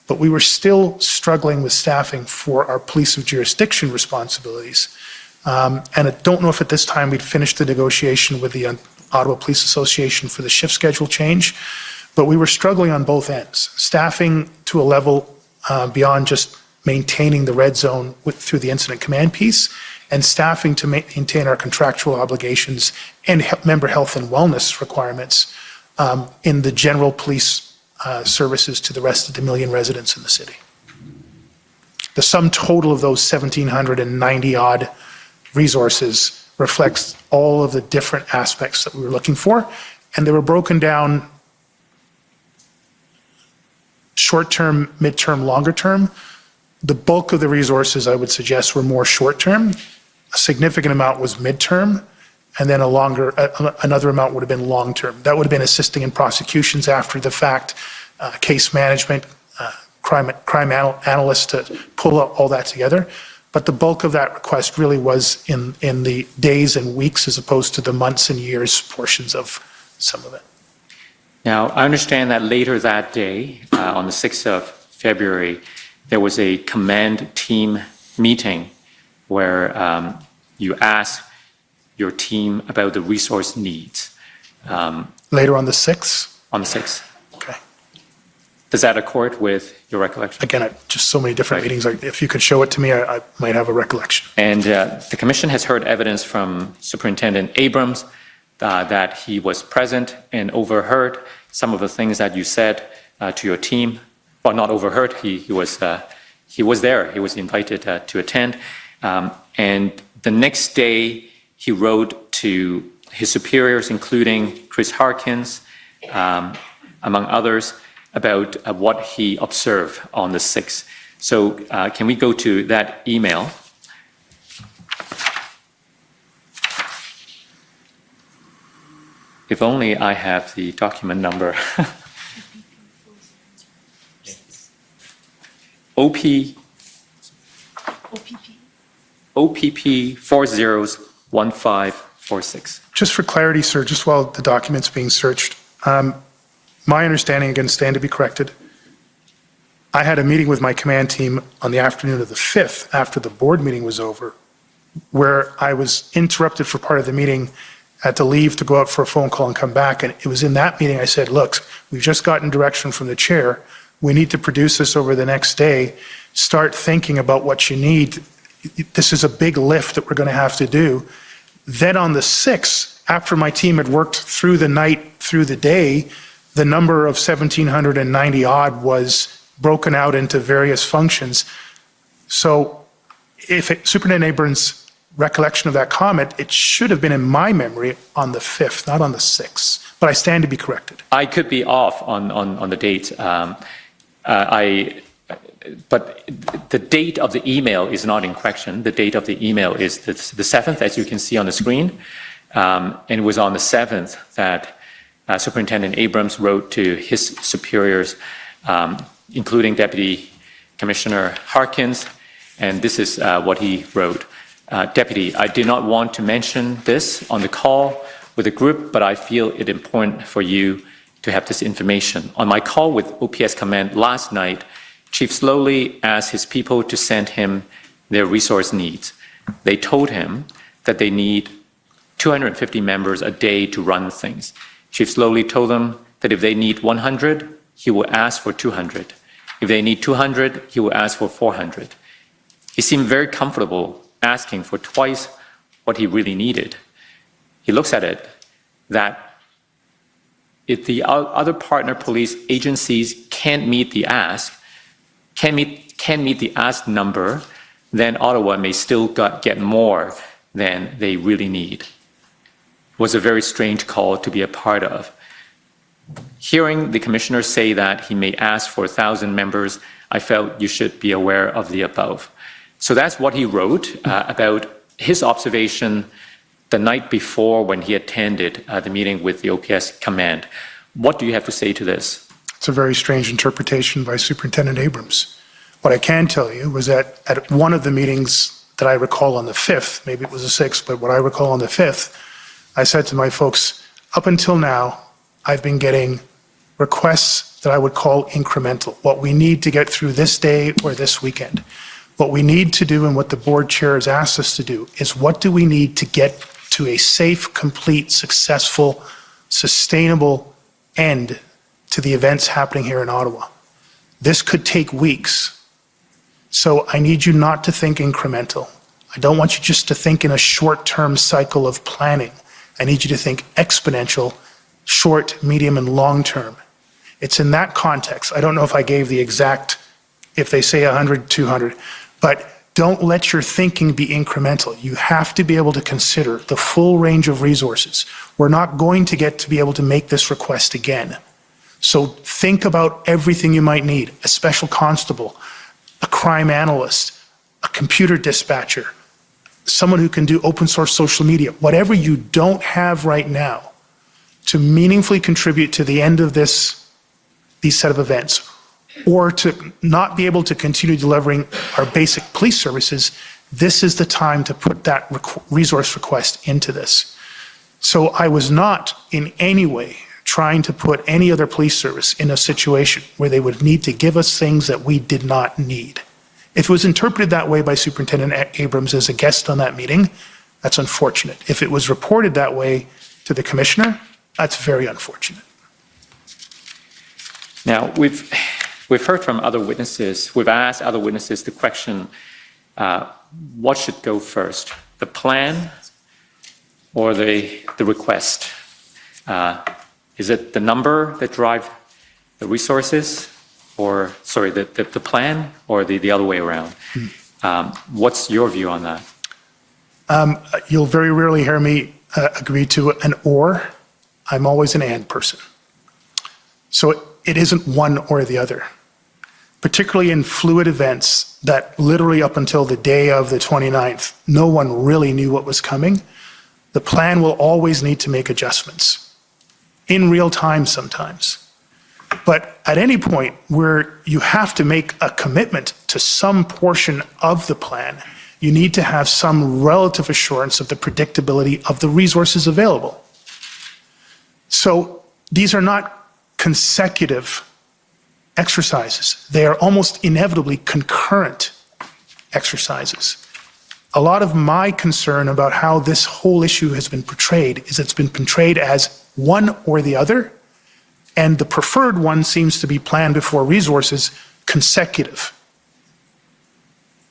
D: But we were still struggling with staffing for our police of jurisdiction responsibilities. And I don't know if at this time we'd finished the negotiation with the Ottawa Police Association for the shift schedule change, but we were struggling on both ends. Staffing to a level beyond just maintaining the red zone through the incident command piece, and staffing to maintain our contractual obligations and member health and wellness requirements in the general police services to the rest of the million residents in the city. The sum total of those 1,790 odd resources reflects all of the different aspects that we were looking for, and they were broken down short-term, mid-term, longer-term. The bulk of the resources, I would suggest, were more short-term. A significant amount was mid-term, and then another amount would have been long-term. That would have been assisting in prosecutions after the fact, case management, crime analysts to pull all that together. But the bulk of that request really was in the days and weeks as opposed to the months and years portions of some of it.
B: Now, I understand that later that day, on the 6th of February, there was a command team meeting where you asked your team about the resource needs.
D: Later on the 6th?
B: On the 6th.
D: Okay.
B: Does that accord with your recollection?
D: Again, just so many different
B: Right.
D: meetings. If you could show it to me, I might have a recollection.
B: And the commission has heard evidence from Superintendent Abrams that he was present and overheard some of the things that you said to your team. Well, not overheard, he was there, he was invited to attend. And the next day, he wrote to his superiors, including Chris Harkins, among others, about what he observed on the 6th. So can we go to that email? If only I have the document number. OPP 401546.
D: Just for clarity, sir, just while the document's being searched, my understanding, again, stand to be corrected, I had a meeting with my command team on the afternoon of the 5th after the board meeting was over, where I was interrupted for part of the meeting, had to leave to go out for a phone call and come back. And it was in that meeting I said, look, we've just gotten direction from the chair. We need to produce this over the next day. Start thinking about what you need. This is a big lift that we're going to have to do. Then on the 6th, after my team had worked through the night, through the day, the number of 1,790 odd was broken out into various functions. So if Superintendent Abrams' recollection of that comment, it should have been in my memory on the 5th, not on the 6th. But I stand to be corrected.
B: I could be off on the date. But the date of the email is not in question. The date of the email is the 7th, as you can see on the screen. And it was on the 7th that Superintendent Abrams wrote to his superiors, including Deputy Commissioner Harkins. And this is what he wrote. Deputy, I did not want to mention this on the call with the group, but I feel it important for you to have this information. On my call with OPS Command last night, Chief Slowly asked his people to send him their resource needs. They told him that they need 250 members a day to run things. Chief Slowly told them that if they need 100, he will ask for 200. If they need 200, he will ask for 400. He seemed very comfortable asking for twice what he really needed. He looks at it that if the other partner police agencies can't meet the ask, can't meet the ask number, then Ottawa may still get more than they really need. It was a very strange call to be a part of. Hearing the commissioner say that he may ask for 1,000 members, I felt you should be aware of the above. So that's what he wrote about his observation the night before when he attended the meeting with the OPS command. What do you have to say to this?
D: It's a very strange interpretation by Superintendent Abrams. What I can tell you was that at one of the meetings that I recall on the 5th, maybe it was the 6th, but what I recall on the 5th, I said to my folks, up until now, I've been getting requests that I would call incremental, what we need to get through this day or this weekend. What we need to do and what the board chair has asked us to do is what do we need to get to a safe, complete, successful, sustainable end to the events happening here in Ottawa. This could take weeks. So I need you not to think incremental. I don't want you just to think in a short-term cycle of planning. I need you to think exponential, short, medium, and long-term. It's in that context. I don't know if I gave the exact, if they say 100, 200, but don't let your thinking be incremental. You have to be able to consider the full range of resources. We're not going to get to be able to make this request again. So think about everything you might need: a special constable, a crime analyst, a computer dispatcher, someone who can do open source social media, whatever you don't have right now to meaningfully contribute to the end of these set of events, or to not be able to continue delivering our basic police services. This is the time to put that resource request into this. So I was not in any way trying to put any other police service in a situation where they would need to give us things that we did not need. If it was interpreted that way by Superintendent Abrams as a guest on that meeting, that's unfortunate. If it was reported that way to the Commissioner, that's very unfortunate.
B: Now, we've heard from other witnesses, we've asked other witnesses the question, what should go first, the plan or the request? Is it the number that drive the resources, or, sorry, the plan, or the other way around? What's your view on that?
D: You'll very rarely hear me agree to an or. I'm always an and person. So it isn't one or the other. Particularly in fluid events that literally up until the day of the 29th, no one really knew what was coming. The plan will always need to make adjustments in real time sometimes. But at any point where you have to make a commitment to some portion of the plan, you need to have some relative assurance of the predictability of the resources available. So these are not consecutive exercises. They are almost inevitably concurrent exercises. A lot of my concern about how this whole issue has been portrayed is it's been portrayed as one or the other, and the preferred one seems to be plan before resources, consecutive.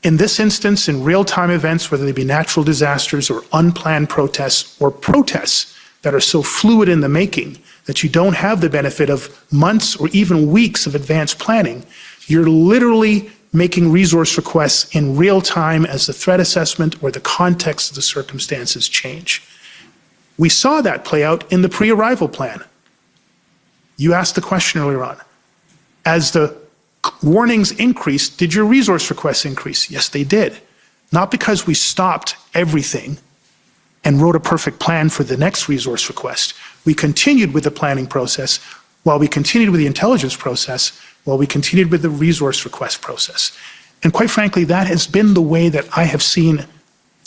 D: In this instance, in real-time events, whether they be natural disasters or unplanned protests or protests that are so fluid in the making that you don't have the benefit of months or even weeks of advanced planning, you're literally making resource requests in real time as the threat assessment or the context of the circumstances change. We saw that play out in the pre-arrival plan. You asked the question earlier on. As the warnings increased, did your resource requests increase? Yes, they did. Not because we stopped everything and wrote a perfect plan for the next resource request. We continued with the planning process, while we continued with the intelligence process, while we continued with the resource request process. And quite frankly, that has been the way that I have seen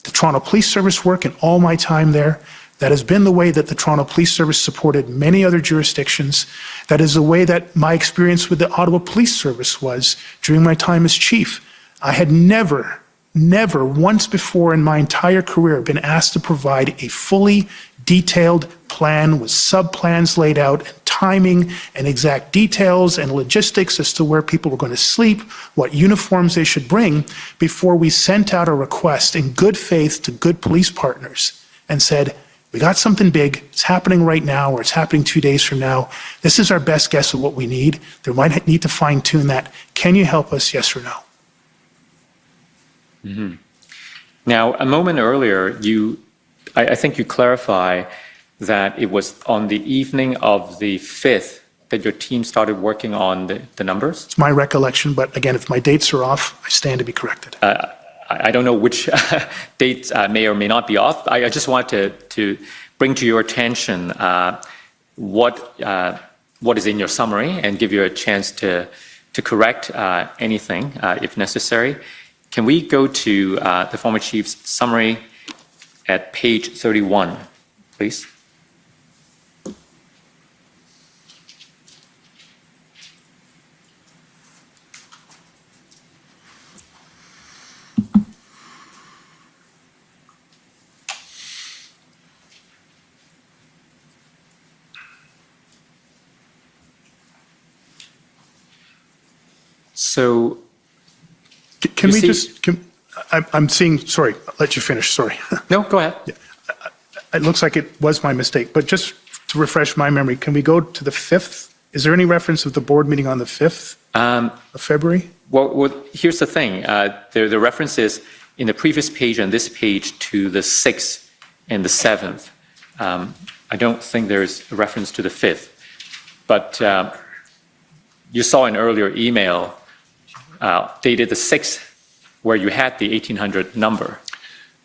D: the Toronto Police Service work in all my time there. That has been the way that the Toronto Police Service supported many other jurisdictions. That is the way that my experience with the Ottawa Police Service was during my time as chief. I had never once before in my entire career been asked to provide a fully detailed plan with sub-plans laid out and timing and exact details and logistics as to where people were going to sleep, what uniforms they should bring, before we sent out a request in good faith to good police partners and said, we got something big, it's happening right now, or it's happening 2 days from now. This is our best guess of what we need. There might need to fine tune that. Can you help us, yes or no?
B: Mm-hmm. Now, a moment earlier, I think you clarify that it was on the evening of the 5th that your team started working on the numbers?
D: It's my recollection, but again, if my dates are off, I stand to be corrected.
B: I don't know which dates may or may not be off. I just wanted to bring to your attention what is in your summary and give you a chance to correct anything if necessary. Can we go to the former chief's summary at page 31, please?
D: So, can we just, I'm seeing, sorry, I'll let you finish, sorry.
B: No, go ahead.
D: It looks like it was my mistake, but just to refresh my memory, can we go to the 5th? Is there any reference of the board meeting on the 5th of February?
B: Well, here's the thing. The reference is in the previous page and this page to the 6th and the 7th. I don't think there's a reference to the 5th. But you saw an earlier email dated the 6th where you had the 1800 number,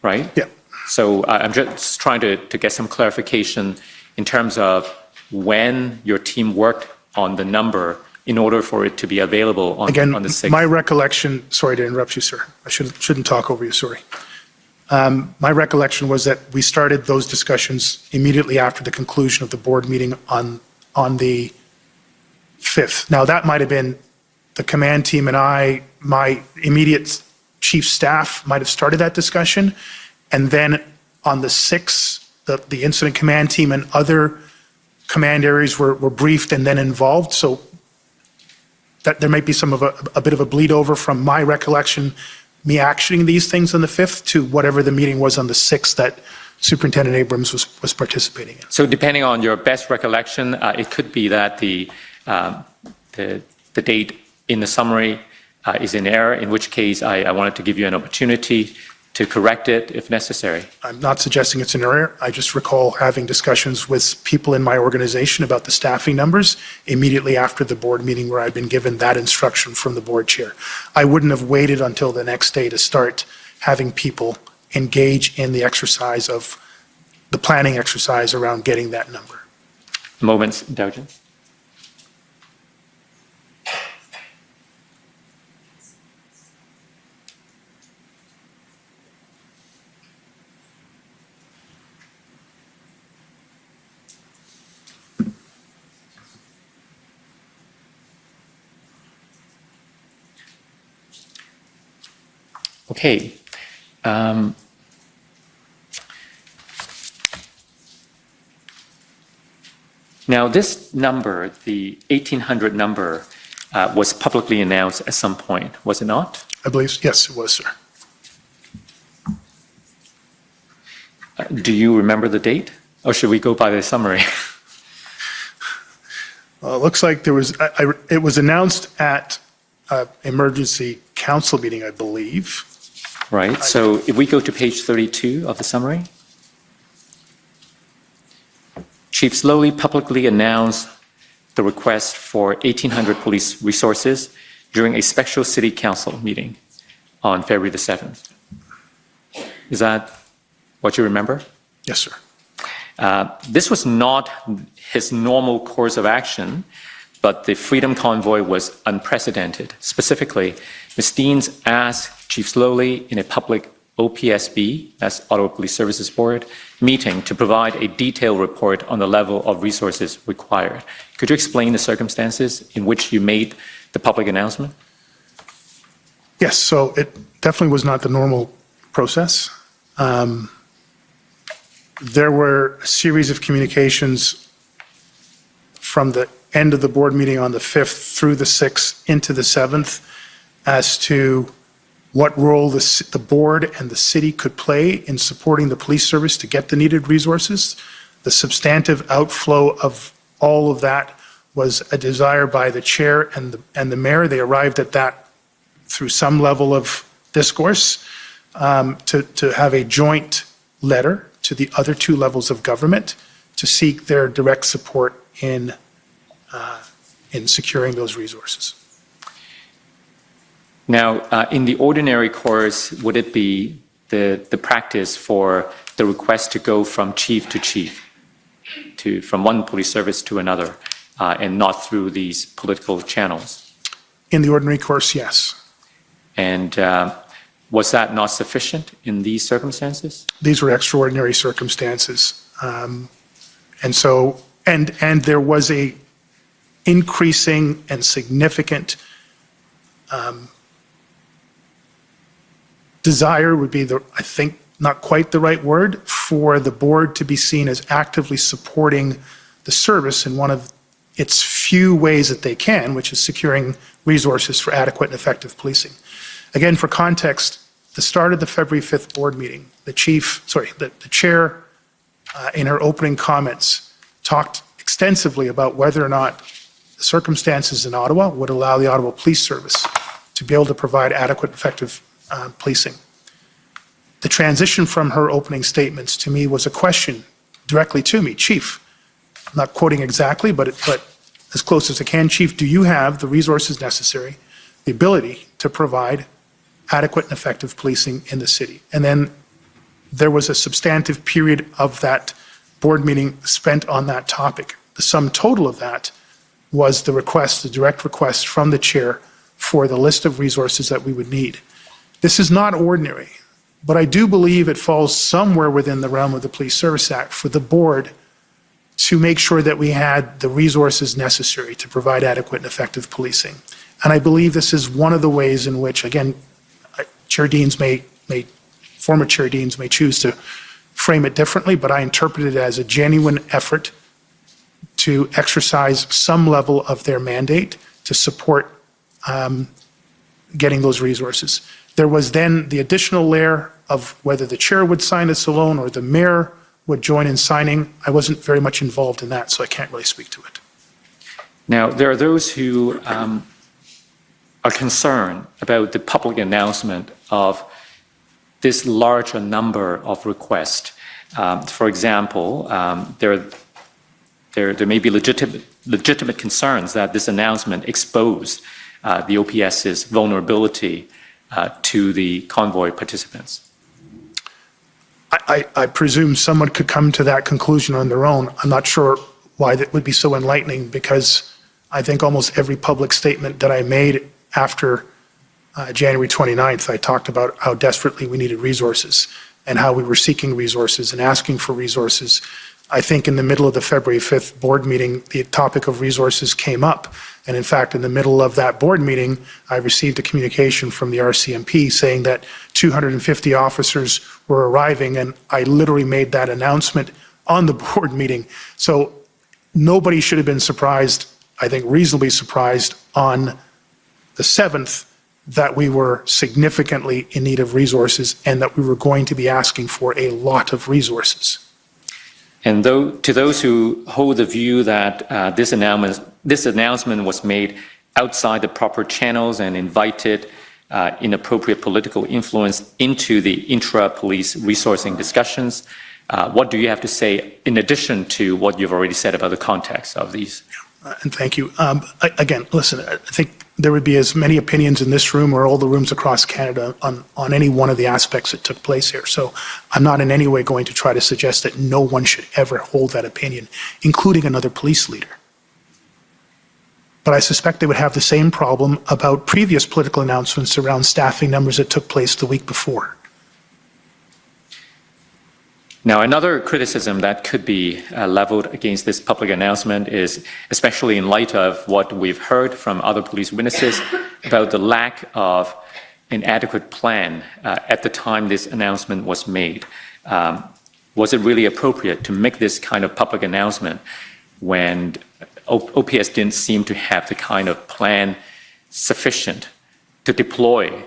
B: right?
D: Yeah.
B: So I'm just trying to get some clarification in terms of when your team worked on the number in order for it to be available on the 6th.
D: My recollection, sorry to interrupt you, sir. I shouldn't talk over you, sorry. My recollection was that we started those discussions immediately after the conclusion of the board meeting on the 5th. Now, that might have been the command team and my immediate chief staff might have started that discussion. And then on the 6th, the incident command team and other command areas were briefed and then involved. So that there might be some of a bit of a bleed over from my recollection, me actioning these things on the 5th to whatever the meeting was on the 6th that Superintendent Abrams was participating in.
B: So depending on your best recollection, it could be that the date in the summary is in error, in which case I wanted to give you an opportunity to correct it if necessary.
D: I'm not suggesting it's an error. I just recall having discussions with people in my organization about the staffing numbers immediately after the board meeting where I'd been given that instruction from the board chair. I wouldn't have waited until the next day to start having people engage in the exercise of the planning exercise around getting that number.
B: A moment's indulgence. Okay. Now, this number, the 1800 number, was publicly announced at some point, was it not?
D: I believe, yes, it was, sir.
B: Do you remember the date? Or should we go by the summary?
D: Well, it looks like there was, it was announced at emergency council meeting, I believe.
B: Right. So if we go to page 32 of the summary, Chief Slowly publicly announced the request for 1,800 police resources during a special city council meeting on February the 7th. Is that what you remember?
D: Yes, sir.
B: This was not his normal course of action, but the Freedom Convoy was unprecedented. Specifically, Ms. Deans asked Chief Slowly in a public OPSB, that's Ottawa Police Services Board, meeting to provide a detailed report on the level of resources required. Could you explain the circumstances in which you made the public announcement?
D: Yes, so it definitely was not the normal process. There were a series of communications from the end of the board meeting on the 5th through the 6th into the 7th as to what role the board and the city could play in supporting the police service to get the needed resources. The substantive outflow of all of that was a desire by the chair and the mayor. They arrived at that through some level of discourse to have a joint letter to the other two levels of government to seek their direct support in securing those resources.
B: Now, in the ordinary course, would it be the practice for the request to go from chief to chief, from one police service to another, and not through these political channels?
D: In the ordinary course, yes.
B: And was that not sufficient in these circumstances?
D: These were extraordinary circumstances. And so, and there was a increasing and significant desire would be I think, not quite the right word, for the board to be seen as actively supporting the service in one of its few ways that they can, which is securing resources for adequate and effective policing. Again, for context, the start of the February 5th board meeting, the chair, in her opening comments, talked extensively about whether or not the circumstances in Ottawa would allow the Ottawa Police Service to be able to provide adequate, effective policing. The transition from her opening statements to me was a question directly to me, Chief, I'm not quoting exactly, but as close as I can, Chief, do you have the resources necessary, the ability to provide adequate and effective policing in the city? And then there was a substantive period of that board meeting spent on that topic. The sum total of that was the request, the direct request from the chair for the list of resources that we would need. This is not ordinary, but I do believe it falls somewhere within the realm of the Police Service Act for the board to make sure that we had the resources necessary to provide adequate and effective policing. And I believe this is one of the ways in which, again, former chair deans may choose to frame it differently, but I interpret it as a genuine effort to exercise some level of their mandate to support getting those resources. There was then the additional layer of whether the chair would sign this alone or the mayor would join in signing. I wasn't very much involved in that, so I can't really speak to it.
B: Now, there are those who are concerned about the public announcement of this larger number of requests. For example, there may be legitimate concerns that this announcement exposed the OPS's vulnerability to the convoy participants.
D: I presume someone could come to that conclusion on their own. I'm not sure why that would be so enlightening, because I think almost every public statement that I made after January 29th, I talked about how desperately we needed resources and how we were seeking resources and asking for resources. I think in the middle of the February 5th board meeting, the topic of resources came up. And in fact, in the middle of that board meeting, I received a communication from the RCMP saying that 250 officers were arriving, and I literally made that announcement on the board meeting. So nobody should have been surprised, I think reasonably surprised, on the 7th that we were significantly in need of resources and that we were going to be asking for a lot of resources.
B: And to those who hold the view that this announcement was made outside the proper channels and invited inappropriate political influence into the intra-police resourcing discussions, what do you have to say in addition to what you've already said about the context of these?
D: And thank you. Again, listen, I think there would be as many opinions in this room or all the rooms across Canada on any one of the aspects that took place here. So I'm not in any way going to try to suggest that no one should ever hold that opinion, including another police leader. But I suspect they would have the same problem about previous political announcements around staffing numbers that took place the week before.
B: Now, another criticism that could be leveled against this public announcement is, especially in light of what we've heard from other police witnesses, about the lack of an adequate plan at the time this announcement was made. Was it really appropriate to make this kind of public announcement when OPS didn't seem to have the kind of plan sufficient to deploy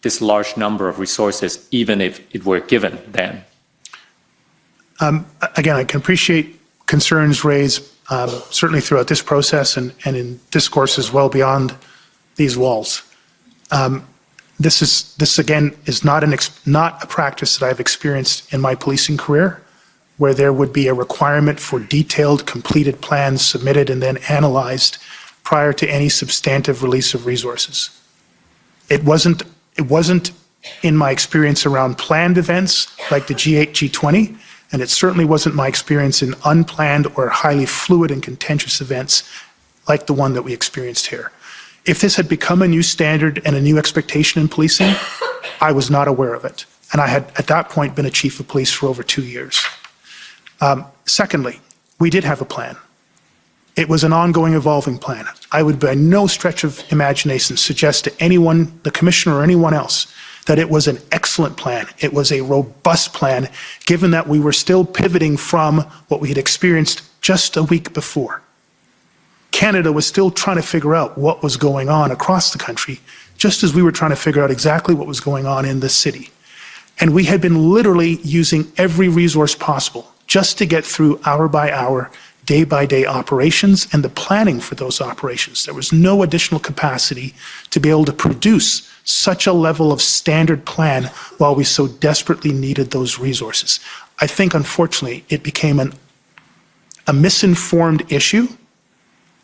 B: this large number of resources, even if it were given then?
D: Again, I can appreciate concerns raised certainly throughout this process and in discourses well beyond these walls. This again is not a practice that I've experienced in my policing career, where there would be a requirement for detailed, completed plans submitted and then analyzed prior to any substantive release of resources. It wasn't in my experience around planned events like the G8, G20, and it certainly wasn't my experience in unplanned or highly fluid and contentious events like the one that we experienced here. If this had become a new standard and a new expectation in policing, I was not aware of it. And I had, at that point, been a chief of police for over 2 years. Secondly, we did have a plan. It was an ongoing, evolving plan. I would by no stretch of imagination suggest to anyone, the commissioner or anyone else, that it was an excellent plan. It was a robust plan, given that we were still pivoting from what we had experienced just a week before. Canada was still trying to figure out what was going on across the country, just as we were trying to figure out exactly what was going on in the city. And we had been literally using every resource possible just to get through hour by hour, day by day operations and the planning for those operations. There was no additional capacity to be able to produce such a level of standard plan while we so desperately needed those resources. I think, unfortunately, it became a misinformed issue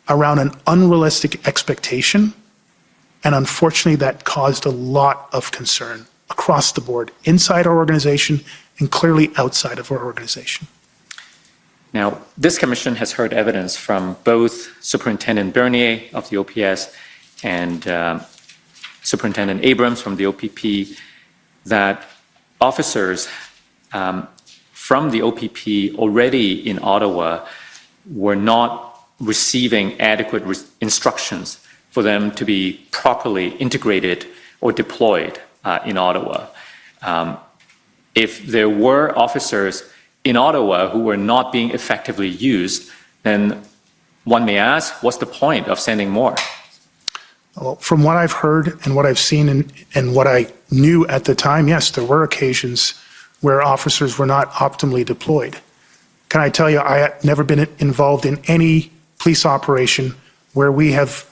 D: around an unrealistic expectation, and unfortunately that caused a lot of concern across the board, inside our organization and clearly outside of our organization.
B: Now, this commission has heard evidence from both Superintendent Bernier of the OPS and Superintendent Abrams from the OPP that officers from the OPP already in Ottawa were not receiving adequate instructions for them to be properly integrated or deployed in Ottawa. If there were officers in Ottawa who were not being effectively used, then one may ask, what's the point of sending more?
D: Well, from what I've heard and what I've seen and what I knew at the time, yes, there were occasions where officers were not optimally deployed. Can I tell you, I have never been involved in any police operation where we have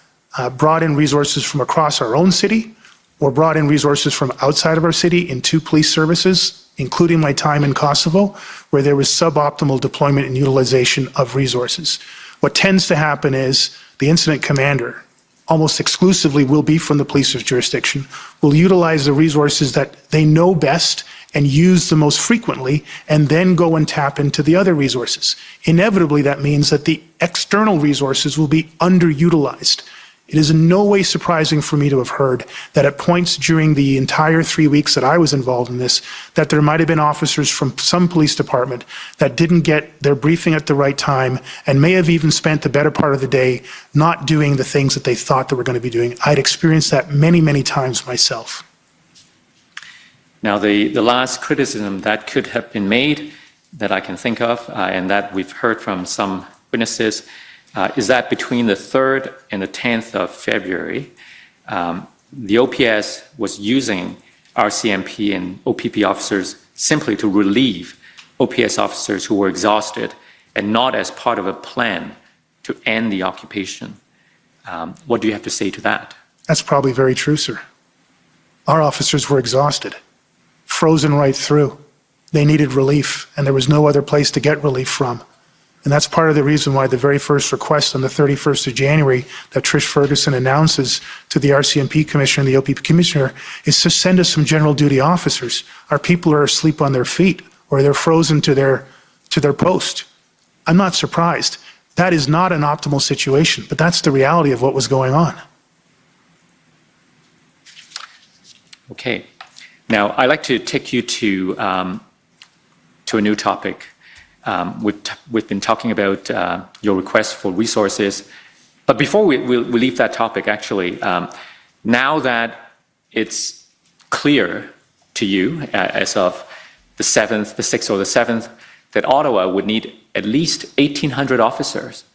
D: brought in resources from across our own city or brought in resources from outside of our city in two police services, including my time in Kosovo, where there was suboptimal deployment and utilization of resources. What tends to happen is the incident commander, almost exclusively will be from the police's jurisdiction, will utilize the resources that they know best and use the most frequently, and then go and tap into the other resources. Inevitably, that means that the external resources will be underutilized. It is in no way surprising for me to have heard that at points during the entire 3 weeks that I was involved in this, that there might have been officers from some police department that didn't get their briefing at the right time and may have even spent the better part of the day not doing the things that they thought they were going to be doing. I'd experienced that many, many times myself.
B: Now, the last criticism that could have been made that I can think of, and that we've heard from some witnesses, is that between the 3rd and the 10th of February, the OPS was using RCMP and OPP officers simply to relieve OPS officers who were exhausted and not as part of a plan to end the occupation. What do you have to say to that?
D: That's probably very true, sir. Our officers were exhausted, frozen right through. They needed relief, and there was no other place to get relief from. And that's part of the reason why the very first request on the 31st of January that Trish Ferguson announces to the RCMP Commissioner and the OPP Commissioner is to send us some general duty officers. Our people are asleep on their feet, or they're frozen to their post. I'm not surprised. That is not an optimal situation, but that's the reality of what was going on.
B: Okay. Now, I'd like to take you to a new topic. We've been talking about your request for resources. But before we leave that topic, actually, now that it's clear to you as of the 7th, the 6th or the 7th, that Ottawa would need at least 1,800 officers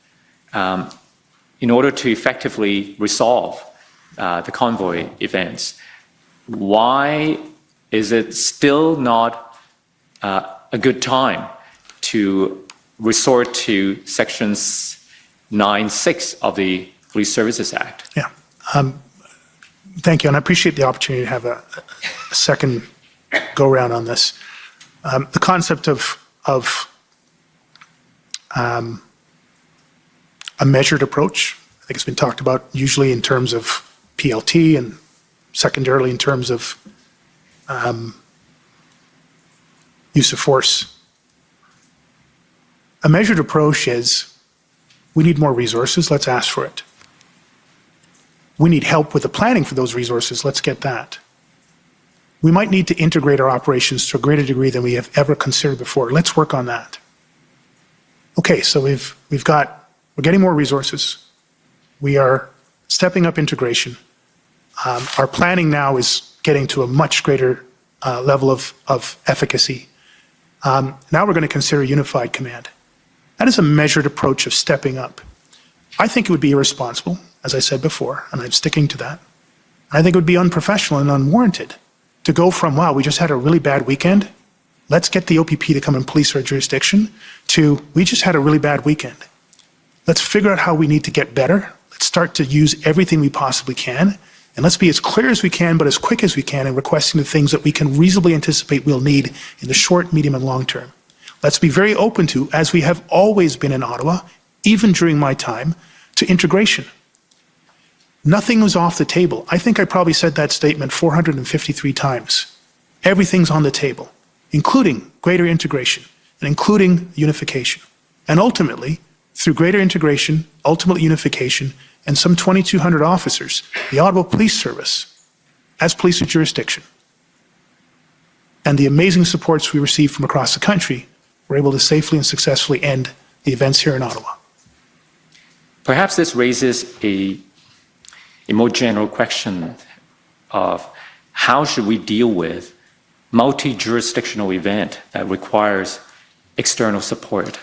B: in order to effectively resolve the convoy events, why is it still not a good time to resort to sections 9(6) of the Police Services Act?
D: Yeah. Thank you, and I appreciate the opportunity to have a second go-round on this. The concept of a measured approach, I think it's been talked about usually in terms of PLT and secondarily in terms of use of force. A measured approach is, we need more resources, let's ask for it. We need help with the planning for those resources, let's get that. We might need to integrate our operations to a greater degree than we have ever considered before. Let's work on that. Okay, so we're getting more resources. We are stepping up integration. Our planning now is getting to a much greater level of efficacy. Now we're going to consider unified command. That is a measured approach of stepping up. I think it would be irresponsible, as I said before, and I'm sticking to that. I think it would be unprofessional and unwarranted to go from, wow, we just had a really bad weekend, let's get the OPP to come and police our jurisdiction, to, we just had a really bad weekend. Let's figure out how we need to get better. Let's start to use everything we possibly can. And let's be as clear as we can, but as quick as we can in requesting the things that we can reasonably anticipate we'll need in the short, medium, and long term. Let's be very open to, as we have always been in Ottawa, even during my time, to integration. Nothing was off the table. I think I probably said that statement 453 times. Everything's on the table, including greater integration and including unification. And ultimately, through greater integration, ultimate unification, and some 2,200 officers, the Ottawa Police Service, as police of jurisdiction, and the amazing supports we received from across the country, were able to safely and successfully end the events here in Ottawa.
B: Perhaps this raises a more general question of how should we deal with multi-jurisdictional event that requires external support.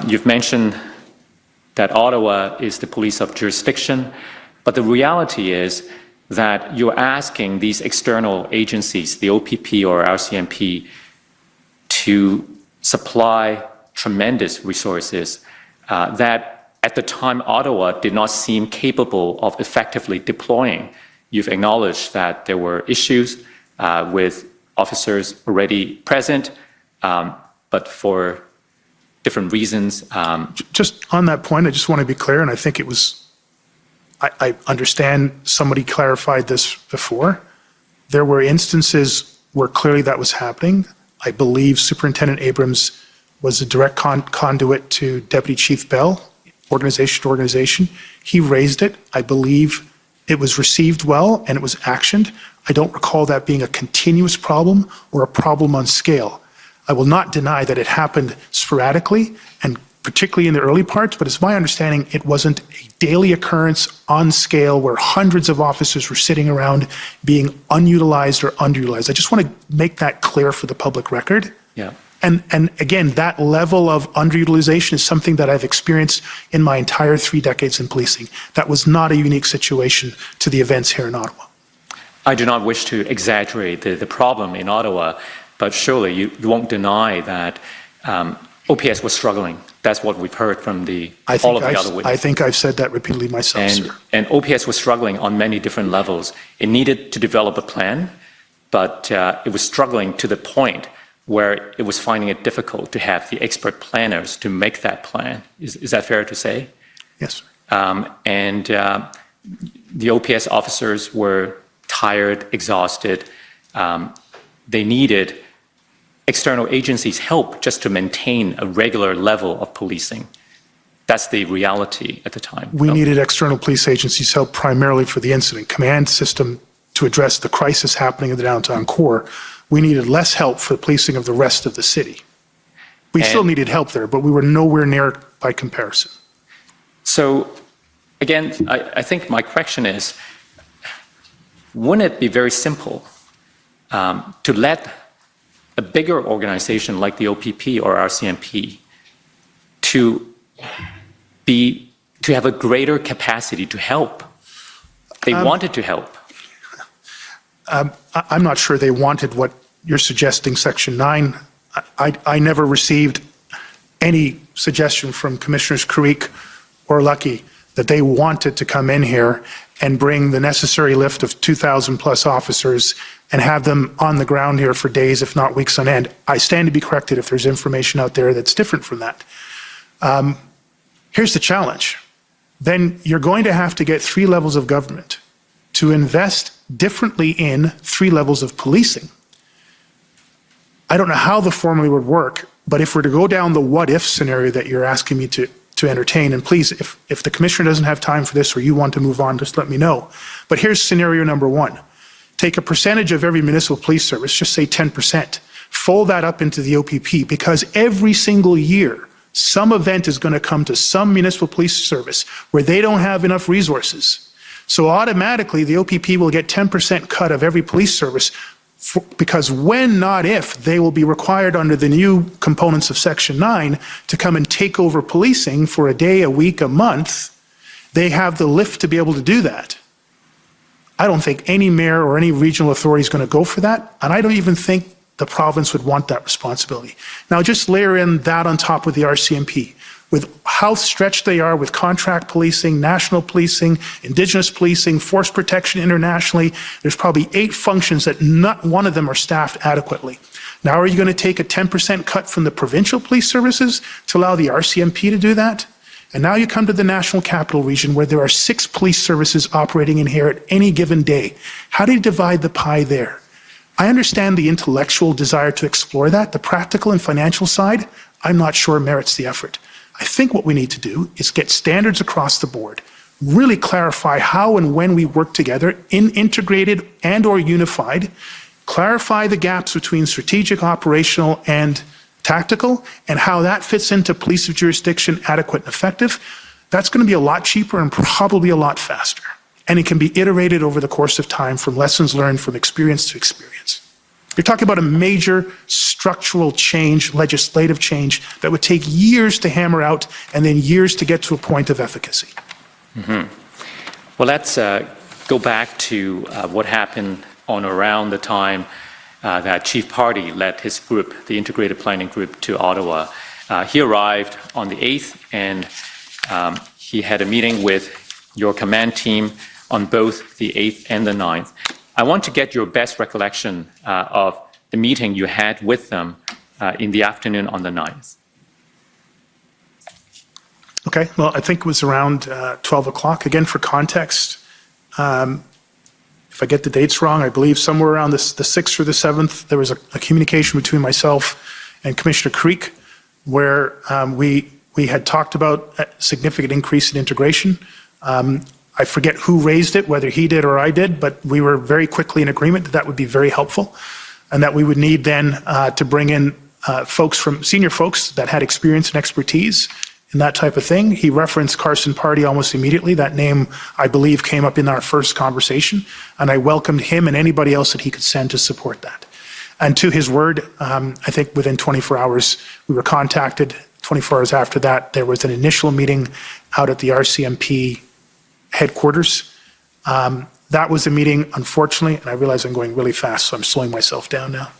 B: You've mentioned that Ottawa is the police of jurisdiction, but the reality is that you're asking these external agencies, the OPP or RCMP, to supply tremendous resources that at the time Ottawa did not seem capable of effectively deploying. You've acknowledged that there were issues with officers already present, but for different reasons.
D: Just on that point, I just want to be clear, and I think it was, I understand somebody clarified this before. There were instances where clearly that was happening. I believe Superintendent Abrams was a direct conduit to Deputy Chief Bell, organization to organization. He raised it. I believe it was received well and it was actioned. I don't recall that being a continuous problem or a problem on scale. I will not deny that it happened sporadically and particularly in the early parts, but it's my understanding it wasn't a daily occurrence on scale where hundreds of officers were sitting around being unutilized or underutilized. I just want to make that clear for the public record.
B: Yeah.
D: And again, that level of underutilization is something that I've experienced in my entire 3 decades in policing. That was not a unique situation to the events here in Ottawa.
B: I do not wish to exaggerate the problem in Ottawa, but surely you won't deny that OPS was struggling. That's what we've heard from all of the other witnesses.
D: I think I've said that repeatedly myself, sir.
B: And OPS was struggling on many different levels. It needed to develop a plan, but it was struggling to the point where it was finding it difficult to have the expert planners to make that plan. Is that fair to say?
D: Yes, sir.
B: And the OPS officers were tired, exhausted. They needed external agencies' help just to maintain a regular level of policing. That's the reality at the time.
D: We needed external police agencies' help primarily for the incident command system to address the crisis happening in the downtown core. We needed less help for the policing of the rest of the city. We still needed help there, but we were nowhere near by comparison.
B: So, again, I think my question is, wouldn't it be very simple to let a bigger organization like the OPP or RCMP to have a greater capacity to help? They wanted to help.
D: I'm not sure they wanted what you're suggesting, Section 9. I never received any suggestion from Commissioners Creek or Lucky that they wanted to come in here and bring the necessary lift of 2,000 plus officers and have them on the ground here for days, if not weeks on end. I stand to be corrected if there's information out there that's different from that. Here's the challenge. Then you're going to have to get 3 levels of government to invest differently in 3 levels of policing. I don't know how the formula would work, but if we're to go down the what-if scenario that you're asking me to entertain, and please, if the commissioner doesn't have time for this or you want to move on, just let me know. But here's scenario number 1. Take a percentage of every municipal police service, just say 10%, fold that up into the OPP, because every single year, some event is going to come to some municipal police service where they don't have enough resources. So automatically, the OPP will get 10% cut of every police service Because when, not if, they will be required under the new components of Section 9 to come and take over policing for a day, a week, a month, they have the lift to be able to do that. I don't think any mayor or any regional authority is going to go for that, and I don't even think the province would want that responsibility. Now just layer in that on top of the RCMP. With how stretched they are with contract policing, national policing, Indigenous policing, force protection internationally, there's probably 8 functions that not one of them are staffed adequately. Now are you going to take a 10% cut from the provincial police services to allow the RCMP to do that? And now you come to the National Capital Region where there are 6 police services operating in here at any given day. How do you divide the pie there? I understand the intellectual desire to explore that. The practical and financial side, I'm not sure merits the effort. I think what we need to do is get standards across the board, really clarify how and when we work together in integrated and or unified, clarify the gaps between strategic, operational, and tactical, and how that fits into police of jurisdiction, adequate and effective. That's going to be a lot cheaper and probably a lot faster. And it can be iterated over the course of time from lessons learned from experience to experience. You're talking about a major structural change, legislative change, that would take years to hammer out and then years to get to a point of efficacy.
B: Mm-hmm. Well, let's go back to what happened on around the time that Chief Party led his group, the Integrated Planning Group, to Ottawa. He arrived on the 8th, and he had a meeting with your command team on both the 8th and the 9th. I want to get your best recollection of the meeting you had with them in the afternoon on the 9th.
D: Okay, well, I think it was around 12 o'clock. Again, for context, if I get the dates wrong, I believe somewhere around the 6th or the 7th, there was a communication between myself and Commissioner Creek where we had talked about a significant increase in integration. I forget who raised it, whether he did or I did, but we were very quickly in agreement that that would be very helpful and that we would need then to bring in senior folks that had experience and expertise in that type of thing. He referenced Carson Party almost immediately. That name, I believe, came up in our first conversation, and I welcomed him and anybody else that he could send to support that. And to his word, I think within 24 hours, we were contacted. 24 hours after that, there was an initial meeting out at the RCMP headquarters. That was a meeting, unfortunately, and I realize I'm going really fast, so I'm slowing myself down now.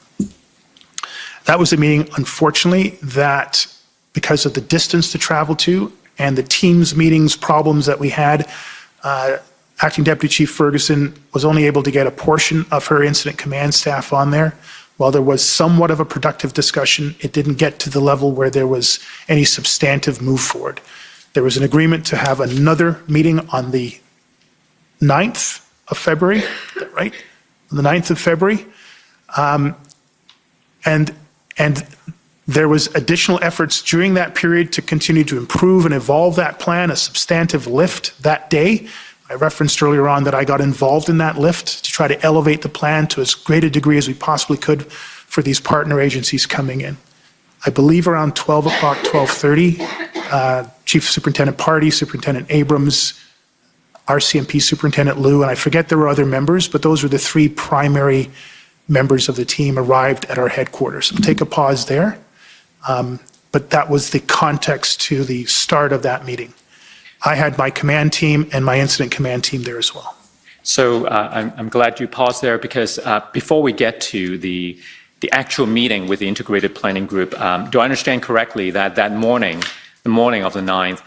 D: That was a meeting, unfortunately, that because of the distance to travel to and the Teams meetings problems that we had, Acting Deputy Chief Ferguson was only able to get a portion of her incident command staff on there. While there was somewhat of a productive discussion, it didn't get to the level where there was any substantive move forward. There was an agreement to have another meeting on the 9th of February, is that right? On the 9th of February. And there was additional efforts during that period to continue to improve and evolve that plan, a substantive lift that day. I referenced earlier on that I got involved in that lift to try to elevate the plan to as great a degree as we possibly could for these partner agencies coming in. I believe around 12 o'clock, 12:30, Chief Superintendent Party, Superintendent Abrams, RCMP Superintendent Liu, and I forget there were other members, but those were the 3 primary members of the team arrived at our headquarters. I'll take a pause there, but that was the context to the start of that meeting. I had my command team and my incident command team there as well.
B: So I'm glad you paused there because before we get to the actual meeting with the Integrated Planning Group, do I understand correctly that that morning, the morning of the 9th,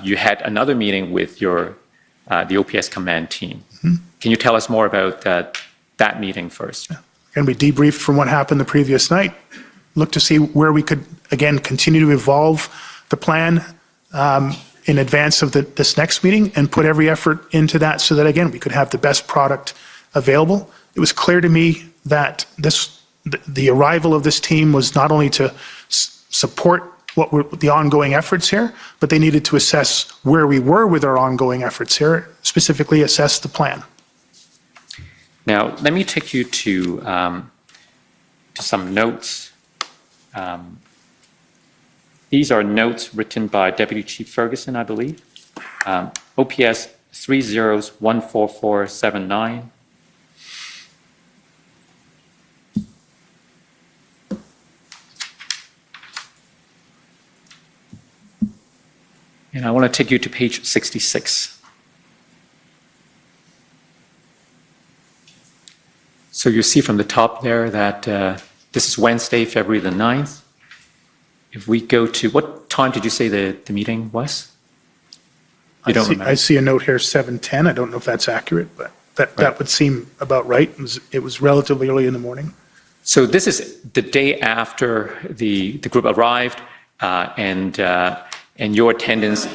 B: you had another meeting with your the OPS command team? Mm-hmm. Can you tell us more about that meeting first?
D: Yeah. And we debriefed from what happened the previous night, looked to see where we could, again, continue to evolve the plan in advance of this next meeting and put every effort into that so that, again, we could have the best product available. It was clear to me that the arrival of this team was not only to support what were the ongoing efforts here, but they needed to assess where we were with our ongoing efforts here, specifically assess the plan.
B: Now, let me take you to some notes. These are notes written by Deputy Chief Ferguson, I believe. OPS 3014479. And I want to take you to page 66. So you see from the top there that this is Wednesday, February the 9th. If we go to, what time did you say the meeting was? You don't remember?
D: I see a note here, 7:10. I don't know if that's accurate, but that would seem about right. It was relatively early in the morning.
B: So this is the day after the group arrived, and your attendance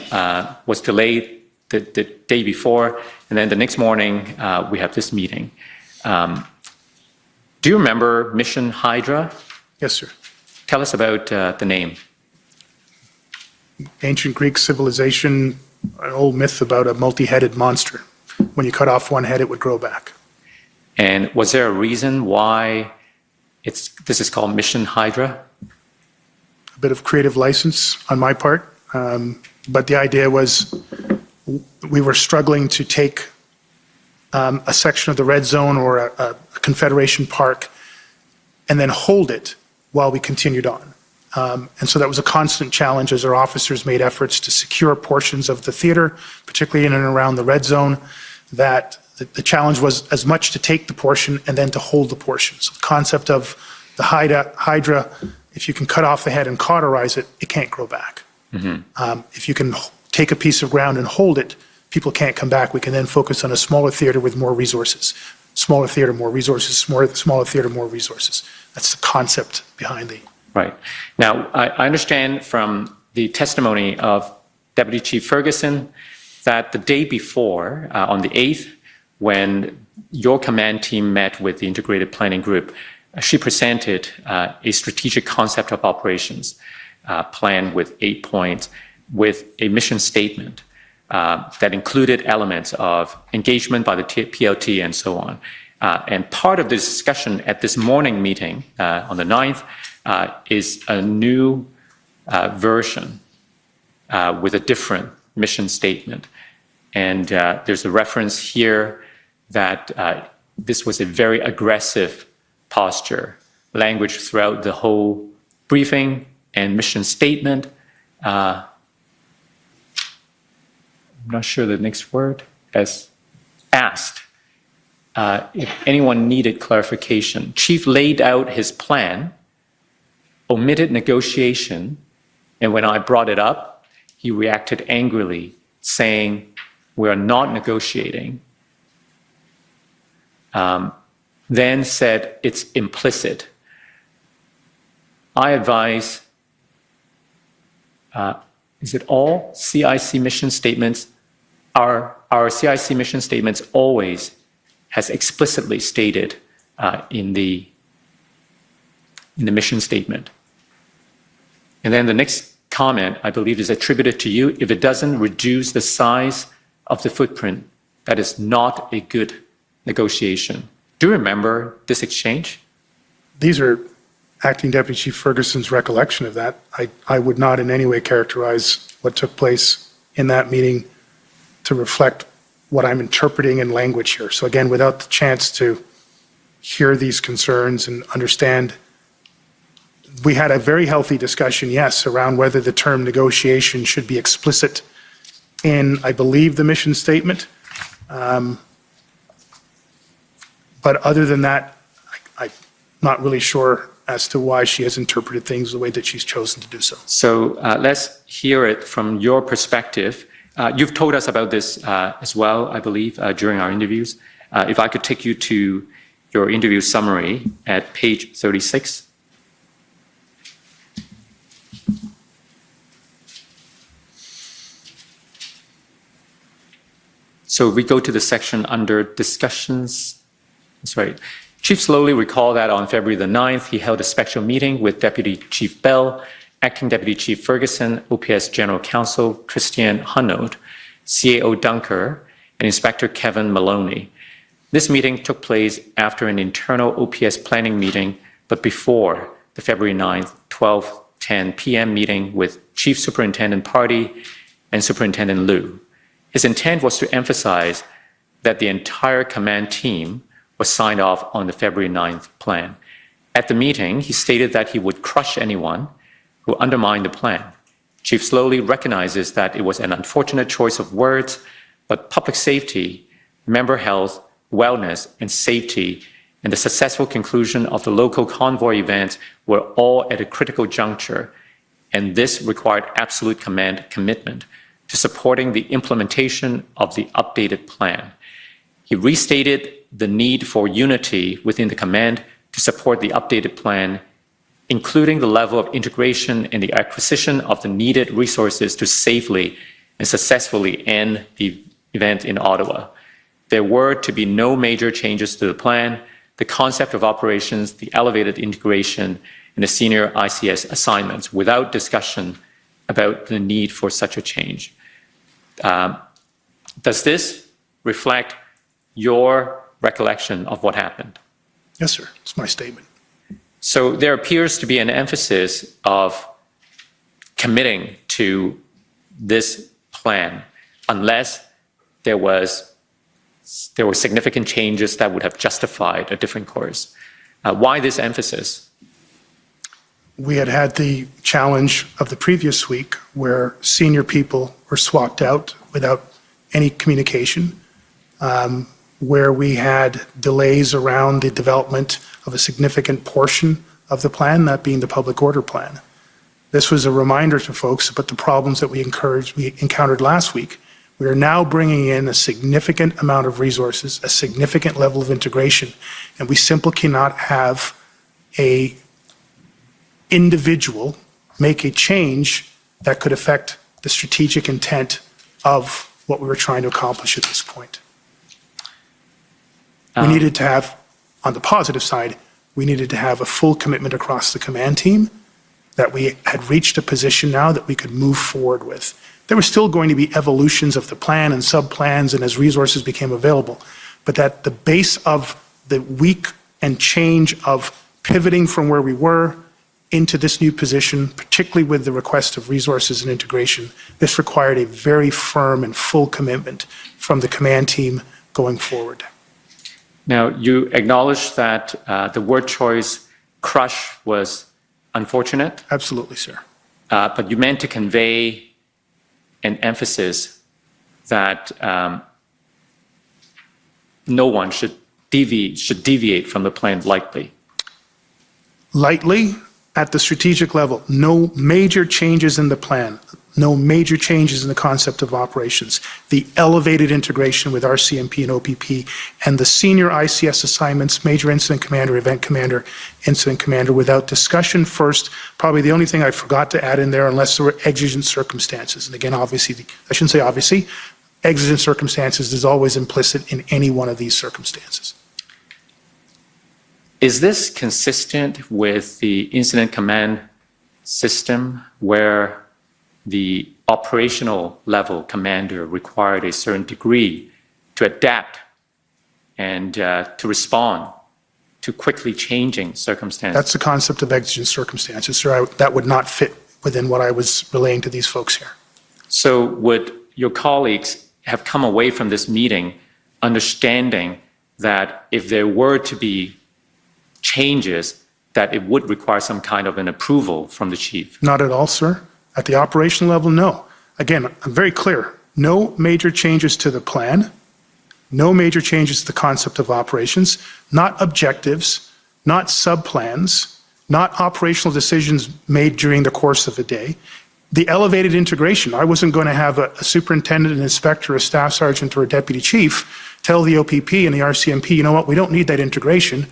B: was delayed the day before, and then the next morning we have this meeting. Do you remember Mission Hydra?
D: Yes, sir.
B: Tell us about the name.
D: Ancient Greek civilization, an old myth about a multi-headed monster. When you cut off one head, it would grow back.
B: And was there a reason why this is called Mission Hydra?
D: A bit of creative license on my part, but the idea was we were struggling to take a section of the red zone or a Confederation park and then hold it while we continued on. And so that was a constant challenge as our officers made efforts to secure portions of the theater, particularly in and around the red zone, that the challenge was as much to take the portion and then to hold the portion. So the concept of the hydra, if you can cut off the head and cauterize it, it can't grow back. If you can take a piece of ground and hold it, people can't come back. We can then focus on a smaller theater with more resources. Smaller theater, more resources, smaller theater, more resources. That's the concept behind the...
B: Right. Now, I understand from the testimony of Deputy Chief Ferguson that the day before, on the 8th, when your command team met with the Integrated Planning Group, she presented a strategic concept of operations plan with 8 points, with a mission statement that included elements of engagement by the PLT and so on. And part of the discussion at this morning meeting on the 9th is a new version with a different mission statement. And there's a reference here that this was a very aggressive posture, language throughout the whole briefing and mission statement. I'm not sure the next word, as asked if anyone needed clarification. Chief laid out his plan, omitted negotiation, and when I brought it up, he reacted angrily, saying, "We are not negotiating." Then said, "It's implicit." I advise, is it all CIC mission statements? Our CIC mission statements always has explicitly stated in the mission statement. And then the next comment, I believe, is attributed to you. If it doesn't reduce the size of the footprint, that is not a good negotiation. Do you remember this exchange?
D: These are Acting Deputy Chief Ferguson's recollection of that. I would not in any way characterize what took place in that meeting to reflect what I'm interpreting in language here. So again, without the chance to hear these concerns and understand, we had a very healthy discussion, yes, around whether the term negotiation should be explicit in, I believe, the mission statement. But other than that, I'm not really sure as to why she has interpreted things the way that she's chosen to do so.
B: So let's hear it from your perspective. You've told us about this as well, I believe, during our interviews. If I could take you to your interview summary at page 36. So we go to the section under discussions. That's right. Chief slowly recalled that on February the 9th, he held a special meeting with Deputy Chief Bell, Acting Deputy Chief Ferguson, OPS General Counsel Christian Hunold, CAO Dunker, and Inspector Kevin Maloney. This meeting took place after an internal OPS planning meeting, but before the February 9th, 12:10 p.m. meeting with Chief Superintendent Party and Superintendent Liu. His intent was to emphasize that the entire command team was signed off on the February 9th plan. At the meeting, he stated that he would crush anyone who undermined the plan. Chief slowly recognizes that it was an unfortunate choice of words, but public safety, member health, wellness, and safety, and the successful conclusion of the local convoy event were all at a critical juncture, and this required absolute commitment to supporting the implementation of the updated plan. He restated the need for unity within the command to support the updated plan, including the level of integration and the acquisition of the needed resources to safely and successfully end the event in Ottawa. There were to be no major changes to the plan, the concept of operations, the elevated integration, and the senior ICS assignments without discussion about the need for such a change. Does this reflect your recollection of what happened?
D: Yes, sir. It's my statement.
B: So there appears to be an emphasis of committing to this plan unless there were significant changes that would have justified a different course. Why this emphasis?
D: We had the challenge of the previous week where senior people were swapped out without any communication, where we had delays around the development of a significant portion of the plan, that being the public order plan. This was a reminder to folks about the problems that we encountered last week. We are now bringing in a significant amount of resources, a significant level of integration, and we simply cannot have a individual make a change that could affect the strategic intent of what we were trying to accomplish at this point. We needed to have, on the positive side, we needed to have a full commitment across the command team that we had reached a position now that we could move forward with. There were still going to be evolutions of the plan and sub-plans and as resources became available, but that the base of the week and change of pivoting from where we were into this new position, particularly with the request of resources and integration, this required a very firm and full commitment from the command team going forward.
B: Now, you acknowledge that the word choice, crush, was unfortunate.
D: Absolutely, sir.
B: But you meant to convey an emphasis that no one should deviate from the plan lightly.
D: Lightly, at the strategic level, no major changes in the plan, no major changes in the concept of operations, the elevated integration with RCMP and OPP, and the senior ICS assignments, major incident commander, event commander, incident commander, without discussion first. Probably the only thing I forgot to add in there, unless there were exigent circumstances. And again, obviously, I shouldn't say obviously, exigent circumstances is always implicit in any one of these circumstances.
B: Is this consistent with the incident command system where the operational level commander required a certain degree to adapt and to respond to quickly changing circumstances?
D: That's the concept of exigent circumstances, sir. That would not fit within what I was relaying to these folks here.
B: So would your colleagues have come away from this meeting understanding that if there were to be changes, that it would require some kind of an approval from the chief?
D: Not at all, sir. At the operational level, no. Again, I'm very clear. No major changes to the plan, no major changes to the concept of operations, not objectives, not sub-plans, not operational decisions made during the course of a day. The elevated integration. I wasn't going to have a superintendent, an inspector, a staff sergeant, or a deputy chief tell the OPP and the RCMP, you know what, we don't need that integration.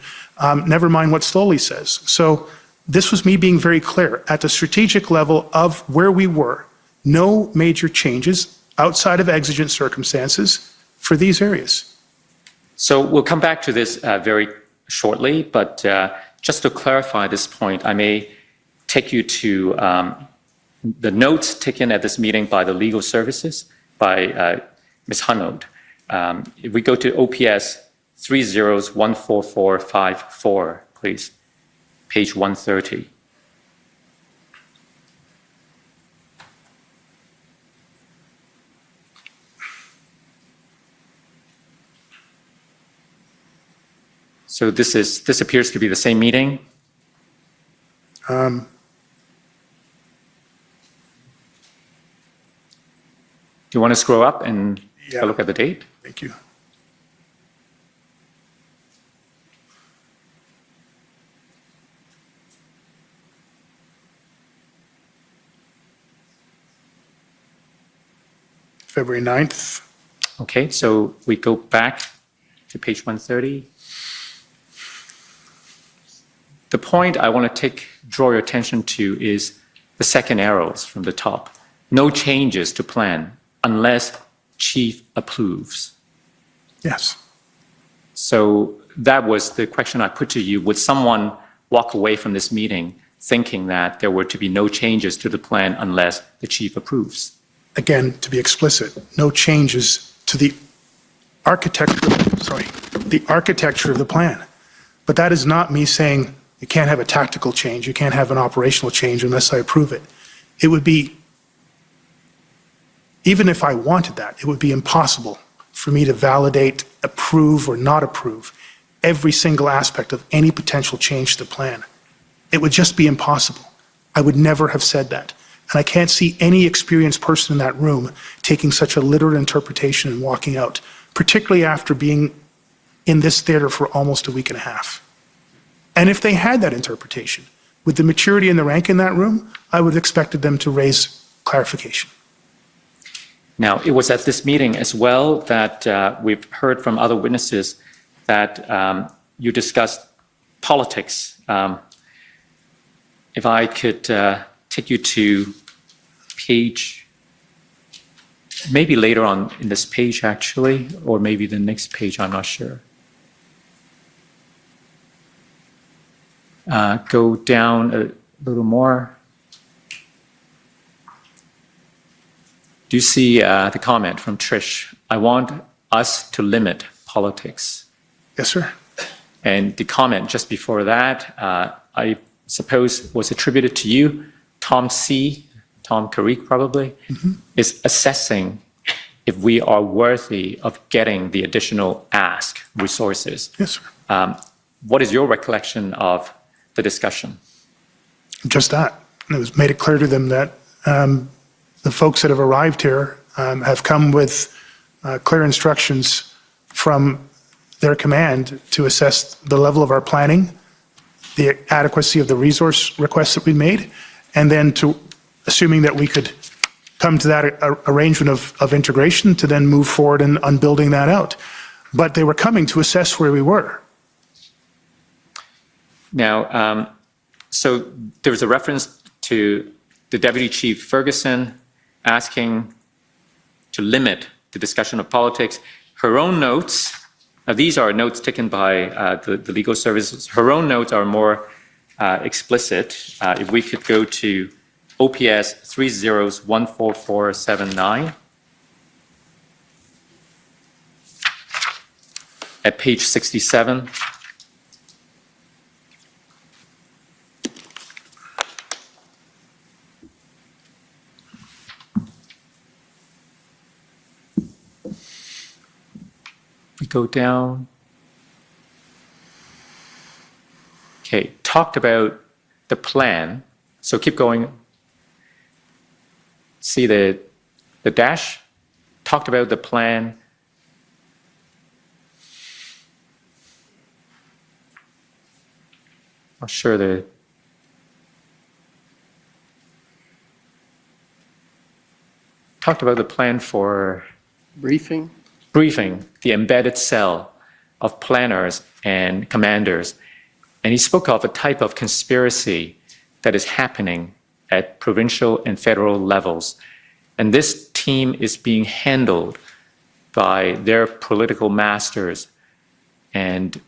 D: Never mind what Slowly says. So this was me being very clear. At the strategic level of where we were, no major changes outside of exigent circumstances for these areas.
B: So we'll come back to this very shortly, but just to clarify this point, I may take you to the notes taken at this meeting by the legal services, by Ms. Hunold. If we go to OPS 3014454, please, page 130. So this appears to be the same meeting. Do you want to scroll up and take
D: Yeah.
B: a look at the date?
D: Thank you. February 9th.
B: Okay, so we go back to page 130. The point I want to draw your attention to is the second arrows from the top. No changes to plan unless chief approves.
D: Yes.
B: So that was the question I put to you. Would someone walk away from this meeting thinking that there were to be no changes to the plan unless the chief approves?
D: Again, to be explicit, no changes to the architecture of the plan. But that is not me saying you can't have a tactical change, you can't have an operational change unless I approve it. It would be, even if I wanted that, it would be impossible for me to validate, approve, or not approve every single aspect of any potential change to the plan. It would just be impossible. I would never have said that. And I can't see any experienced person in that room taking such a literal interpretation and walking out, particularly after being in this theater for almost a week and a half. And if they had that interpretation, with the maturity and the rank in that room, I would have expected them to raise clarification.
B: Now, it was at this meeting as well that we've heard from other witnesses that you discussed politics. If I could take you to page, maybe later on in this page actually, or maybe the next page, I'm not sure. Go down a little more. Do you see the comment from Trish? I want us to limit politics.
D: Yes, sir.
B: And the comment just before that, I suppose was attributed to you. Tom Carrick probably, is assessing if we are worthy of getting the additional ask resources.
D: Yes, sir.
B: What is your recollection of the discussion?
D: Just that. And it was made it clear to them that the folks that have arrived here have come with clear instructions from their command to assess the level of our planning, the adequacy of the resource requests that we made, and then to, assuming that we could come to that arrangement of integration, to then move forward on building that out. But they were coming to assess where we were.
B: Now, so there was a reference to the Deputy Chief Ferguson asking to limit the discussion of politics. Her own notes, these are notes taken by the legal services. Her own notes are more explicit. If we could go to OPS 3014479 at page 67. We go down. Okay, talked about the plan. So keep going. See the dash? Talked about the plan. Not sure the. Talked about the plan for
A: Briefing?
B: briefing the embedded cell of planners and commanders. And he spoke of a type of conspiracy that is happening at provincial and federal levels. And this team is being handled by their political masters and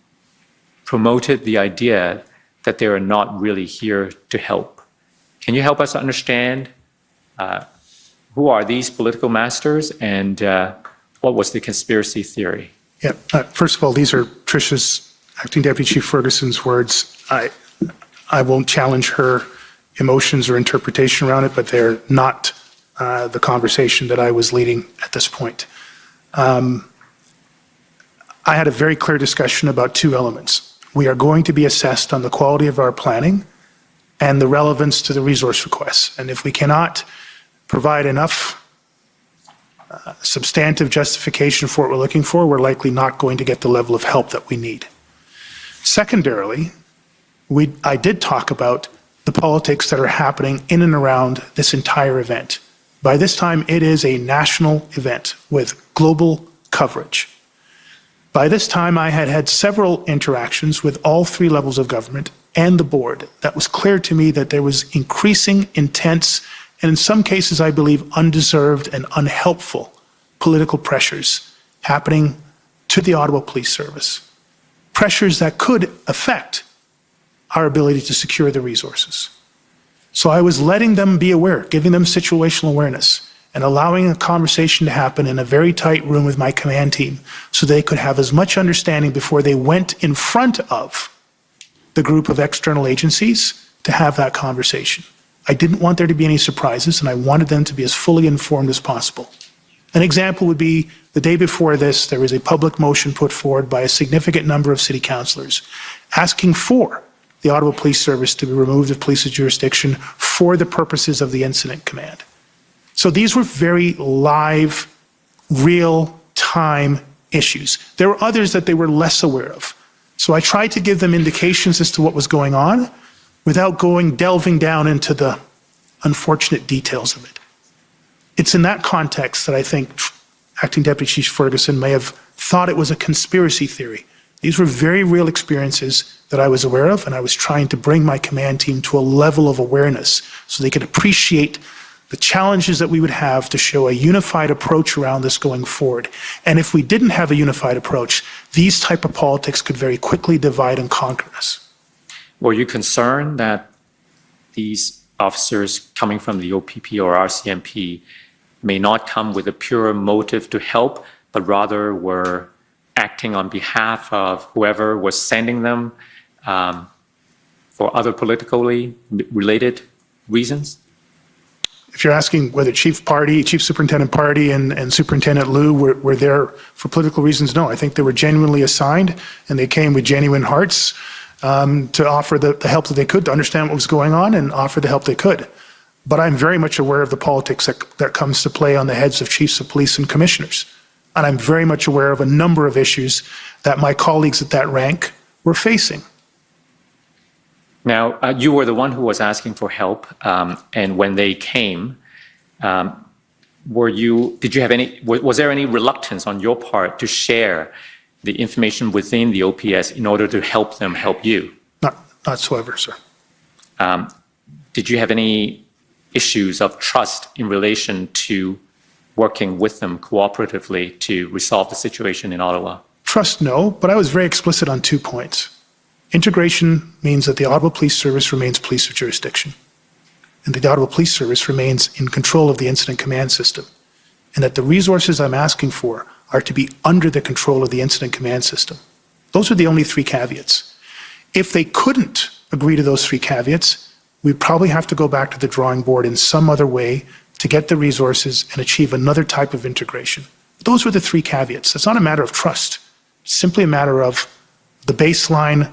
B: promoted the idea that they are not really here to help. Can you help us understand who are these political masters and what was the conspiracy theory?
D: Yeah. First of all, these are Tricia's, Acting Deputy Chief Ferguson's words. I won't challenge her emotions or interpretation around it, but they're not the conversation that I was leading at this point. I had a very clear discussion about two elements. We are going to be assessed on the quality of our planning and the relevance to the resource requests. And if we cannot provide enough substantive justification for what we're looking for, we're likely not going to get the level of help that we need. Secondarily, I did talk about the politics that are happening in and around this entire event. By this time, it is a national event with global coverage. By this time, I had had several interactions with all three levels of government and the board. That was clear to me that there was increasing, intense, and in some cases, I believe, undeserved and unhelpful political pressures happening to the Ottawa Police Service. Pressures that could affect our ability to secure the resources. So I was letting them be aware, giving them situational awareness, and allowing a conversation to happen in a very tight room with my command team so they could have as much understanding before they went in front of the group of external agencies to have that conversation. I didn't want there to be any surprises, and I wanted them to be as fully informed as possible. An example would be the day before this, there was a public motion put forward by a significant number of city councillors asking for the Ottawa Police Service to be removed of police's jurisdiction for the purposes of the incident command. So these were very live, real-time issues. There were others that they were less aware of. So I tried to give them indications as to what was going on without delving down into the unfortunate details of it. It's in that context that I think Acting Deputy Chief Ferguson may have thought it was a conspiracy theory. These were very real experiences that I was aware of, and I was trying to bring my command team to a level of awareness so they could appreciate the challenges that we would have to show a unified approach around this going forward. And if we didn't have a unified approach, these type of politics could very quickly divide and conquer us.
B: Were you concerned that these officers coming from the OPP or RCMP may not come with a pure motive to help, but rather were acting on behalf of whoever was sending them for other politically related reasons?
D: If you're asking whether Chief Superintendent Party and Superintendent Liu were there for political reasons, no. I think they were genuinely assigned, and they came with genuine hearts to offer the help that they could, to understand what was going on and offer the help they could. But I'm very much aware of the politics that comes to play on the heads of chiefs of police and commissioners. And I'm very much aware of a number of issues that my colleagues at that rank were facing.
B: Now, you were the one who was asking for help, and when they came, was there any reluctance on your part to share the information within the OPS in order to help them help you?
D: Not whatsoever, sir.
B: Did you have any issues of trust in relation to working with them cooperatively to resolve the situation in Ottawa?
D: Trust, no, but I was very explicit on 2 points. Integration means that the Ottawa Police Service remains police of jurisdiction, and the Ottawa Police Service remains in control of the incident command system, and that the resources I'm asking for are to be under the control of the incident command system. Those are the only 3 caveats. If they couldn't agree to those 3 caveats, we'd probably have to go back to the drawing board in some other way to get the resources and achieve another type of integration. Those were the 3 caveats. It's not a matter of trust. It's simply a matter of the baseline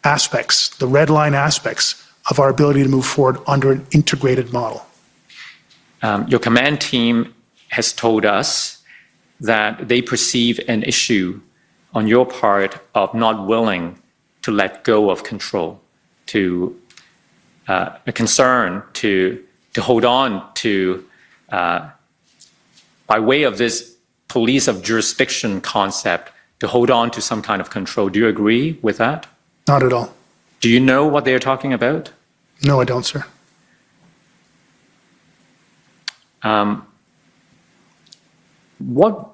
D: aspects, the red line aspects of our ability to move forward under an integrated model.
B: Your command team has told us that they perceive an issue on your part of not willing to let go of control, to a concern to hold on to, by way of this police of jurisdiction concept, to hold on to some kind of control. Do you agree with that?
D: Not at all.
B: Do you know what they're talking about?
D: No, I don't, sir.
B: What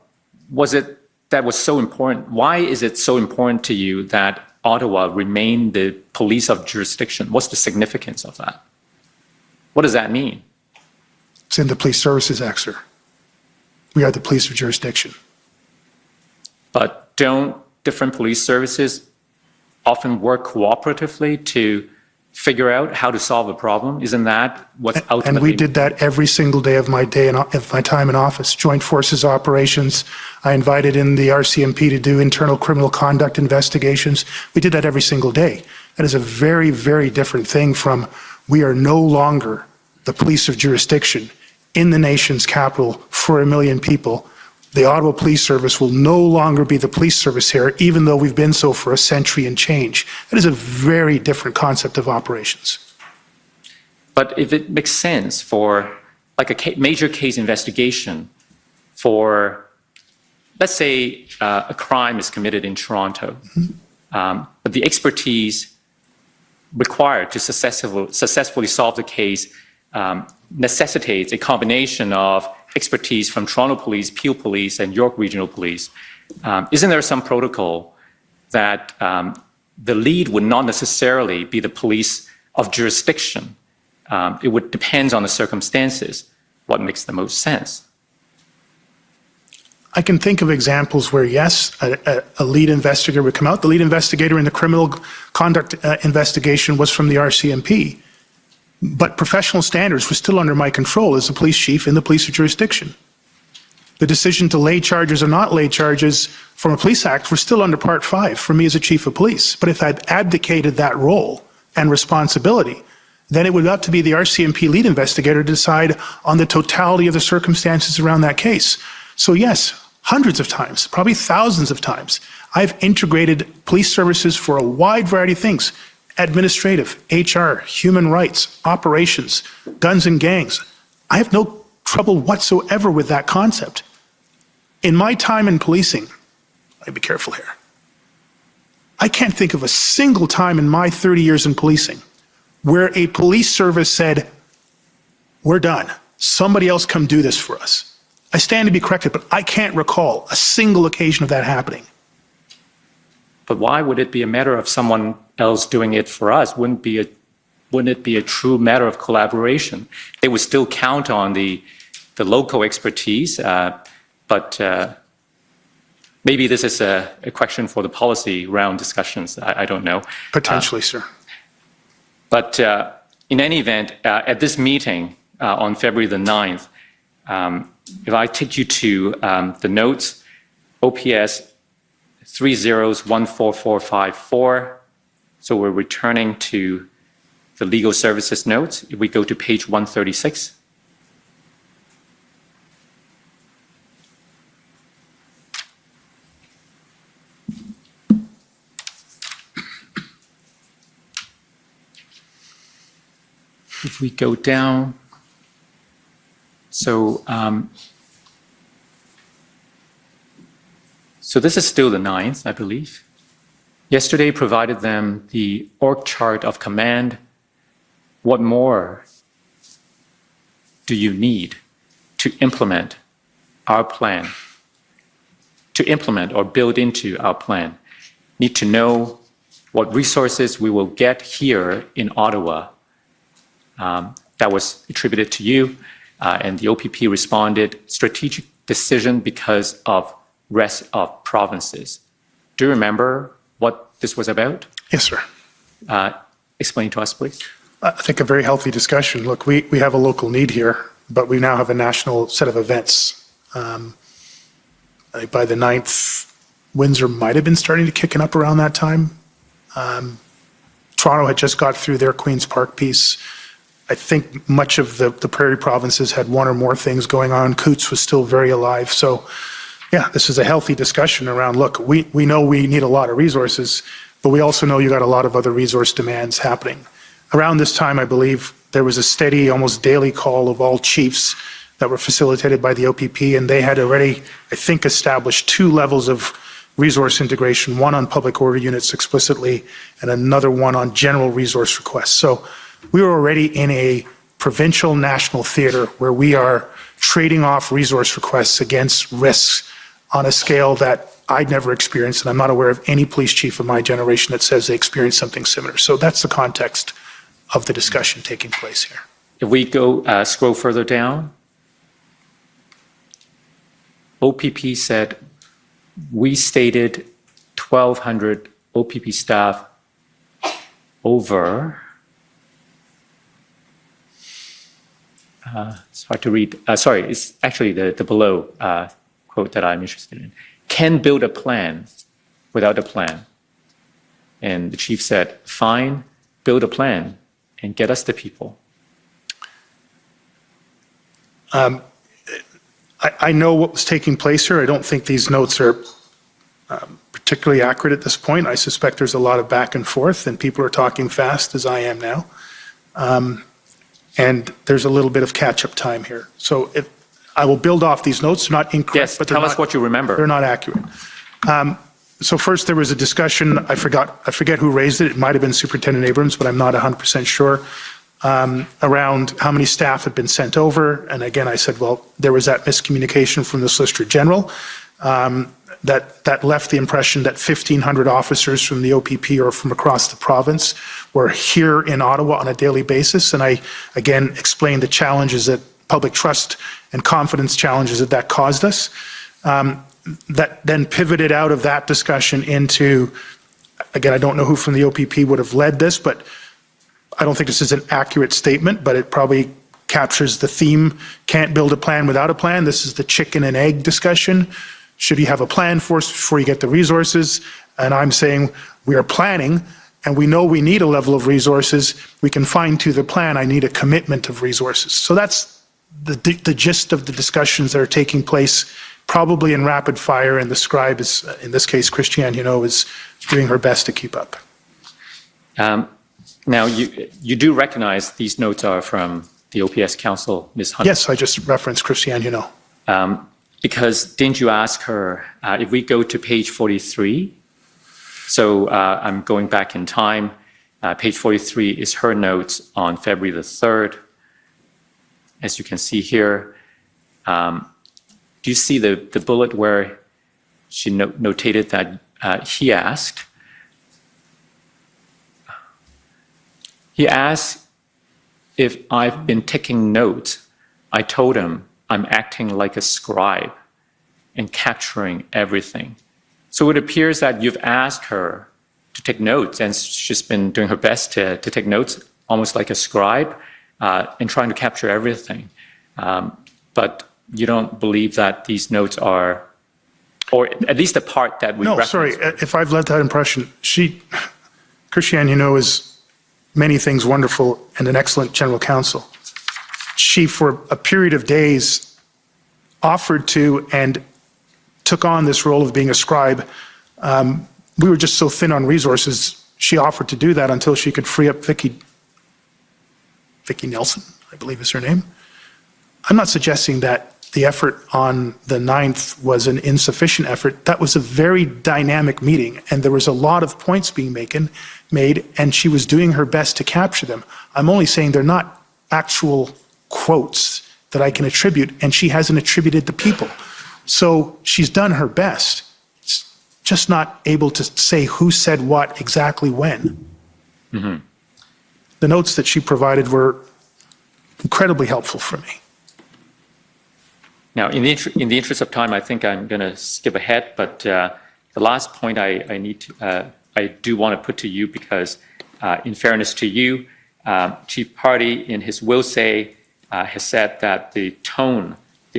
B: was it that was so important? Why is it so important to you that Ottawa remain the police of jurisdiction? What's the significance of that? What does that mean?
D: It's in the Police Services Act, sir. We are the police of jurisdiction.
B: But don't different police services often work cooperatively to figure out how to solve a problem? Isn't that what's ultimately...
D: And we did that every single day of my time in office. Joint Forces operations. I invited in the RCMP to do internal criminal conduct investigations. We did that every single day. That is a very, very different thing from we are no longer the police of jurisdiction in the nation's capital for 1 million people. The Ottawa Police Service will no longer be the police service here, even though we've been so for a century and change. That is a very different concept of operations.
B: But if it makes sense for like a major case investigation for, let's say a crime is committed in Toronto, but the expertise required to successfully solve the case necessitates a combination of expertise from Toronto Police, Peel Police, and York Regional Police. Isn't there some protocol that the lead would not necessarily be the police of jurisdiction? It would depend on the circumstances, what makes the most sense.
D: I can think of examples where, yes, a lead investigator would come out. The lead investigator in the criminal conduct investigation was from the RCMP. But professional standards were still under my control as the police chief in the police jurisdiction. The decision to lay charges or not lay charges from a police act were still under Part 5 for me as a chief of police. But if I'd abdicated that role and responsibility, then it would have to be the RCMP lead investigator to decide on the totality of the circumstances around that case. So yes, hundreds of times, probably thousands of times, I've integrated police services for a wide variety of things. Administrative, HR, human rights, operations, guns and gangs. I have no trouble whatsoever with that concept. In my time in policing, I'd be careful here. I can't think of a single time in my 30 years in policing where a police service said, we're done. Somebody else come do this for us. I stand to be corrected, but I can't recall a single occasion of that happening.
B: But why would it be a matter of someone else doing it for us? Wouldn't it be a true matter of collaboration? They would still count on the local expertise, but maybe this is a question for the policy round discussions. I don't know.
D: Potentially, sir.
B: But in any event, at this meeting on February the 9th, if I take you to the notes, OPS 3014454. So we're returning to the legal services notes. If we go to page 136. If we go down, so this is still the 9th, I believe. Yesterday provided them the org chart of command. What more do you need to implement our plan? To implement or build into our plan? Need to know what resources we will get here in Ottawa. That was attributed to you, and the OPP responded, strategic decision because of rest of provinces. Do you remember what this was about?
D: Yes, sir.
B: Explain to us, please.
D: I think a very healthy discussion. Look, we have a local need here, but we now have a national set of events. I think by the 9th, Windsor might have been starting to kick up around that time. Toronto had just got through their Queen's Park piece. I think much of the prairie provinces had one or more things going on. Coots was still very alive. So yeah, this is a healthy discussion around, look, we know we need a lot of resources, but we also know you got a lot of other resource demands happening. Around this time, I believe, there was a steady, almost daily call of all chiefs that were facilitated by the OPP, and they had already, I think, established 2 levels of resource integration, one on public order units explicitly, and another one on general resource requests. So we were already in a provincial national theater where we are trading off resource requests against risks on a scale that I'd never experienced, and I'm not aware of any police chief of my generation that says they experienced something similar. So that's the context of the discussion taking place here.
B: If we go scroll further down, OPP said we stated 1,200 OPP staff over. It's hard to read. Sorry, it's actually the below quote that I'm interested in. Can build a plan without a plan. And the chief said, fine, build a plan and get us the people.
D: I I know what was taking place here. I don't think these notes are particularly accurate at this point. I suspect there's a lot of back and forth, and people are talking fast, as I am now. And there's a little bit of catch-up time here. So I will build off these notes. They're not incorrect,
B: Yes,
D: but they're
B: tell us
D: not,
B: what you remember.
D: they're not accurate. So first, there was a discussion. I forget who raised it. It might have been Superintendent Abrams, but I'm not 100% sure. Around how many staff had been sent over. And again, I said, well, there was that miscommunication from the Solicitor General that left the impression that 1,500 officers from the OPP or from across the province were here in Ottawa on a daily basis. And I, again, explained the challenges that public trust and confidence challenges that caused us. That then pivoted out of that discussion into, again, I don't know who from the OPP would have led this, but I don't think this is an accurate statement, but it probably captures the theme. Can't build a plan without a plan. This is the chicken and egg discussion. Should you have a plan first before you get the resources? And I'm saying we are planning and we know we need a level of resources. We can fine tune the plan. I need a commitment of resources. So that's the gist of the discussions that are taking place probably in rapid fire, and the scribe is, in this case, Christiane Hinault, is doing her best to keep up.
B: Now, you do recognize these notes are from the OPS counsel, Ms. Hunt?
D: Yes, I just referenced Christiane Hinault.
B: Because didn't you ask her, if we go to page 43, so I'm going back in time, page 43 is her notes on February the 3rd. As you can see here, do you see the bullet where she notated that he asked if I've been taking notes. I told him I'm acting like a scribe and capturing everything. So it appears that you've asked her to take notes, and she's been doing her best to take notes, almost like a scribe, and trying to capture everything. But you don't believe that these notes are, or at least the part that we referenced.
D: No, sorry, if I've led that impression, Christiane Hinault is many things wonderful and an excellent general counsel. She, for a period of days, offered to and took on this role of being a scribe. We were just so thin on resources, she offered to do that until she could free up Vicky Nelson, I believe is her name. I'm not suggesting that the effort on the 9th was an insufficient effort. That was a very dynamic meeting, and there was a lot of points being made, and she was doing her best to capture them. I'm only saying they're not actual quotes that I can attribute, and she hasn't attributed the people. So she's done her best. It's just not able to say who said what exactly when.
B: Mm-hmm.
D: The notes that she provided were incredibly helpful for me.
B: Now, in the interest of time, I think I'm going to skip ahead, but the last point I do want to put to you, because in fairness to you, Chief Party in his will say has said that the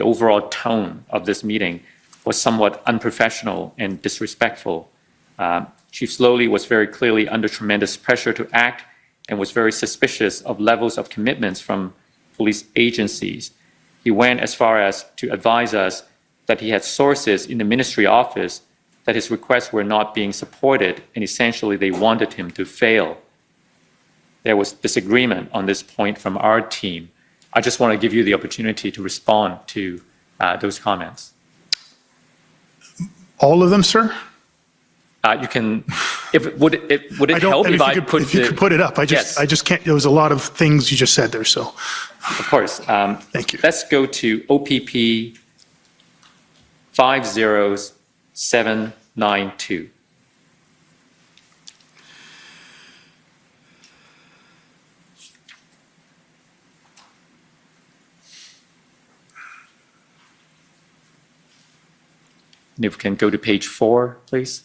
B: overall tone of this meeting was somewhat unprofessional and disrespectful. Chief Slowly was very clearly under tremendous pressure to act and was very suspicious of levels of commitments from police agencies. He went as far as to advise us that he had sources in the ministry office that his requests were not being supported, and essentially they wanted him to fail. There was disagreement on this point from our team. I just want to give you the opportunity to respond to those comments.
D: All of them, sir?
B: You can. Would it help if I put
D: if you could put it up? I just can't. There was a lot of things you just said there, so.
B: Of course.
D: Thank you.
B: Let's go to OPP 50792. And if we can go to page 4, please.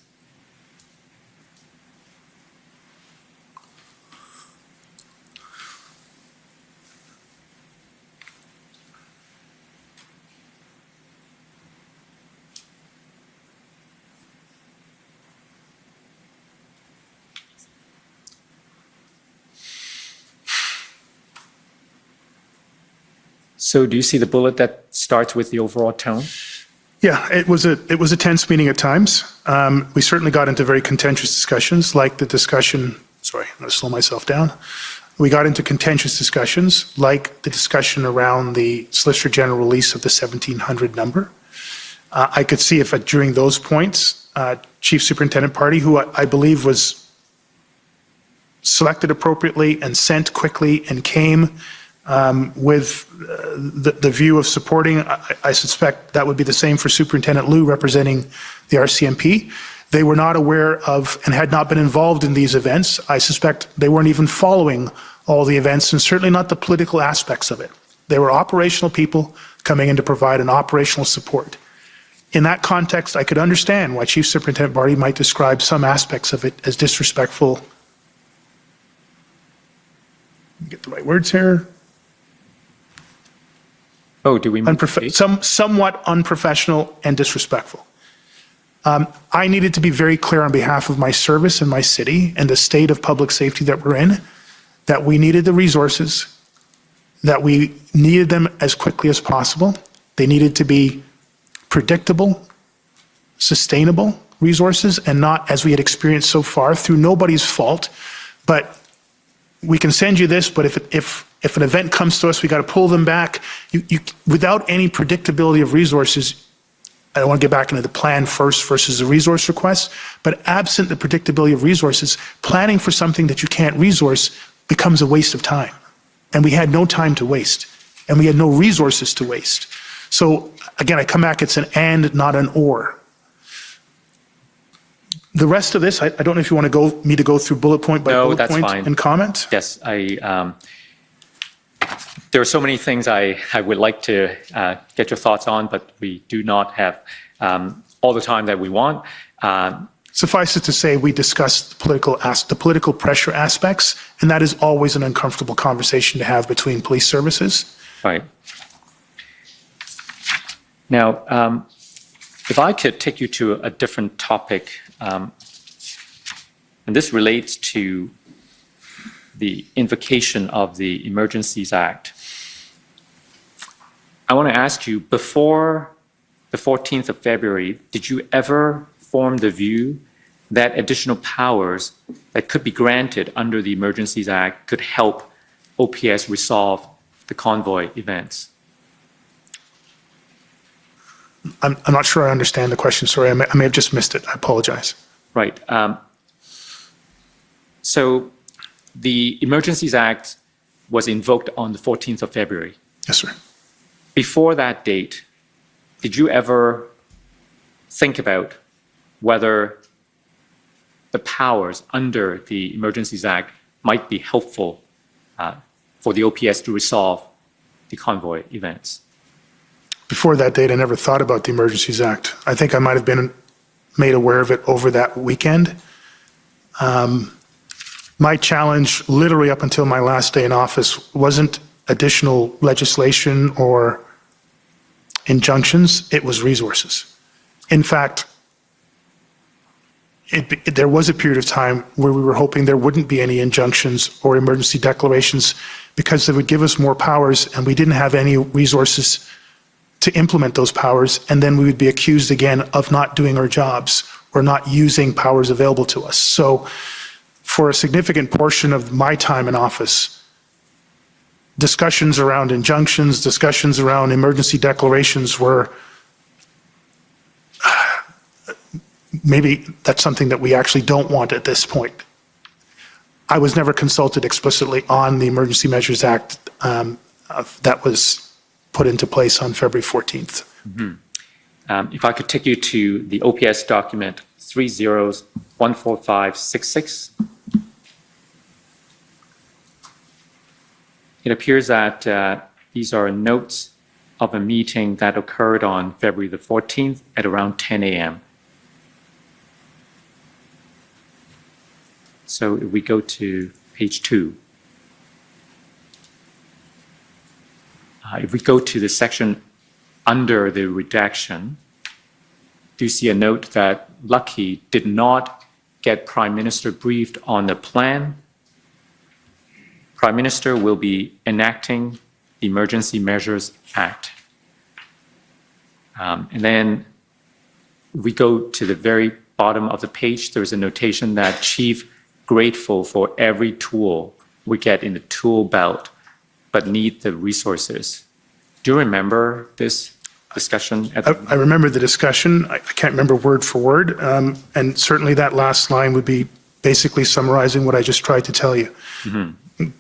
B: So do you see the bullet that starts with the overall tone?
D: Yeah, it was a tense meeting at times. We certainly got into very contentious discussions, like the discussion. Sorry, I'm going to slow myself down. We got into contentious discussions, like the discussion around the Solicitor General release of the 1700 number. I could see if during those points, Chief Superintendent Party, who I believe was selected appropriately and sent quickly and came with the view of supporting, I suspect that would be the same for Superintendent Liu representing the RCMP. They were not aware of and had not been involved in these events. I suspect they weren't even following all the events and certainly not the political aspects of it. They were operational people coming in to provide an operational support. In that context, I could understand why Chief Superintendent Barty might describe some aspects of it as disrespectful. Let me get the right words here.
B: Oh, do we?
D: Somewhat unprofessional and disrespectful. I needed to be very clear on behalf of my service and my city and the state of public safety that we're in, that we needed the resources, that we needed them as quickly as possible. They needed to be predictable, sustainable resources, and not, as we had experienced so far, through nobody's fault, but we can send you this, but if an event comes to us, we got to pull them back. Without any predictability of resources, I don't want to get back into the plan first versus the resource request, but absent the predictability of resources, planning for something that you can't resource becomes a waste of time. And we had no time to waste, and we had no resources to waste. So again, I come back, it's an and, not an or. The rest of this, I don't know if you want me to go through bullet point by bullet point and comment?
B: Yes, there are so many things I would like to get your thoughts on, but we do not have all the time that we want.
D: Suffice it to say, we discussed the political pressure aspects, and that is always an uncomfortable conversation to have between police services.
B: Right. Now, if I could take you to a different topic, and this relates to the invocation of the Emergencies Act. I want to ask you, before the 14th of February, did you ever form the view that additional powers that could be granted under the Emergencies Act could help OPS resolve the convoy events?
D: I'm not sure I understand the question. Sorry, I may have just missed it. I apologize.
B: Right. So the Emergencies Act was invoked on the 14th of February.
D: Yes, sir.
B: Before that date, did you ever think about whether the powers under the Emergencies Act might be helpful for the OPS to resolve the convoy events?
D: Before that date, I never thought about the Emergencies Act. I think I might have been made aware of it over that weekend. My challenge, literally up until my last day in office, wasn't additional legislation or injunctions, it was resources. In fact, there was a period of time where we were hoping there wouldn't be any injunctions or emergency declarations because they would give us more powers and we didn't have any resources to implement those powers, and then we would be accused again of not doing our jobs or not using powers available to us. So for a significant portion of my time in office, discussions around injunctions, discussions around emergency declarations were, maybe that's something that we actually don't want at this point. I was never consulted explicitly on the Emergency Measures Act that was put into place on February 14th.
B: Mm-hmm. If I could take you to the OPS document 3014566. It appears that these are notes of a meeting that occurred on February the 14th at around 10 a.m. So if we go to page 2, if we go to the section under the redaction, do you see a note that Lucky did not get Prime Minister briefed on the plan? Prime Minister will be enacting the Emergency Measures Act. And then we go to the very bottom of the page. There's a notation that Chief grateful for every tool we get in the tool belt, but need the resources. Do you remember this discussion?
D: I remember the discussion. I can't remember word for word. And certainly that last line would be basically summarizing what I just tried to tell you.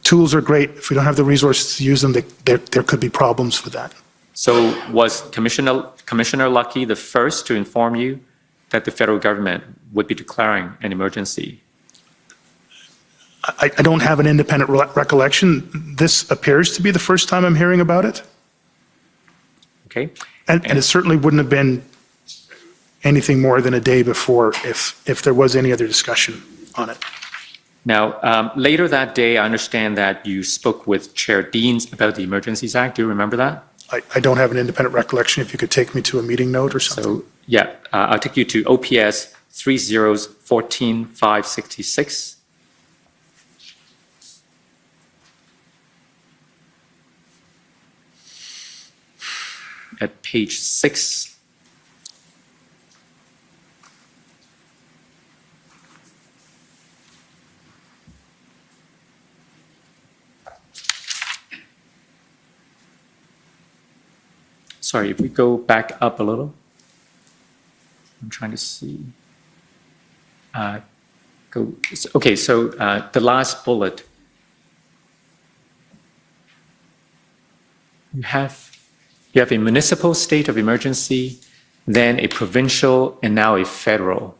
D: Tools are great. If we don't have the resources to use them, there could be problems with that.
B: So was Commissioner Lucky the first to inform you that the federal government would be declaring an emergency?
D: I don't have an independent recollection. This appears to be the first time I'm hearing about it.
B: Okay.
D: And it certainly wouldn't have been anything more than a day before if there was any other discussion on it.
B: Now, later that day, I understand that you spoke with Chair Deans about the Emergencies Act. Do you remember that?
D: I don't have an independent recollection. If you could take me to a meeting note or something.
B: So, yeah, I'll take you to OPS 3014566. At page 6. Sorry, if we go back up a little. I'm trying to see. Okay, so the last bullet. You have a municipal state of emergency, then a provincial, and now a federal.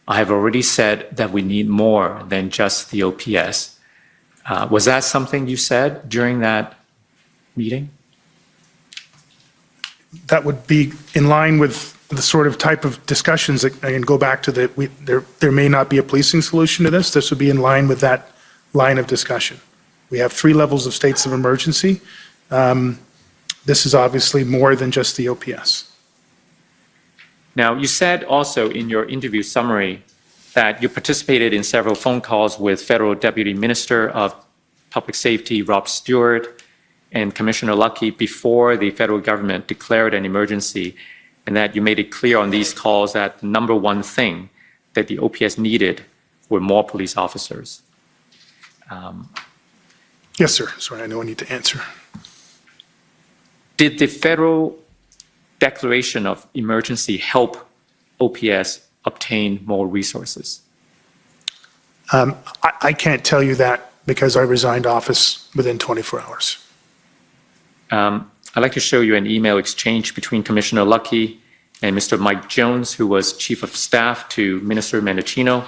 B: I have already said that we need more than just the OPS. Was that something you said during that meeting?
D: That would be in line with the sort of type of discussions that I can go back to there may not be a policing solution to this. This would be in line with that line of discussion. We have 3 levels of states of emergency. This is obviously more than just the OPS.
B: Now, you said also in your interview summary that you participated in several phone calls with Federal Deputy Minister of Public Safety, Rob Stewart, and Commissioner Lucky before the federal government declared an emergency, and that you made it clear on these calls that the number one thing that the OPS needed were more police officers.
D: Yes, sir. Sorry, I know I need to answer.
B: Did the federal declaration of emergency help OPS obtain more resources?
D: I can't tell you that because I resigned office within 24 hours.
B: I'd like to show you an email exchange between Commissioner Lucky and Mr. Mike Jones, who was Chief of Staff to Minister Mendocino.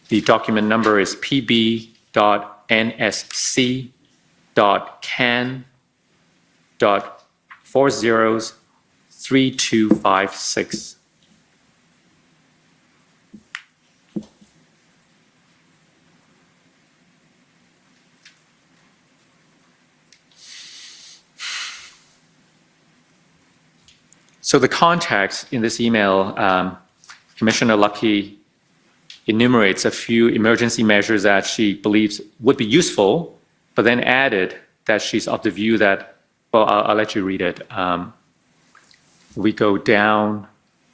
B: The document number is pb.nsc.can.403256. So the context in this email, Commissioner Lucky enumerates a few emergency measures that she believes would be useful, but then added that she's of the view that, well, I'll let you read it. We go down.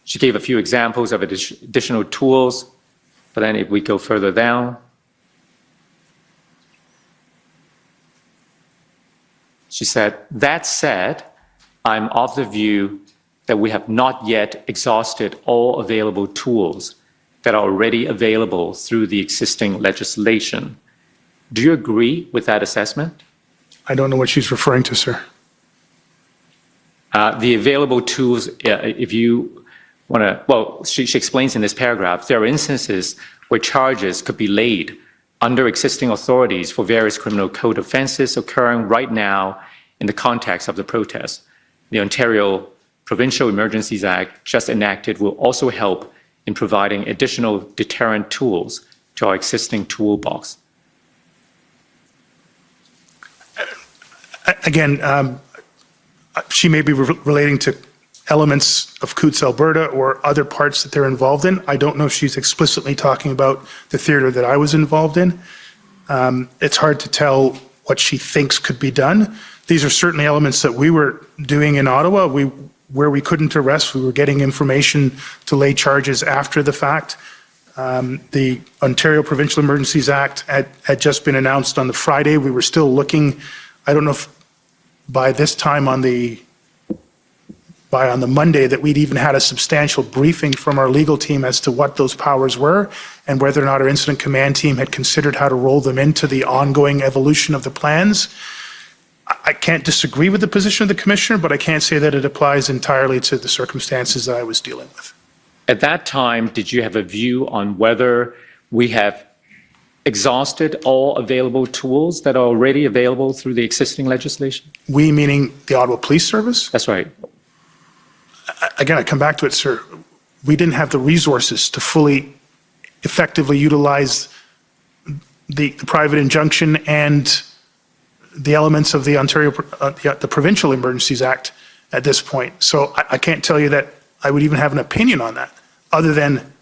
B: She gave a few examples of additional tools, but then if we go further down, she said, that said, I'm of the view that we have not yet exhausted all available tools that are already available through the existing legislation. Do you agree with that assessment?
D: I don't know what she's referring to, sir.
B: The available tools, if you want to, well, she explains in this paragraph, there are instances where charges could be laid under existing authorities for various criminal code offenses occurring right now in the context of the protest. The Ontario Provincial Emergencies Act, just enacted, will also help in providing additional deterrent tools to our existing toolbox.
D: Again, she may be relating to elements of Coots, Alberta, or other parts that they're involved in. I don't know if she's explicitly talking about the theater that I was involved in. It's hard to tell what she thinks could be done. These are certainly elements that we were doing in Ottawa. Where we couldn't arrest, we were getting information to lay charges after the fact. The Ontario Provincial Emergencies Act had just been announced on the Friday. We were still looking. I don't know if by this time on the Monday that we'd even had a substantial briefing from our legal team as to what those powers were and whether or not our incident command team had considered how to roll them into the ongoing evolution of the plans. I can't disagree with the position of the Commissioner, but I can't say that it applies entirely to the circumstances that I was dealing with.
B: At that time, did you have a view on whether we have exhausted all available tools that are already available through the existing legislation?
D: We, meaning the Ottawa Police Service?
B: That's right.
D: Again, I come back to it, sir. We didn't have the resources to fully effectively utilize the private injunction and the elements of the the Provincial Emergencies Act at this point. So I can't tell you that I would even have an opinion on that, other than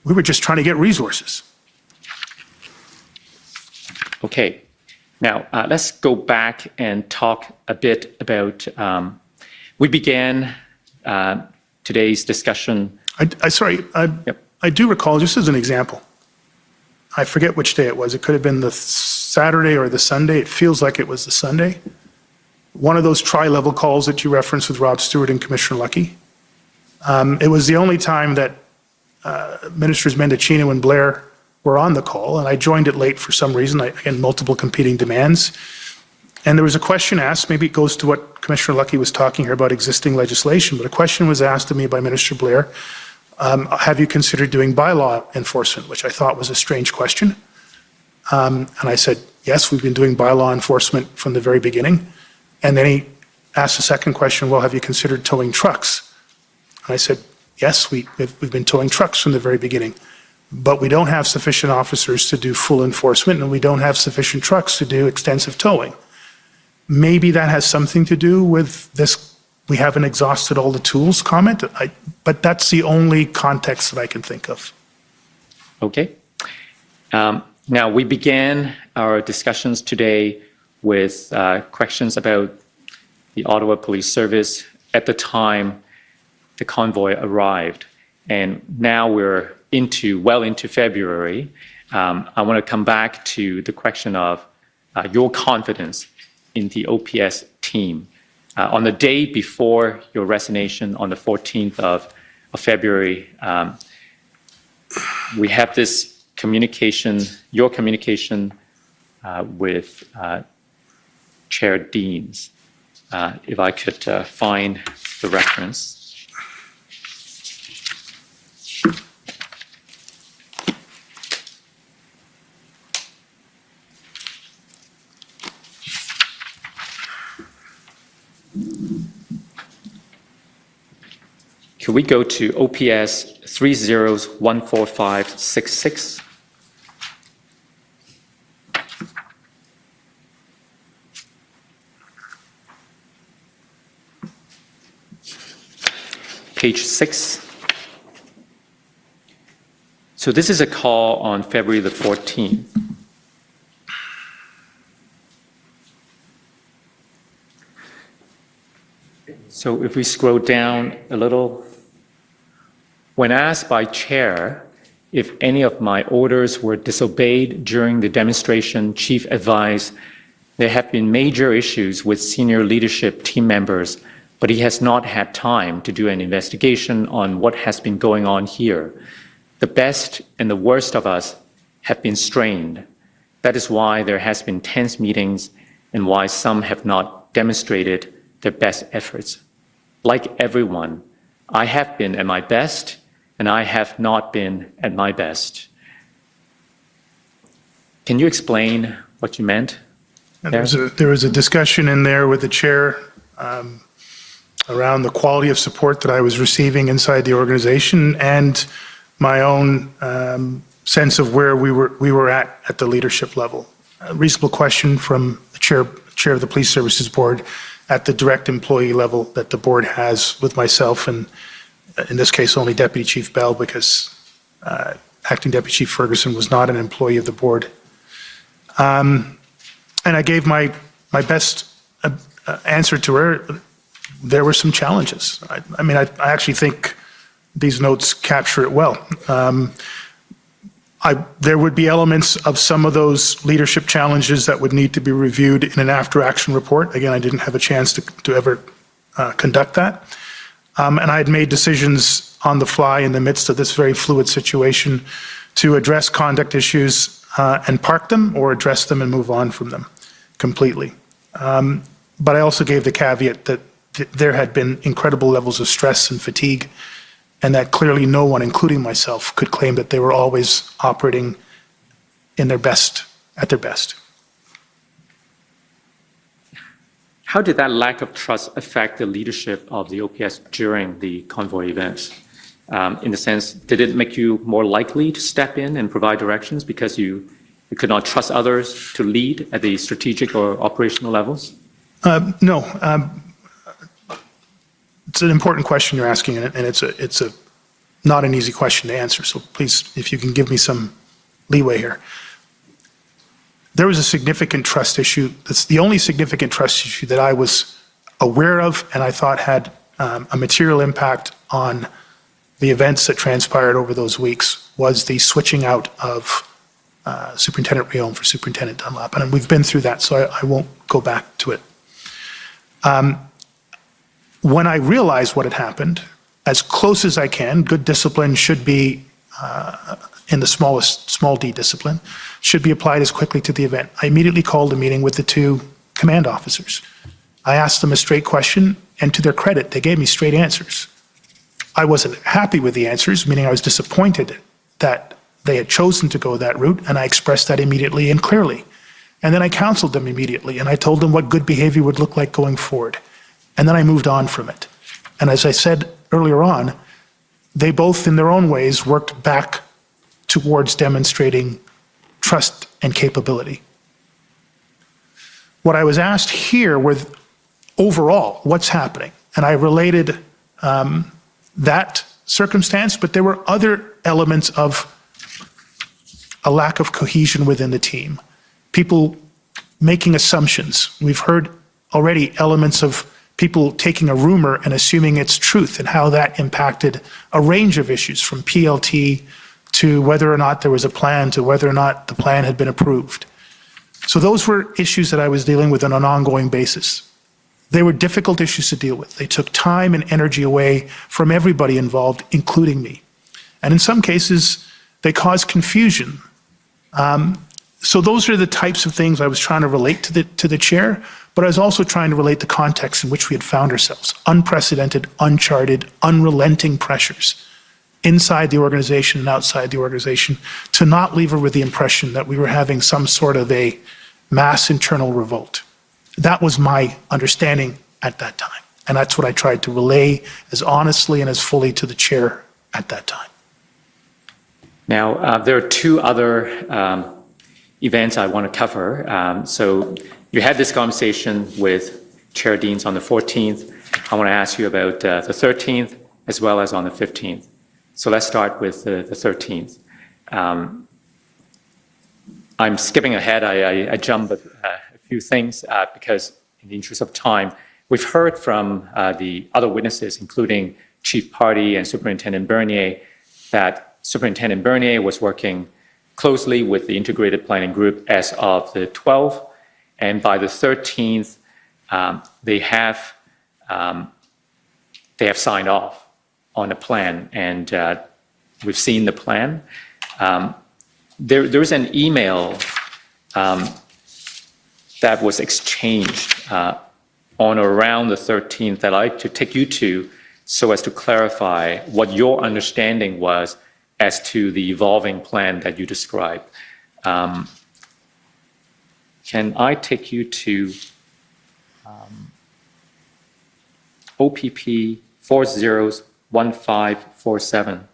D: we were just trying to get resources.
B: Okay. Now, let's go back and talk a bit about, we began today's discussion.
D: I do recall, just as an example, I forget which day it was. It could have been the Saturday or the Sunday. It feels like it was the Sunday. One of those tri-level calls that you referenced with Rob Stewart and Commissioner Lucky. It was the only time that Ministers Mendocino and Blair were on the call, and I joined it late for some reason. I had multiple competing demands. And there was a question asked, maybe it goes to what Commissioner Lucky was talking here about existing legislation, but a question was asked of me by Minister Blair, have you considered doing bylaw enforcement, which I thought was a strange question. And I said, yes, we've been doing bylaw enforcement from the very beginning. And then he asked a second question, well, have you considered towing trucks? And I said, yes, we've been towing trucks from the very beginning, but we don't have sufficient officers to do full enforcement, and we don't have sufficient trucks to do extensive towing. Maybe that has something to do with this, we haven't exhausted all the tools comment, but that's the only context that I can think of.
B: Okay. Now, we began our discussions today with questions about the Ottawa Police Service at the time the convoy arrived. And now we're well into February. I want to come back to the question of your confidence in the OPS team. On the day before your resignation, on the 14th of February, we have this communication, your communication with Chair Deans. If I could find the reference. Can we go to OPS 3014566? Page 6. So this is a call on February the 14th. So if we scroll down a little, when asked by Chair if any of my orders were disobeyed during the demonstration, Chief advised there have been major issues with senior leadership team members, but he has not had time to do an investigation on what has been going on here. The best and the worst of us have been strained. That is why there has been tense meetings and why some have not demonstrated their best efforts. Like everyone, I have been at my best, and I have not been at my best. Can you explain what you meant?
D: There was a discussion in there with the chair around the quality of support that I was receiving inside the organization and my own sense of where we were at the leadership level. A reasonable question from the chair of the Police Services Board at the direct employee level that the board has with myself and, in this case, only Deputy Chief Bell, because Acting Deputy Chief Ferguson was not an employee of the board. And I gave my best answer to her, there were some challenges. I mean, I actually think these notes capture it well. There would be elements of some of those leadership challenges that would need to be reviewed in an after-action report. Again, I didn't have a chance to ever conduct that. And I had made decisions on the fly in the midst of this very fluid situation to address conduct issues and park them, or address them and move on from them completely. But I also gave the caveat that there had been incredible levels of stress and fatigue, and that clearly no one, including myself, could claim that they were always operating in their best, at their best.
B: How did that lack of trust affect the leadership of the OPS during the convoy events? In the sense, did it make you more likely to step in and provide directions because you could not trust others to lead at the strategic or operational levels?
D: No. It's an important question you're asking, and it's not an easy question to answer. So please, if you can give me some leeway here. There was a significant trust issue. It's the only significant trust issue that I was aware of, and I thought had a material impact on the events that transpired over those weeks, was the switching out of Superintendent Rion for Superintendent Dunlap. And we've been through that, so I won't go back to it. When I realized what had happened, as close as I can, good discipline should be, in the small d discipline, should be applied as quickly to the event. I immediately called a meeting with the two command officers. I asked them a straight question, and to their credit, they gave me straight answers. I wasn't happy with the answers, meaning I was disappointed that they had chosen to go that route, and I expressed that immediately and clearly. And then I counseled them immediately, and I told them what good behavior would look like going forward. And then I moved on from it. And as I said earlier on, they both, in their own ways, worked back towards demonstrating trust and capability. What I was asked here were, overall, what's happening? And I related that circumstance, but there were other elements of a lack of cohesion within the team. People making assumptions. We've heard already elements of people taking a rumor and assuming it's truth, and how that impacted a range of issues, from PLT to whether or not there was a plan, to whether or not the plan had been approved. So those were issues that I was dealing with on an ongoing basis. They were difficult issues to deal with. They took time and energy away from everybody involved, including me. And in some cases, they caused confusion. So those are the types of things I was trying to relate to the chair, but I was also trying to relate the context in which we had found ourselves. Unprecedented, uncharted, unrelenting pressures inside the organization and outside the organization, to not leave her with the impression that we were having some sort of a mass internal revolt. That was my understanding at that time. And that's what I tried to relay as honestly and as fully to the chair at that time.
B: Now, there are two other events I want to cover. So you had this conversation with Chair Deans on the 14th. I want to ask you about the 13th as well as on the 15th. So let's start with the 13th. I'm skipping ahead. I jumped a few things because in the interest of time, we've heard from the other witnesses, including Chief Party and Superintendent Bernier, that Superintendent Bernier was working closely with the integrated planning group as of the 12th, and by the 13th, they have signed off on a plan, and we've seen the plan. There's an email that was exchanged on or around the 13th that I'd like to take you to, so as to clarify what your understanding was as to the evolving plan that you described. Can I take you to OPP 401547?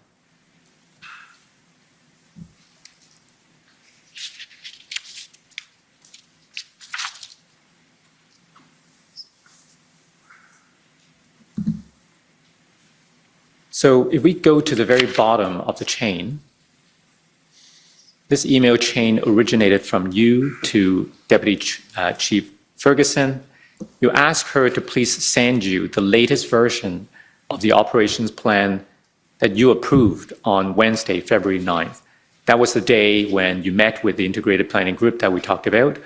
B: So if we go to the very bottom of the chain, this email chain originated from you to Deputy Chief Ferguson, you asked her to please send you the latest version of the operations plan that you approved on Wednesday, February 9th. That was the day when you met with the integrated planning group that we talked about.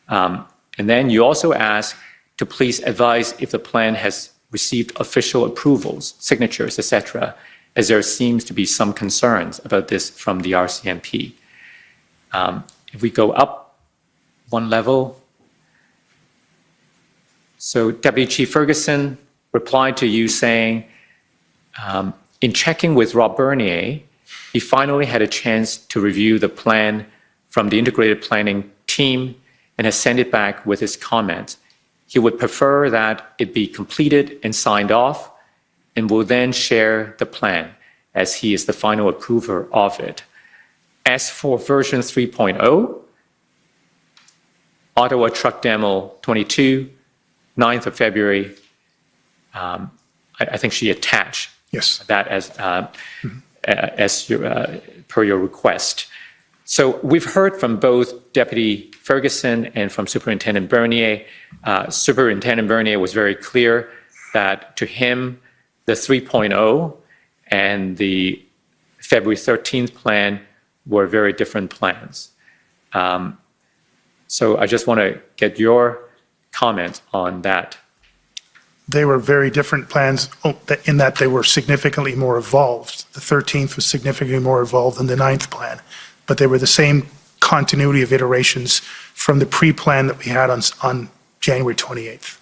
B: And then you also asked to please advise if the plan has received official approvals, signatures, etc., as there seems to be some concerns about this from the RCMP. If we go up one level, so Deputy Chief Ferguson replied to you saying, in checking with Rob Bernier, he finally had a chance to review the plan from the integrated planning team and has sent it back with his comments. He would prefer that it be completed and signed off and will then share the plan as he is the final approver of it. As for version 3.0, Ottawa Truck Demo 22, 9th of February, I think she attached that as per your request. So we've heard from both Deputy Ferguson and from Superintendent Bernier. Superintendent Bernier was very clear that to him, the 3.0 and the February 13th plan were very different plans. So I just want to get your comment on that.
D: They were very different plans in that they were significantly more evolved. The 13th was significantly more evolved than the 9th plan, but they were the same continuity of iterations from the pre-plan that we had on January 28th.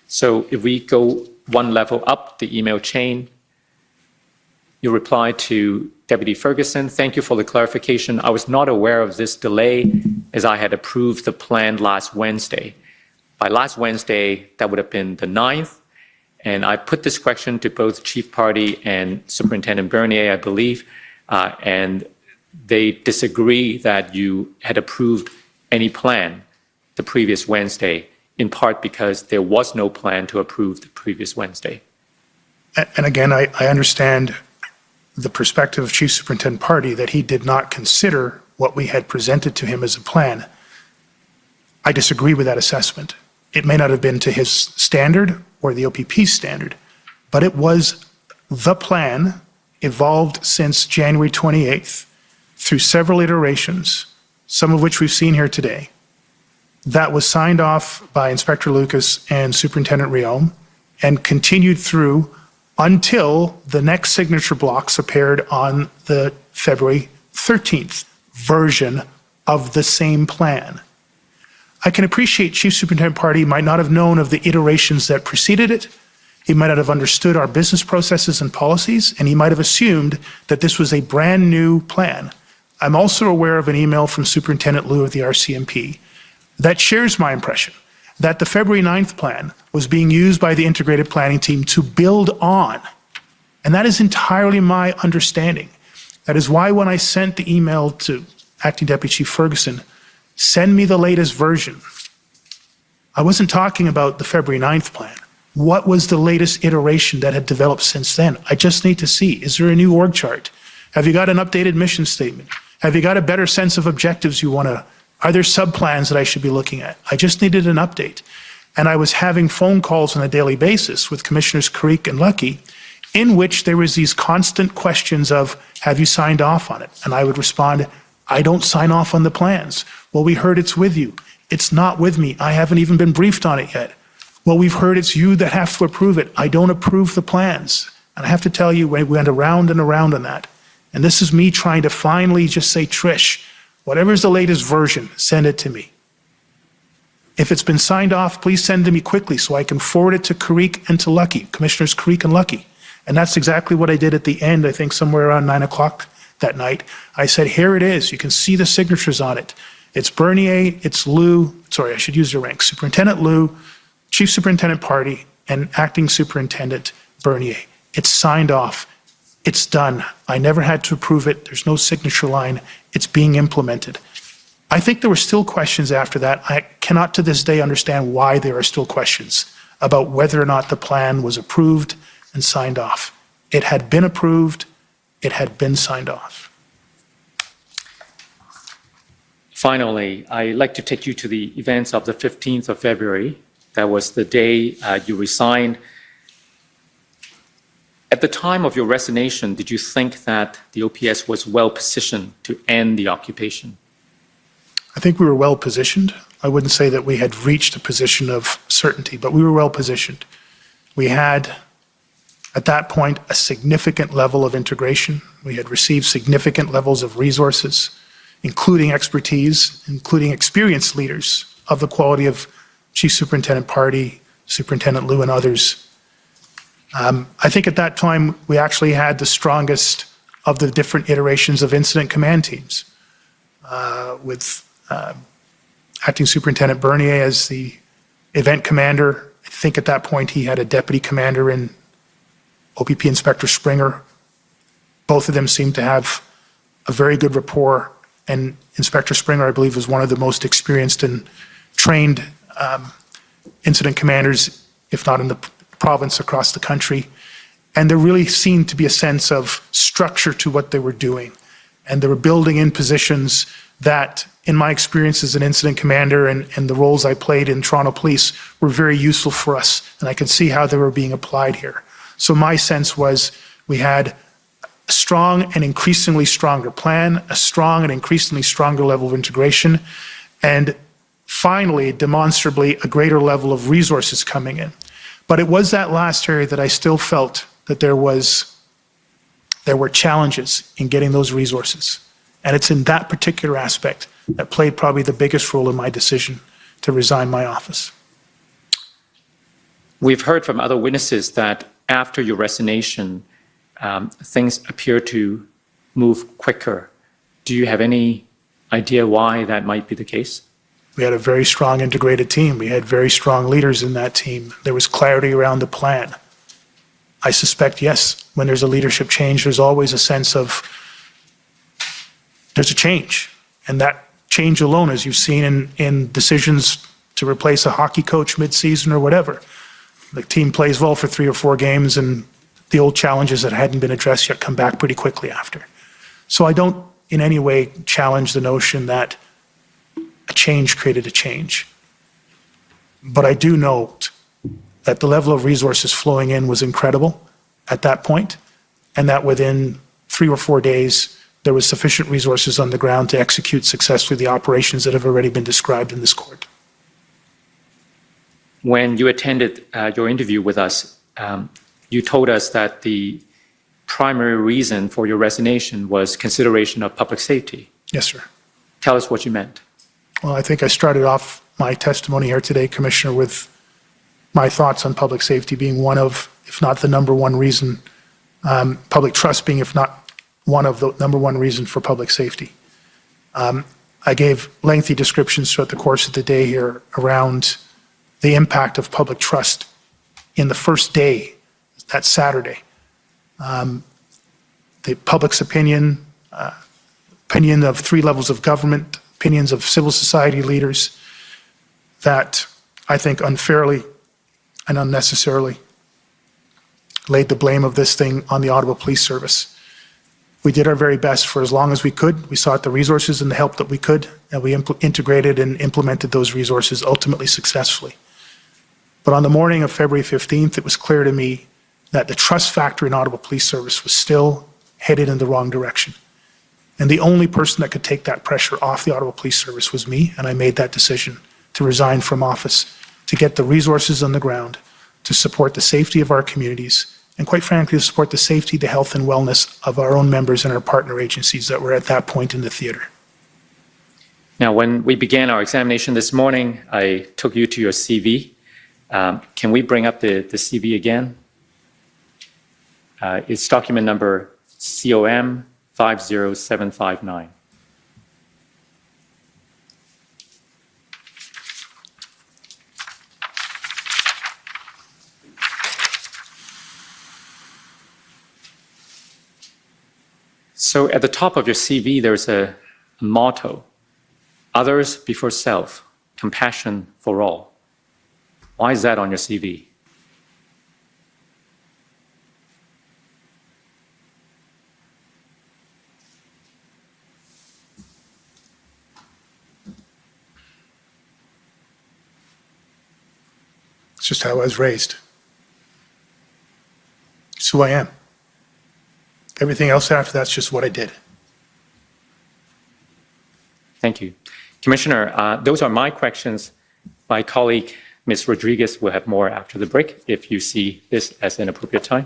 B: So if we go one level up the email chain, you reply to Deputy Ferguson, thank you for the clarification. I was not aware of this delay as I had approved the plan last Wednesday. By last Wednesday, that would have been the 9th. And I put this question to both Chief Party and Superintendent Bernier, I believe, and they disagree that you had approved any plan the previous Wednesday, in part because there was no plan to approve the previous Wednesday.
D: And again, I understand the perspective of Chief Superintendent Party that he did not consider what we had presented to him as a plan. I disagree with that assessment. It may not have been to his standard or the OPP's standard, but it was the plan evolved since January 28th through several iterations, some of which we've seen here today, that was signed off by Inspector Lucas and Superintendent Riom and continued through until the next signature blocks appeared on the February 13th version of the same plan. I can appreciate Chief Superintendent Party might not have known of the iterations that preceded it. He might not have understood our business processes and policies, and he might have assumed that this was a brand new plan. I'm also aware of an email from Superintendent Liu of the RCMP that shares my impression that the February 9th plan was being used by the integrated planning team to build on. And that is entirely my understanding. That is why when I sent the email to Acting Deputy Chief Ferguson, send me the latest version, I wasn't talking about the February 9th plan. What was the latest iteration that had developed since then? I just need to see, is there a new org chart? Have you got an updated mission statement? Have you got a better sense of objectives you want to, are there sub-plans that I should be looking at? I just needed an update. And I was having phone calls on a daily basis with Commissioners Creek and Lucky, in which there was these constant questions of, have you signed off on it? And I would respond, I don't sign off on the plans. Well, we heard it's with you. It's not with me. I haven't even been briefed on it yet. Well, we've heard it's you that have to approve it. I don't approve the plans. And I have to tell you, we went around and around on that. And this is me trying to finally just say, Trish, whatever's the latest version, send it to me. If it's been signed off, please send it to me quickly so I can forward it to Creek and to Lucky, Commissioners Creek and Lucky. And that's exactly what I did at the end, I think somewhere around 9 o'clock that night. I said, here it is. You can see the signatures on it. It's Bernier, it's Liu, sorry, I should use your rank. Superintendent Liu, Chief Superintendent Party, and Acting Superintendent Bernier. It's signed off. It's done. I never had to approve it. There's no signature line. It's being implemented. I think there were still questions after that. I cannot to this day understand why there are still questions about whether or not the plan was approved and signed off. It had been approved. It had been signed off.
B: Finally, I'd like to take you to the events of the 15th of February That was the day you resigned. At the time of your resignation, did you think that the OPS was well positioned to end the occupation?
D: I think we were well positioned. I wouldn't say that we had reached a position of certainty, but we were well positioned. We had, at that point, a significant level of integration. We had received significant levels of resources, including expertise, including experienced leaders of the quality of Chief Superintendent Party, Superintendent Liu, and others. I think at that time, we actually had the strongest of the different iterations of incident command teams, with Acting Superintendent Bernier as the event commander. I think at that point, he had a deputy commander in OPP Inspector Springer. Both of them seemed to have a very good rapport, and Inspector Springer, I believe, was one of the most experienced and trained incident commanders, if not in the province, across the country. And there really seemed to be a sense of structure to what they were doing. And they were building in positions that, in my experience as an incident commander and the roles I played in Toronto Police, were very useful for us. And I could see how they were being applied here. So my sense was we had a strong and increasingly stronger plan, a strong and increasingly stronger level of integration, and finally, demonstrably, a greater level of resources coming in. But it was that last area that I still felt that there were challenges in getting those resources. And it's in that particular aspect that played probably the biggest role in my decision to resign my office.
B: We've heard from other witnesses that after your resignation, things appear to move quicker. Do you have any idea why that might be the case?
D: We had a very strong integrated team. We had very strong leaders in that team. There was clarity around the plan. I suspect, yes, when there's a leadership change, there's always a sense of there's a change. And that change alone, as you've seen in decisions to replace a hockey coach mid-season or whatever, the team plays well for 3 or 4 games, and the old challenges that hadn't been addressed yet come back pretty quickly after. So I don't in any way challenge the notion that a change created a change. But I do note that the level of resources flowing in was incredible at that point, and that within 3 or 4 days, there was sufficient resources on the ground to execute successfully the operations that have already been described in this court.
B: When you attended your interview with us, you told us that the primary reason for your resignation was consideration of public safety.
D: Yes, sir.
B: Tell us what you meant.
D: Well, I think I started off my testimony here today, Commissioner, with my thoughts on public safety being one of, if not the number one reason, public trust being, if not one of the number one reason for public safety. I gave lengthy descriptions throughout the course of the day here around the impact of public trust in the first day, that Saturday. The public's opinion, opinion of 3 levels of government, opinions of civil society leaders that I think unfairly and unnecessarily laid the blame of this thing on the Ottawa Police Service. We did our very best for as long as we could. We sought the resources and the help that we could, and we integrated and implemented those resources ultimately successfully. But on the morning of February 15th, it was clear to me that the trust factor in Ottawa Police Service was still headed in the wrong direction. And the only person that could take that pressure off the Ottawa Police Service was me, and I made that decision to resign from office, to get the resources on the ground, to support the safety of our communities, and quite frankly, to support the safety, the health and wellness of our own members and our partner agencies that were at that point in the theatre.
B: Now, when we began our examination this morning, I took you to your CV. Can we bring up the CV again? It's document number COM 50759. So at the top of your CV, there's a motto, others before self, compassion for all. Why is that on your CV?
D: It's just how I was raised. It's who I am. Everything else after that's just what I did.
B: Thank you. Commissioner, those are my questions. My colleague, Ms. Rodriguez, will have more after the break if you see this as an appropriate time.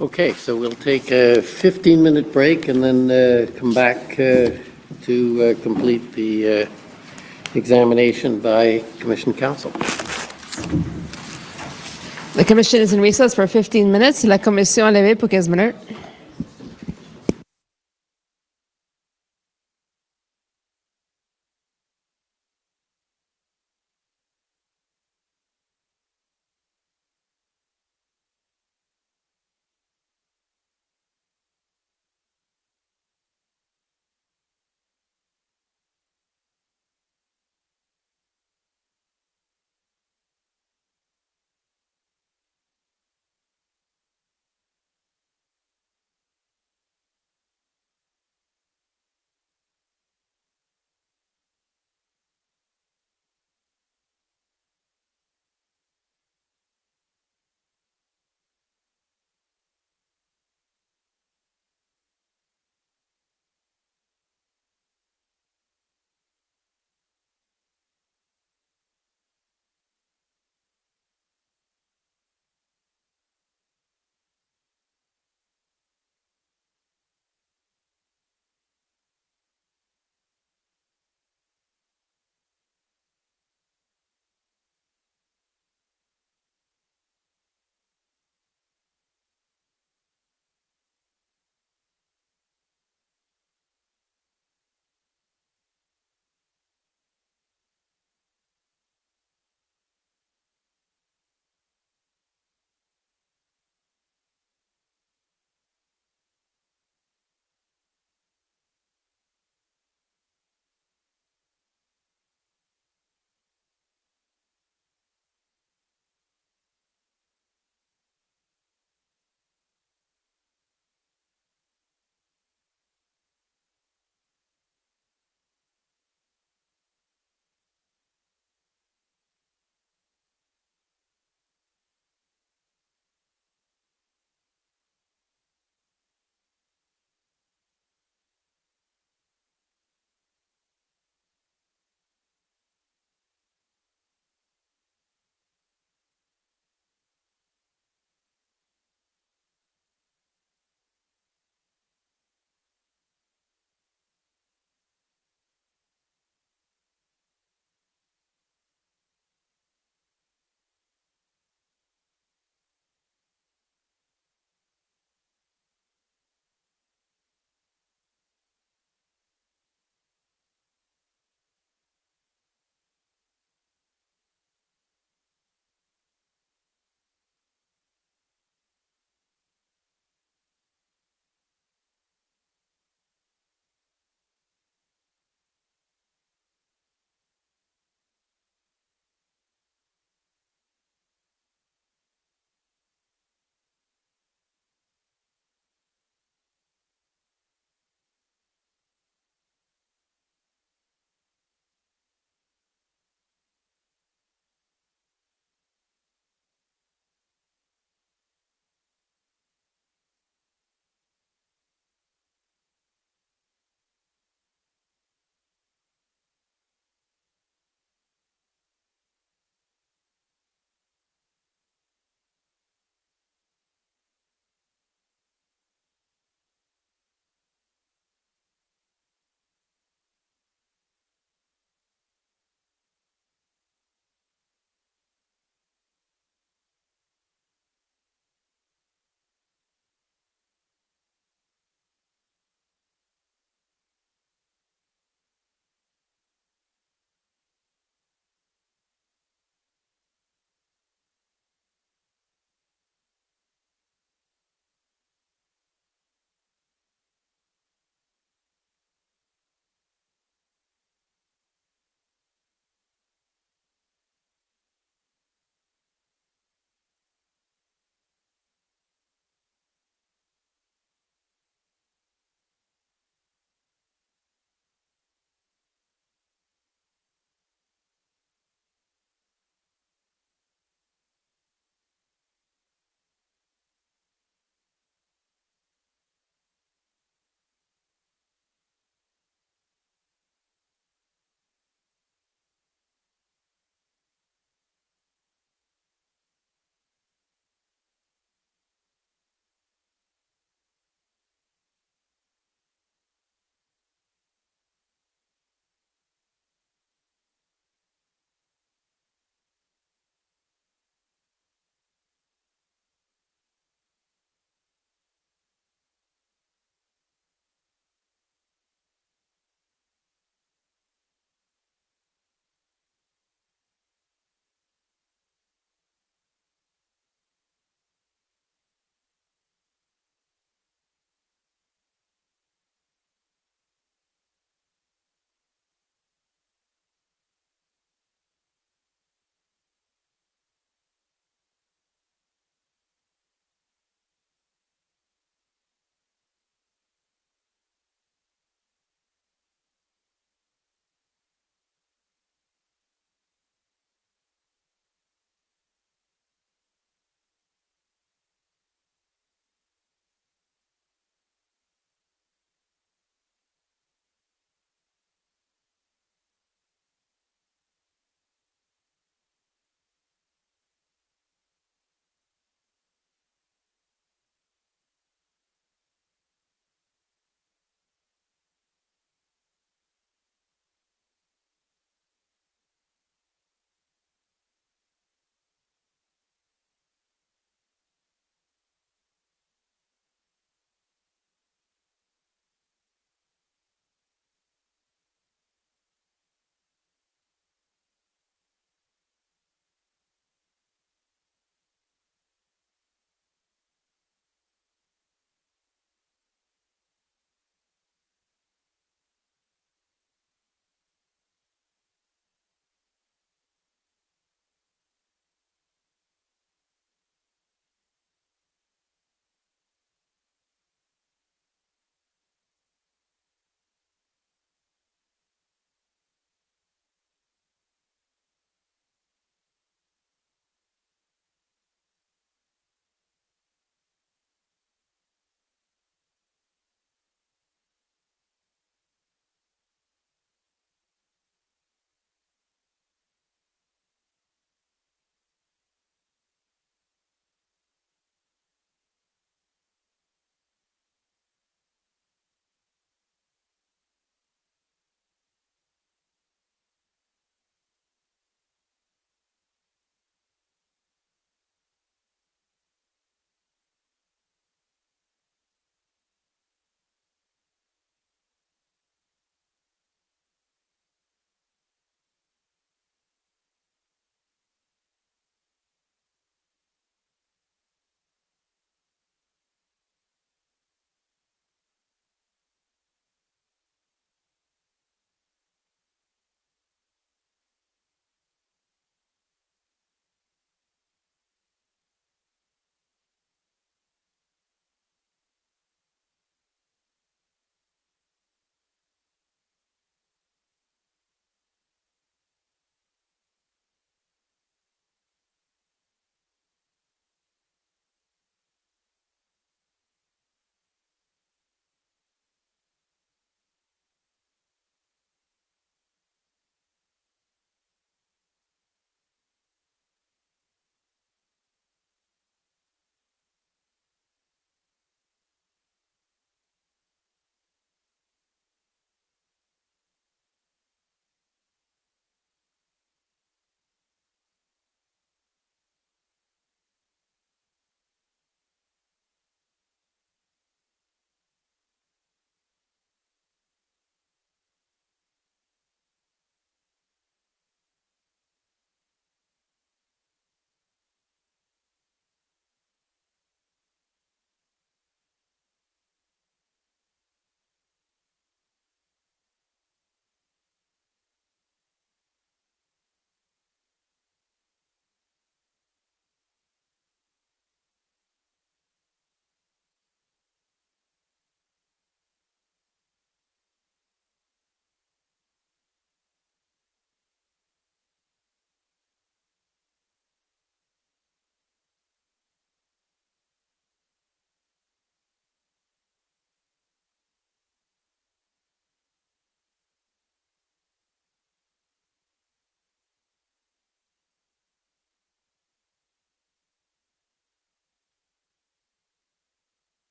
A: Okay, so we'll take a 15-minute break and then come back to complete the examination by Commission Counsel.
C: The commission is in recess for 15 minutes. La commission est levée pour 15 minutes.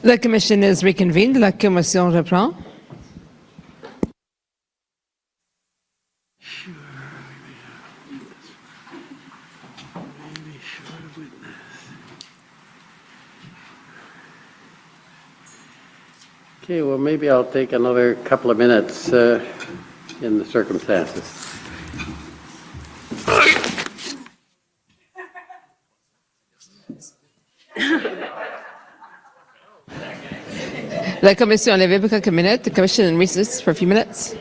C: La commission is reconvened. La commission reprend.
A: Okay, well, maybe I'll take another couple of minutes in the circumstances.
C: La commission est levée pour quelques minutes. The commission in recess for a few minutes.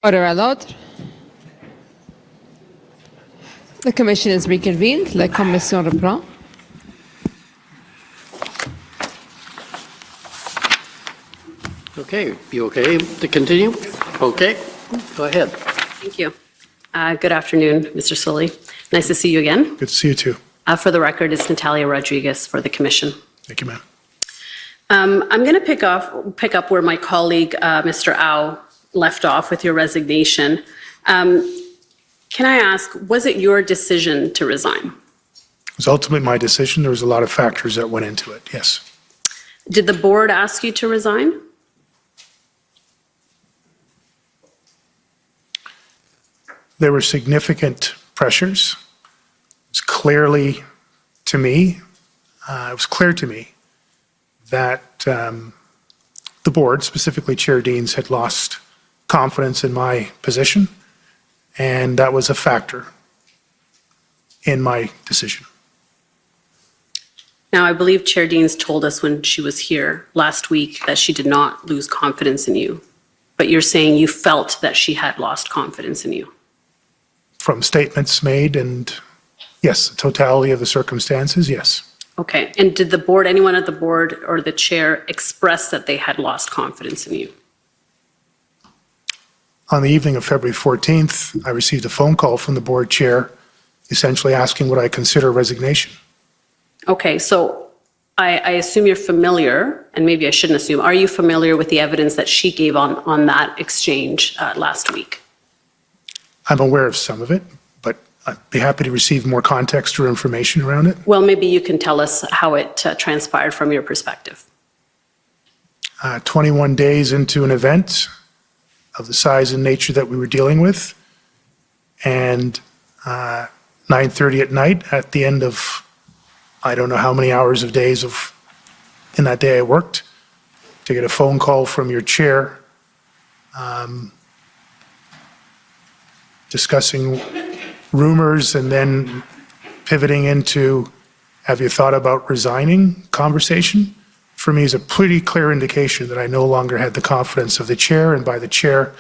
C: Order à l'ordre. The commission is reconvened. La commission reprend.
A: Okay, you okay to continue? Okay, go ahead.
E: Thank you. Good afternoon, Mr. Sully. Nice to see you again.
D: Good to see you too.
E: For the record, it's Natalia Rodriguez for the commission.
D: Thank you, ma'am.
E: I'm going to pick up where my colleague, Mr. Au, left off with your resignation. Can I ask, was it your decision to resign?
D: It was ultimately my decision. There was a lot of factors that went into it, yes.
E: Did the board ask you to resign?
D: There were significant pressures. It was clearly to me, it was clear to me that the board, specifically Chair Deans, had lost confidence in my position, and that was a factor in my decision.
E: Now, I believe Chair Deans told us when she was here last week that she did not lose confidence in you, but you're saying you felt that she had lost confidence in you.
D: From statements made and, yes, the totality of the circumstances, yes.
E: Okay, and did the board, anyone at the board or the chair express that they had lost confidence in you?
D: On the evening of February 14th, I received a phone call from the board chair essentially asking what I consider resignation.
E: Okay, so I assume you're familiar, and maybe I shouldn't assume, are you familiar with the evidence that she gave on that exchange last week?
D: I'm aware of some of it, but I'd be happy to receive more context or information around it.
E: Well, maybe you can tell us how it transpired from your perspective.
D: 21 days into an event of the size and nature that we were dealing with, and 9:30 at night at the end of, I don't know how many hours of days in that day I worked, to get a phone call from your chair discussing rumors and then pivoting into, have you thought about resigning conversation, for me is a pretty clear indication that I no longer had the confidence of the chair, and by the chair,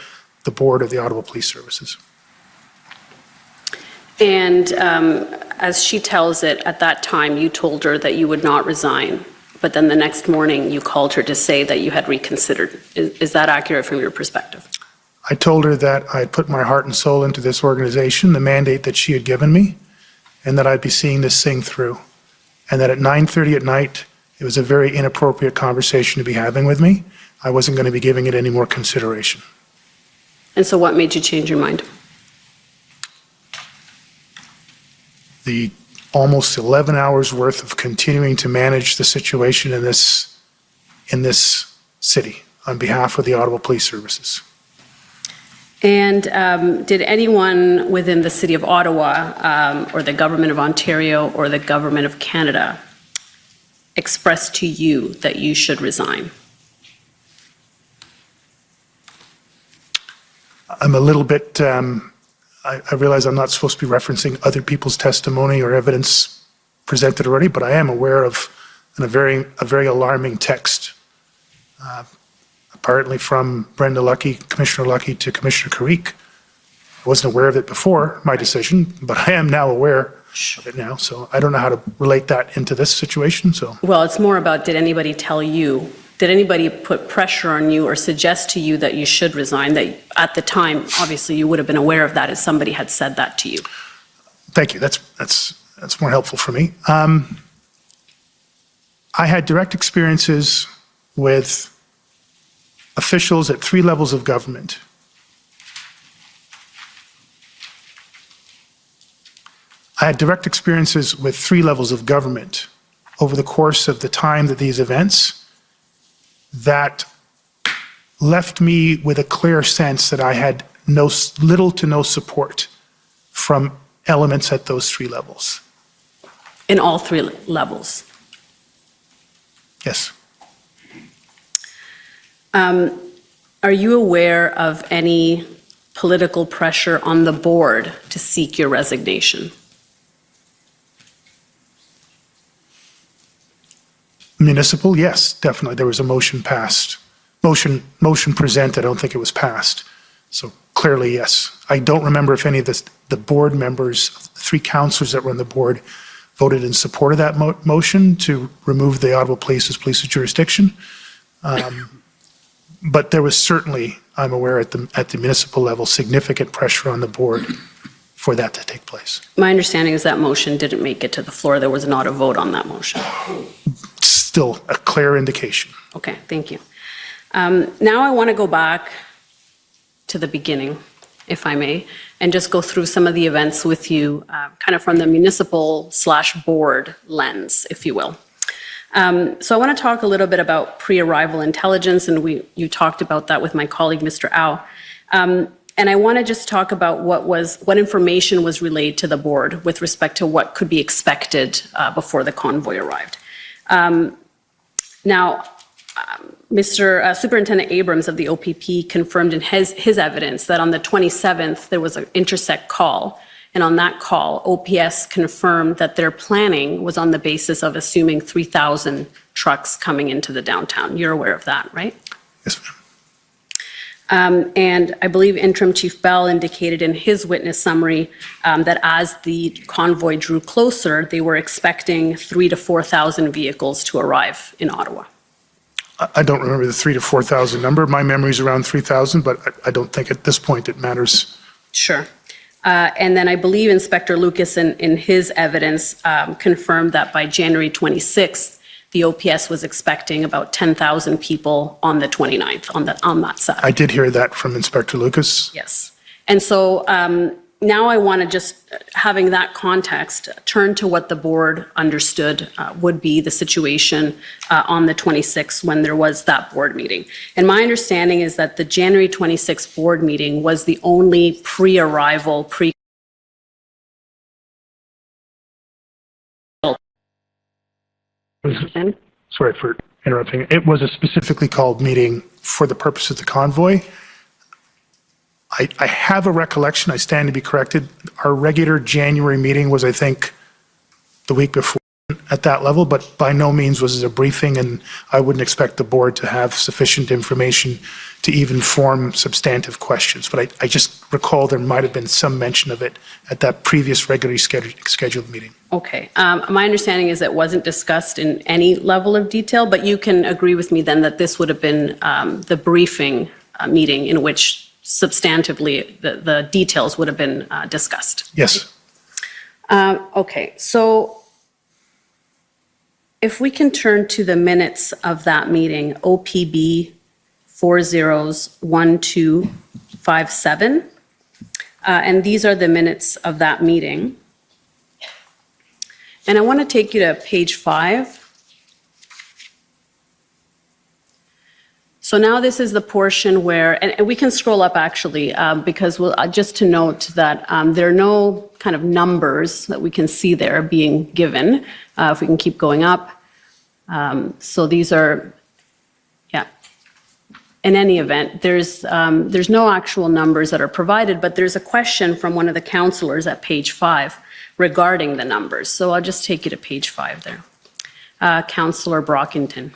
D: the board of the Ottawa Police Services.
E: And as she tells it, at that time, you told her that you would not resign, but then the next morning, you called her to say that you had reconsidered. Is that accurate from your perspective?
D: I told her that I had put my heart and soul into this organization, the mandate that she had given me, and that I'd be seeing this thing through. And that at 9:30 at night, it was a very inappropriate conversation to be having with me. I wasn't going to be giving it any more consideration.
E: And so what made you change your mind?
D: The almost 11 hours worth of continuing to manage the situation in this city on behalf of the Ottawa Police Services.
E: And did anyone within the City of Ottawa or the Government of Ontario or the Government of Canada express to you that you should resign?
D: I'm a little bit, I realize I'm not supposed to be referencing other people's testimony or evidence presented already, but I am aware of a very alarming text, apparently from Brenda Lucky, Commissioner Lucky, to Commissioner Carrique. I wasn't aware of it before my decision, but I am now aware of it now, so I don't know how to relate that into this situation, so.
E: Well, it's more about, did anybody tell you, did anybody put pressure on you or suggest to you that you should resign, that at the time, obviously you would have been aware of that if somebody had said that to you?
D: Thank you, that's more helpful for me. I had direct experiences with officials at 3 levels of government. I had direct experiences with 3 levels of government over the course of the time that these events that left me with a clear sense that I had little to no support from elements at those 3 levels.
E: In all 3 levels?
D: Yes.
E: Are you aware of any political pressure on the board to seek your resignation?
D: Municipal, yes, definitely. There was a motion passed. Motion presented, I don't think it was passed. So clearly, yes. I don't remember if any of the board members, 3 councillors that were on the board, voted in support of that motion to remove the Ottawa Police as police jurisdiction. But there was certainly, I'm aware, at the municipal level, significant pressure on the board for that to take place.
E: My understanding is that motion didn't make it to the floor. There was not a vote on that motion.
D: Still a clear indication.
E: Okay, thank you. Now I want to go back to the beginning, if I may, and just go through some of the events with you, kind of from the municipal/board lens, if you will. So I want to talk a little bit about pre-arrival intelligence, and you talked about that with my colleague, Mr. Au. And I want to just talk about what information was relayed to the board with respect to what could be expected before the convoy arrived. Now, Mr. Superintendent Abrams of the OPP confirmed in his evidence that on the 27th, there was an intersect call. And on that call, OPS confirmed that their planning was on the basis of assuming 3,000 trucks coming into the downtown. You're aware of that, right?
D: Yes, ma'am.
E: And I believe Interim Chief Bell indicated in his witness summary that as the convoy drew closer, they were expecting 3,000 to 4,000 vehicles to arrive in Ottawa.
D: I don't remember the 3,000 to 4,000 number. My memory's around 3,000, but I don't think at this point it matters.
E: Sure. And then I believe Inspector Lucas in his evidence confirmed that by January 26th, the OPS was expecting about 10,000 people on the 29th on that side.
D: I did hear that from Inspector Lucas.
E: Yes. And so, now I want to just, having that context, turn to what the board understood would be the situation on the 26th when there was that board meeting. And my understanding is that the January 26th board meeting was the only pre-arrival,
D: Sorry for interrupting. It was a specifically called meeting for the purpose of the convoy. I have a recollection, I stand to be corrected. Our regular January meeting was, I think, the week before at that level, but by no means was it a briefing, and I wouldn't expect the board to have sufficient information to even form substantive questions. But I just recall there might have been some mention of it at that previous regularly scheduled meeting.
E: Okay. My understanding is it wasn't discussed in any level of detail, but you can agree with me then that this would have been the briefing meeting in which substantively the details would have been discussed.
D: Yes.
E: Okay, so if we can turn to the minutes of that meeting, OPB 401257, and these are the minutes of that meeting. And I want to take you to page 5. So now this is the portion where, and we can scroll up actually, because we'll, just to note that there are no kind of numbers that we can see there being given. If we can keep going up. So these are, yeah. In any event, there's no actual numbers that are provided, but there's a question from one of the councillors at page 5 regarding the numbers. So I'll just take you to page 5 there. Councillor Brockington.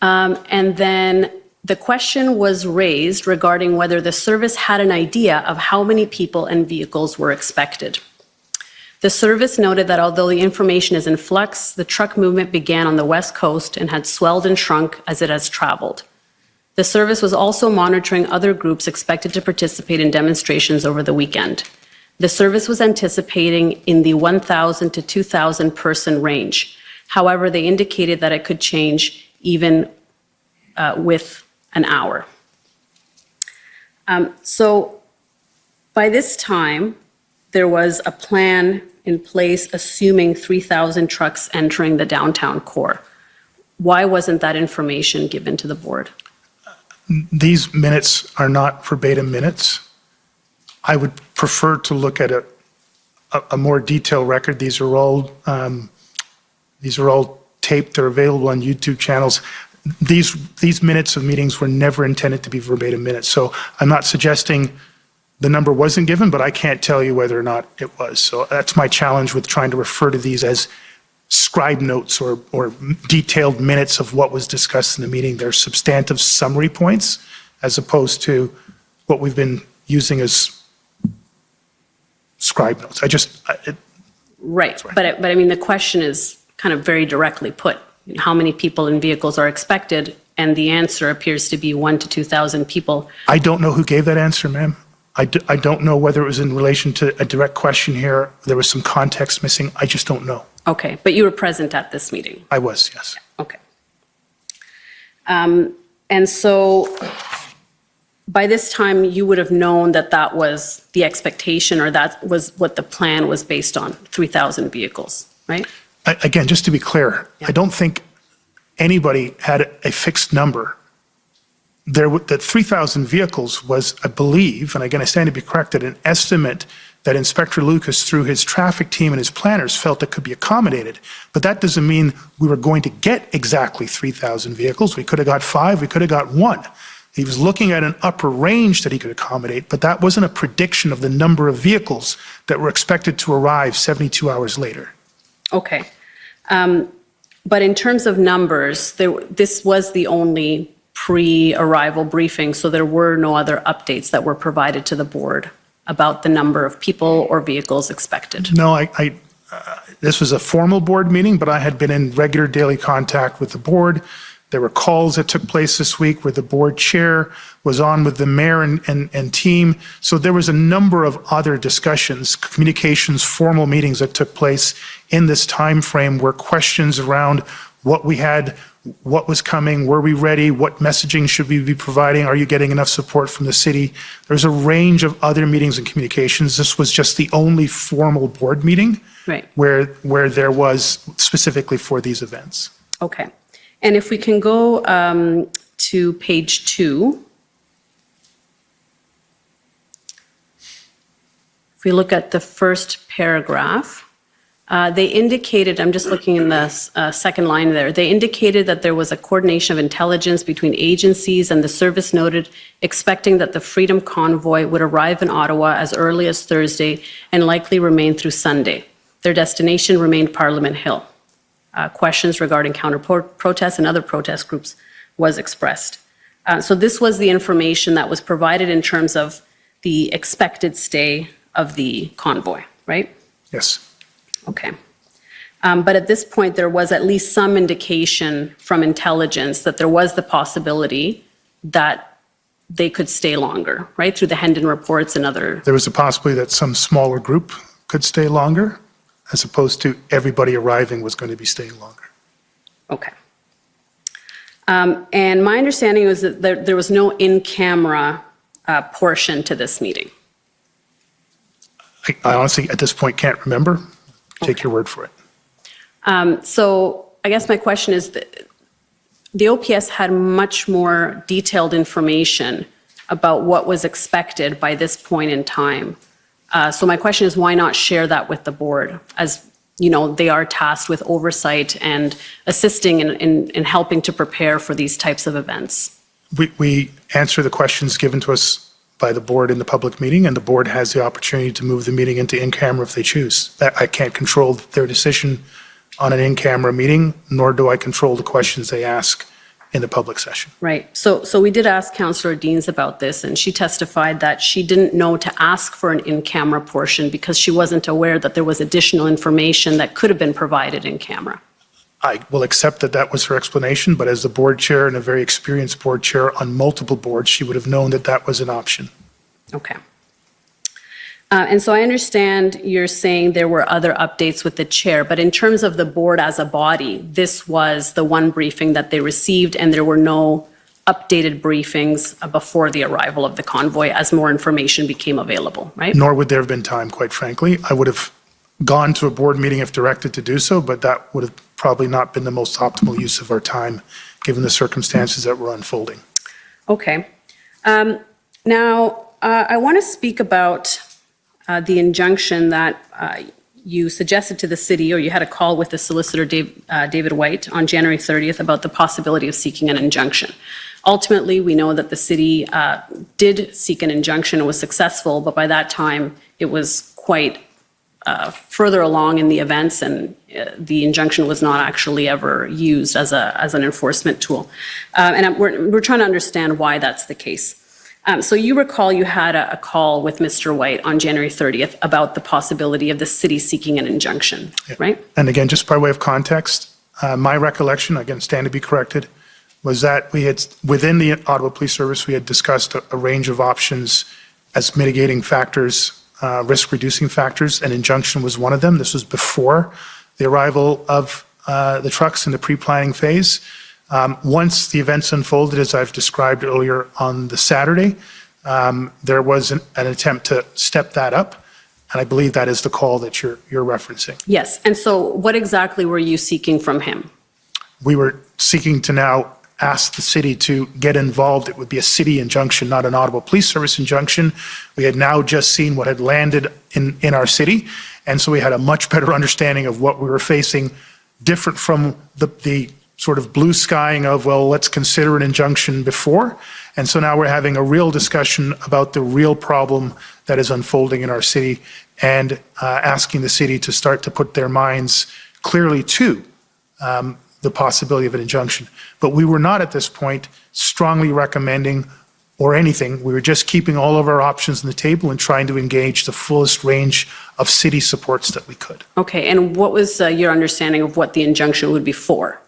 E: And then the question was raised regarding whether the service had an idea of how many people and vehicles were expected. The service noted that although the information is in flux, the truck movement began on the West Coast and had swelled and shrunk as it has traveled. The service was also monitoring other groups expected to participate in demonstrations over the weekend. The service was anticipating in the 1,000 to 2,000 person range. However, they indicated that it could change even with an hour. So by this time, there was a plan in place assuming 3,000 trucks entering the downtown core. Why wasn't that information given to the board?
D: These minutes are not verbatim minutes. I would prefer to look at a more detailed record. These are all taped. They're available on YouTube channels. These minutes of meetings were never intended to be verbatim minutes. So I'm not suggesting the number wasn't given, but I can't tell you whether or not it was. So that's my challenge with trying to refer to these as scribe notes or detailed minutes of what was discussed in the meeting. They're substantive summary points as opposed to what we've been using as scribe notes.
E: Right, but I mean, the question is kind of very directly put. How many people and vehicles are expected? And the answer appears to be 1,000 to 2,000 people.
D: I don't know who gave that answer, ma'am. I don't know whether it was in relation to a direct question here. There was some context missing. I just don't know.
E: Okay, but you were present at this meeting?
D: I was, yes.
E: Okay. And so by this time, you would have known that that was the expectation, or that was what the plan was based on, 3,000 vehicles, right?
D: Again, just to be clear, I don't think anybody had a fixed number. The 3,000 vehicles was, I believe, and again, I stand to be corrected, an estimate that Inspector Lucas, through his traffic team and his planners, felt that could be accommodated. But that doesn't mean we were going to get exactly 3,000 vehicles. We could have got 5, we could have got 1. He was looking at an upper range that he could accommodate, but that wasn't a prediction of the number of vehicles that were expected to arrive 72 hours later.
E: Okay. But in terms of numbers, this was the only pre-arrival briefing, so there were no other updates that were provided to the board about the number of people or vehicles expected.
D: No, this was a formal board meeting, but I had been in regular daily contact with the board. There were calls that took place this week where the board chair was on with the mayor and team. So there was a number of other discussions, communications, formal meetings that took place in this time frame where questions around what we had, what was coming, were we ready, what messaging should we be providing, are you getting enough support from the city? There's a range of other meetings and communications. This was just the only formal board meeting
E: Right.
D: where there was specifically for these events.
E: Okay. And if we can go to page 2. If we look at the first paragraph, they indicated, I'm just looking in the second line there, they indicated that there was a coordination of intelligence between agencies, and the service noted expecting that the Freedom Convoy would arrive in Ottawa as early as Thursday and likely remain through Sunday. Their destination remained Parliament Hill. Questions regarding counter-protests and other protest groups was expressed. So this was the information that was provided in terms of the expected stay of the convoy, right?
D: Yes.
E: Okay. But at this point, there was at least some indication from intelligence that there was the possibility that they could stay longer, right? Through the Hendon reports and other.
D: There was a possibility that some smaller group could stay longer, as opposed to everybody arriving was going to be staying longer.
E: Okay. And my understanding was that there was no in-camera portion to this meeting.
D: I honestly, at this point, can't remember. Take your word for it.
E: So I guess my question is, the OPS had much more detailed information about what was expected by this point in time. So my question is, why not share that with the board? As you know, they are tasked with oversight and assisting in helping to prepare for these types of events.
D: We answer the questions given to us by the board in the public meeting, and the board has the opportunity to move the meeting into in-camera if they choose. I can't control their decision on an in-camera meeting, nor do I control the questions they ask in the public session.
E: Right. So we did ask Councillor Deans about this, and she testified that she didn't know to ask for an in-camera portion because she wasn't aware that there was additional information that could have been provided in camera.
D: I will accept that that was her explanation, but as the board chair and a very experienced board chair on multiple boards, she would have known that that was an option.
E: Okay. And so I understand you're saying there were other updates with the chair, but in terms of the board as a body, this was the one briefing that they received, and there were no updated briefings before the arrival of the convoy as more information became available, right?
D: Nor would there have been time, quite frankly. I would have gone to a board meeting if directed to do so, but that would have probably not been the most optimal use of our time, given the circumstances that were unfolding.
E: Okay. Now, I want to speak about the injunction that you suggested to the city, or you had a call with the solicitor, David White, on January 30th about the possibility of seeking an injunction. Ultimately, we know that the city did seek an injunction and was successful, but by that time, it was quite further along in the events, and the injunction was not actually ever used as an enforcement tool. And we're trying to understand why that's the case. So you recall you had a call with Mr. White on January 30th about the possibility of the city seeking an injunction, right?
D: And again, just by way of context, my recollection, again, stand to be corrected, was that we had, within the Ottawa Police Service, we had discussed a range of options as mitigating factors, risk-reducing factors, and injunction was one of them. This was before the arrival of the trucks in the pre-planning phase. Once the events unfolded, as I've described earlier on the Saturday, there was an attempt to step that up, and I believe that is the call that you're referencing.
E: Yes, and so what exactly were you seeking from him?
D: We were seeking to now ask the city to get involved. It would be a city injunction, not an Ottawa Police Service injunction. We had now just seen what had landed in our city, and so we had a much better understanding of what we were facing, different from the sort of blue skying of, well, let's consider an injunction before. And so now we're having a real discussion about the real problem that is unfolding in our city, and asking the city to start to put their minds clearly to the possibility of an injunction. But we were not at this point strongly recommending or anything. We were just keeping all of our options on the table and trying to engage the fullest range of city supports that we could.
E: Okay, and what was your understanding of what the injunction would be for?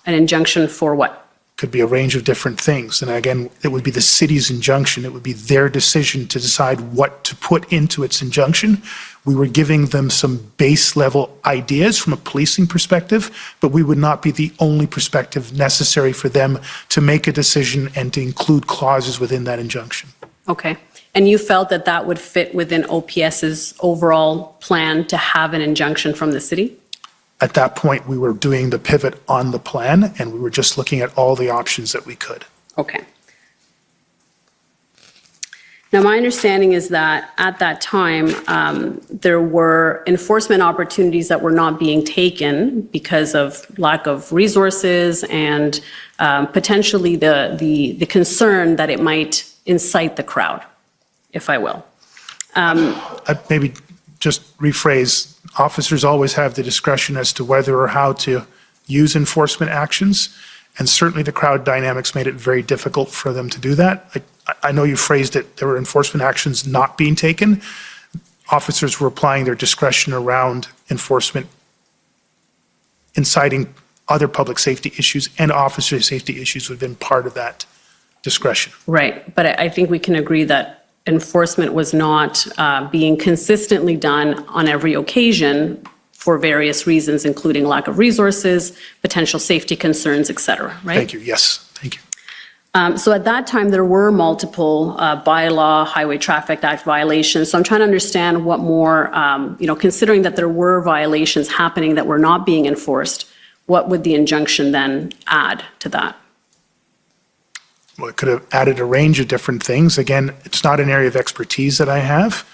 E: An injunction for what?
D: could be a range of different things. And again, it would be the city's injunction. It would be their decision to decide what to put into its injunction. We were giving them some base level ideas from a policing perspective, but we would not be the only perspective necessary for them to make a decision and to include clauses within that injunction.
E: Okay. And you felt that that would fit within OPS's overall plan to have an injunction from the city?
D: At that point, we were doing the pivot on the plan, and we were just looking at all the options that we could.
E: Okay. Now, my understanding is that at that time, there were enforcement opportunities that were not being taken because of lack of resources and potentially the concern that it might incite the crowd, if I will.
D: I'd maybe just rephrase, officers always have the discretion as to whether or how to use enforcement actions, and certainly the crowd dynamics made it very difficult for them to do that. I know you phrased it, there were enforcement actions not being taken. Officers were applying their discretion around enforcement, inciting other public safety issues, and officer safety issues would have been part of that discretion.
E: Right. But I think we can agree that enforcement was not being consistently done on every occasion for various reasons, including lack of resources, potential safety concerns, et cetera, right?
D: Thank you. Yes, thank you.
E: So at that time, there were multiple bylaw, Highway Traffic Act violations. So I'm trying to understand what more, considering that there were violations happening that were not being enforced, what would the injunction then add to that?
D: Well, it could have added a range of different things. Again, it's not an area of expertise that I have.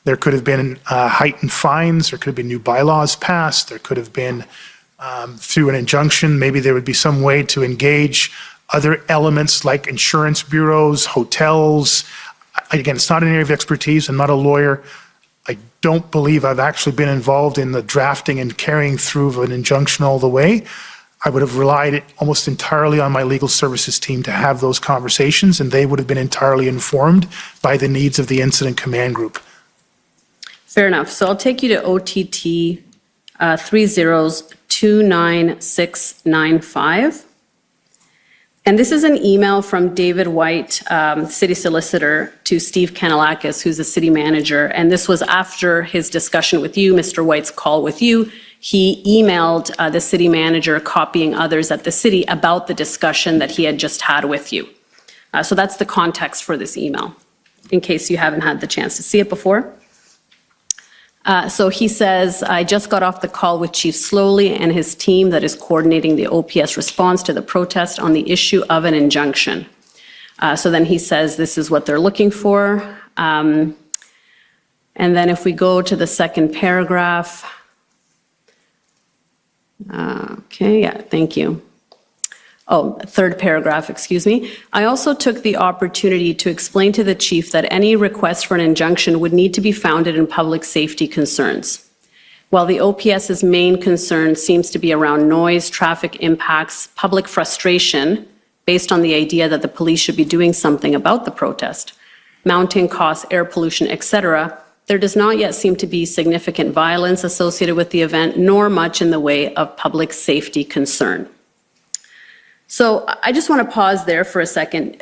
D: There could have been heightened fines. There could have been new bylaws passed. There could have been, through an injunction, maybe there would be some way to engage other elements like insurance bureaus, hotels. Again, it's not an area of expertise. I'm not a lawyer. I don't believe I've actually been involved in the drafting and carrying through of an injunction all the way. I would have relied almost entirely on my legal services team to have those conversations, and they would have been entirely informed by the needs of the incident command group.
E: Fair enough. So I'll take you to OTT 30-29695. And this is an email from David White, city solicitor, to Steve Kanalakis, who's the city manager. And this was after his discussion with you, Mr. White's call with you. He emailed the city manager, copying others at the city about the discussion that he had just had with you. So that's the context for this email, in case you haven't had the chance to see it before. So he says, I just got off the call with Chief Slowly and his team that is coordinating the OPS response to the protest on the issue of an injunction. So then he says this is what they're looking for. And then if we go to the second paragraph. Okay, yeah, thank you. Oh, third paragraph, excuse me. I also took the opportunity to explain to the chief that any request for an injunction would need to be founded in public safety concerns. While the OPS's main concern seems to be around noise, traffic impacts, public frustration, based on the idea that the police should be doing something about the protest, mounting costs, air pollution, etc., there does not yet seem to be significant violence associated with the event, nor much in the way of public safety concern. So I just want to pause there for a second.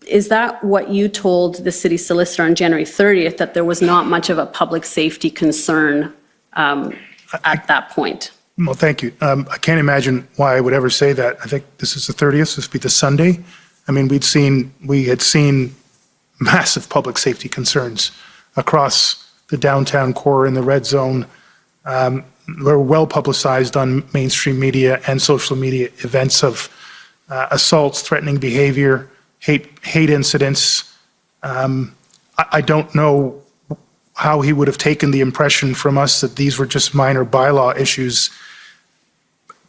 E: Is that what you told the city solicitor on January 30th, that there was not much of a public safety concern at that point?
D: Well, thank you. I can't imagine why I would ever say that. I think this is the 30th, this would be the Sunday. I mean, we had seen massive public safety concerns across the downtown core in the red zone. Were well publicized on mainstream media and social media events of assaults, threatening behavior, hate incidents. I don't know how he would have taken the impression from us that these were just minor bylaw issues,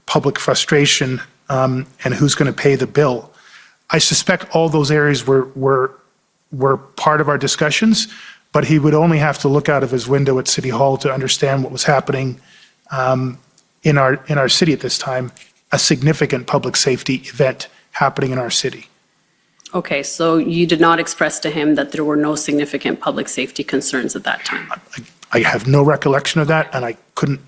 D: public frustration, and who's going to pay the bill. I suspect all those areas were part of our discussions, but he would only have to look out of his window at City Hall to understand what was happening in our city at this time, a significant public safety event happening in our city.
E: Okay, so you did not express to him that there were no significant public safety concerns at that time?
D: I have no recollection of that, and I couldn't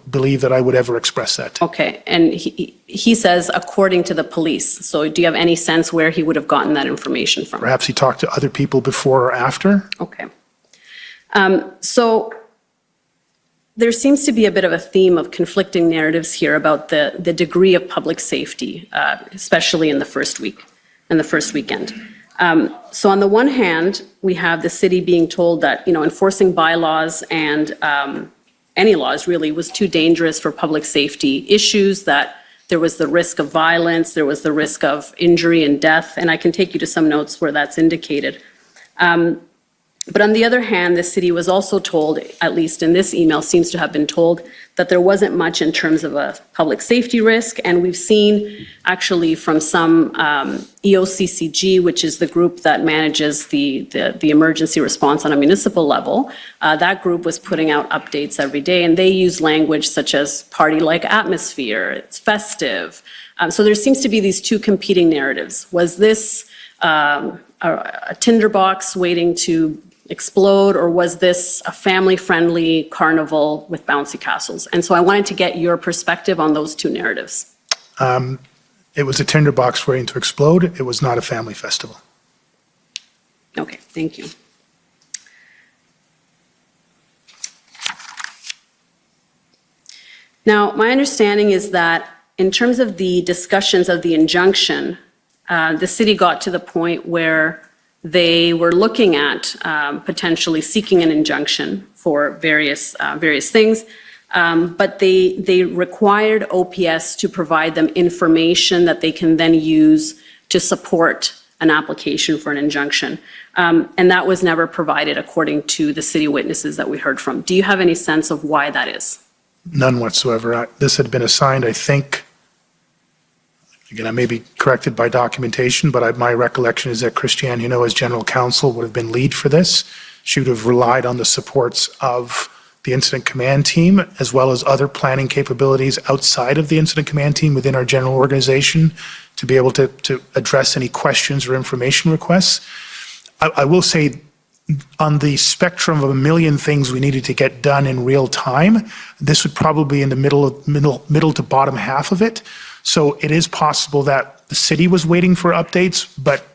D: believe that I would ever express that.
E: Okay, and he says according to the police. So do you have any sense where he would have gotten that information from?
D: Perhaps he talked to other people before or after.
E: Okay. So there seems to be a bit of a theme of conflicting narratives here about the degree of public safety, especially in the first week and the first weekend. So on the one hand, we have the city being told that, enforcing bylaws and any laws really was too dangerous for public safety issues, that there was the risk of violence, there was the risk of injury and death, and I can take you to some notes where that's indicated. But on the other hand, the city was also told, at least in this email, seems to have been told, that there wasn't much in terms of a public safety risk. And we've seen actually from some EOCCG, which is the group that manages the emergency response on a municipal level, that group was putting out updates every day. And they use language such as party-like atmosphere, it's festive. So there seems to be these two competing narratives. Was this a tinderbox waiting to explode, or was this a family-friendly carnival with bouncy castles? And so I wanted to get your perspective on those two narratives.
D: It was a tinderbox waiting to explode. It was not a family festival.
E: Okay, thank you. Now, my understanding is that in terms of the discussions of the injunction, the city got to the point where they were looking at potentially seeking an injunction for various things, but they required OPS to provide them information that they can then use to support an application for an injunction. And that was never provided according to the city witnesses that we heard from. Do you have any sense of why that is?
D: None whatsoever. This had been assigned, I think, again, I may be corrected by documentation, but my recollection is that Christiane, as general counsel, would have been lead for this. She would have relied on the supports of the incident command team, as well as other planning capabilities outside of the incident command team within our general organization to be able to address any questions or information requests. I will say, on the spectrum of a million things we needed to get done in real time, this would probably be in the middle to bottom half of it. So it is possible that the city was waiting for updates, but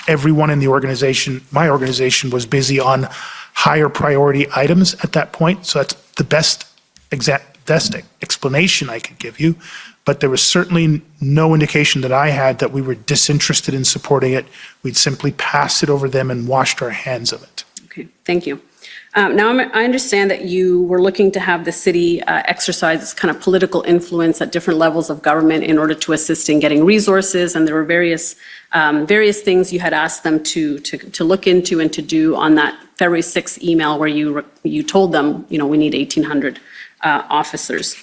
D: everyone in the organization, my organization, was busy on higher priority items at that point. So that's the best explanation I could give you. But there was certainly no indication that I had that we were disinterested in supporting it. We'd simply passed it over them and washed our hands of it.
E: Okay, thank you. Now, I understand that you were looking to have the city exercise this kind of political influence at different levels of government in order to assist in getting resources, and there were various things you had asked them to look into and to do on that February 6th email where you told them, we need 1,800 officers.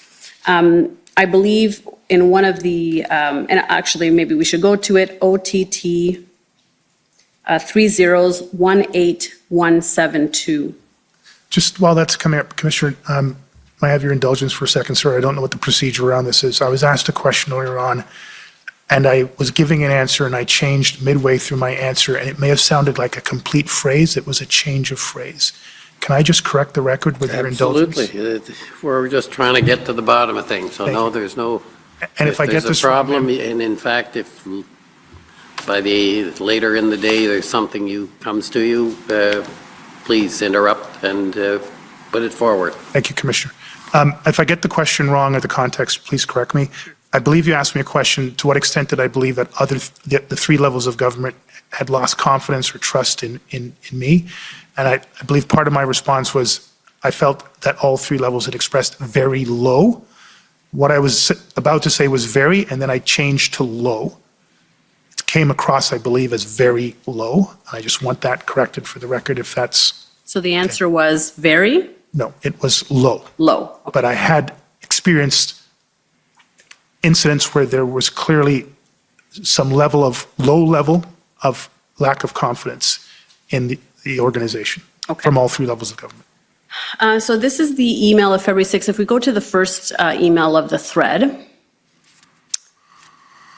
E: I believe in one of the, and actually maybe we should go to it, OTT 3018172.
D: Just while that's coming up, Commissioner, may I have your indulgence for a second, sir? I don't know what the procedure around this is. I was asked a question earlier on, and I was giving an answer, and I changed midway through my answer, and it may have sounded like a complete phrase. It was a change of phrase. Can I just correct the record with your indulgence?
A: Absolutely. We're just trying to get to the bottom of things, so no, there's no,
D: And if I get
A: there's
D: this
A: a
D: wrong,
A: problem, and in fact, if by later in the day, there's something comes to you, please interrupt and put it forward.
D: Thank you, Commissioner. If I get the question wrong or the context, please correct me. I believe you asked me a question, to what extent did I believe that the three levels of government had lost confidence or trust in me? And I believe part of my response was I felt that all three levels had expressed very low. What I was about to say was very, and then I changed to low. It came across, I believe, as very low. I just want that corrected for the record if that's...
E: So the answer was very?
D: No, it was low.
E: Low. Okay.
D: But I had experienced incidents where there was clearly some low level of lack of confidence in the organization from all three levels of government.
E: So this is the email of February 6th. If we go to the first email of the thread.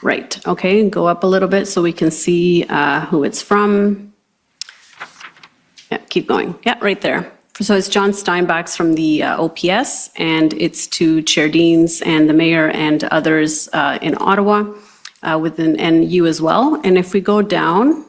E: Right, okay, go up a little bit so we can see who it's from. Yeah, keep going. Yeah, right there. So it's John Steinbach's from the OPS, and it's to Chair Deans and the mayor and others in Ottawa, and you as well. And if we go down,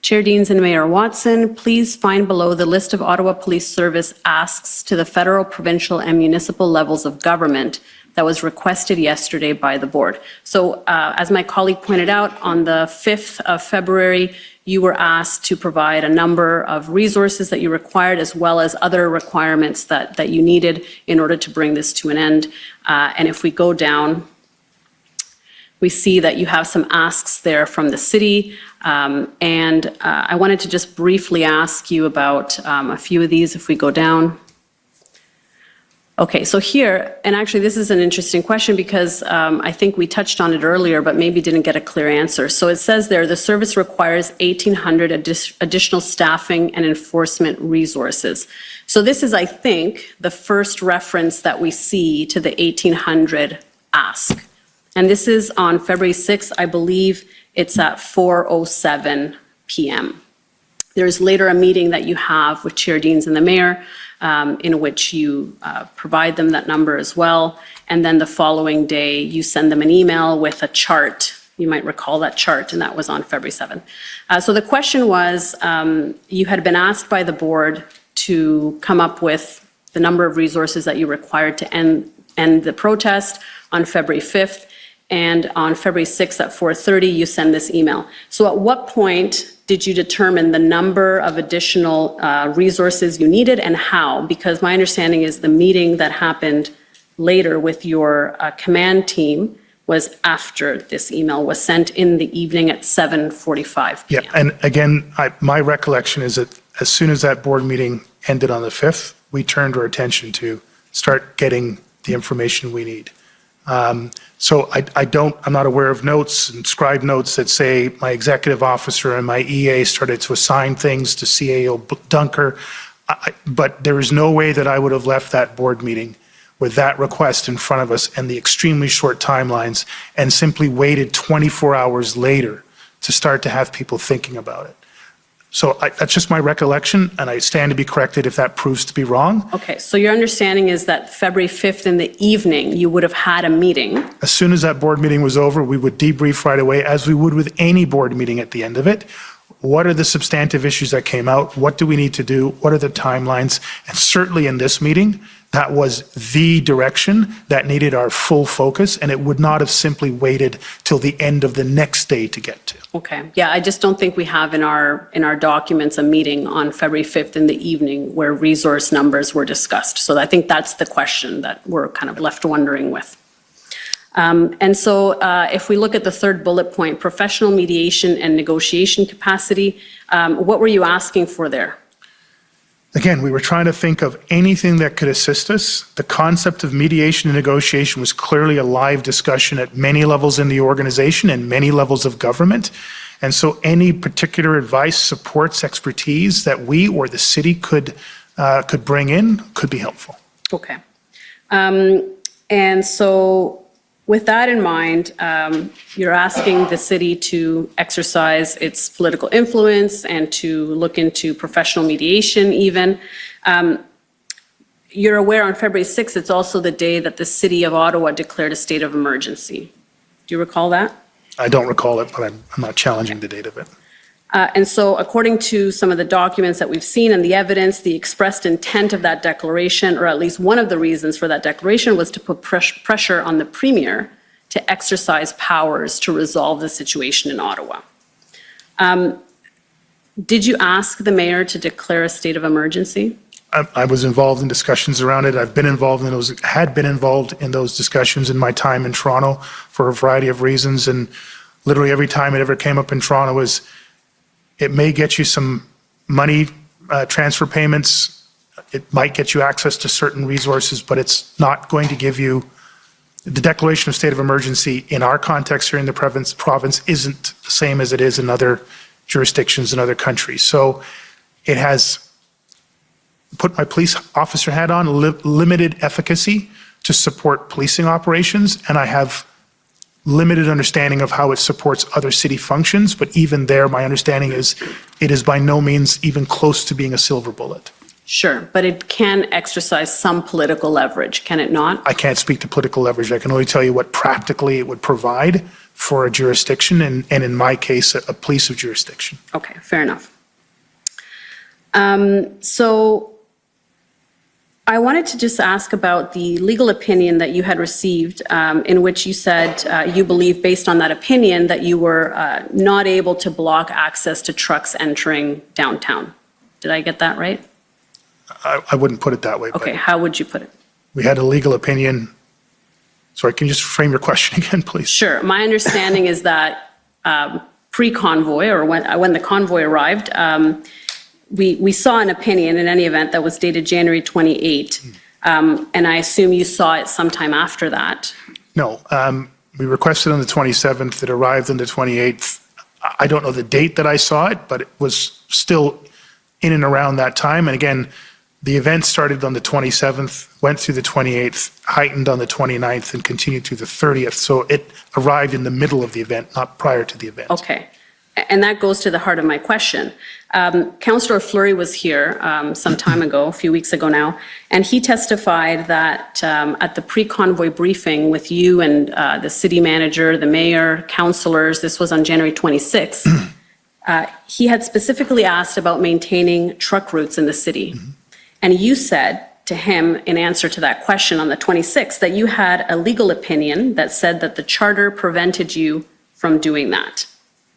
E: Chair Deans and Mayor Watson, please find below the list of Ottawa Police Service asks to the federal, provincial, and municipal levels of government that was requested yesterday by the board. So as my colleague pointed out, on the 5th of February, you were asked to provide a number of resources that you required, as well as other requirements that you needed in order to bring this to an end. And if we go down, we see that you have some asks there from the city. And I wanted to just briefly ask you about a few of these if we go down. Okay, so here, and actually this is an interesting question because I think we touched on it earlier, but maybe didn't get a clear answer. So it says there, the service requires 1,800 additional staffing and enforcement resources. So this is, I think, the first reference that we see to the 1,800 ask. And this is on February 6th, I believe it's at 4:07 p.m. There's later a meeting that you have with Chair Deans and the mayor, in which you provide them that number as well. And then the following day, you send them an email with a chart. You might recall that chart, and that was on February 7th. So the question was, you had been asked by the board to come up with the number of resources that you required to end the protest on February 5th. And on February 6th at 4:30, you send this email. So at what point did you determine the number of additional resources you needed and how? Because my understanding is the meeting that happened later with your command team was after this email was sent in the evening at 7:45 p.m.
D: Yeah, and again, my recollection is that as soon as that board meeting ended on the 5th, we turned our attention to start getting the information we need. So I'm not aware of notes and scribe notes that say my executive officer and my EA started to assign things to CAO Dunker, but there is no way that I would have left that board meeting with that request in front of us and the extremely short timelines and simply waited 24 hours later to start to have people thinking about it. So that's just my recollection, and I stand to be corrected if that proves to be wrong.
E: Okay, so your understanding is that February 5th in the evening, you would have had a meeting.
D: As soon as that board meeting was over, we would debrief right away, as we would with any board meeting at the end of it. What are the substantive issues that came out? What do we need to do? What are the timelines? And certainly in this meeting, that was the direction that needed our full focus, and it would not have simply waited till the end of the next day to get to.
E: Okay, yeah, I just don't think we have in our documents a meeting on February 5th in the evening where resource numbers were discussed. So I think that's the question that we're kind of left wondering with. And so if we look at the third bullet point, professional mediation and negotiation capacity, what were you asking for there?
D: Again, we were trying to think of anything that could assist us. The concept of mediation and negotiation was clearly a live discussion at many levels in the organization and many levels of government. And so any particular advice, supports, expertise that we or the city could bring in could be helpful.
E: Okay. And so with that in mind, you're asking the city to exercise its political influence and to look into professional mediation even. You're aware on February 6th, it's also the day that the city of Ottawa declared a state of emergency. Do you recall that?
D: I don't recall it, but I'm not challenging the date of it.
E: And so according to some of the documents that we've seen and the evidence, the expressed intent of that declaration, or at least one of the reasons for that declaration, was to put pressure on the premier to exercise powers to resolve the situation in Ottawa. Did you ask the mayor to declare a state of emergency?
D: I was involved in discussions around it. I've been involved in those, had been involved in those discussions in my time in Toronto for a variety of reasons. And literally every time it ever came up in Toronto was, it may get you some money transfer payments. It might get you access to certain resources, but it's not going to give you, the declaration of state of emergency in our context here in the province isn't the same as it is in other jurisdictions in other countries. So it has put my police officer hat on, limited efficacy to support policing operations, and I have limited understanding of how it supports other city functions, but even there, my understanding is it is by no means even close to being a silver bullet.
E: Sure, but it can exercise some political leverage, can it not?
D: I can't speak to political leverage. I can only tell you what practically it would provide for a jurisdiction, and in my case, a police of jurisdiction.
E: Okay, fair enough. So I wanted to just ask about the legal opinion that you had received, in which you said you believe, based on that opinion, that you were not able to block access to trucks entering downtown. Did I get that right?
D: I wouldn't put it that way,
E: Okay,
D: but
E: how would you put it?
D: we had a legal opinion. Sorry, can you just frame your question again, please?
E: Sure. My understanding is that pre-convoy, or when the convoy arrived, we saw an opinion in any event that was dated January 28, and I assume you saw it sometime after that.
D: No, we requested on the 27th. It arrived on the 28th. I don't know the date that I saw it, but it was still in and around that time. And again, the event started on the 27th, went through the 28th, heightened on the 29th, and continued through the 30th. So it arrived in the middle of the event, not prior to the event.
E: Okay. And that goes to the heart of my question. Councillor Fleury was here some time ago, a few weeks ago now, and he testified that at the pre-convoy briefing with you and the city manager, the mayor, councillors, this was on January 26th, he had specifically asked about maintaining truck routes in the city. And you said to him, in answer to that question on the 26th, that you had a legal opinion that said that the charter prevented you from doing that.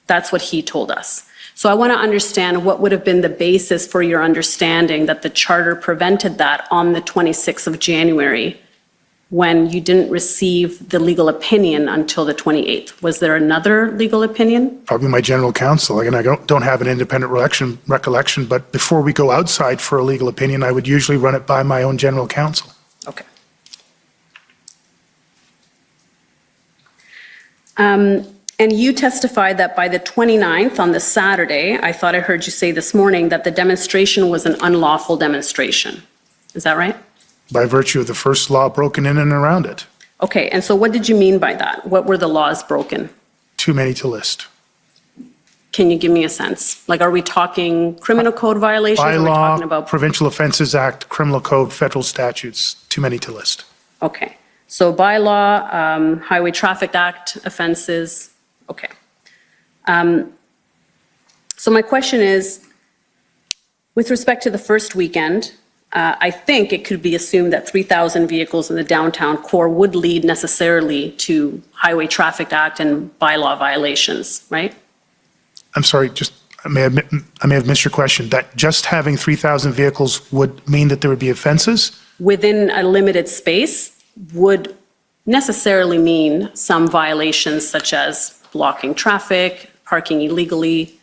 E: That's what he told us. So I want to understand what would have been the basis for your understanding that the charter prevented that on the 26th of January when you didn't receive the legal opinion until the 28th. Was there another legal opinion?
D: Probably my general counsel. Again, I don't have an independent recollection, but before we go outside for a legal opinion, I would usually run it by my own general counsel.
E: Okay. And you testified that by the 29th, on the Saturday, I thought I heard you say this morning that the demonstration was an unlawful demonstration. Is that right?
D: By virtue of the first law broken in and around it.
E: Okay, and so what did you mean by that? What were the laws broken?
D: Too many to list.
E: Can you give me a sense? Like, are we talking criminal code violations? Are we talking
D: Bylaw,
E: about?
D: Provincial Offences Act, Criminal Code, federal statutes, too many to list.
E: Okay, so bylaw, Highway Traffic Act offenses, okay. So my question is, with respect to the first weekend, I think it could be assumed that 3,000 vehicles in the downtown core would lead necessarily to Highway Traffic Act and bylaw violations, right?
D: I'm sorry, just, I may have missed your question. That just having 3,000 vehicles would mean that there would be offenses?
E: Within a limited space would necessarily mean some violations such as blocking traffic, parking illegally.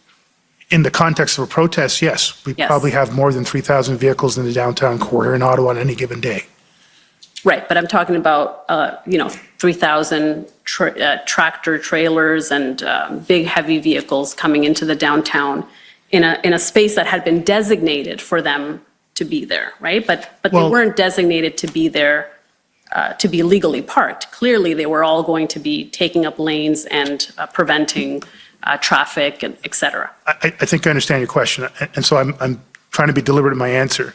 D: In the context of a protest, yes. We
E: Yes.
D: probably have more than 3,000 vehicles in the downtown core here in Ottawa on any given day.
E: Right, but I'm talking about, 3,000 tractor trailers and big heavy vehicles coming into the downtown in a space that had been designated for them to be there, right? But they
D: Well-
E: weren't designated to be there to be legally parked. Clearly, they were all going to be taking up lanes and preventing traffic, and et cetera.
D: I think I understand your question, and so I'm trying to be deliberate in my answer.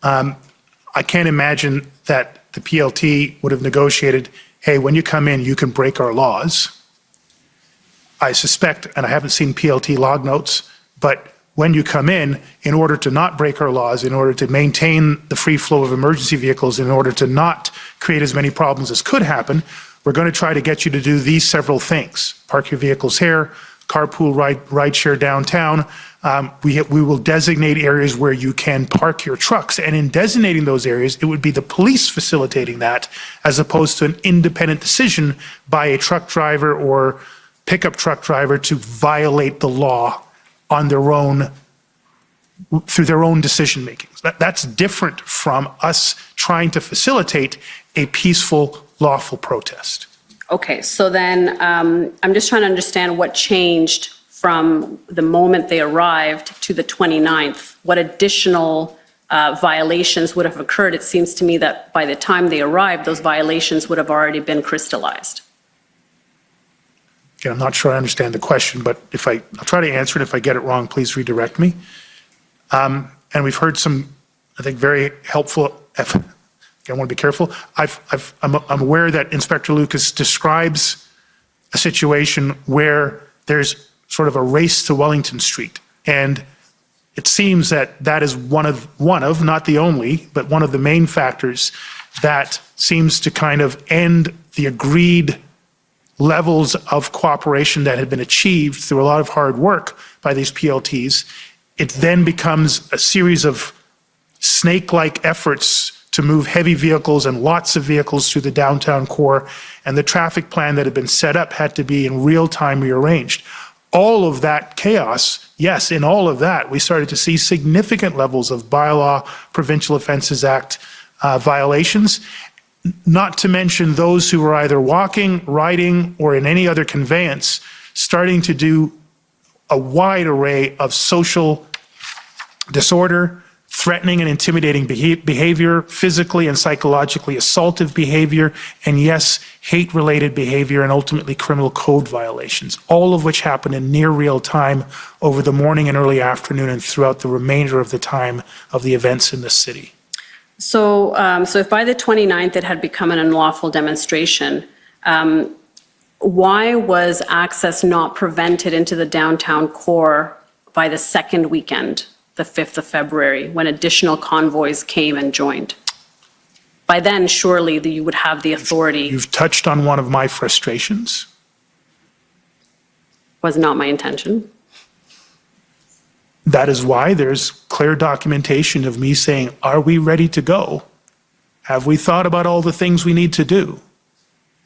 D: I can't imagine that the PLT would have negotiated, hey, when you come in, you can break our laws. I suspect, and I haven't seen PLT log notes, but when you come in order to not break our laws, in order to maintain the free flow of emergency vehicles, in order to not create as many problems as could happen, we're going to try to get you to do these several things. Park your vehicles here, carpool, rideshare downtown. We will designate areas where you can park your trucks. And in designating those areas, it would be the police facilitating that as opposed to an independent decision by a truck driver or pickup truck driver to violate the law on their own, through their own decision making. That's different from us trying to facilitate a peaceful, lawful protest.
E: Okay, so then I'm just trying to understand what changed from the moment they arrived to the 29th. What additional violations would have occurred? It seems to me that by the time they arrived, those violations would have already been crystallized.
D: Again, I'm not sure I understand the question, but I'll try to answer it. If I get it wrong, please redirect me. And and we've heard some, I think, very helpful, I want to be careful. I'm aware that Inspector Lucas describes a situation where there's sort of a race to Wellington Street. And it seems that that is one of, not the only, but one of the main factors that seems to kind of end the agreed levels of cooperation that had been achieved through a lot of hard work by these PLTs. It then becomes a series of snake-like efforts to move heavy vehicles and lots of vehicles through the downtown core, and the traffic plan that had been set up had to be in real time rearranged. All of that chaos, yes, in all of that, we started to see significant levels of bylaw, Provincial Offences Act violations, not to mention those who were either walking, riding, or in any other conveyance, starting to do a wide array of social disorder, threatening and intimidating behavior, physically and psychologically assaultive behavior, and yes, hate-related behavior and ultimately criminal code violations, all of which happened in near real time over the morning and early afternoon and throughout the remainder of the time of the events in the city.
E: So, so if by the 29th it had become an unlawful demonstration, why was access not prevented into the downtown core by the second weekend, the 5th of February, when additional convoys came and joined? By then, surely you would have the authority.
D: You've touched on one of my frustrations.
E: Was not my intention.
D: That is why there's clear documentation of me saying, are we ready to go? Have we thought about all the things we need to do?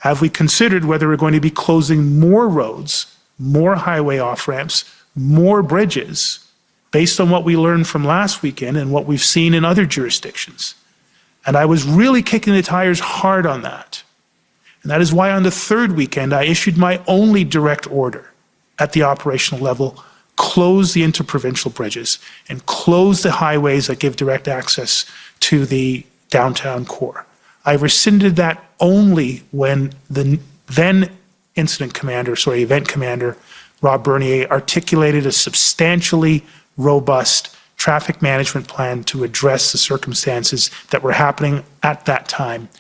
D: Have we considered whether we're going to be closing more roads, more highway off-ramps, more bridges, based on what we learned from last weekend and what we've seen in other jurisdictions? And I was really kicking the tires hard on that. And that is why on the third weekend, I issued my only direct order at the operational level: close the interprovincial bridges and close the highways that give direct access to the downtown core. I rescinded that only when the then event commander, Rob Bernier, articulated a substantially robust traffic management plan to address the circumstances that were happening at that time.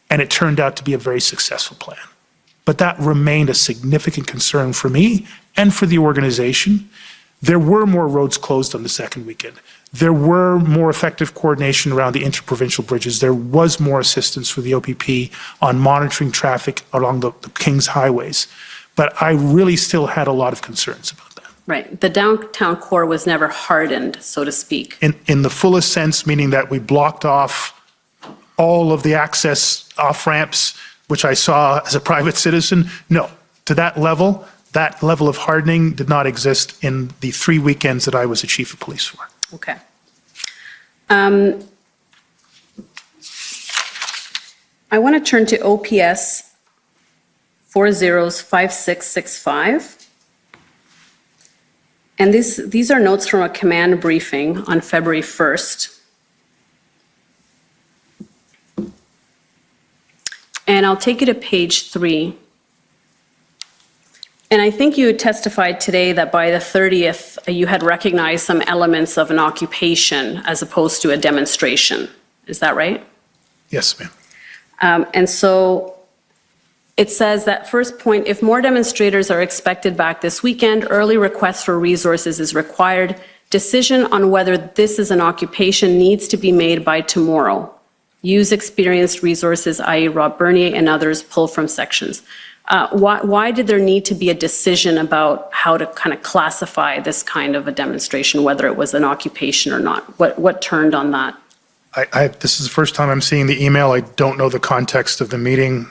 D: And it turned out to be a very successful plan. But that remained a significant concern for me and for the organization. There were more roads closed on the second weekend. There were more effective coordination around the interprovincial bridges. There was more assistance for the OPP on monitoring traffic along the King's highways. But I really still had a lot of concerns about that.
E: Right. The downtown core was never hardened, so to speak.
D: In the fullest sense, meaning that we blocked off all of the access off-ramps, which I saw as a private citizen? No. To that level of hardening did not exist in the 3 weekends that I was the chief of police for.
E: Okay. I want to turn to OPS 405665. And these are notes from a command briefing on February 1st. And I'll take you to page 3. And I think you testified today that by the 30th, you had recognized some elements of an occupation as opposed to a demonstration. Is that right?
D: Yes, ma'am.
E: And so it says that first point, if more demonstrators are expected back this weekend, early request for resources is required. Decision on whether this is an occupation needs to be made by tomorrow. Use experienced resources, i.e. Rob Bernier and others, pull from sections. Why did there need to be a decision about how to kind of classify this kind of a demonstration, whether it was an occupation or not? What turned on that?
D: This is the first time I'm seeing the email. I don't know the context of the meeting.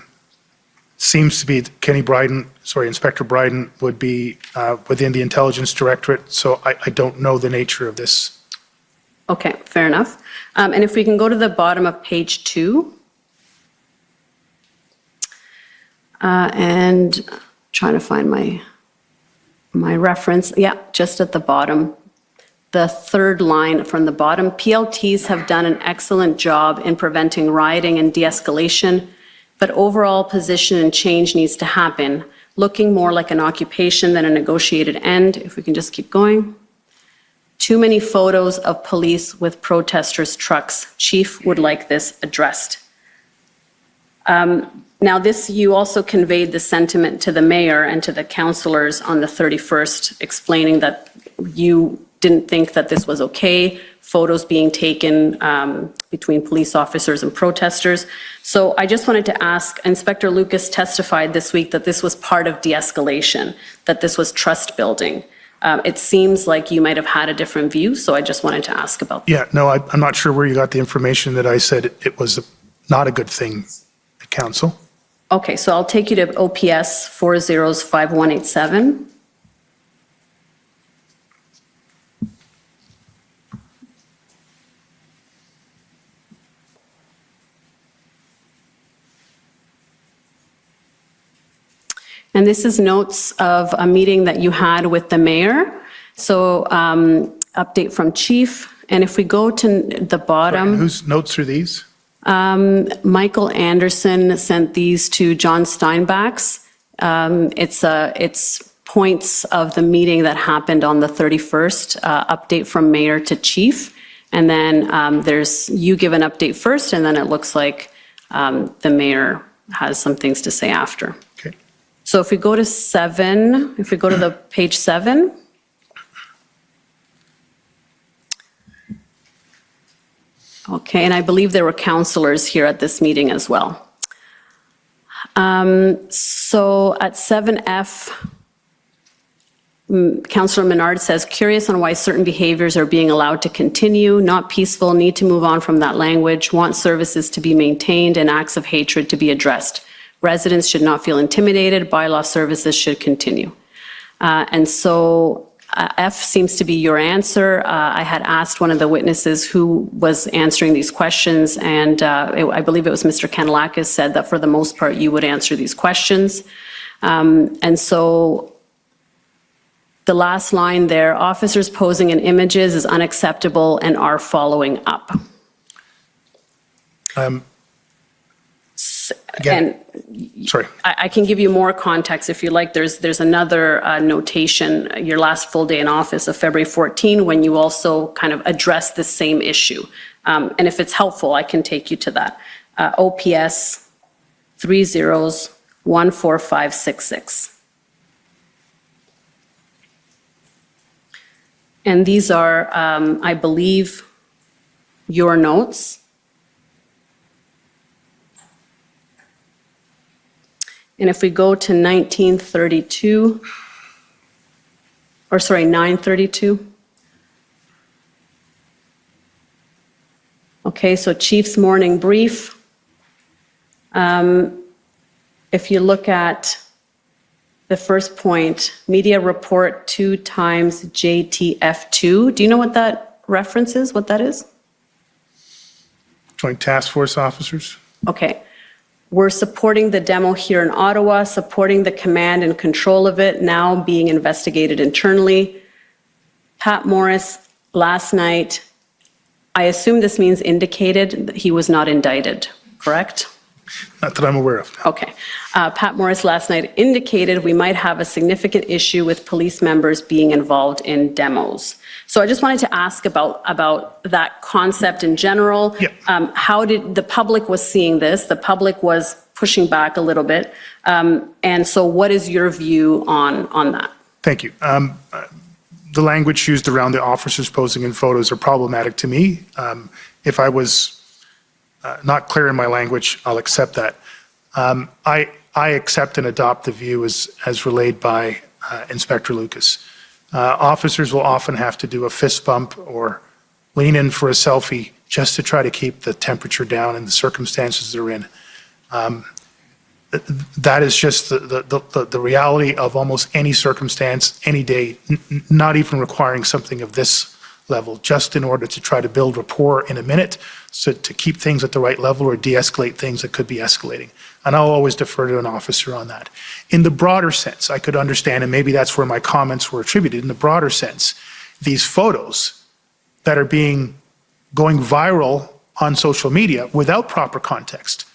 D: Seems to be Inspector Bryden would be within the Intelligence Directorate, so I don't know the nature of this.
E: Okay, fair enough. And if we can go to the bottom of page 2. And trying to find my reference. Yeah, just at the bottom. The third line from the bottom. PLTs have done an excellent job in preventing rioting and de-escalation, but overall position and change needs to happen, looking more like an occupation than a negotiated end. If we can just keep going. Too many photos of police with protesters' trucks. Chief would like this addressed. Now, this, you also conveyed the sentiment to the mayor and to the councillors on the 31st, explaining that you didn't think that this was okay, photos being taken between police officers and protesters. So I just wanted to ask, Inspector Lucas testified this week that this was part of de-escalation, that this was trust building. It seems like you might have had a different view, so I just wanted to ask about that.
D: Yeah, no, I'm not sure where you got the information that I said it was not a good thing at council.
E: Okay, so I'll take you to OPS 405187. And this is notes of a meeting that you had with the mayor. So update from chief. And if we go to the bottom.
D: And whose notes are these?
E: Michael Anderson sent these to John Steinbach's. It's points of the meeting that happened on the 31st, update from mayor to chief. And then you give an update first, and then it looks like the mayor has some things to say after.
D: Okay.
E: So if we go to the page 7. Okay, and I believe there were councillors here at this meeting as well. So at 7F, Councillor Menard says, curious on why certain behaviors are being allowed to continue, not peaceful, need to move on from that language, want services to be maintained and acts of hatred to be addressed. Residents should not feel intimidated, bylaw services should continue. And so F seems to be your answer. I had asked one of the witnesses who was answering these questions, and I believe it was Mr. Kanalakis said that for the most part you would answer these questions. And so the last line there, officers posing in images is unacceptable and are following up.
D: Again, sorry.
E: I can give you more context if you like. There's another notation, your last full day in office of February 14, when you also kind of address the same issue. And if it's helpful, I can take you to that. OPS 14566. And these are, I believe, your notes. And if we go to 932, okay, so Chief's morning brief. If you look at the first point, media report 2 times JTF2. Do you know what that reference is, what that is?
D: Joint Task Force officers.
E: Okay. We're supporting the demo here in Ottawa, supporting the command and control of it, now being investigated internally. Pat Morris, last night, I assume this means indicated that he was not indicted, correct?
D: Not that I'm aware of. No.
E: Okay. Pat Morris last night indicated we might have a significant issue with police members being involved in demos. So I just wanted to ask about that concept in general.
D: Yeah.
E: How did the public was seeing this? The public was pushing back a little bit. And so what is your view on that?
D: Thank you. The language used around the officers posing in photos are problematic to me. If I was not clear in my language, I'll accept that. I accept and adopt the view as relayed by Inspector Lucas. Officers will often have to do a fist bump or lean in for a selfie just to try to keep the temperature down in the circumstances they're in. That is just the reality of almost any circumstance, any day, not even requiring something of this level, just in order to try to build rapport in a minute, so to keep things at the right level or de-escalate things that could be escalating. And I'll always defer to an officer on that. In the broader sense, I could understand, and maybe that's where my comments were attributed, in the broader sense, these photos that are going viral on social media without proper context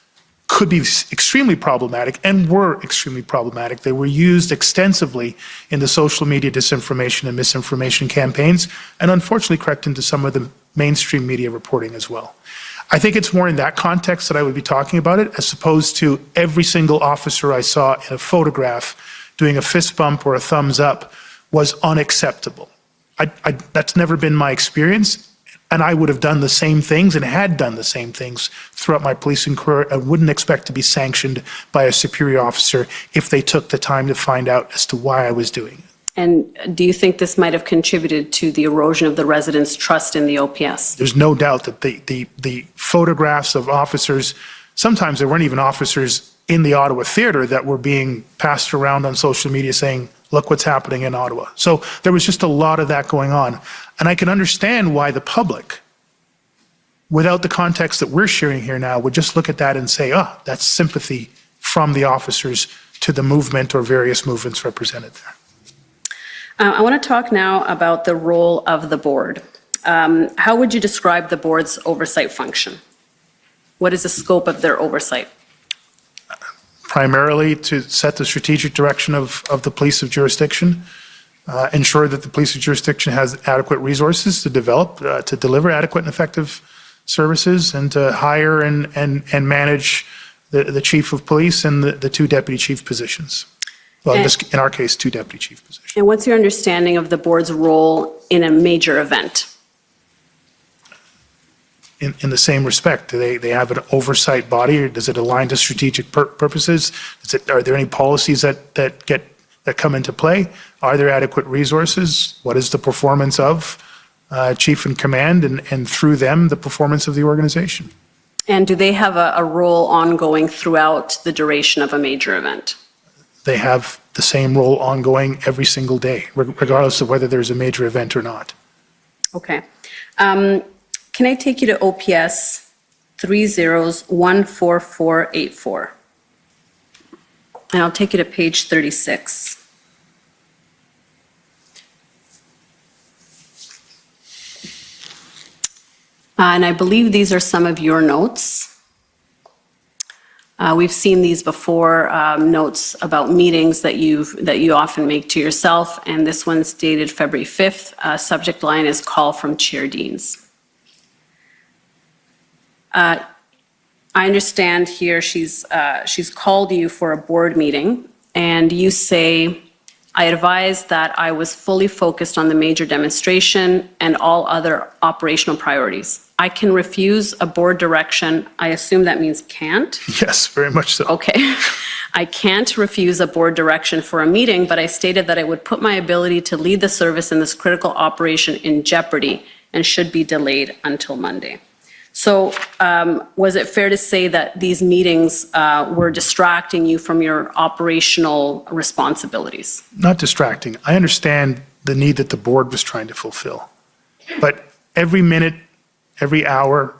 D: could be extremely problematic and were extremely problematic. They were used extensively in the social media disinformation and misinformation campaigns, and unfortunately crept into some of the mainstream media reporting as well. I think it's more in that context that I would be talking about it, as opposed to every single officer I saw in a photograph doing a fist bump or a thumbs up was unacceptable. That's never been my experience. And I would have done the same things and had done the same things throughout my policing career. I wouldn't expect to be sanctioned by a superior officer if they took the time to find out as to why I was doing it.
E: And do you think this might have contributed to the erosion of the residents' trust in the OPS?
D: There's no doubt that the photographs of officers, sometimes there weren't even officers in the Ottawa theatre that were being passed around on social media saying, look what's happening in Ottawa. So there was just a lot of that going on. And I can understand why the public, without the context that we're sharing here now, would just look at that and say, oh, that's sympathy from the officers to the movement or various movements represented there.
E: I want to talk now about the role of the board. How would you describe the board's oversight function? What is the scope of their oversight?
D: Primarily to set the strategic direction of the police of jurisdiction, ensure that the police of jurisdiction has adequate resources to develop, to deliver adequate and effective services, and to hire and manage the chief of police and the two deputy chief positions. Well, in our case, two deputy chief positions.
E: And what's your understanding of the board's role in a major event?
D: In the same respect, do they have an oversight body, or does it align to strategic purposes? Are there any policies that come into play? Are there adequate resources? What is the performance of chief in command, and through them, the performance of the organization?
E: And do they have a role ongoing throughout the duration of a major event?
D: They have the same role ongoing every single day, regardless of whether there's a major event or not.
E: Okay. Can I take you to OPS 30-14484? And I'll take you to page 36. And I believe these are some of your notes. We've seen these before, notes about meetings that you often make to yourself, and this one's dated February 5th. Subject line is call from Chair Deans. I understand here she's called you for a board meeting, and you say, I advise that I was fully focused on the major demonstration and all other operational priorities. I can refuse a board direction. I assume that means can't?
D: Yes, very much so.
E: Okay. I can't refuse a board direction for a meeting, but I stated that it would put my ability to lead the service in this critical operation in jeopardy and should be delayed until Monday. So was it fair to say that these meetings were distracting you from your operational responsibilities?
D: Not distracting. I understand the need that the board was trying to fulfill. But every minute, every hour,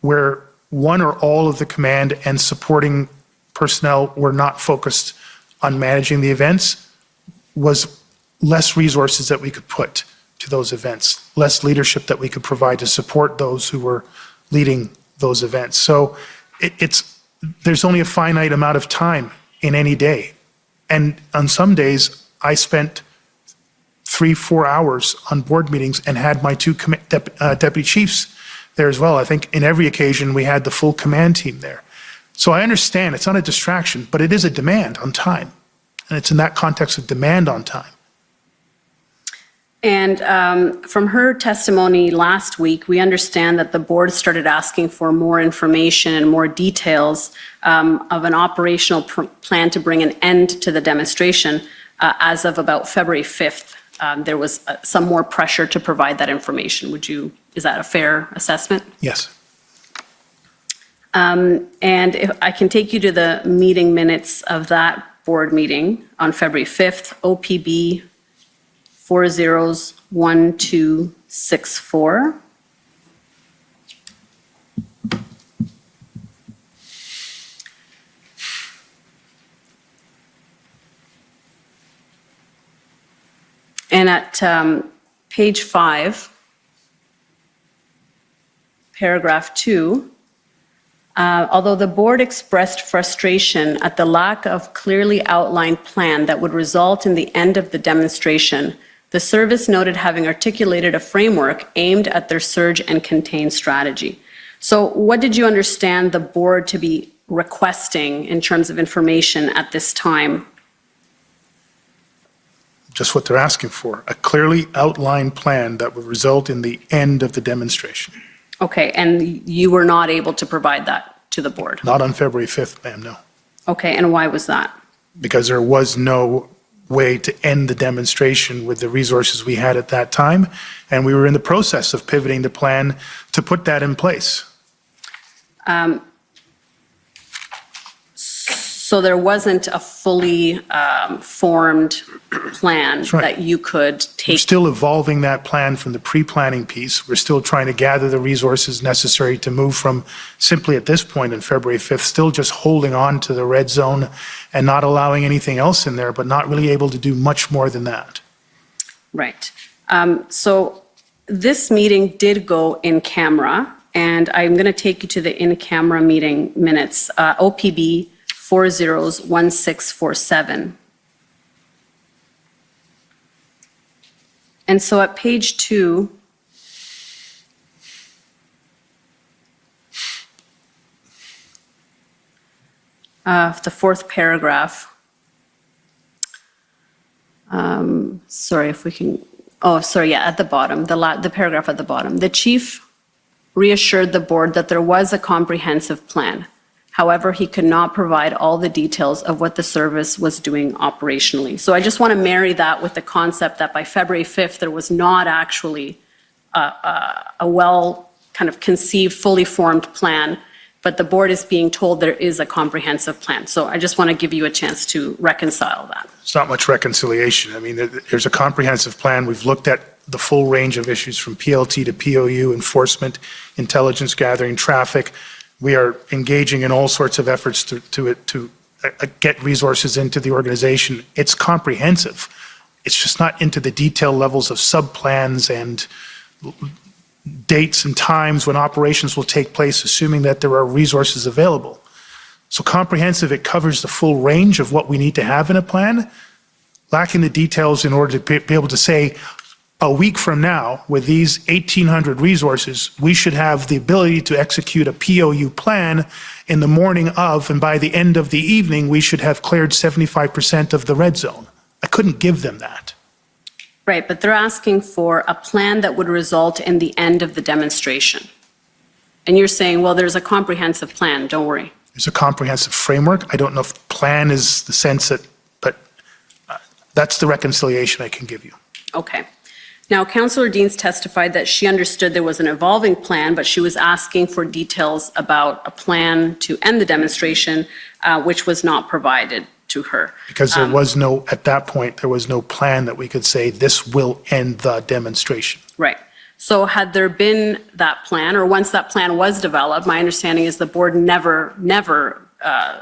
D: where one or all of the command and supporting personnel were not focused on managing the events, was less resources that we could put to those events, less leadership that we could provide to support those who were leading those events. So there's only a finite amount of time in any day. And on some days, I spent 3-4 hours on board meetings and had my two deputy chiefs there as well. I think in every occasion, we had the full command team there. So I understand it's not a distraction, but it is a demand on time. And it's in that context of demand on time.
E: And from her testimony last week, we understand that the board started asking for more information and more details of an operational plan to bring an end to the demonstration as of about February 5th. There was some more pressure to provide that information. Is that a fair assessment?
D: Yes.
E: And if I can take you to the meeting minutes of that board meeting on February 5th, OPB 401264. And at page 5, paragraph 2, Although the board expressed frustration at the lack of clearly outlined plan that would result in the end of the demonstration, the service noted having articulated a framework aimed at their surge and contain strategy. So what did you understand the board to be requesting in terms of information at this time?
D: Just what they're asking for, a clearly outlined plan that would result in the end of the demonstration.
E: Okay, and you were not able to provide that to the board?
D: Not on February 5th, ma'am, no.
E: Okay, and why was that?
D: Because there was no way to end the demonstration with the resources we had at that time, and we were in the process of pivoting the plan to put that in place.
E: So there wasn't a fully formed plan
D: right.
E: that you could
D: We're
E: take?
D: still evolving that plan from the pre-planning piece. We're still trying to gather the resources necessary to move from simply at this point in February 5th, still just holding on to the red zone and not allowing anything else in there, but not really able to do much more than that.
E: Right. So this meeting did go in camera, and I'm going to take you to the in-camera meeting minutes, OPB 401647. And so at page 2, the fourth paragraph, sorry if we can, at the bottom, the paragraph at the bottom. The chief reassured the board that there was a comprehensive plan. However, he could not provide all the details of what the service was doing operationally. So I just want to marry that with the concept that by February 5th, there was not actually a well kind of conceived, fully formed plan, but the board is being told there is a comprehensive plan. So I just want to give you a chance to reconcile that.
D: It's not much reconciliation. I mean, there's a comprehensive plan. We've looked at the full range of issues from PLT to POU, enforcement, intelligence gathering, traffic. We are engaging in all sorts of efforts to get resources into the organization. It's comprehensive. It's just not into the detail levels of sub-plans and dates and times when operations will take place, assuming that there are resources available. So comprehensive, it covers the full range of what we need to have in a plan, lacking the details in order to be able to say, a week from now, with these 1,800 resources, we should have the ability to execute a POU plan in the morning of, and by the end of the evening, we should have cleared 75% of the red zone. I couldn't give them that.
E: Right, but they're asking for a plan that would result in the end of the demonstration. And you're saying, well, there's a comprehensive plan, don't worry.
D: There's a comprehensive framework. I don't know if plan is the sense that, but that's the reconciliation I can give you.
E: Okay. Now, Councillor Deans testified that she understood there was an evolving plan, but she was asking for details about a plan to end the demonstration, which was not provided to her.
D: Because there was no, at that point, there was no plan that we could say this will end the demonstration.
E: Right. So had there been that plan, or once that plan was developed, my understanding is the board never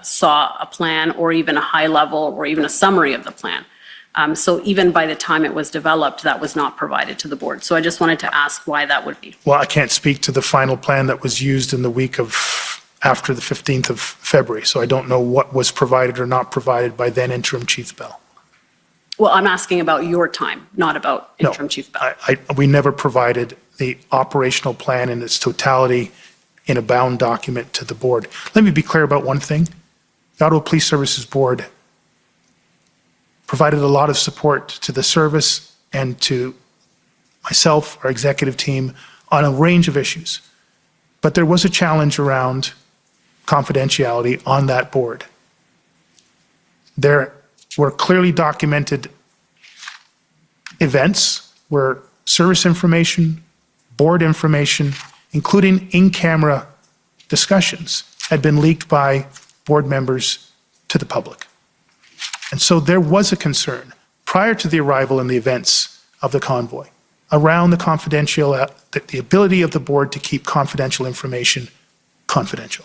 E: saw a plan or even a high level or even a summary of the plan. So even by the time it was developed, that was not provided to the board. So I just wanted to ask why that would be.
D: Well, I can't speak to the final plan that was used in the week of after the 15th of February, so I don't know what was provided or not provided by then Interim Chief Bell.
E: Well, I'm asking about your time, not about Interim Chief Bell.
D: We never provided the operational plan in its totality in a bound document to the board. Let me be clear about one thing. The Ottawa Police Services Board provided a lot of support to the service and to myself, our executive team, on a range of issues. But there was a challenge around confidentiality on that board. There were clearly documented events where service information, board information, including in-camera discussions, had been leaked by board members to the public. And so there was a concern prior to the arrival and the events of the convoy around the confidential, the ability of the board to keep confidential information confidential.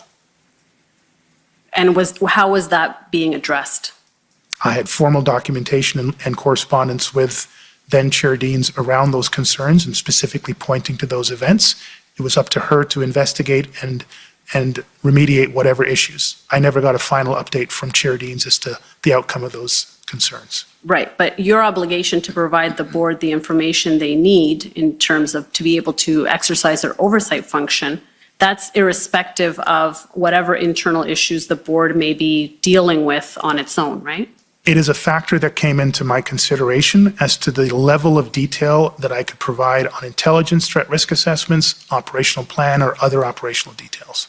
E: And how was that being addressed?
D: I had formal documentation and correspondence with then Chair Deans around those concerns and specifically pointing to those events. It was up to her to investigate and and remediate whatever issues. I never got a final update from Chair Deans as to the outcome of those concerns.
E: Right, but your obligation to provide the board the information they need in terms of to be able to exercise their oversight function, that's irrespective of whatever internal issues the board may be dealing with on its own, right?
D: It is a factor that came into my consideration as to the level of detail that I could provide on intelligence, threat risk assessments, operational plan, or other operational details.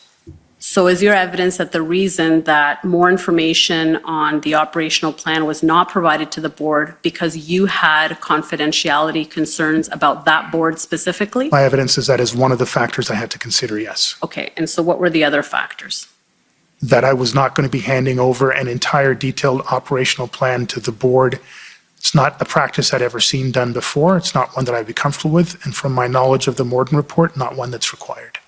E: So is your evidence that the reason that more information on the operational plan was not provided to the board because you had confidentiality concerns about that board specifically?
D: My evidence is that is one of the factors I had to consider, yes.
E: Okay, and so what were the other factors?
D: That I was not going to be handing over an entire detailed operational plan to the board. It's not a practice I'd ever seen done before. It's not one that I'd be comfortable with. And from my knowledge of the Morden report, not one that's required.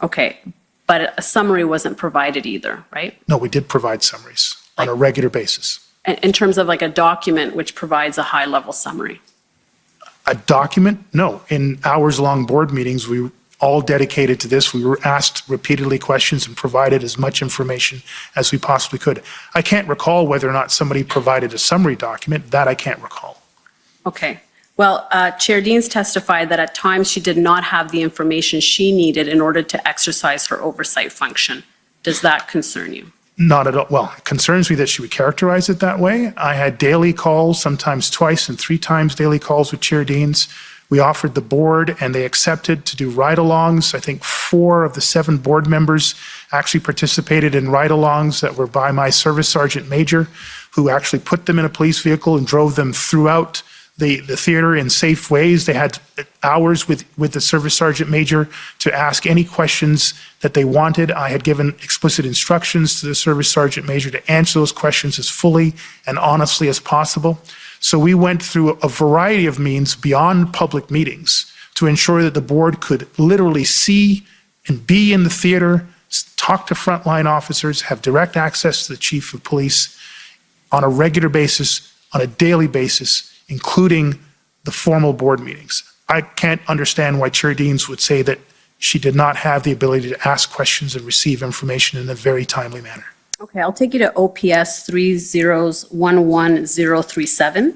E: Okay, but a summary wasn't provided either, right?
D: No, we did provide summaries on a regular basis.
E: In terms of like a document which provides a high-level summary?
D: A document? No. In hours-long board meetings, we were all dedicated to this. We were asked repeatedly questions and provided as much information as we possibly could. I can't recall whether or not somebody provided a summary document. That I can't recall.
E: Okay. Well, Chair Deans testified that at times she did not have the information she needed in order to exercise her oversight function. Does that concern you?
D: Not at all. Well, it concerns me that she would characterize it that way. I had daily calls, sometimes twice and 3 times daily calls with Chair Deans. We offered the board and they accepted to do ride-alongs. I think 4 of the 7 board members actually participated in ride-alongs that were by my service sergeant major, who actually put them in a police vehicle and drove them throughout the theater in safe ways. They had hours with the service sergeant major to ask any questions that they wanted. I had given explicit instructions to the service sergeant major to answer those questions as fully and honestly as possible. So we went through a variety of means beyond public meetings to ensure that the board could literally see and be in the theater, talk to frontline officers, have direct access to the chief of police on a regular basis, on a daily basis, including the formal board meetings. I can't understand why Chair Deans would say that she did not have the ability to ask questions and receive information in a very timely manner.
E: Okay, I'll take you to OPS 3011037.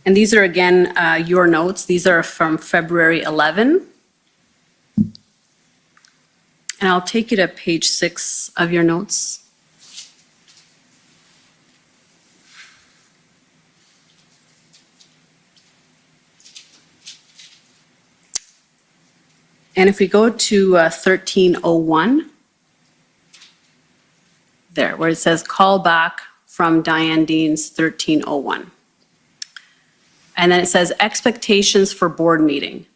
E: And these are, again, your notes. These are from February 11. And I'll take you to page 6 of your notes. And if we go to 1301, there, where it says call back from Diane Dean's 1301. And then it says expectations for board meeting.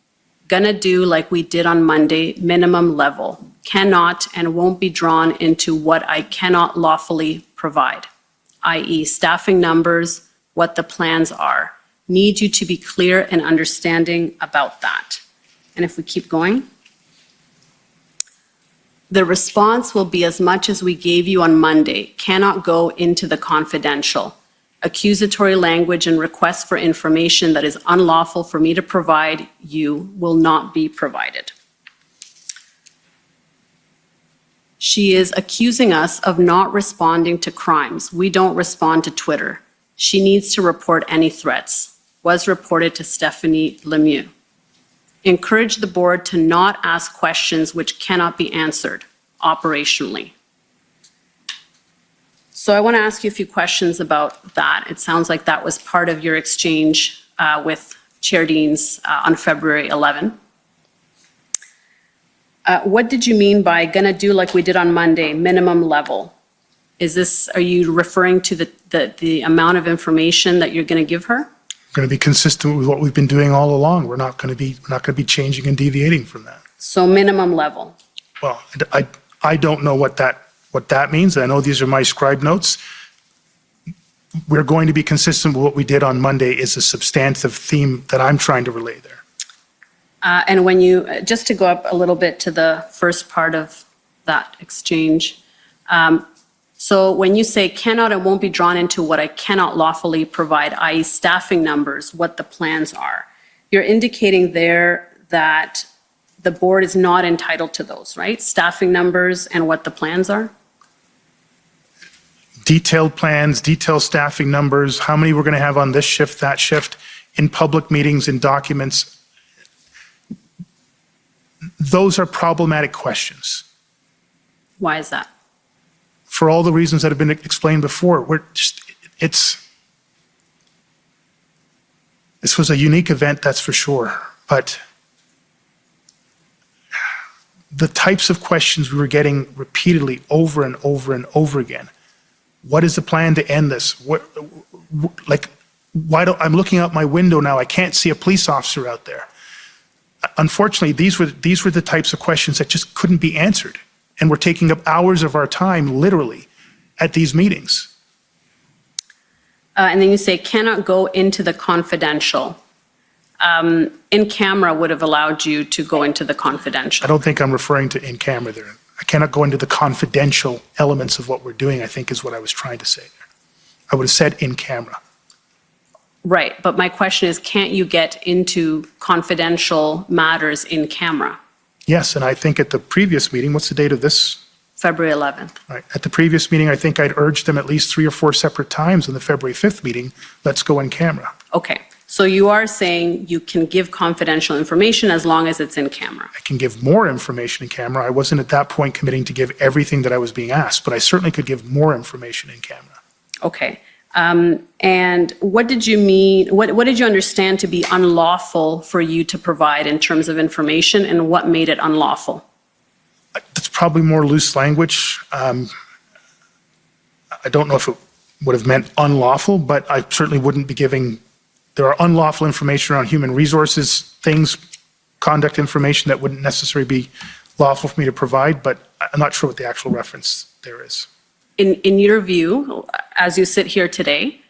E: Gonna do like we did on Monday, minimum level. Cannot and won't be drawn into what I cannot lawfully provide, i.e. staffing numbers, what the plans are. Need you to be clear and understanding about that. And if we keep going, the response will be as much as we gave you on Monday, cannot go into the confidential. Accusatory language and requests for information that is unlawful for me to provide you will not be provided. She is accusing us of not responding to crimes. We don't respond to Twitter. She needs to report any threats. Was reported to Stephanie Lemieux. Encourage the board to not ask questions which cannot be answered operationally. So I want to ask you a few questions about that. It sounds like that was part of your exchange with Chair Deans on February 11. What did you mean by gonna do like we did on Monday, minimum level? Are you referring to the amount of information that you're going to give her?
D: Going to be consistent with what we've been doing all along. We're not going to be changing and deviating from that.
E: So minimum level.
D: Well, I don't know what that means. I know these are my scribe notes. We're going to be consistent with what we did on Monday is a substantive theme that I'm trying to relay there.
E: And when you, just to go up a little bit to the first part of that exchange, so when you say cannot and won't be drawn into what I cannot lawfully provide, i.e. staffing numbers, what the plans are, you're indicating there that the board is not entitled to those, right? Staffing numbers and what the plans are?
D: Detailed plans, detailed staffing numbers, how many we're going to have on this shift, that shift, in public meetings, in documents. Those are problematic questions
E: Why is that?
D: for all the reasons that have been explained before. This was a unique event, that's for sure, but the types of questions we were getting repeatedly over and over and over again. What is the plan to end this? I'm looking out my window now, I can't see a police officer out there. Unfortunately, these were the types of questions that just couldn't be answered, and were taking up hours of our time, literally, at these meetings.
E: And then you say cannot go into the confidential. In camera would have allowed you to go into the confidential.
D: I don't think I'm referring to in camera there. I cannot go into the confidential elements of what we're doing, I think is what I was trying to say there. I would have said in camera.
E: Right, but my question is, can't you get into confidential matters in camera?
D: Yes, and I think at the previous meeting, what's the date of this?
E: February 11th.
D: Right. At the previous meeting, I think I'd urged them at least 3 or 4 separate times in the February 5th meeting, let's go in camera.
E: Okay, so you are saying you can give confidential information as long as it's in camera?
D: I can give more information in camera. I wasn't at that point committing to give everything that I was being asked, but I certainly could give more information in camera.
E: Okay. And what did you mean, what did you understand to be unlawful for you to provide in terms of information, and what made it unlawful?
D: That's probably more loose language. I don't know if it would have meant unlawful, but I certainly wouldn't be giving, there are unlawful information around human resources, things, conduct information that wouldn't necessarily be lawful for me to provide, but I'm not sure what the actual reference there is.
E: In your view, as you sit here today,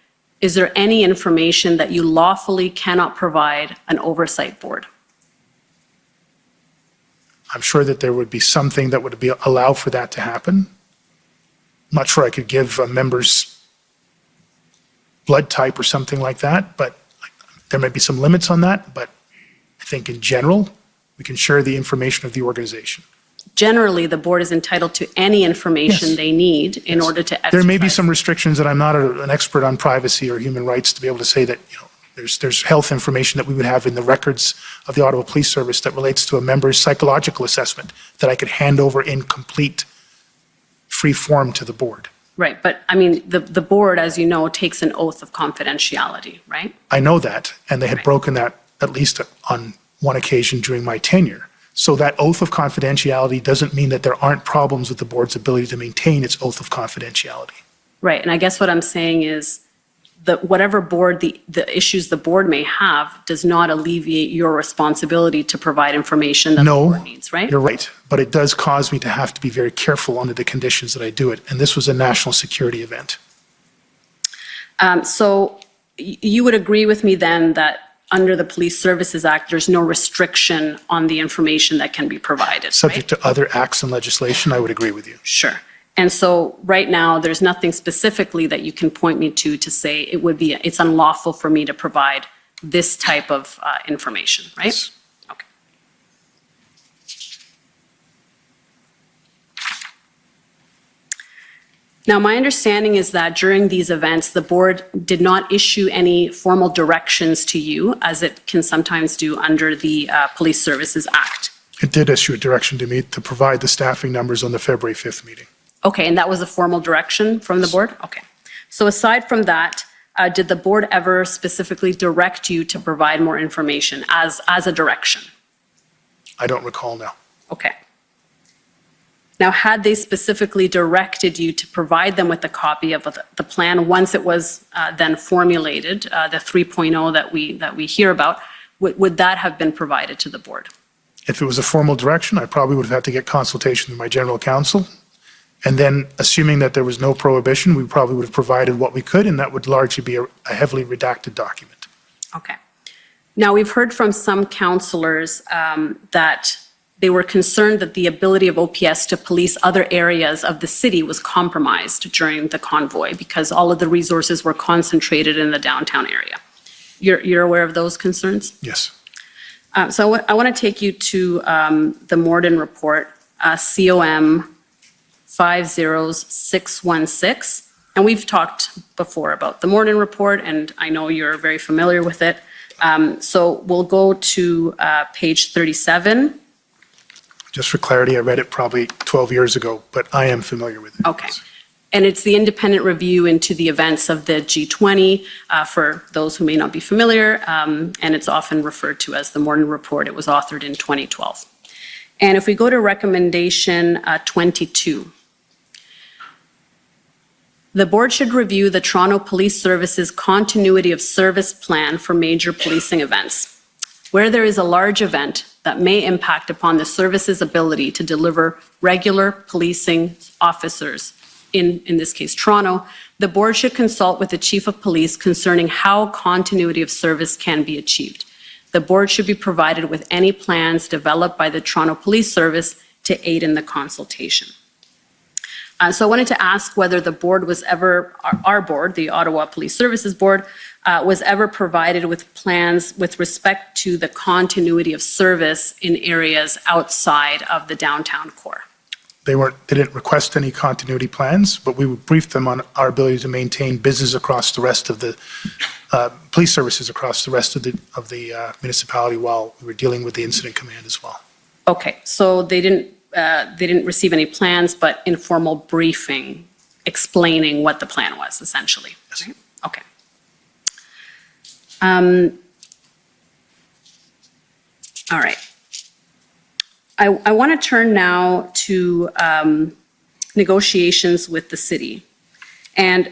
E: is there any information that you lawfully cannot provide an oversight board?
D: I'm sure that there would be something that would allow for that to happen. I'm not sure I could give a member's blood type or something like that, but there might be some limits on that. But I think in general, we can share the information of the organization.
E: Generally, the board is entitled to any information
D: Yes.
E: they need in order to exercise.
D: There may be some restrictions that I'm not an expert on privacy or human rights to be able to say that, there's health information that we would have in the records of the Ottawa Police Service that relates to a member's psychological assessment that I could hand over in complete free form to the board.
E: Right, but I mean, the board, as you know, takes an oath of confidentiality, right?
D: I know that, and they had
E: Right.
D: broken that at least on one occasion during my tenure. So that oath of confidentiality doesn't mean that there aren't problems with the board's ability to maintain its oath of confidentiality.
E: Right, and I guess what I'm saying is that whatever board, the issues the board may have does not alleviate your responsibility to provide information that the
D: No,
E: board needs, right?
D: you're right, but it does cause me to have to be very careful under the conditions that I do it, and this was a national security event.
E: So you would agree with me then that under the Police Services Act, there's no restriction on the information that can be provided,
D: Subject
E: right?
D: to other acts and legislation, I would agree with you.
E: Sure. And so right now, there's nothing specifically that you can point me to say it's unlawful for me to provide this type of information, right?
D: Yes.
E: Okay. Now, my understanding is that during these events, the board did not issue any formal directions to you, as it can sometimes do under the Police Services Act.
D: It did issue a direction to me to provide the staffing numbers on the February 5th meeting.
E: Okay, and that was a formal direction from the board? Okay. So aside from that, did the board ever specifically direct you to provide more information as a direction?
D: I don't recall now.
E: Okay. Now, had they specifically directed you to provide them with a copy of the plan once it was then formulated, the 3.0 that we hear about, would that have been provided to the board?
D: If it was a formal direction, I probably would have had to get consultation with my general counsel. And then, assuming that there was no prohibition, we probably would have provided what we could, and that would largely be a heavily redacted document.
E: Okay. Now, we've heard from some councillors that they were concerned that the ability of OPS to police other areas of the city was compromised during the convoy because all of the resources were concentrated in the downtown area. You're aware of those concerns?
D: Yes.
E: So I want to take you to the Morden report, COM 50616. And we've talked before about the Morden report, and I know you're very familiar with it. So we'll go to page 37.
D: Just for clarity, I read it probably 12 years ago, but I am familiar with it.
E: Okay. And it's the independent review into the events of the G20, for those who may not be familiar, and it's often referred to as the Morden Report. It was authored in 2012. And if we go to recommendation 22, the board should review the Toronto Police Service's continuity of service plan for major policing events. Where there is a large event that may impact upon the service's ability to deliver regular policing officers, in this case Toronto, the board should consult with the chief of police concerning how continuity of service can be achieved. The board should be provided with any plans developed by the Toronto Police Service to aid in the consultation. So I wanted to ask whether the board was ever, our board, the Ottawa Police Services Board, was ever provided with plans with respect to the continuity of service in areas outside of the downtown core.
D: They didn't request any continuity plans, but we briefed them on our ability to maintain business across the rest of the police services across the rest of the municipality while we were dealing with the incident command as well.
E: Okay, so they didn't receive any plans, but informal briefing explaining what the plan was, essentially.
D: Yes.
E: Right? Okay. All right. I want to turn now to negotiations with the city. And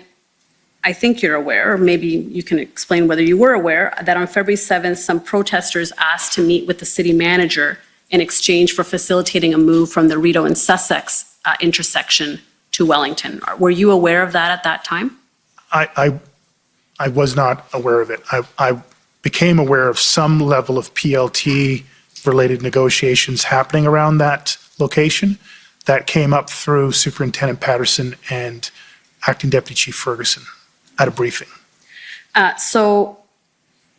E: I think you're aware, or maybe you can explain whether you were aware, that on February 7th, some protesters asked to meet with the city manager in exchange for facilitating a move from the Rideau and Sussex intersection to Wellington. Were you aware of that at that time?
D: I was not aware of it. I became aware of some level of PLT-related negotiations happening around that location. That came up through Superintendent Patterson and Acting Deputy Chief Ferguson at a briefing.
E: So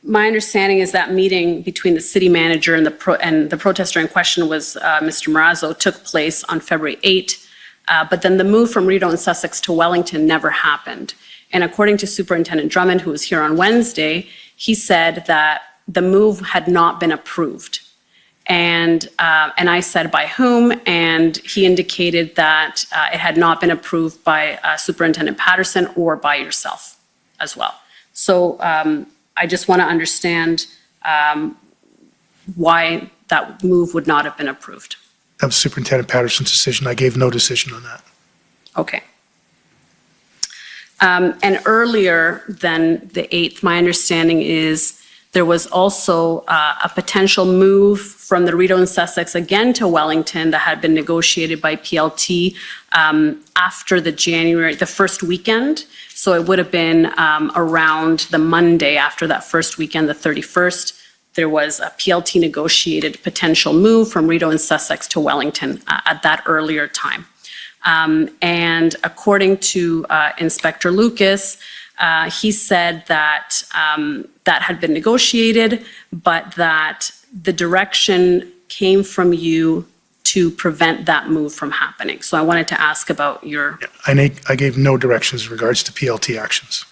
E: my understanding is that meeting between the city manager and the protester in question was Mr. Marazzo took place on February 8, but then the move from Rideau and Sussex to Wellington never happened. And according to Superintendent Drummond, who was here on Wednesday, he said that the move had not been approved. And I said by whom, and he indicated that it had not been approved by Superintendent Patterson or by yourself as well. So I just want to understand why that move would not have been approved.
D: That was Superintendent Patterson's decision. I gave no decision on that.
E: Okay. And earlier than the 8th, my understanding is there was also a potential move from the Rideau and Sussex again to Wellington that had been negotiated by PLT after the first weekend. So it would have been around the Monday after that first weekend, the 31st. There was a PLT negotiated potential move from Rideau and Sussex to Wellington at that earlier time. And according to Inspector Lucas, he said that that had been negotiated, but that the direction came from you to prevent that move from happening. So I wanted to ask about your...
D: Yeah, I gave no directions in regards to PLT actions.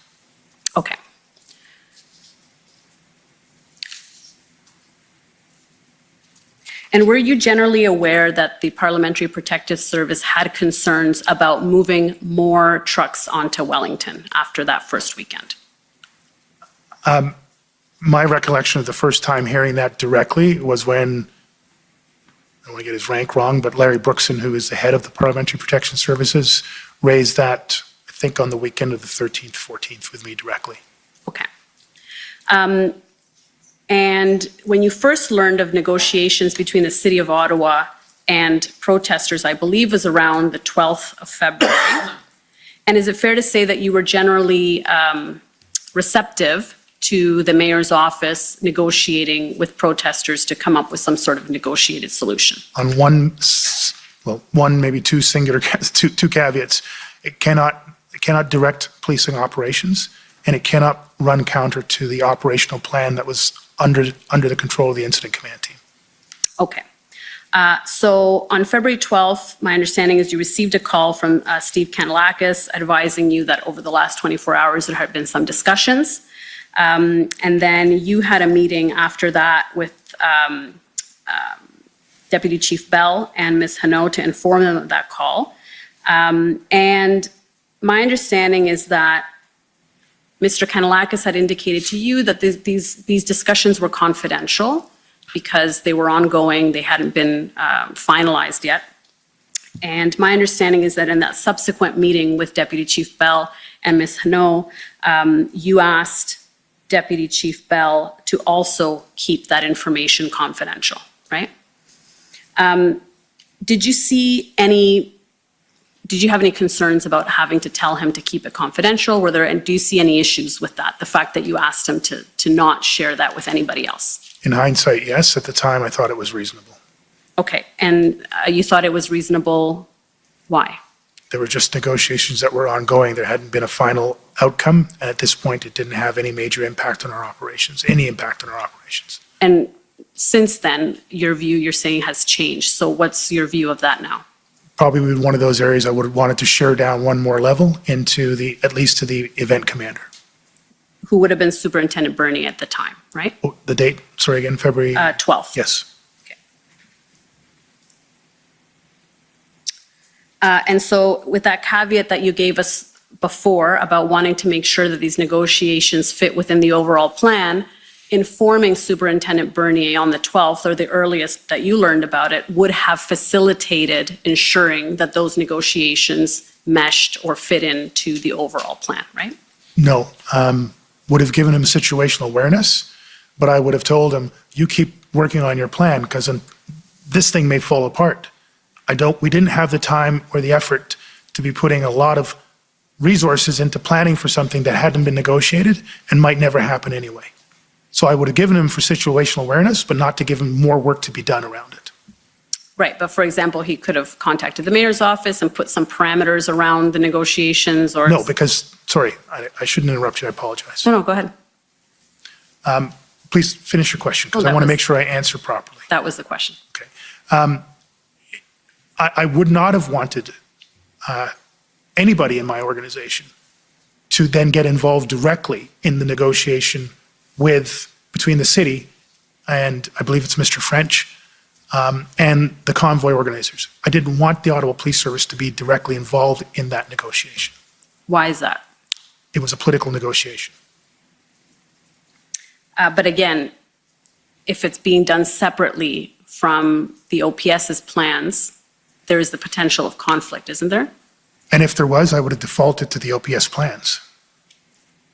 E: Okay. And were you generally aware that the Parliamentary Protective Service had concerns about moving more trucks onto Wellington after that first weekend?
D: My recollection of the first time hearing that directly was when, I don't want to get his rank wrong, but Larry Brookson, who is the head of the Parliamentary Protection Services, raised that, I think, on the weekend of the 13th, 14th with me directly.
E: Okay. And when you first learned of negotiations between the City of Ottawa and protesters, I believe was around the 12th of February. And is it fair to say that you were generally receptive to the mayor's office negotiating with protesters to come up with some sort of negotiated solution?
D: On one, maybe two singular, two caveats. It cannot direct policing operations, and it cannot run counter to the operational plan that was under the control of the incident command team.
E: Okay. So on February 12th, my understanding is you received a call from Steve Kanellakis advising you that over the last 24 hours there had been some discussions. And then you had a meeting after that with Deputy Chief Bell and Ms. Hanaud to inform them of that call. And my understanding is that Mr. Kanellakis had indicated to you that these discussions were confidential because they were ongoing, they hadn't been finalized yet. And my understanding is that in that subsequent meeting with Deputy Chief Bell and Ms. Hanaud, you asked Deputy Chief Bell to also keep that information confidential, right? Did you have any concerns about having to tell him to keep it confidential? And do you see any issues with that? The fact that you asked him to not share that with anybody else?
D: In hindsight, yes. At the time, I thought it was reasonable.
E: Okay, and you thought it was reasonable, why?
D: There were just negotiations that were ongoing. There hadn't been a final outcome, and at this point, it didn't have any major impact on our operations, any impact on our operations.
E: And since then, your view, you're saying, has changed. So what's your view of that now?
D: Probably one of those areas I would have wanted to share down one more level into at least to the event commander.
E: Who would have been Superintendent Burney at the time, right?
D: Oh, the date, sorry again, February?
E: 12th.
D: Yes.
E: And so with that caveat that you gave us before about wanting to make sure that these negotiations fit within the overall plan, informing Superintendent Bernier on the 12th, or the earliest that you learned about it, would have facilitated ensuring that those negotiations meshed or fit into the overall plan, right?
D: No. Would have given him situational awareness, but I would have told him, you keep working on your plan because this thing may fall apart. We didn't have the time or the effort to be putting a lot of resources into planning for something that hadn't been negotiated and might never happen anyway. So I would have given him for situational awareness, but not to give him more work to be done around it.
E: Right, but for example, he could have contacted the mayor's office and put some parameters around the negotiations or...
D: No, because, sorry, I shouldn't interrupt you, I apologize.
E: No, go ahead.
D: Please finish your question, because I want to make sure I answer properly.
E: That was the question.
D: Okay. I would not have wanted anybody in my organization to then get involved directly in the negotiation between the city and I believe it's Mr. French and the convoy organizers. I didn't want the Ottawa Police Service to be directly involved in that negotiation.
E: Why is that?
D: It was a political negotiation.
E: But again, if it's being done separately from the OPS's plans, there is the potential of conflict, isn't there?
D: And if there was, I would have defaulted to the OPS plans.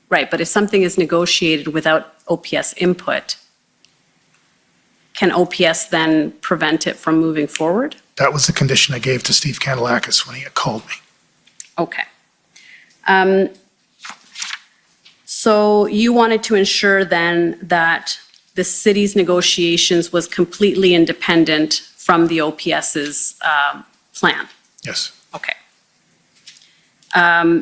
E: Right, but if something is negotiated without OPS input, can OPS then prevent it from moving forward?
D: That was the condition I gave to Steve Kanellakis when he had called me.
E: Okay. So you wanted to ensure then that the city's negotiations was completely independent from the OPS's plan?
D: Yes.
E: Okay.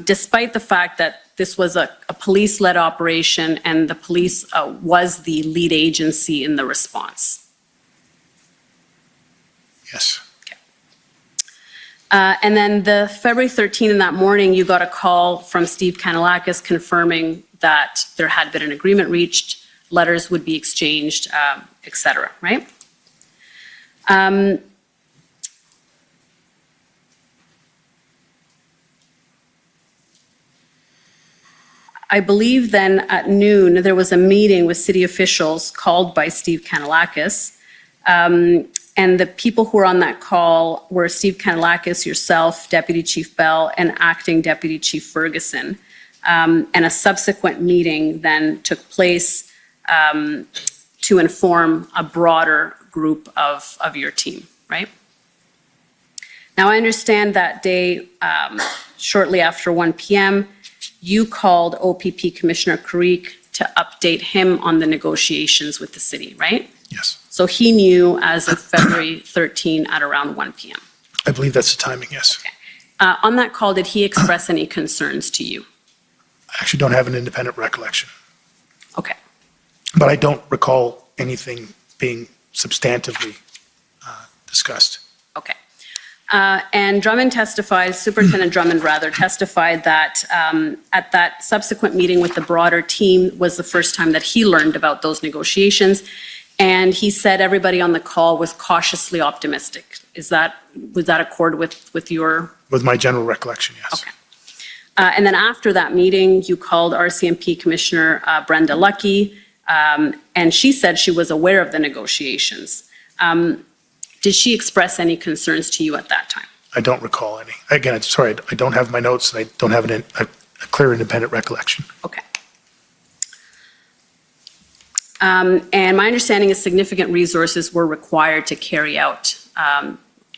E: Despite the fact that this was a police-led operation and the police was the lead agency in the response?
D: Yes.
E: Okay. And then the February 13th in that morning, you got a call from Steve Kanellakis confirming that there had been an agreement reached, letters would be exchanged, et cetera, right? I believe then at noon, there was a meeting with city officials called by Steve Kanellakis. And the people who were on that call were Steve Kanellakis, yourself, Deputy Chief Bell, and Acting Deputy Chief Ferguson. And a subsequent meeting then took place to inform a broader group of your team, right? Now, I understand that day, shortly after 1 p.m., you called OPP Commissioner Creek to update him on the negotiations with the city, right?
D: Yes.
E: So he knew as of February 13 at around 1 p.m.
D: I believe that's the timing, yes.
E: Okay. On that call, did he express any concerns to you?
D: I actually don't have an independent recollection.
E: Okay.
D: but I don't recall anything being substantively discussed.
E: Okay. And Drummond testified, Superintendent Drummond rather, testified that at that subsequent meeting with the broader team was the first time that he learned about those negotiations. And he said everybody on the call was cautiously optimistic. Would that accord with your?
D: With my general recollection, yes.
E: Okay. And then after that meeting, you called RCMP Commissioner Brenda Lucky, and she said she was aware of the negotiations. Did she express any concerns to you at that time?
D: I don't recall any. Again, sorry, I don't have my notes, and I don't have a clear independent recollection.
E: Okay. And my understanding is significant resources were required to carry out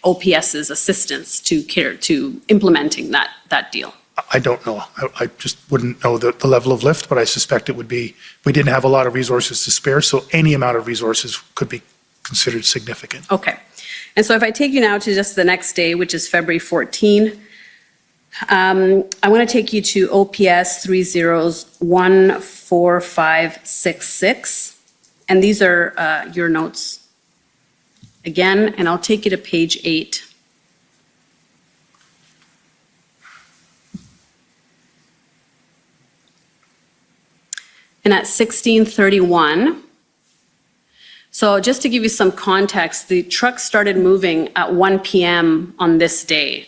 E: OPS's assistance to implementing that deal.
D: I don't know. I just wouldn't know the level of lift, but I suspect it would be, we didn't have a lot of resources to spare, so any amount of resources could be considered significant.
E: Okay. And so if I take you now to just the next day, which is February 14, I want to take you to OPS 30-14566. And these are your notes again, and I'll take you to page 8. And at 16:31, so just to give you some context, the truck started moving at 1 p.m. on this day.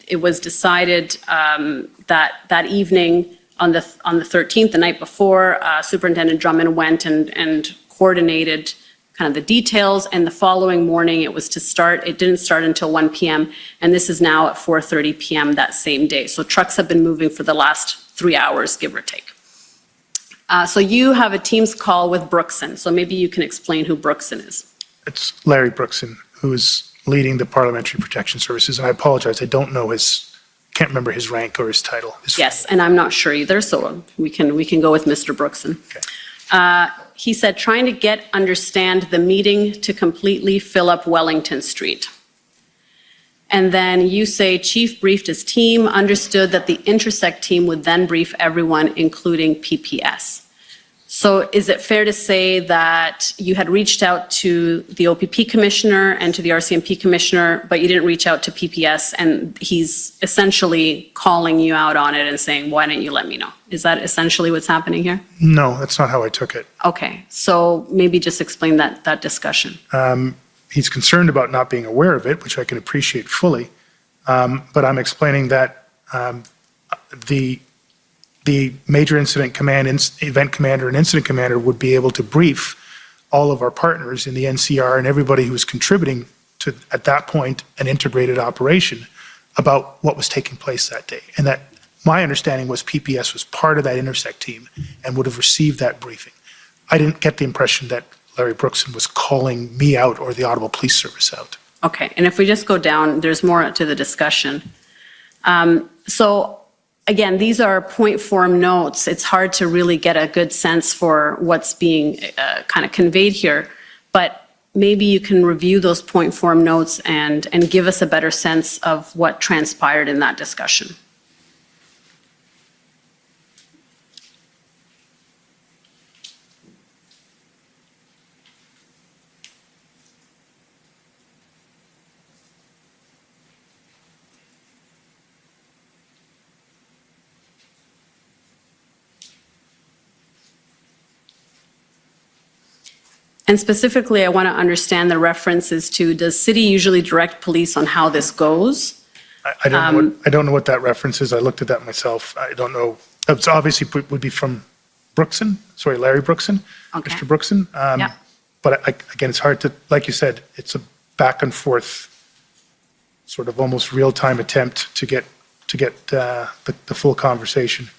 E: It was decided that evening on the 13th, the night before, Superintendent Drummond went and coordinated kind of the details, and the following morning it was to start. It didn't start until 1 p.m., and this is now at 4:30 p.m. that same day. So trucks have been moving for the last 3 hours, give or take. So you have a Teams call with Brookson, so maybe you can explain who Brookson is.
D: It's Larry Brookson, who is leading the Parliamentary Protection Services, and I apologize, I don't know can't remember his rank or his title.
E: Yes, and I'm not sure either, so we can go with Mr. Brookson.
D: Okay.
E: He said, trying to understand the meeting to completely fill up Wellington Street. And then you say, Chief briefed his team, understood that the Intersect team would then brief everyone, including PPS. So is it fair to say that you had reached out to the OPP commissioner and to the RCMP commissioner, but you didn't reach out to PPS, and he's essentially calling you out on it and saying, why didn't you let me know? Is that essentially what's happening here?
D: No, that's not how I took it.
E: Okay, so maybe just explain that discussion.
D: He's concerned about not being aware of it, which I can appreciate fully, but I'm explaining that the major incident command, event commander and incident commander would be able to brief all of our partners in the NCR and everybody who was contributing to, at that point, an integrated operation about what was taking place that day. And that my understanding was PPS was part of that Intersect team and would have received that briefing. I didn't get the impression that Larry Brookson was calling me out or the Ottawa Police Service out.
E: Okay, and if we just go down, there's more to the discussion. So again, these are point form notes. It's hard to really get a good sense for what's being kind of conveyed here, but maybe you can review those point form notes and give us a better sense of what transpired in that discussion. And specifically, I want to understand the references to, does city usually direct police on how this goes?
D: I don't know what that reference is. I looked at that myself. I don't know. It's obviously would be from Brookson, sorry, Larry Brookson,
E: Okay.
D: Mr. Brookson.
E: Yeah.
D: But again, it's hard to, like you said, it's a back and forth, sort of almost real-time attempt to get the full conversation.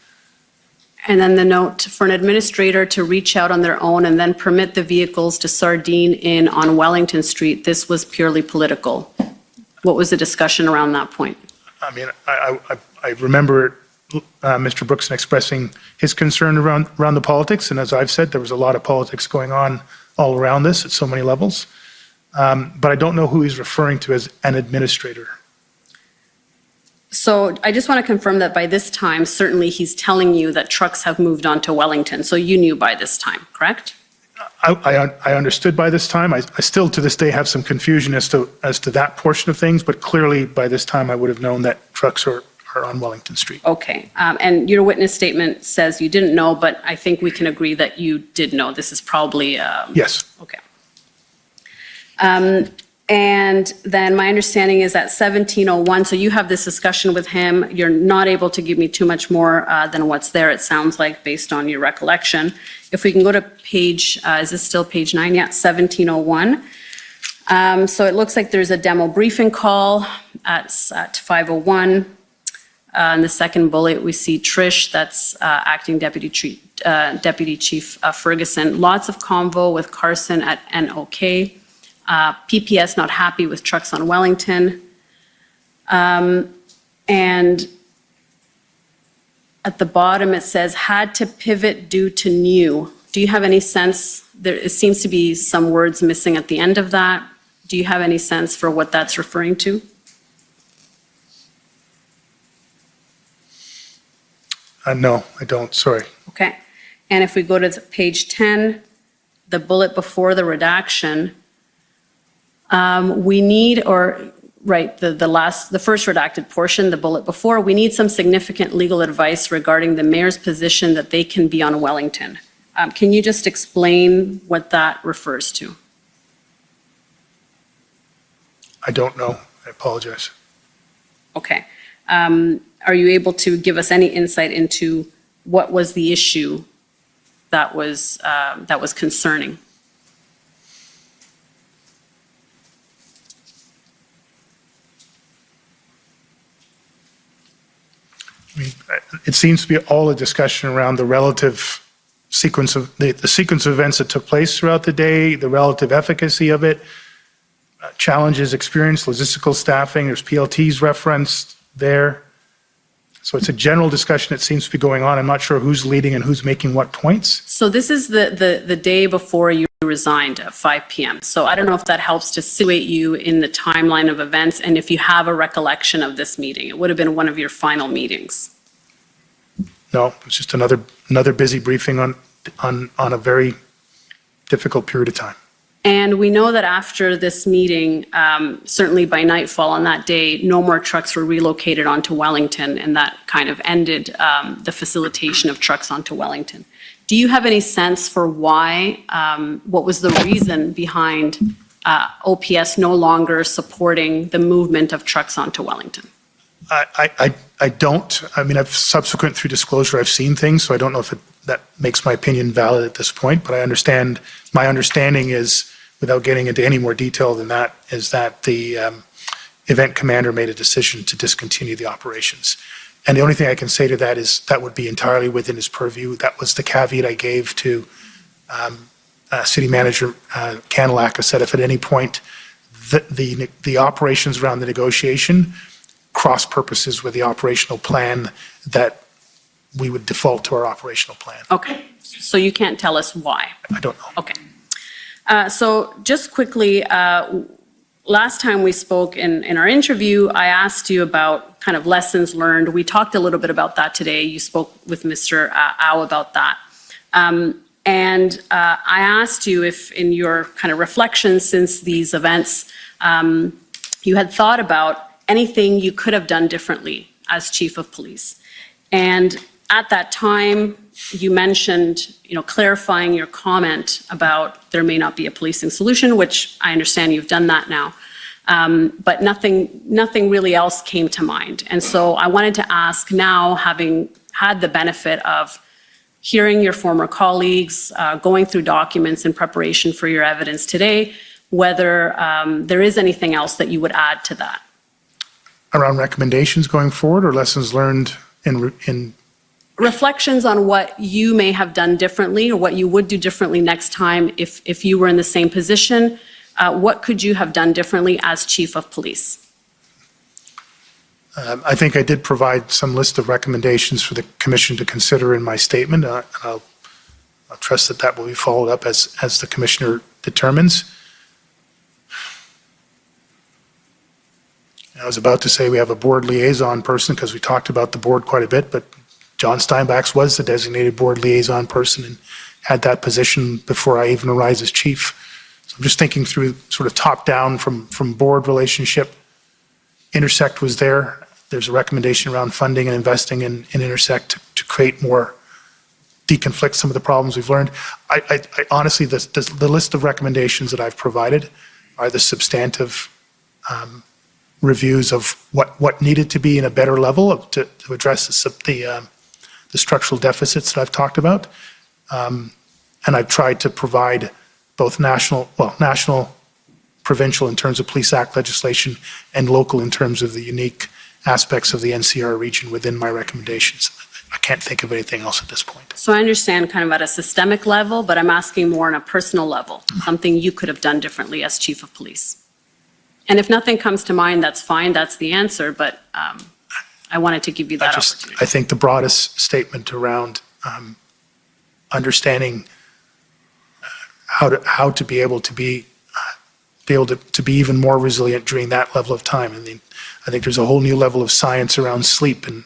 E: And then the note for an administrator to reach out on their own and then permit the vehicles to sardine in on Wellington Street. This was purely political. What was the discussion around that point?
D: I mean, I remember Mr. Brookson expressing his concern around the politics, and as I've said, there was a lot of politics going on all around this at so many levels. But I don't know who he's referring to as an administrator.
E: So I just want to confirm that by this time, certainly he's telling you that trucks have moved on to Wellington. So you knew by this time, correct?
D: I understood by this time. I still to this day have some confusion as to that portion of things, but clearly by this time I would have known that trucks are on Wellington Street.
E: Okay, and your witness statement says you didn't know, but I think we can agree that you did know. This is probably,
D: Yes.
E: okay. And then my understanding is at 17:01, so you have this discussion with him. You're not able to give me too much more than what's there, it sounds like, based on your recollection. If we can go to page, is this still page 9? Yeah, 17:01. So it looks like there's a demo briefing call at 5:01. In the second bullet, we see Trish, that's Acting Deputy Chief Ferguson. Lots of convo with Carson at NOK. PPS not happy with trucks on Wellington. And at the bottom, it says, had to pivot due to new. Do you have any sense, it seems to be some words missing at the end of that. Do you have any sense for what that's referring to?
D: No, I don't, sorry.
E: Okay. And if we go to page 10, the bullet before the redaction, we need, the first redacted portion, the bullet before, we need some significant legal advice regarding the mayor's position that they can be on Wellington. Can you just explain what that refers to?
D: I don't know. I apologize.
E: Okay. Are you able to give us any insight into what was the issue that was concerning?
D: I mean, it seems to be all a discussion around the relative sequence of, the sequence of events that took place throughout the day, the relative efficacy of it, challenges experienced, logistical staffing, there's PLTs referenced there. So it's a general discussion that seems to be going on. I'm not sure who's leading and who's making what points.
E: So this is the day before you resigned at 5 p.m. So I don't know if that helps to situate you in the timeline of events and if you have a recollection of this meeting. It would have been one of your final meetings.
D: No, it's just another busy briefing on a very difficult period of time.
E: And we know that after this meeting, certainly by nightfall on that day, no more trucks were relocated onto Wellington, and that kind of ended the facilitation of trucks onto Wellington. Do you have any sense for why, what was the reason behind OPS no longer supporting the movement of trucks onto Wellington?
D: I don't. I mean, I've subsequent through disclosure, I've seen things, so I don't know if that makes my opinion valid at this point, but my understanding is, without getting into any more detail than that, is that the event commander made a decision to discontinue the operations. And the only thing I can say to that is that would be entirely within his purview. That was the caveat I gave to City Manager Canalac. I said if at any point the operations around the negotiation cross purposes with the operational plan, that we would default to our operational plan.
E: Okay, so you can't tell us why?
D: I don't know.
E: Okay. So just quickly, last time we spoke in our interview, I asked you about kind of lessons learned. We talked a little bit about that today. You spoke with Mr. Au about that. And I asked you if in your kind of reflections since these events, you had thought about anything you could have done differently as chief of police. And at that time, you mentioned, clarifying your comment about there may not be a policing solution, which I understand you've done that now. But nothing really else came to mind. And so I wanted to ask now, having had the benefit of hearing your former colleagues, going through documents in preparation for your evidence today, whether there is anything else that you would add to that.
D: Around recommendations going forward or lessons learned in
E: Reflections on what you may have done differently or what you would do differently next time if you were in the same position. What could you have done differently as chief of police?
D: I think I did provide some list of recommendations for the commission to consider in my statement. I'll trust that will be followed up as the commissioner determines. I was about to say we have a board liaison person because we talked about the board quite a bit, but John Steinbach's was the designated board liaison person and had that position before I even arrived as chief. So I'm just thinking through sort of top down from board relationship. Intersect was there. There's a recommendation around funding and investing in Intersect to create more, deconflict some of the problems we've learned. I honestly, the list of recommendations that I've provided are the substantive reviews of what needed to be in a better level to address the structural deficits that I've talked about. And I've tried to provide both national, provincial in terms of Police Act legislation and local in terms of the unique aspects of the NCR region within my recommendations. I can't think of anything else at this point.
E: So I understand kind of at a systemic level, but I'm asking more on a personal level, something you could have done differently as chief of police. And if nothing comes to mind, that's fine, that's the answer, but I wanted to give you that opportunity.
D: I think the broadest statement around understanding how to be able to be even more resilient during that level of time. I mean, I think there's a whole new level of science around sleep and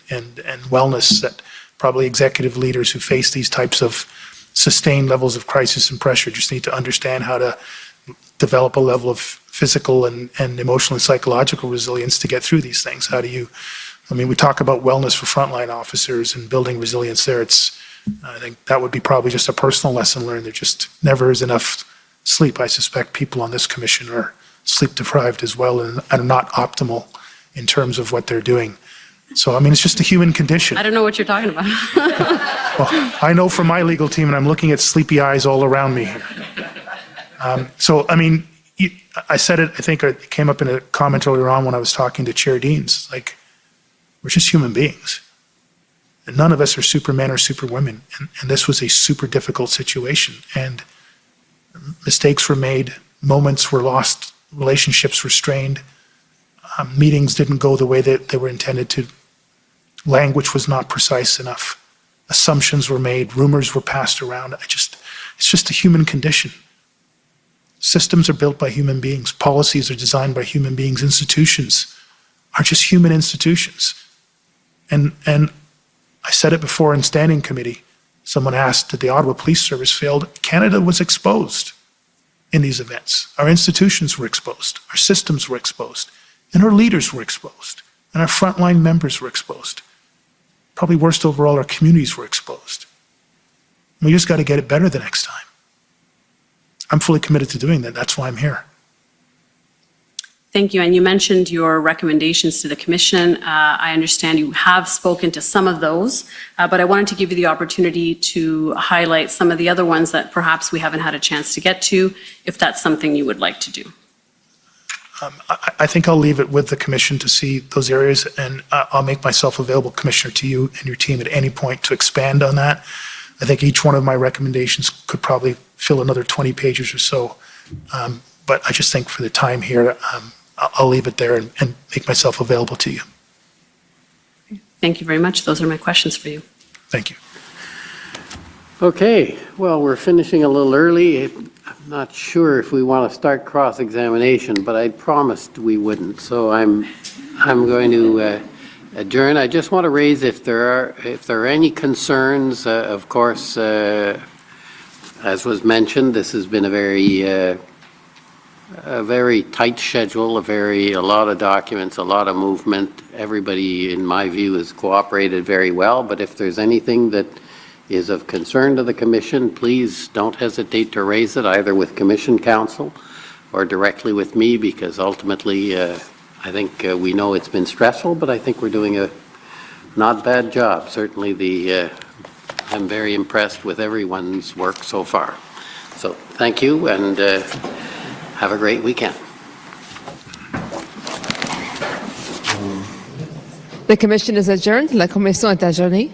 D: wellness that probably executive leaders who face these types of sustained levels of crisis and pressure just need to understand how to develop a level of physical and emotional and psychological resilience to get through these things. How do you, I mean, we talk about wellness for frontline officers and building resilience there. I think that would be probably just a personal lesson learned. There just never is enough sleep. I suspect people on this commission are sleep deprived as well and are not optimal in terms of what they're doing. So, I mean, it's just a human condition.
E: I don't know what you're talking about.
D: Well, I know from my legal team, and I'm looking at sleepy eyes all around me here. So, I mean, I said it, I think it came up in a comment earlier on when I was talking to Chair Deans, like, we're just human beings. And none of us are supermen or superwomen. And this was a super difficult situation. And mistakes were made, moments were lost, relationships were strained, meetings didn't go the way that they were intended to, language was not precise enough, assumptions were made, rumors were passed around. It's just a human condition. Systems are built by human beings, policies are designed by human beings, institutions are just human institutions. And I said it before in standing committee, someone asked, did the Ottawa Police Service fail? Canada was exposed in these events. Our institutions were exposed, our systems were exposed, and our leaders were exposed, and our frontline members were exposed. Probably worst overall, our communities were exposed. We just got to get it better the next time. I'm fully committed to doing that. That's why I'm here.
E: Thank you. And you mentioned your recommendations to the commission. I understand you have spoken to some of those, but I wanted to give you the opportunity to highlight some of the other ones that perhaps we haven't had a chance to get to, if that's something you would like to do.
D: I think I'll leave it with the commission to see those areas, and I'll make myself available, Commissioner, to you and your team at any point to expand on that. I think each one of my recommendations could probably fill another 20 pages or so, but I just think for the time here, I'll leave it there and make myself available to you.
E: Thank you very much. Those are my questions for you.
D: Thank you.
A: Okay, well, we're finishing a little early. I'm not sure if we want to start cross-examination, but I promised we wouldn't, so I'm going to adjourn. I just want to raise if there are any concerns. Of course, as was mentioned, this has been a very tight schedule, a lot of documents, a lot of movement. Everybody, in my view, has cooperated very well, but if there's anything that is of concern to the commission, please don't hesitate to raise it either with commission counsel or directly with me, because ultimately I think we know it's been stressful, but I think we're doing a not bad job. Certainly I'm very impressed with everyone's work so far. So thank you, and have a great weekend.
C: The commission is adjourned. La commission est adjournée.